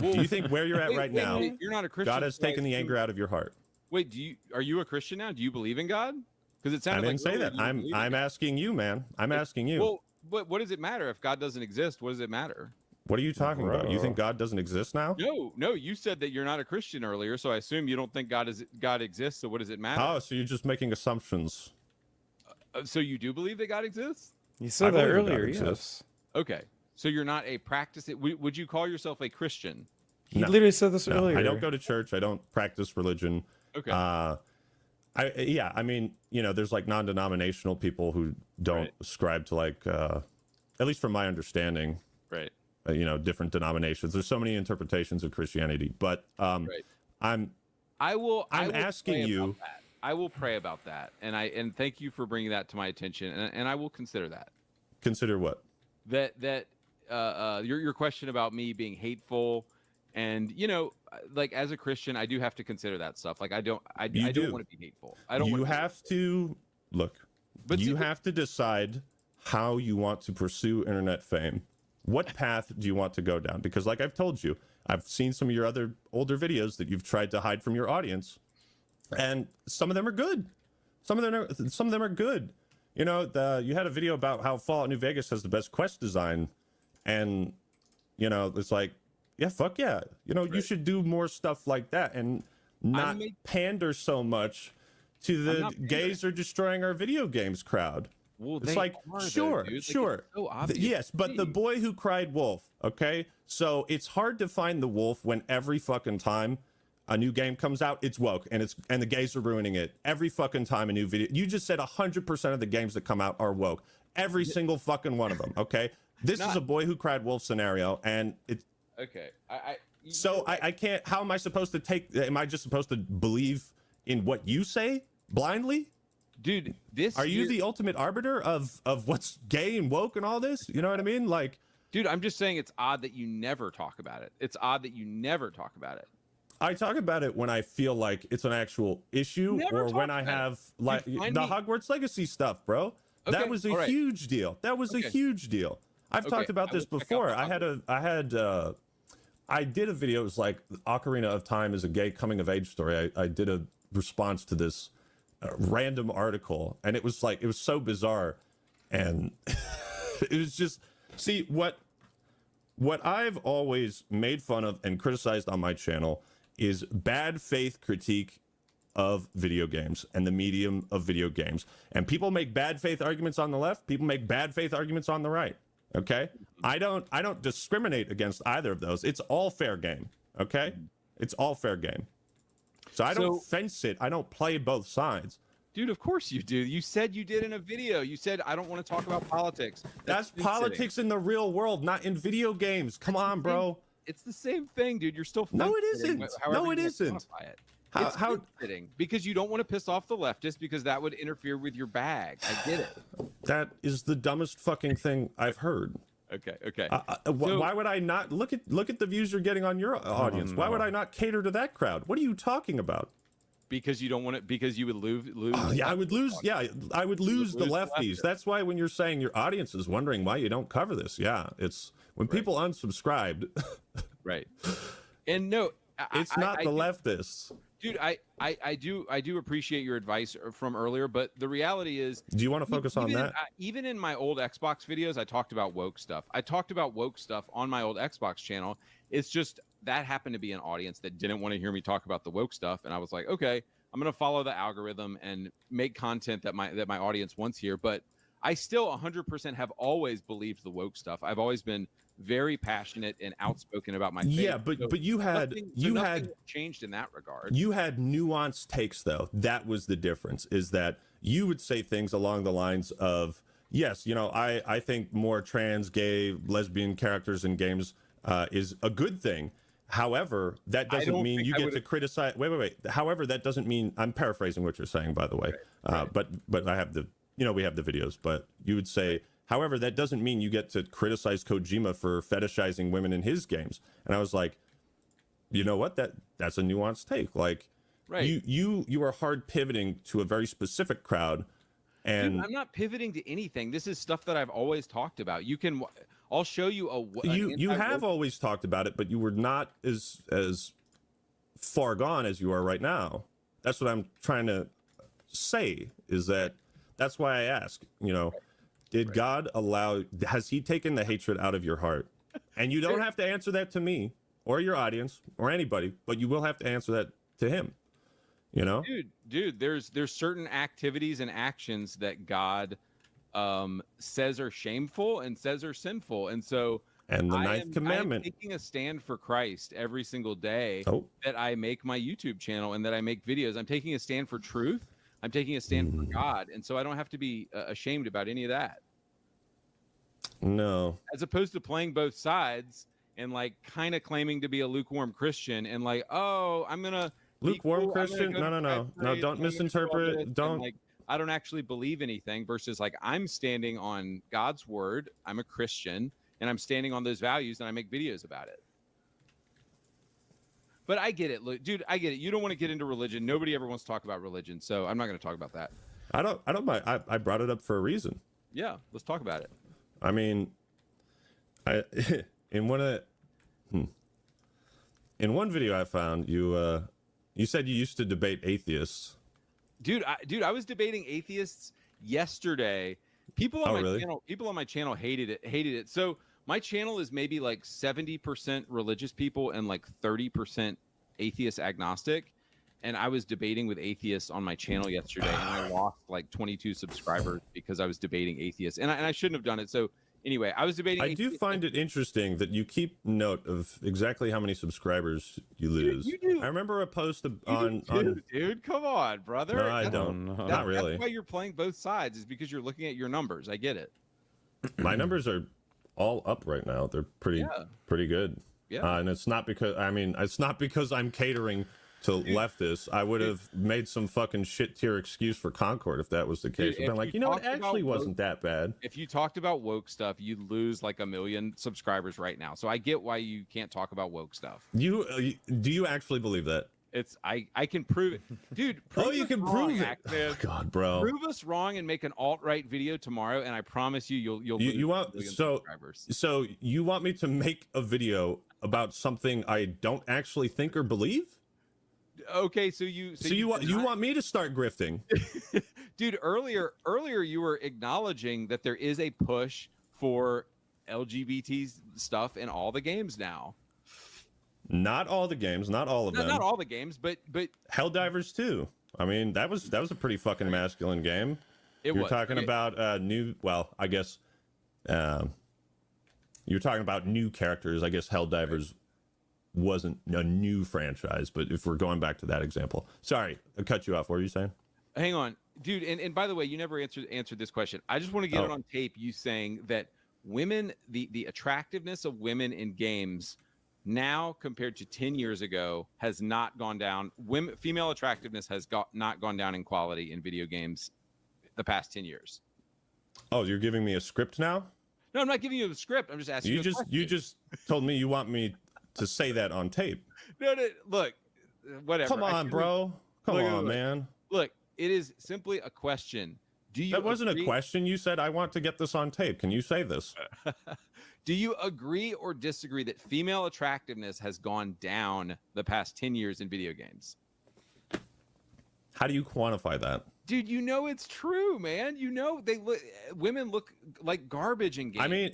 Well,
do you think where you're at right now,
you're not a Christian,
God has taken the anger out of your heart?
Wait, are you a Christian now? Do you believe in God? Because it sounded
I didn't say that. I'm asking you, man. I'm asking you.
Well, but what does it matter if God doesn't exist? What does it matter?
What are you talking about? You think God doesn't exist now?
No. You said that you're not a Christian earlier, so I assume you don't think God exists. So what does it matter?
Oh, so you're just making assumptions.
So you do believe that God exists?
You said that earlier. Yes.
Okay. So you're not a practicing. Would you call yourself a Christian?
He literally said this earlier.
I don't go to church. I don't practice religion.
Okay.
I mean, there's like non-denominational people who don't ascribe to like, at least from my understanding,
right.
Different denominations. There's so many interpretations of Christianity, but I'm asking you.
I will pray about that, and thank you for bringing that to my attention, and I will consider that.
Consider what?
That your question about me being hateful. And like as a Christian, I do have to consider that stuff. Like I don't want to be hateful. I don't.
You have to look. But you have to decide how you want to pursue internet fame. What path do you want to go down? Because, like I've told you, I've seen some of your other older videos that you've tried to hide from your audience, and some of them are good. Some of them are good. You had a video about how Fallout New Vegas has the best quest design, and it's like. Yeah, fuck yeah. You should do more stuff like that and not pander so much to the gays are destroying our video games crowd.
Well,
it's like, sure.
So
yes, but the boy who cried wolf, okay? So it's hard to find the wolf when every fucking time a new game comes out, it's woke and the gays are ruining it. Every fucking time a new video. You just said 100% of the games that come out are woke. Every single fucking one of them, okay? This is a boy who cried wolf scenario, and it's
okay.
I can't. How am I supposed to take? Am I just supposed to believe in what you say blindly?
Dude,
are you the ultimate arbiter of what's gay and woke and all this? You know what I mean? Like,
dude, I'm just saying it's odd that you never talk about it. It's odd that you never talk about it.
I talk about it when I feel like it's an actual issue, or when I have like the Hogwarts Legacy stuff, bro.
Okay,
that was a huge deal. That was a huge deal. I've talked about this before. I did a video. It was like Ocarina of Time is a gay coming of age story. I did a response to this random article, and it was so bizarre, and it was just what I've always made fun of and criticized on my channel is bad faith critique of video games and the medium of video games. And people make bad faith arguments on the left. People make bad faith arguments on the right. Okay, I don't discriminate against either of those. It's all fair game. Okay, it's all fair game. So I don't fence it. I don't play both sides.
Dude, of course you do. You said you did in a video. You said, I don't want to talk about politics.
That's politics in the real world, not in video games. Come on, bro.
It's the same thing, dude. You're still
No, it isn't. No, it isn't.
How because you don't want to piss off the leftists because that would interfere with your bag. I get it.
That is the dumbest fucking thing I've heard.
Okay.
Why would I not look at the views you're getting on your audience? Why would I not cater to that crowd? What are you talking about?
Because you don't want it. Because you would lose.
Yeah, I would lose. Yeah, I would lose the lefties. That's why when you're saying your audience is wondering why you don't cover this, yeah, it's when people unsubscribed.
Right. And no,
it's not the leftists.
Dude, I do appreciate your advice from earlier, but the reality is,
do you want to focus on that?
Even in my old Xbox videos, I talked about woke stuff. I talked about woke stuff on my old Xbox channel. It's just that happened to be an audience that didn't want to hear me talk about the woke stuff, and I was like, okay, I'm gonna follow the algorithm and make content that my audience wants here. But I still 100% have always believed the woke stuff. I've always been very passionate and outspoken about my faith.
Yeah, but you had
nothing changed in that regard.
You had nuanced takes though. That was the difference, is that you would say things along the lines of, yes, you know, I think more trans, gay, lesbian characters in games is a good thing. However, that doesn't mean you get to criticize. Wait. However, that doesn't mean, I'm paraphrasing what you're saying, by the way. Right. But I have we have the videos. But you would say, however, that doesn't mean you get to criticize Kojima for fetishizing women in his games. And I was like, you know what? That's a nuanced take. Like,
right.
You are hard pivoting to a very specific crowd. And
dude, I'm not pivoting to anything. This is stuff that I've always talked about. I'll show you
you have always talked about it, but you were not as far gone as you are right now. That's what I'm trying to say, is that's why I ask, you know, did God has he taken the hatred out of your heart? And you don't have to answer that to me or your audience or anybody, but you will have to answer that to him, you know?
Dude, there's certain activities and actions that God says are shameful and says are sinful, and so
the ninth commandment,
I am taking a stand for Christ every single day that I make my YouTube channel and that I make videos. I'm taking a stand for truth. I'm taking a stand for God, and so I don't have to be ashamed about any of that.
No,
as opposed to playing both sides and like kind of claiming to be a lukewarm Christian and like, oh, I'm gonna
lukewarm Christian. No, don't misinterpret. Don't.
Like, I don't actually believe anything versus like I'm standing on God's word. I'm a Christian and I'm standing on those values and I make videos about it. But I get it, dude. I get it. You don't want to get into religion. Nobody ever wants to talk about religion, so I'm not going to talk about that.
I don't mind. I brought it up for a reason.
Yeah, let's talk about it.
I mean, in one video I found, you said you used to debate atheists.
Dude, I was debating atheists yesterday. People on my channel hated it. So my channel is maybe like 70% religious people and like 30% atheist agnostic. And I was debating with atheists on my channel yesterday, and I lost like 22 subscribers because I was debating atheists, and I shouldn't have done it. So anyway, I was debating.
I do find it interesting that you keep note of exactly how many subscribers you lose.
You do.
I remember a post
dude, come on, brother.
No, I don't. Not really.
That's why you're playing both sides, is because you're looking at your numbers. I get it.
My numbers are all up right now. They're pretty good.
Yeah.
And it's not because I'm catering to leftists. I would have made some fucking shit tier excuse for Concord if that was the case. I've been like, you know, it actually wasn't that bad.
If you talked about woke stuff, you'd lose like 1 million subscribers right now. So I get why you can't talk about woke stuff.
Do you actually believe that?
I can prove it, dude.
You can prove it. Oh, God, bro.
Prove us wrong and make an alt-right video tomorrow, and I promise you'll
you want so you want me to make a video about something I don't actually think or believe?
Okay, so you
want me to start grifting?
Dude, earlier you were acknowledging that there is a push for LGBT stuff in all the games now.
Not all the games, not all of them.
Not all the games, but
Helldivers 2. I mean, that was a pretty fucking masculine game. You're talking about I guess You're talking about new characters. I guess Helldivers wasn't a new franchise, but if we're going back to that example, sorry, I cut you off. What were you saying?
Hang on, dude. And by the way, you never answered this question. I just want to get it on tape. You saying that women, the attractiveness of women in games now compared to 10 years ago has not gone down. Female attractiveness has not gone down in quality in video games the past 10 years.
Oh, you're giving me a script now?
No, I'm not giving you the script. I'm just asking you.
You just told me you want me to say that on tape.
No, look, whatever.
Come on, bro. Come on, man.
Look, it is simply a question. Do you?
That wasn't a question. You said I want to get this on tape. Can you say this?
Do you agree or disagree that female attractiveness has gone down the past 10 years in video games?
How do you quantify that?
Dude, you know it's true, man. You know women look like garbage in games.
I mean,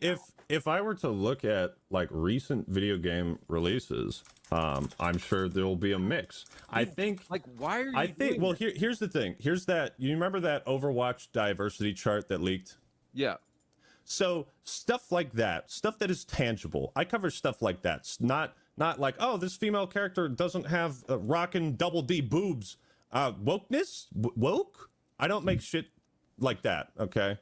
if I were to look at like recent video game releases, I'm sure there'll be a mix. I think
like why are you
I think well here's the thing. Here's that you remember that Overwatch diversity chart that leaked?
Yeah.
So stuff like that, stuff that is tangible. I cover stuff like that. Not like, oh, this female character doesn't have rockin' double D boobs. Wokeness? Woke? I don't make shit like that, okay?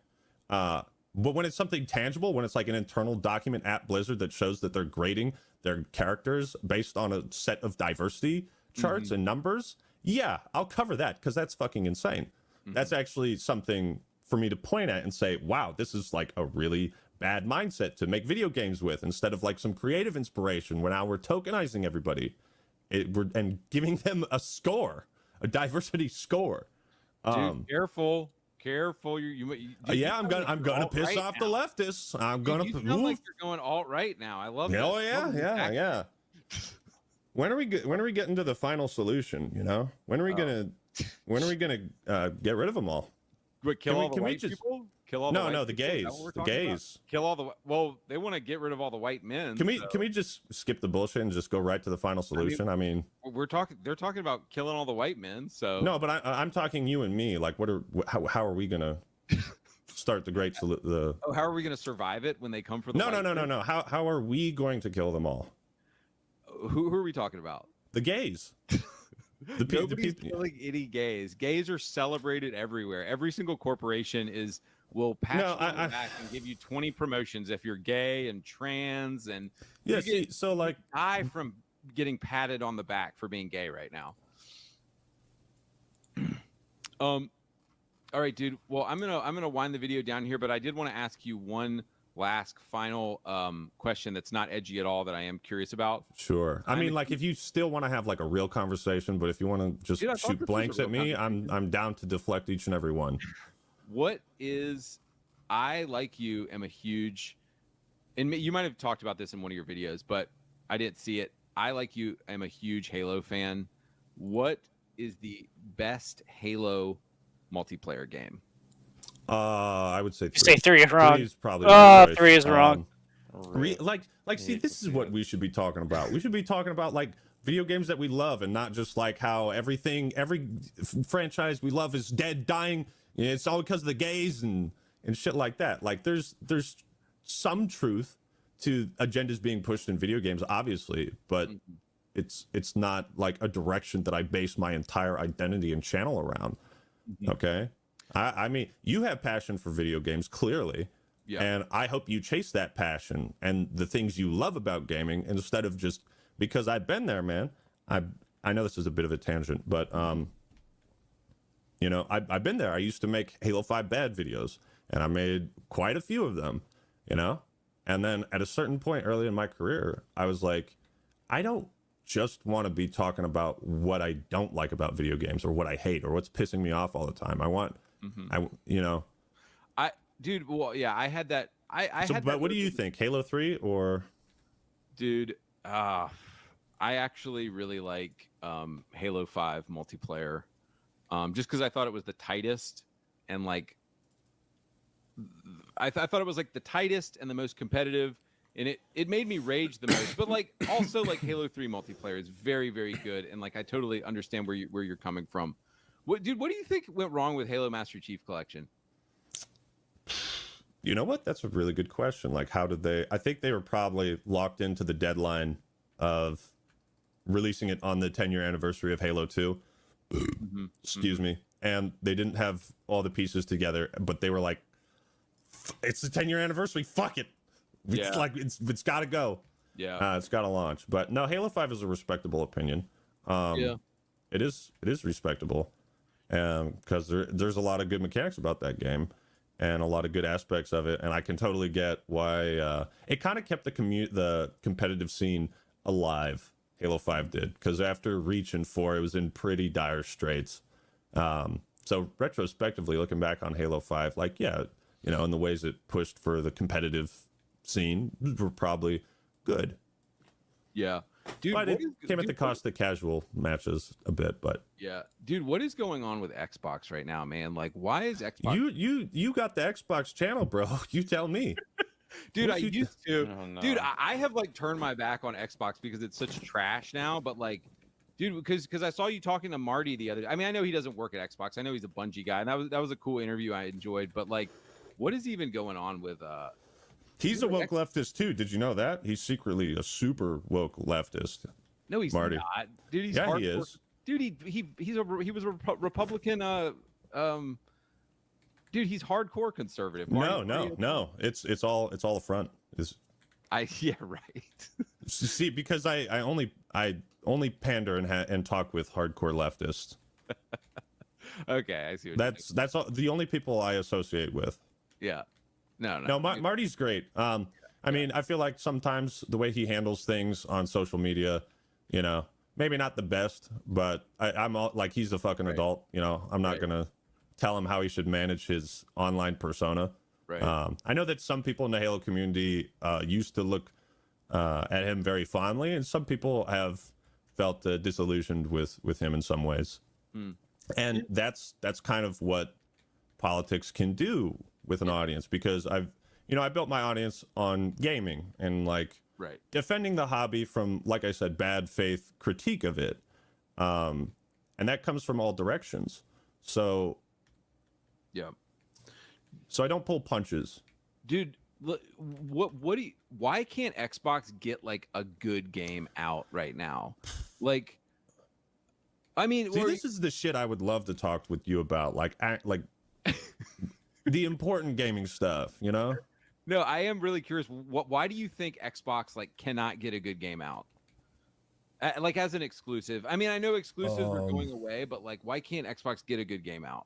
But when it's something tangible, when it's like an internal document at Blizzard that shows that they're grading their characters based on a set of diversity charts and numbers, yeah, I'll cover that because that's fucking insane. That's actually something for me to point at and say, wow, this is like a really bad mindset to make video games with instead of like some creative inspiration where now we're tokenizing everybody and giving them a score. A diversity score.
Dude, careful.
Yeah, I'm gonna piss off the leftists. I'm gonna.
You sound like you're going alt right now. I love that.
Oh yeah. When are we getting to the final solution? You know, when are we gonna get rid of them all?
Wait, kill all the white people? Kill all the white
the
people?
gays.
Is that what we're
The
talking about?
gays.
Kill all the well. They want to get rid of all the white men.
Can we just skip the bullshit and just go right to the final solution? I mean
we're talking. They're talking about killing all the white men. So
no, but I'm talking you and me. Like, how are we gonna start the great the?
Oh, how are we gonna survive it when they come for the?
No. How are we going to kill them all?
Who are we talking about?
The gays.
Nobody's killing any gays. Gays are celebrated everywhere. Every single corporation will pat you on the back and give you 20 promotions if you're gay and trans and
so like
die from getting patted on the back for being gay right now. All right, dude. Well, I'm gonna wind the video down here, but I did want to ask you one last final question that's not edgy at all that I am curious about.
Sure. I mean, like if you still want to have like a real conversation, but if you want to just shoot blanks at me, I'm down to deflect each and every one.
What is I like you am a huge, and you might have talked about this in one of your videos, but I didn't see it. I like you am a huge Halo fan. What is the best Halo multiplayer game?
I would say 3.
You say 3 is wrong.
3 is probably
3 is wrong.
See, this is what we should be talking about. We should be talking about like video games that we love and not just like how every franchise we love is dead, dying. It's all because of the gays and shit like that. Like there's some truth to agendas being pushed in video games, obviously, but it's not like a direction that I base my entire identity and channel around. Okay. I mean, you have passion for video games, clearly, and I hope you chase that passion and the things you love about gaming instead of just because I've been there, man. I know this is a bit of a tangent, but you know, I've been there. I used to make Halo 5 bad videos, and I made quite a few of them, you know, and then at a certain point early in my career, I was like, I don't just want to be talking about what I don't like about video games or what I hate or what's pissing me off all the time. I want.
Dude, well, yeah, I had that.
But what do you think, Halo 3 or?
Dude, I actually really like Halo 5 multiplayer, just because I thought it was the tightest and like I thought it was like the tightest and the most competitive, and it made me rage the most. But like also like Halo 3 multiplayer is very, very good, and like I totally understand where you're coming from. What do you think went wrong with Halo Master Chief Collection?
You know what? That's a really good question. Like, how did they? I think they were probably locked into the deadline of releasing it on the 10-year anniversary of Halo 2. Excuse me. And they didn't have all the pieces together, but they were like, it's the 10-year anniversary. Fuck it. It's like it's got to go.
Yeah.
It's got to launch. But no, Halo 5 is a respectable opinion.
Yeah.
It is respectable. Because there's a lot of good mechanics about that game and a lot of good aspects of it, and I can totally get why it kind of kept the competitive scene alive. Halo 5 did, because after Reach and 4, it was in pretty dire straits. So retrospectively, looking back on Halo 5, like, yeah, you know, in the ways it pushed for the competitive scene were probably good.
Yeah. Dude,
but it came at the cost of casual matches a bit, but
yeah, dude, what is going on with Xbox right now, man? Like, why is Xbox?
You got the Xbox channel, bro. You tell me.
Dude, I used to. Oh, no. Dude, I have like turned my back on Xbox because it's such trash now. But like, dude, because I saw you talking to Marty the other. I mean, I know he doesn't work at Xbox. I know he's a Bungie guy, and that was a cool interview I enjoyed. But like, what is even going on with
He's a woke leftist too. Did you know that? He's secretly a super woke leftist.
No, he's
Marty.
not. Dude, he's
he is.
Dude, he was a Republican. Dude, he's hardcore conservative. Marty,
No. It's all a front.
Yeah, right.
See, because I only pander and talk with hardcore leftists.
Okay, I see.
That's all, the only people I associate with.
Yeah. No.
Marty's great. I mean, I feel like sometimes the way he handles things on social media, you know, maybe not the best, but I'm all, like, he's a fucking adult. You know, I'm not gonna tell him how he should manage his online persona.
Right.
I know that some people in the Halo community used to look at him very fondly, and some people have felt disillusioned with him in some ways. And that's kind of what politics can do with an audience, because I built my audience on gaming and like defending the hobby from, like I said, bad faith critique of it, and that comes from all directions. So
yeah.
So I don't pull punches.
Dude, why can't Xbox get like a good game out right now? Like, I mean,
this is the shit I would love to talk with you about, like the important gaming stuff, you know?
No, I am really curious. Why do you think Xbox like cannot get a good game out? Like as an exclusive. I mean, I know exclusives are going away, but like, why can't Xbox get a good game out?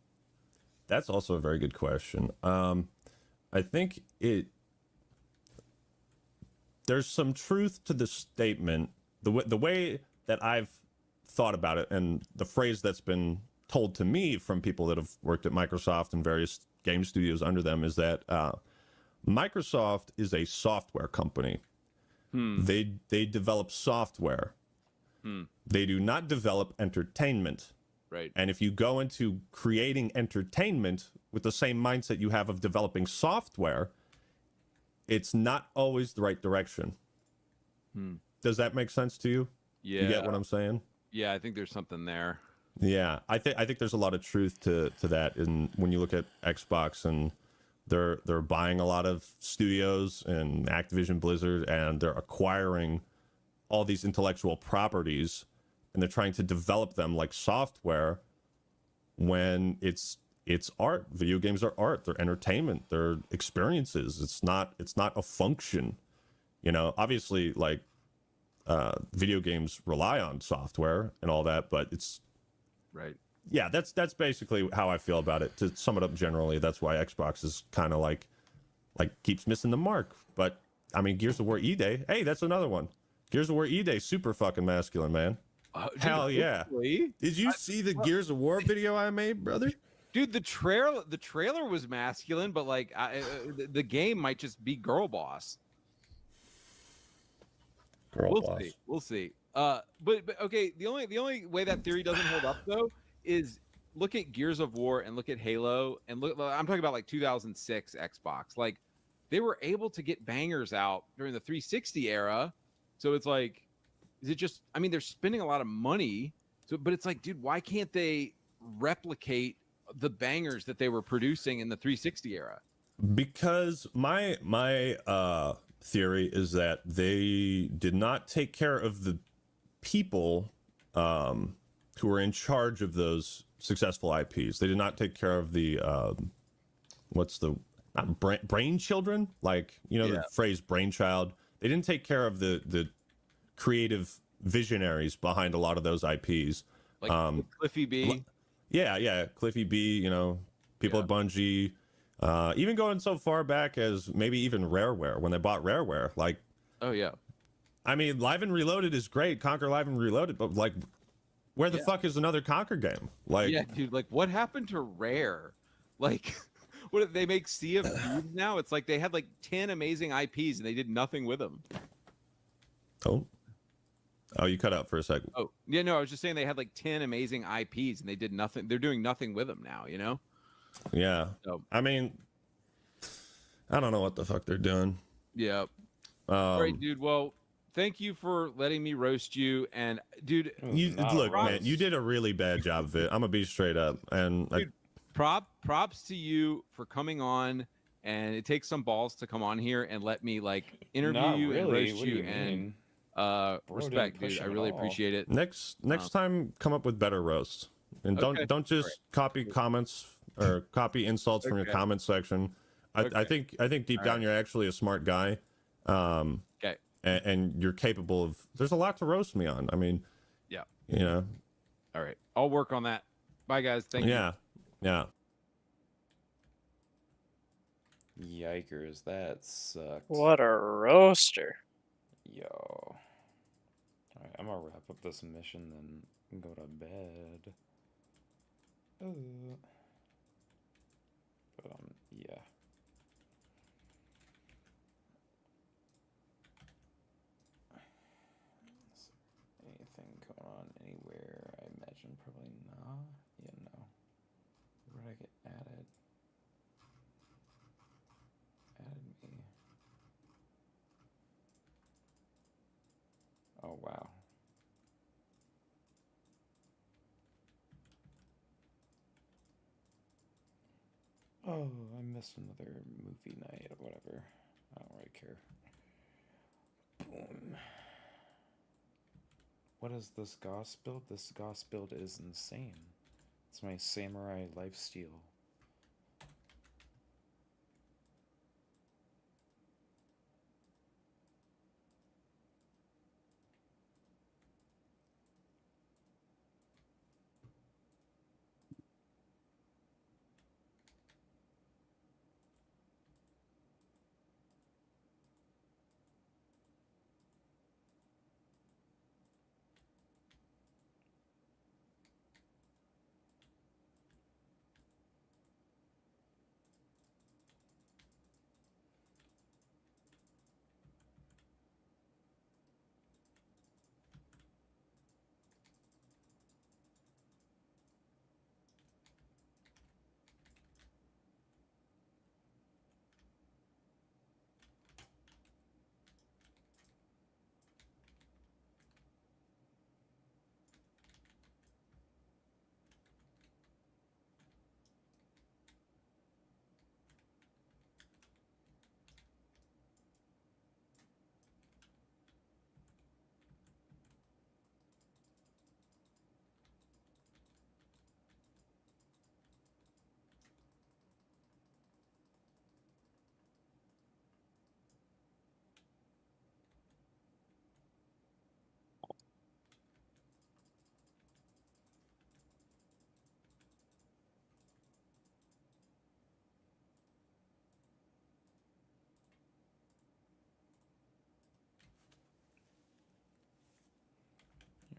That's also a very good question. I think there's some truth to the statement. The way that I've thought about it, and the phrase that's been told to me from people that have worked at Microsoft and various game studios under them, is that Microsoft is a software company. They develop software. They do not develop entertainment.
Right.
And if you go into creating entertainment with the same mindset you have of developing software, it's not always the right direction. Does that make sense to you?
Yeah.
You get what I'm saying?
Yeah, I think there's something there.
Yeah, I think there's a lot of truth to that. And when you look at Xbox, and they're buying a lot of studios and Activision Blizzard, and they're acquiring all these intellectual properties, and they're trying to develop them like software, when it's art. Video games are art. They're entertainment. They're experiences. It's not a function. You know, obviously, like video games rely on software and all that, but it's
right.
Yeah, that's basically how I feel about it. To sum it up generally, that's why Xbox is kind of like keeps missing the mark. But I mean, Gears of War E-Day, hey, that's another one. Gears of War E-Day, super fucking masculine, man. Hell yeah! Did you see the Gears of War video I made, brother?
Dude, the trailer was masculine, but like the game might just be girl boss. We'll see. But okay, the only way that theory doesn't hold up though is look at Gears of War and look at Halo and look. I'm talking about like 2006 Xbox. Like they were able to get bangers out during the 360 era. So it's like, is it just? I mean, they're spending a lot of money. So, but it's like, dude, why can't they replicate the bangers that they were producing in the 360 era?
Because my theory is that they did not take care of the people who were in charge of those successful IPs. They did not take care of the brain children, like, you know, the phrase brainchild. They didn't take care of the creative visionaries behind a lot of those IPs.
Like Cliffy B.
Yeah, Cliffy B, you know, people at Bungie, even going so far back as maybe even Rareware, when they bought Rareware. Like,
oh yeah,
I mean, Live and Reloaded is great, Conquer Live and Reloaded, but like, where the fuck is another Conquer game? Like,
yeah, dude, like what happened to Rare? Like, what did they make Sea of Thieves now? It's like they had like 10 amazing IPs and they did nothing with them.
Oh, you cut out for a second.
Oh, yeah, no, I was just saying they had like 10 amazing IPs and they did nothing. They're doing nothing with them now, you know?
Yeah.
So,
I mean, I don't know what the fuck they're doing.
yeah. All right, dude. Well, thank you for letting me roast you. And, dude,
Look, man, you did a really bad job of it. I'm gonna be straight up. And
dude, props to you for coming on. And it takes some balls to come on here and let me like interview you and roast you and respect, dude. I really appreciate it.
Next time, come up with better roasts, and don't just copy comments or copy insults from your comment section. I think deep down you're actually a smart guy.
Okay.
And you're capable of. There's a lot to roast me on. I mean,
yeah.
You know.
All right, I'll work on that. Bye, guys. Thank you.
Yeah.
Yikers, that sucked.
What a roaster.
Yo. Alright, I'm gonna wrap up this mission then go to bed. But yeah. Anything going on anywhere? I imagine probably not. Yeah, no. Where did I get added? Added me. Oh wow. Oh, I missed another movie night or whatever. I don't really care. Boom. What is this Goss build? This Goss build is insane. It's my samurai lifesteal.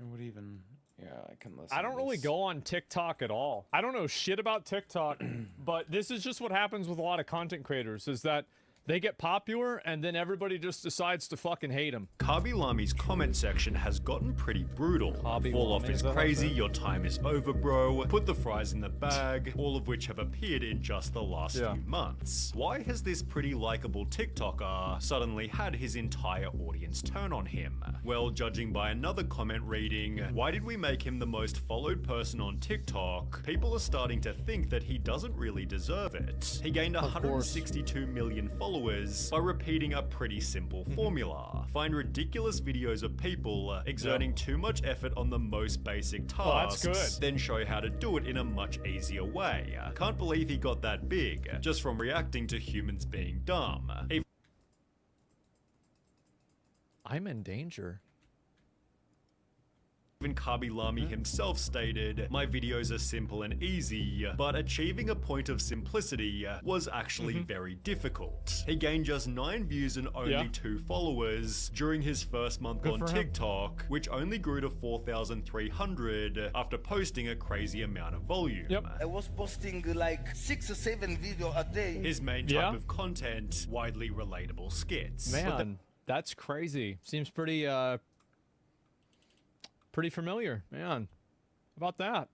What even? Yeah, I can listen.
I don't really go on TikTok at all. I don't know shit about TikTok, but this is just what happens with a lot of content creators, is that They get popular, and then everybody just decides to fucking hate them.
Kabi Lami's comment section has gotten pretty brutal. Fall off is crazy, your time is over, bro. Put the fries in the bag, all of which have appeared in just the last few months. Why has this pretty likable TikToker suddenly had his entire audience turn on him? Well, judging by another comment reading, why did we make him the most followed person on TikTok? People are starting to think that he doesn't really deserve it. He gained 162 million followers by repeating a pretty simple formula. Find ridiculous videos of people exerting too much effort on the most basic tasks,
that's good.
then show how to do it in a much easier way. Can't believe he got that big, just from reacting to humans being dumb.
I'm in danger.
Even Kabi Lami himself stated, my videos are simple and easy, but achieving a point of simplicity was actually very difficult. He gained just 9 views and only 2 followers during his first month on TikTok, which only grew to 4,300 after posting a crazy amount of volume.
I was posting like 6 or 7 videos a day.
His main type of content, widely relatable skits.
Man, that's crazy. Seems pretty, pretty familiar, man. How about that?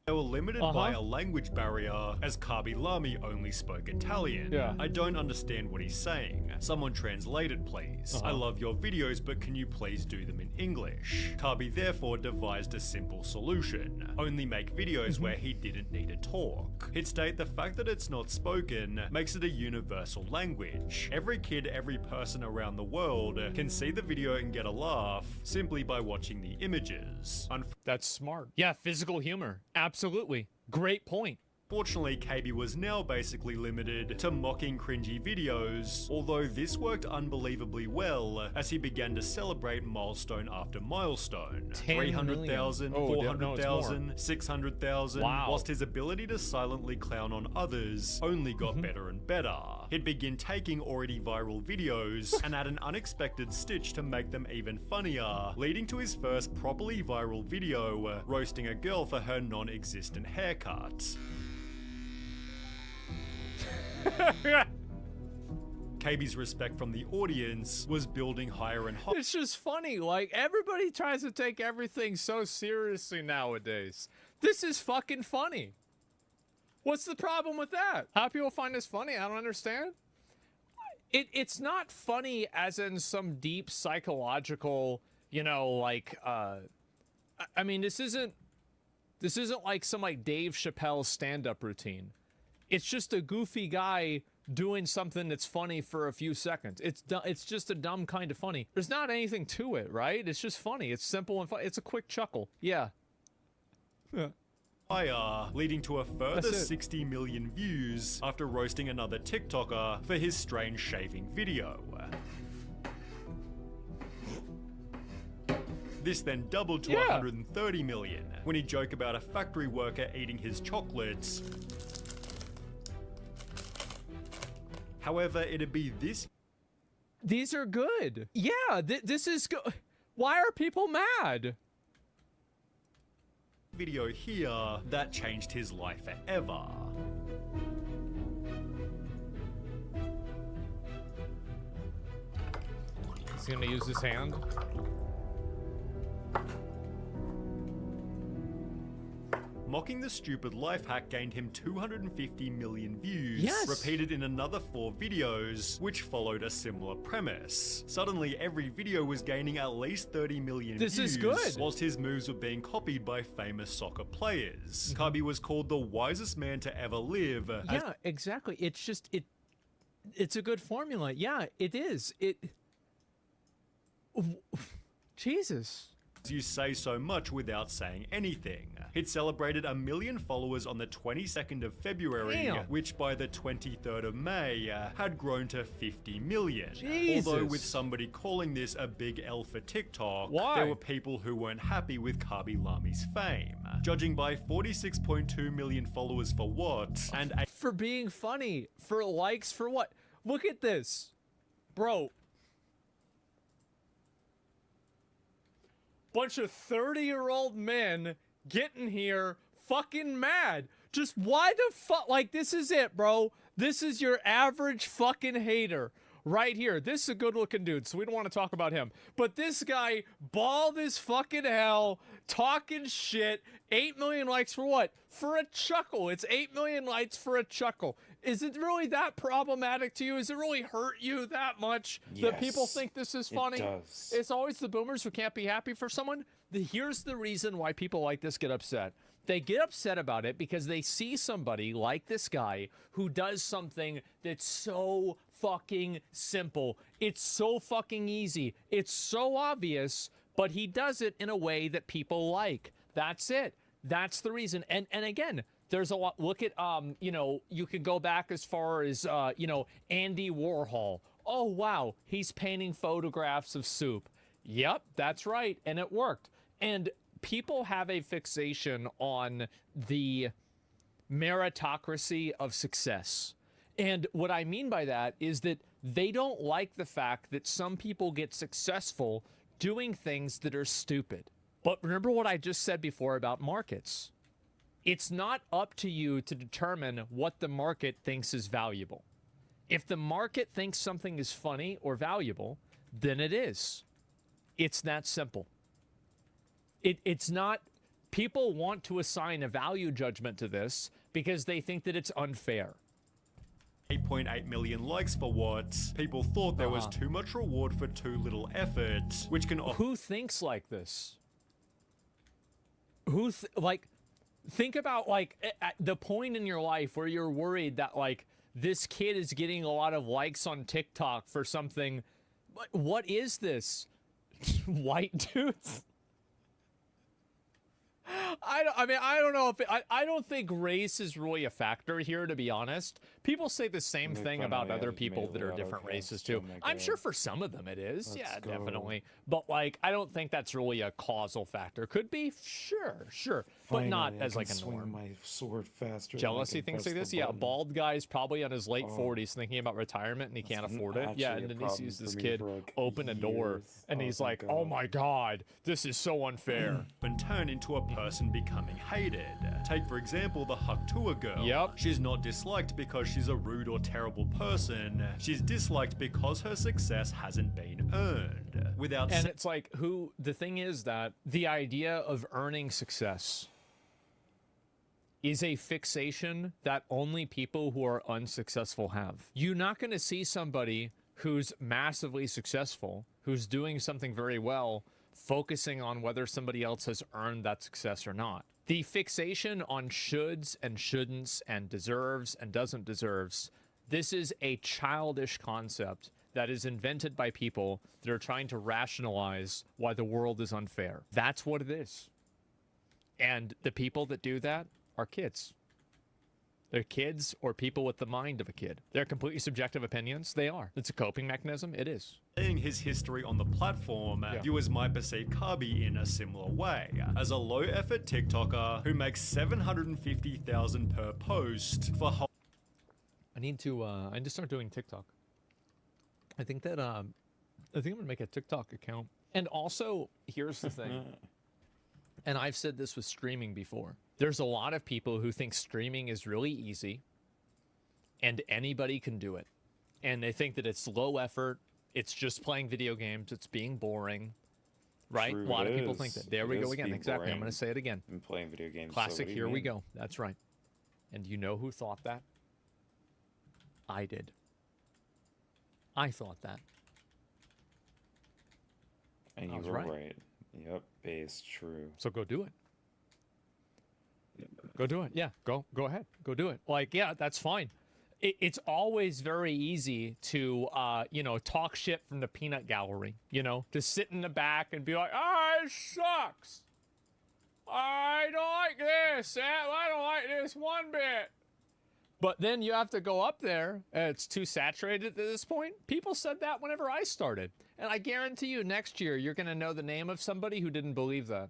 They were limited by a language barrier, as Kabi Lami only spoke Italian. I don't understand what he's saying. Someone translate it, please. I love your videos, but can you please do them in English? Kabi therefore devised a simple solution. Only make videos where he didn't need to talk. He'd state the fact that it's not spoken makes it a universal language. Every kid, every person around the world can see the video and get a laugh simply by watching the images.
That's smart. Yeah, physical humor. Absolutely. Great point.
Fortunately, KB was now basically limited to mocking cringy videos, although this worked unbelievably well as he began to celebrate milestone after milestone. 300,000, 400,000, 600,000, whilst his ability to silently clown on others only got better and better. He'd begin taking already viral videos and add an unexpected stitch to make them even funnier, leading to his first properly viral video, roasting a girl for her non-existent haircut. KB's respect from the audience was building higher and higher.
It's just funny, like, everybody tries to take everything so seriously nowadays. This is fucking funny. What's the problem with that? How people find this funny? I don't understand. It's not funny as in some deep psychological, you know, like, I mean, this isn't like some like Dave Chappelle's stand-up routine. It's just a goofy guy doing something that's funny for a few seconds. It's just a dumb kind of funny. There's not anything to it, right? It's just funny. It's simple and fun. It's a quick chuckle. Yeah.
Higher, leading to a further 60 million views after roasting another TikToker for his strange shaving video. This then doubled to 130 million when he joked about a factory worker eating his chocolates. However, it'd be this.
These are good. Yeah, this is good. Why are people mad?
Video here that changed his life forever.
He's gonna use his hand.
Mocking the stupid life hack gained him 250 million views, repeated in another 4 videos, which followed a similar premise. Suddenly, every video was gaining at least 30 million views.
This is good.
Whilst his moves were being copied by famous soccer players. Kabi was called the wisest man to ever live.
Yeah, exactly. It's just, it's a good formula. Yeah, it is. Jesus.
You say so much without saying anything. He'd celebrated 1 million followers on the 22nd of February, which by the 23rd of May had grown to 50 million.
Jesus.
Although with somebody calling this a big L for TikTok, there were people who weren't happy with Kabi Lami's fame. Judging by 46.2 million followers for what, and
for being funny, for likes, for what? Look at this. Bro. Bunch of 30-year-old men getting here fucking mad. Just why the fuck? Like, this is it, bro. This is your average fucking hater right here. This is a good looking dude, so we don't want to talk about him. But this guy, bald as fucking hell, talking shit. 8 million likes for what? For a chuckle. It's 8 million likes for a chuckle. Is it really that problematic to you? Does it really hurt you that much that people think this is funny?
It does.
It's always the boomers who can't be happy for someone. Here's the reason why people like this get upset. They get upset about it because they see somebody like this guy who does something that's so fucking simple. It's so fucking easy. It's so obvious, but he does it in a way that people like. That's it. That's the reason. And again, there's a lot. Look at, you know, you could go back as far as, you know, Andy Warhol. Oh, wow. He's painting photographs of soup. Yep, that's right. And it worked. And people have a fixation on the meritocracy of success. And what I mean by that is that they don't like the fact that some people get successful doing things that are stupid. But remember what I just said before about markets. It's not up to you to determine what the market thinks is valuable. If the market thinks something is funny or valuable, then it is. It's that simple. It's not, people want to assign a value judgment to this because they think that it's unfair.
8.8 million likes for what people thought there was too much reward for too little effort, which can often...
Who thinks like this? Like, think about, like, at the point in your life where you're worried that, like, this kid is getting a lot of likes on TikTok for something. What is this? White dudes? I mean, I don't know if I don't think race is really a factor here, to be honest. People say the same thing about other people that are different races too. I'm sure for some of them it is. Yeah, definitely. But like, I don't think that's really a causal factor. Could be, sure, but not as like a norm.
My sword faster.
Jealousy, things like this. Yeah, a bald guy's probably on his late 40s thinking about retirement and he can't afford it. Yeah, and then he sees this kid open a door and he's like, oh my god, this is so unfair.
And turn into a person becoming hated. Take for example the Haktua girl.
Yep.
She's not disliked because she's a rude or terrible person. She's disliked because her success hasn't been earned.
And it's like, the thing is that the idea of earning success is a fixation that only people who are unsuccessful have. You're not going to see somebody who's massively successful, who's doing something very well, focusing on whether somebody else has earned that success or not. The fixation on shoulds and shouldn'ts and deserves and doesn't deserves, this is a childish concept that is invented by people that are trying to rationalize why the world is unfair. That's what it is. And the people that do that are kids. They're kids or people with the mind of a kid. They're completely subjective opinions. They are. It's a coping mechanism. It is.
Seeing his history on the platform, viewers might perceive Kabi in a similar way, as a low-effort TikToker who makes $750,000 per post for
I need to start doing TikTok. I think that I think I'm gonna make a TikTok account. And also, here's the thing. And I've said this with streaming before. There's a lot of people who think streaming is really easy and anybody can do it. And they think that it's low effort, it's just playing video games, it's being boring, right?
True,
a lot of people
is.
think that. There we
It
go
is
again.
being
Exactly. I'm
boring.
going to say it again.
Been playing video games.
Classic,
so
here we go. That's right. And you know who thought that? I did. I thought that.
And you
was
were
right.
right. Yep, base, true.
So go do it. Go do it. Yeah, go ahead. Go do it. Like, yeah, that's fine. It's always very easy to, you know, talk shit from the peanut gallery, you know, to sit in the back and be like, it sucks. I don't like this. I don't like this one bit. But then you have to go up there, and it's too saturated at this point. People said that whenever I started. And I guarantee you next year, you're going to know the name of somebody who didn't believe that.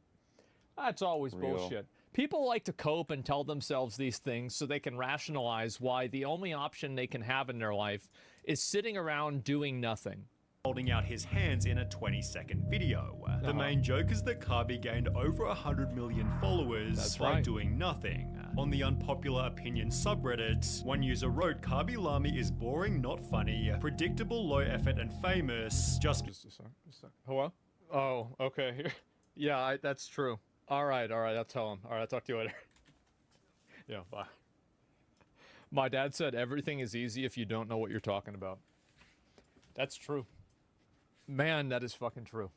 That's always bullshit. People like to cope and tell themselves these things so they can rationalize why the only option they can have in their life is sitting around doing nothing.
holding out his hands in a 20-second video. The main joke is that Kabi gained over 100 million followers by doing nothing. On the unpopular opinion subreddit, one user wrote, "Kabi Lami is boring, not funny, predictable, low effort, and famous, just
a sec. Hello? Oh, okay. Yeah, that's true. Alright, I'll tell him. Alright, I'll talk to you later. Yeah, bye. My dad said everything is easy if you don't know what you're talking about. That's true. Man, that is fucking true.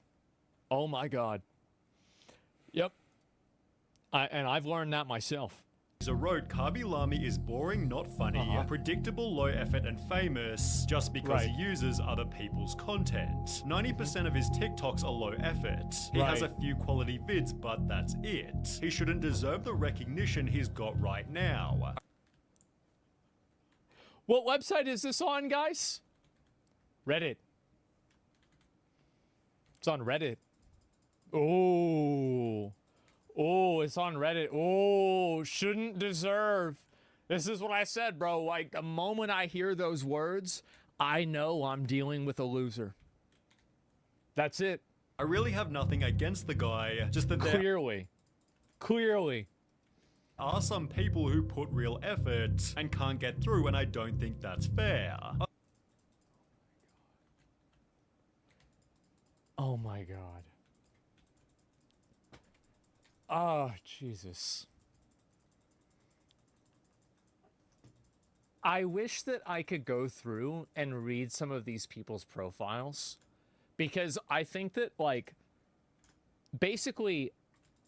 Oh my god. Yep. And I've learned that myself.
user wrote, "Kabi Lami is boring, not funny, predictable, low effort, and famous just because he uses other people's content. 90% of his TikToks are low effort. He has a few quality vids, but that's it. He shouldn't deserve the recognition he's got right now."
What website is this on, guys? Reddit. It's on Reddit. Oh. Oh, it's on Reddit. Oh, shouldn't deserve. This is what I said, bro. Like, the moment I hear those words, I know I'm dealing with a loser. That's it.
I really have nothing against the guy, just that
Clearly.
Are some people who put real effort and can't get through, and I don't think that's fair.
Oh my god. Oh, Jesus. I wish that I could go through and read some of these people's profiles, because I think that, like, basically,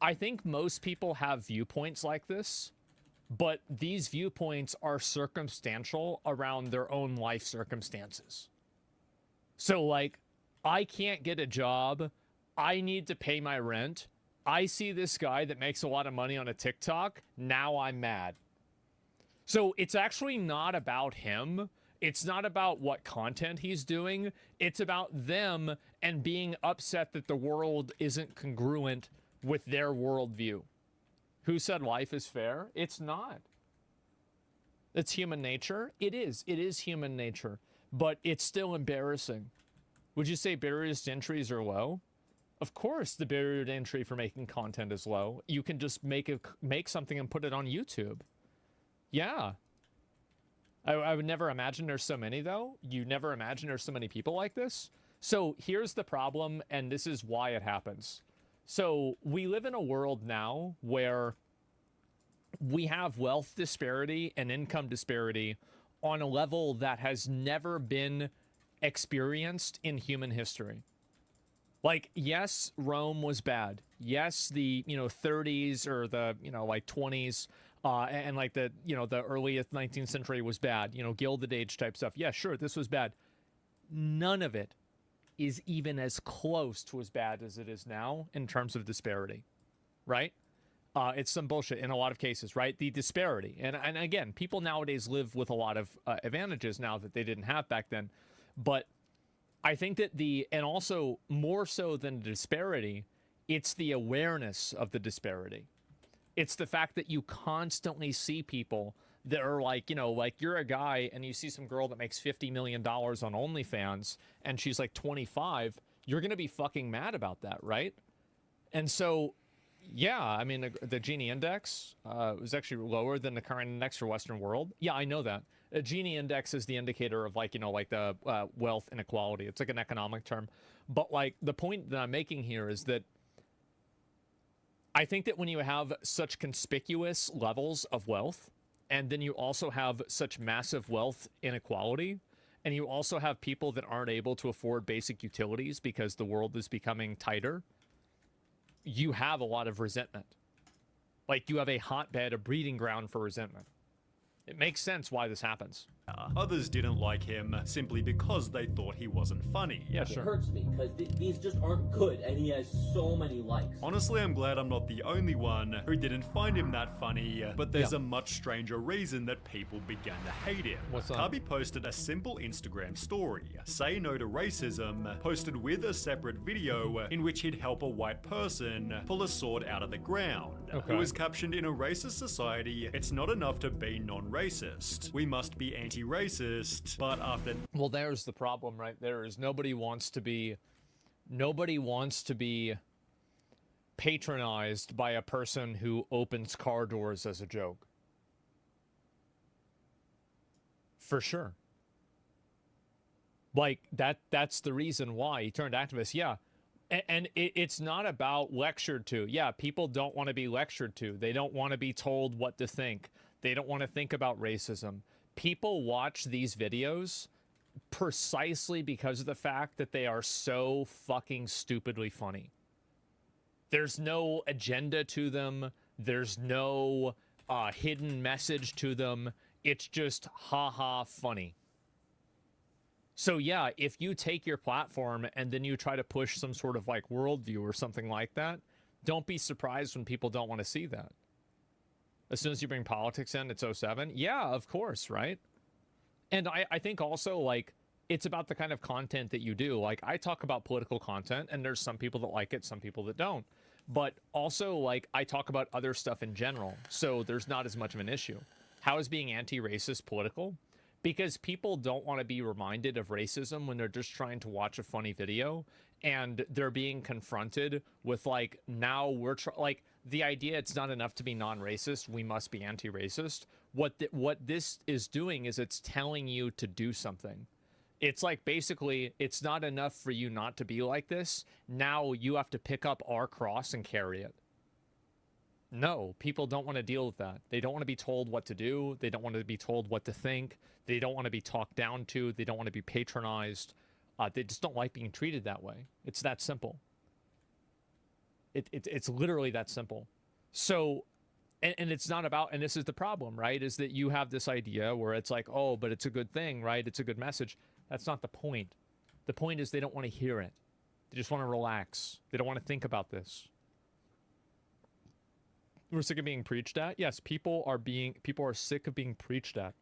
I think most people have viewpoints like this, but these viewpoints are circumstantial around their own life circumstances. So, like, I can't get a job. I need to pay my rent. I see this guy that makes a lot of money on a TikTok. Now I'm mad. So it's actually not about him. It's not about what content he's doing. It's about them and being upset that the world isn't congruent with their worldview. Who said life is fair? It's not. It's human nature. It is. It is human nature. But it's still embarrassing. Would you say barriers to entries are low? Of course, the barrier to entry for making content is low. You can just make something and put it on YouTube. Yeah. I would never imagine there's so many, though. You never imagine there's so many people like this. So here's the problem, and this is why it happens. So we live in a world now where we have wealth disparity and income disparity on a level that has never been experienced in human history. Like, yes, Rome was bad. Yes, the, 30s or the, like 20s and like the, the earliest 19th century was bad. Gilded Age type stuff. Yeah, sure, this was bad. None of it is even as close to as bad as it is now in terms of disparity, right? It's some bullshit in a lot of cases, right? The disparity. And again, people nowadays live with a lot of advantages now that they didn't have back then. But I think that and also more so than the disparity, it's the awareness of the disparity. It's the fact that you constantly see people that are like, like you're a guy and you see some girl that makes $50 million on OnlyFans and she's like 25, you're going to be fucking mad about that, right? And so, yeah, I mean, the Gini index was actually lower than the current index for Western world. Yeah, I know that. A Gini index is the indicator of like, like the wealth inequality. It's like an economic term. But like the point that I'm making here is that I think that when you have such conspicuous levels of wealth, and then you also have such massive wealth inequality, and you also have people that aren't able to afford basic utilities because the world is becoming tighter, you have a lot of resentment. Like you have a hotbed, a breeding ground for resentment. It makes sense why this happens.
Others didn't like him simply because they thought he wasn't funny.
Yeah, sure.
It hurts me because these just aren't good and he has so many likes.
Honestly, I'm glad I'm not the only one who didn't find him that funny, but there's a much stranger reason that people began to hate him.
What's that?
Kabi posted a simple Instagram story, "Say no to racism," posted with a separate video in which he'd help a white person pull a sword out of the ground.
Okay.
It was captioned, "In a racist society, it's not enough to be non-racist. We must be anti anti-racist, but after...
Well, there's the problem right there, is nobody wants to be patronized by a person who opens car doors as a joke. For sure. Like, that's the reason why he turned activist. Yeah. And it's not about lectured to. Yeah, people don't want to be lectured to. They don't want to be told what to think. They don't want to think about racism. People watch these videos precisely because of the fact that they are so fucking stupidly funny. There's no agenda to them. There's no hidden message to them. It's just haha funny. So yeah, if you take your platform and then you try to push some sort of like worldview or something like that, don't be surprised when people don't want to see that. As soon as you bring politics in, it's 07. Yeah, of course, right? And I think also, like, it's about the kind of content that you do. Like, I talk about political content, and there's some people that like it, some people that don't. But also, like, I talk about other stuff in general, so there's not as much of an issue. How is being anti-racist political? Because people don't want to be reminded of racism when they're just trying to watch a funny video, and they're being confronted with, like, now we're like, the idea it's not enough to be non-racist, we must be anti-racist. What this is doing is it's telling you to do something. It's like, basically, it's not enough for you not to be like this. Now you have to pick up our cross and carry it. No, people don't want to deal with that. They don't want to be told what to do. They don't want to be told what to think. They don't want to be talked down to. They don't want to be patronized. They just don't like being treated that way. It's that simple. It's literally that simple. So, and it's not about, and this is the problem, right? Is that you have this idea where it's like, oh, but it's a good thing, right? It's a good message. That's not the point. The point is they don't want to hear it. They just want to relax. They don't want to think about this. We're sick of being preached at. Yes, people are sick of being preached at.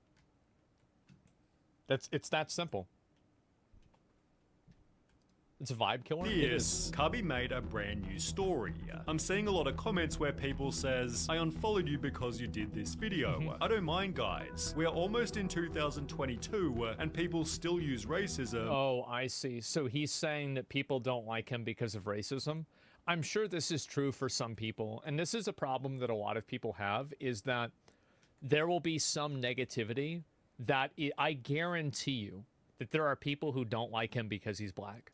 It's that simple. It's a vibe killer.
Yes, Cubby made a brand new story. I'm seeing a lot of comments where people says, I unfollowed you because you did this video. I don't mind, guys. We're almost in 2022 and people still use racism.
Oh, I see. So he's saying that people don't like him because of racism. I'm sure this is true for some people, and this is a problem that a lot of people have, is that there will be some negativity that I guarantee you that there are people who don't like him because he's black.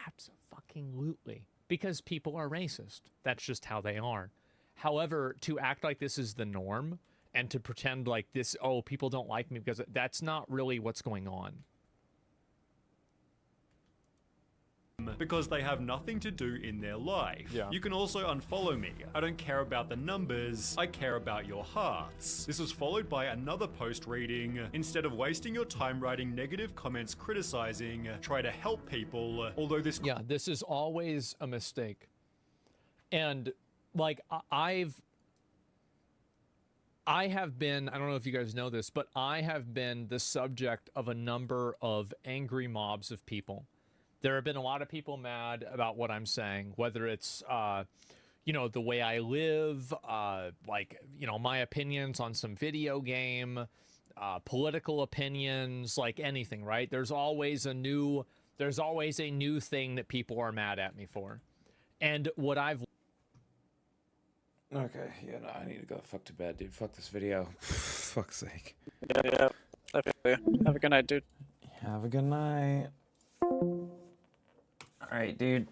Absolutely. Because people are racist. That's just how they are. However, to act like this is the norm and to pretend like this, oh, people don't like me because that's not really what's going on.
Because they have nothing to do in their life.
Yeah.
You can also unfollow me. I don't care about the numbers, I care about your hearts. This was followed by another post reading, instead of wasting your time writing negative comments criticizing, try to help people, although this...
Yeah, this is always a mistake. And, like, I have been, I don't know if you guys know this, but I have been the subject of a number of angry mobs of people. There have been a lot of people mad about what I'm saying, whether it's, you know, the way I live, like, you know, my opinions on some video game, political opinions, like anything, right? There's always a new thing that people are mad at me for. And what I've...
Okay, yeah, no, I need to go fuck to bed, dude. Fuck this video. Fuck's sake.
Yeah. Have a good night, dude.
Have a good night. Alright, dude.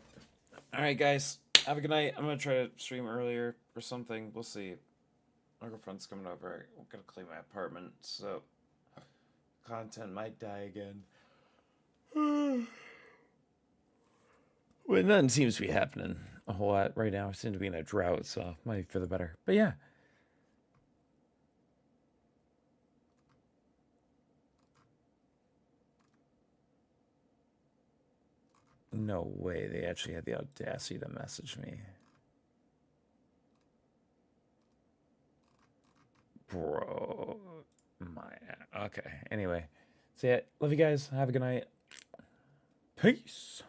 Alright, guys. Have a good night. I'm gonna try to stream earlier or something. We'll see. My girlfriend's coming over. I'm gonna clean my apartment, so content might die again. Well, nothing seems to be happening a whole lot right now. I seem to be in a drought, so might be for the better. But yeah. No way they actually had the audacity to message me. Bro. Okay. Anyway. So yeah, love you guys. Have a good night. Peace.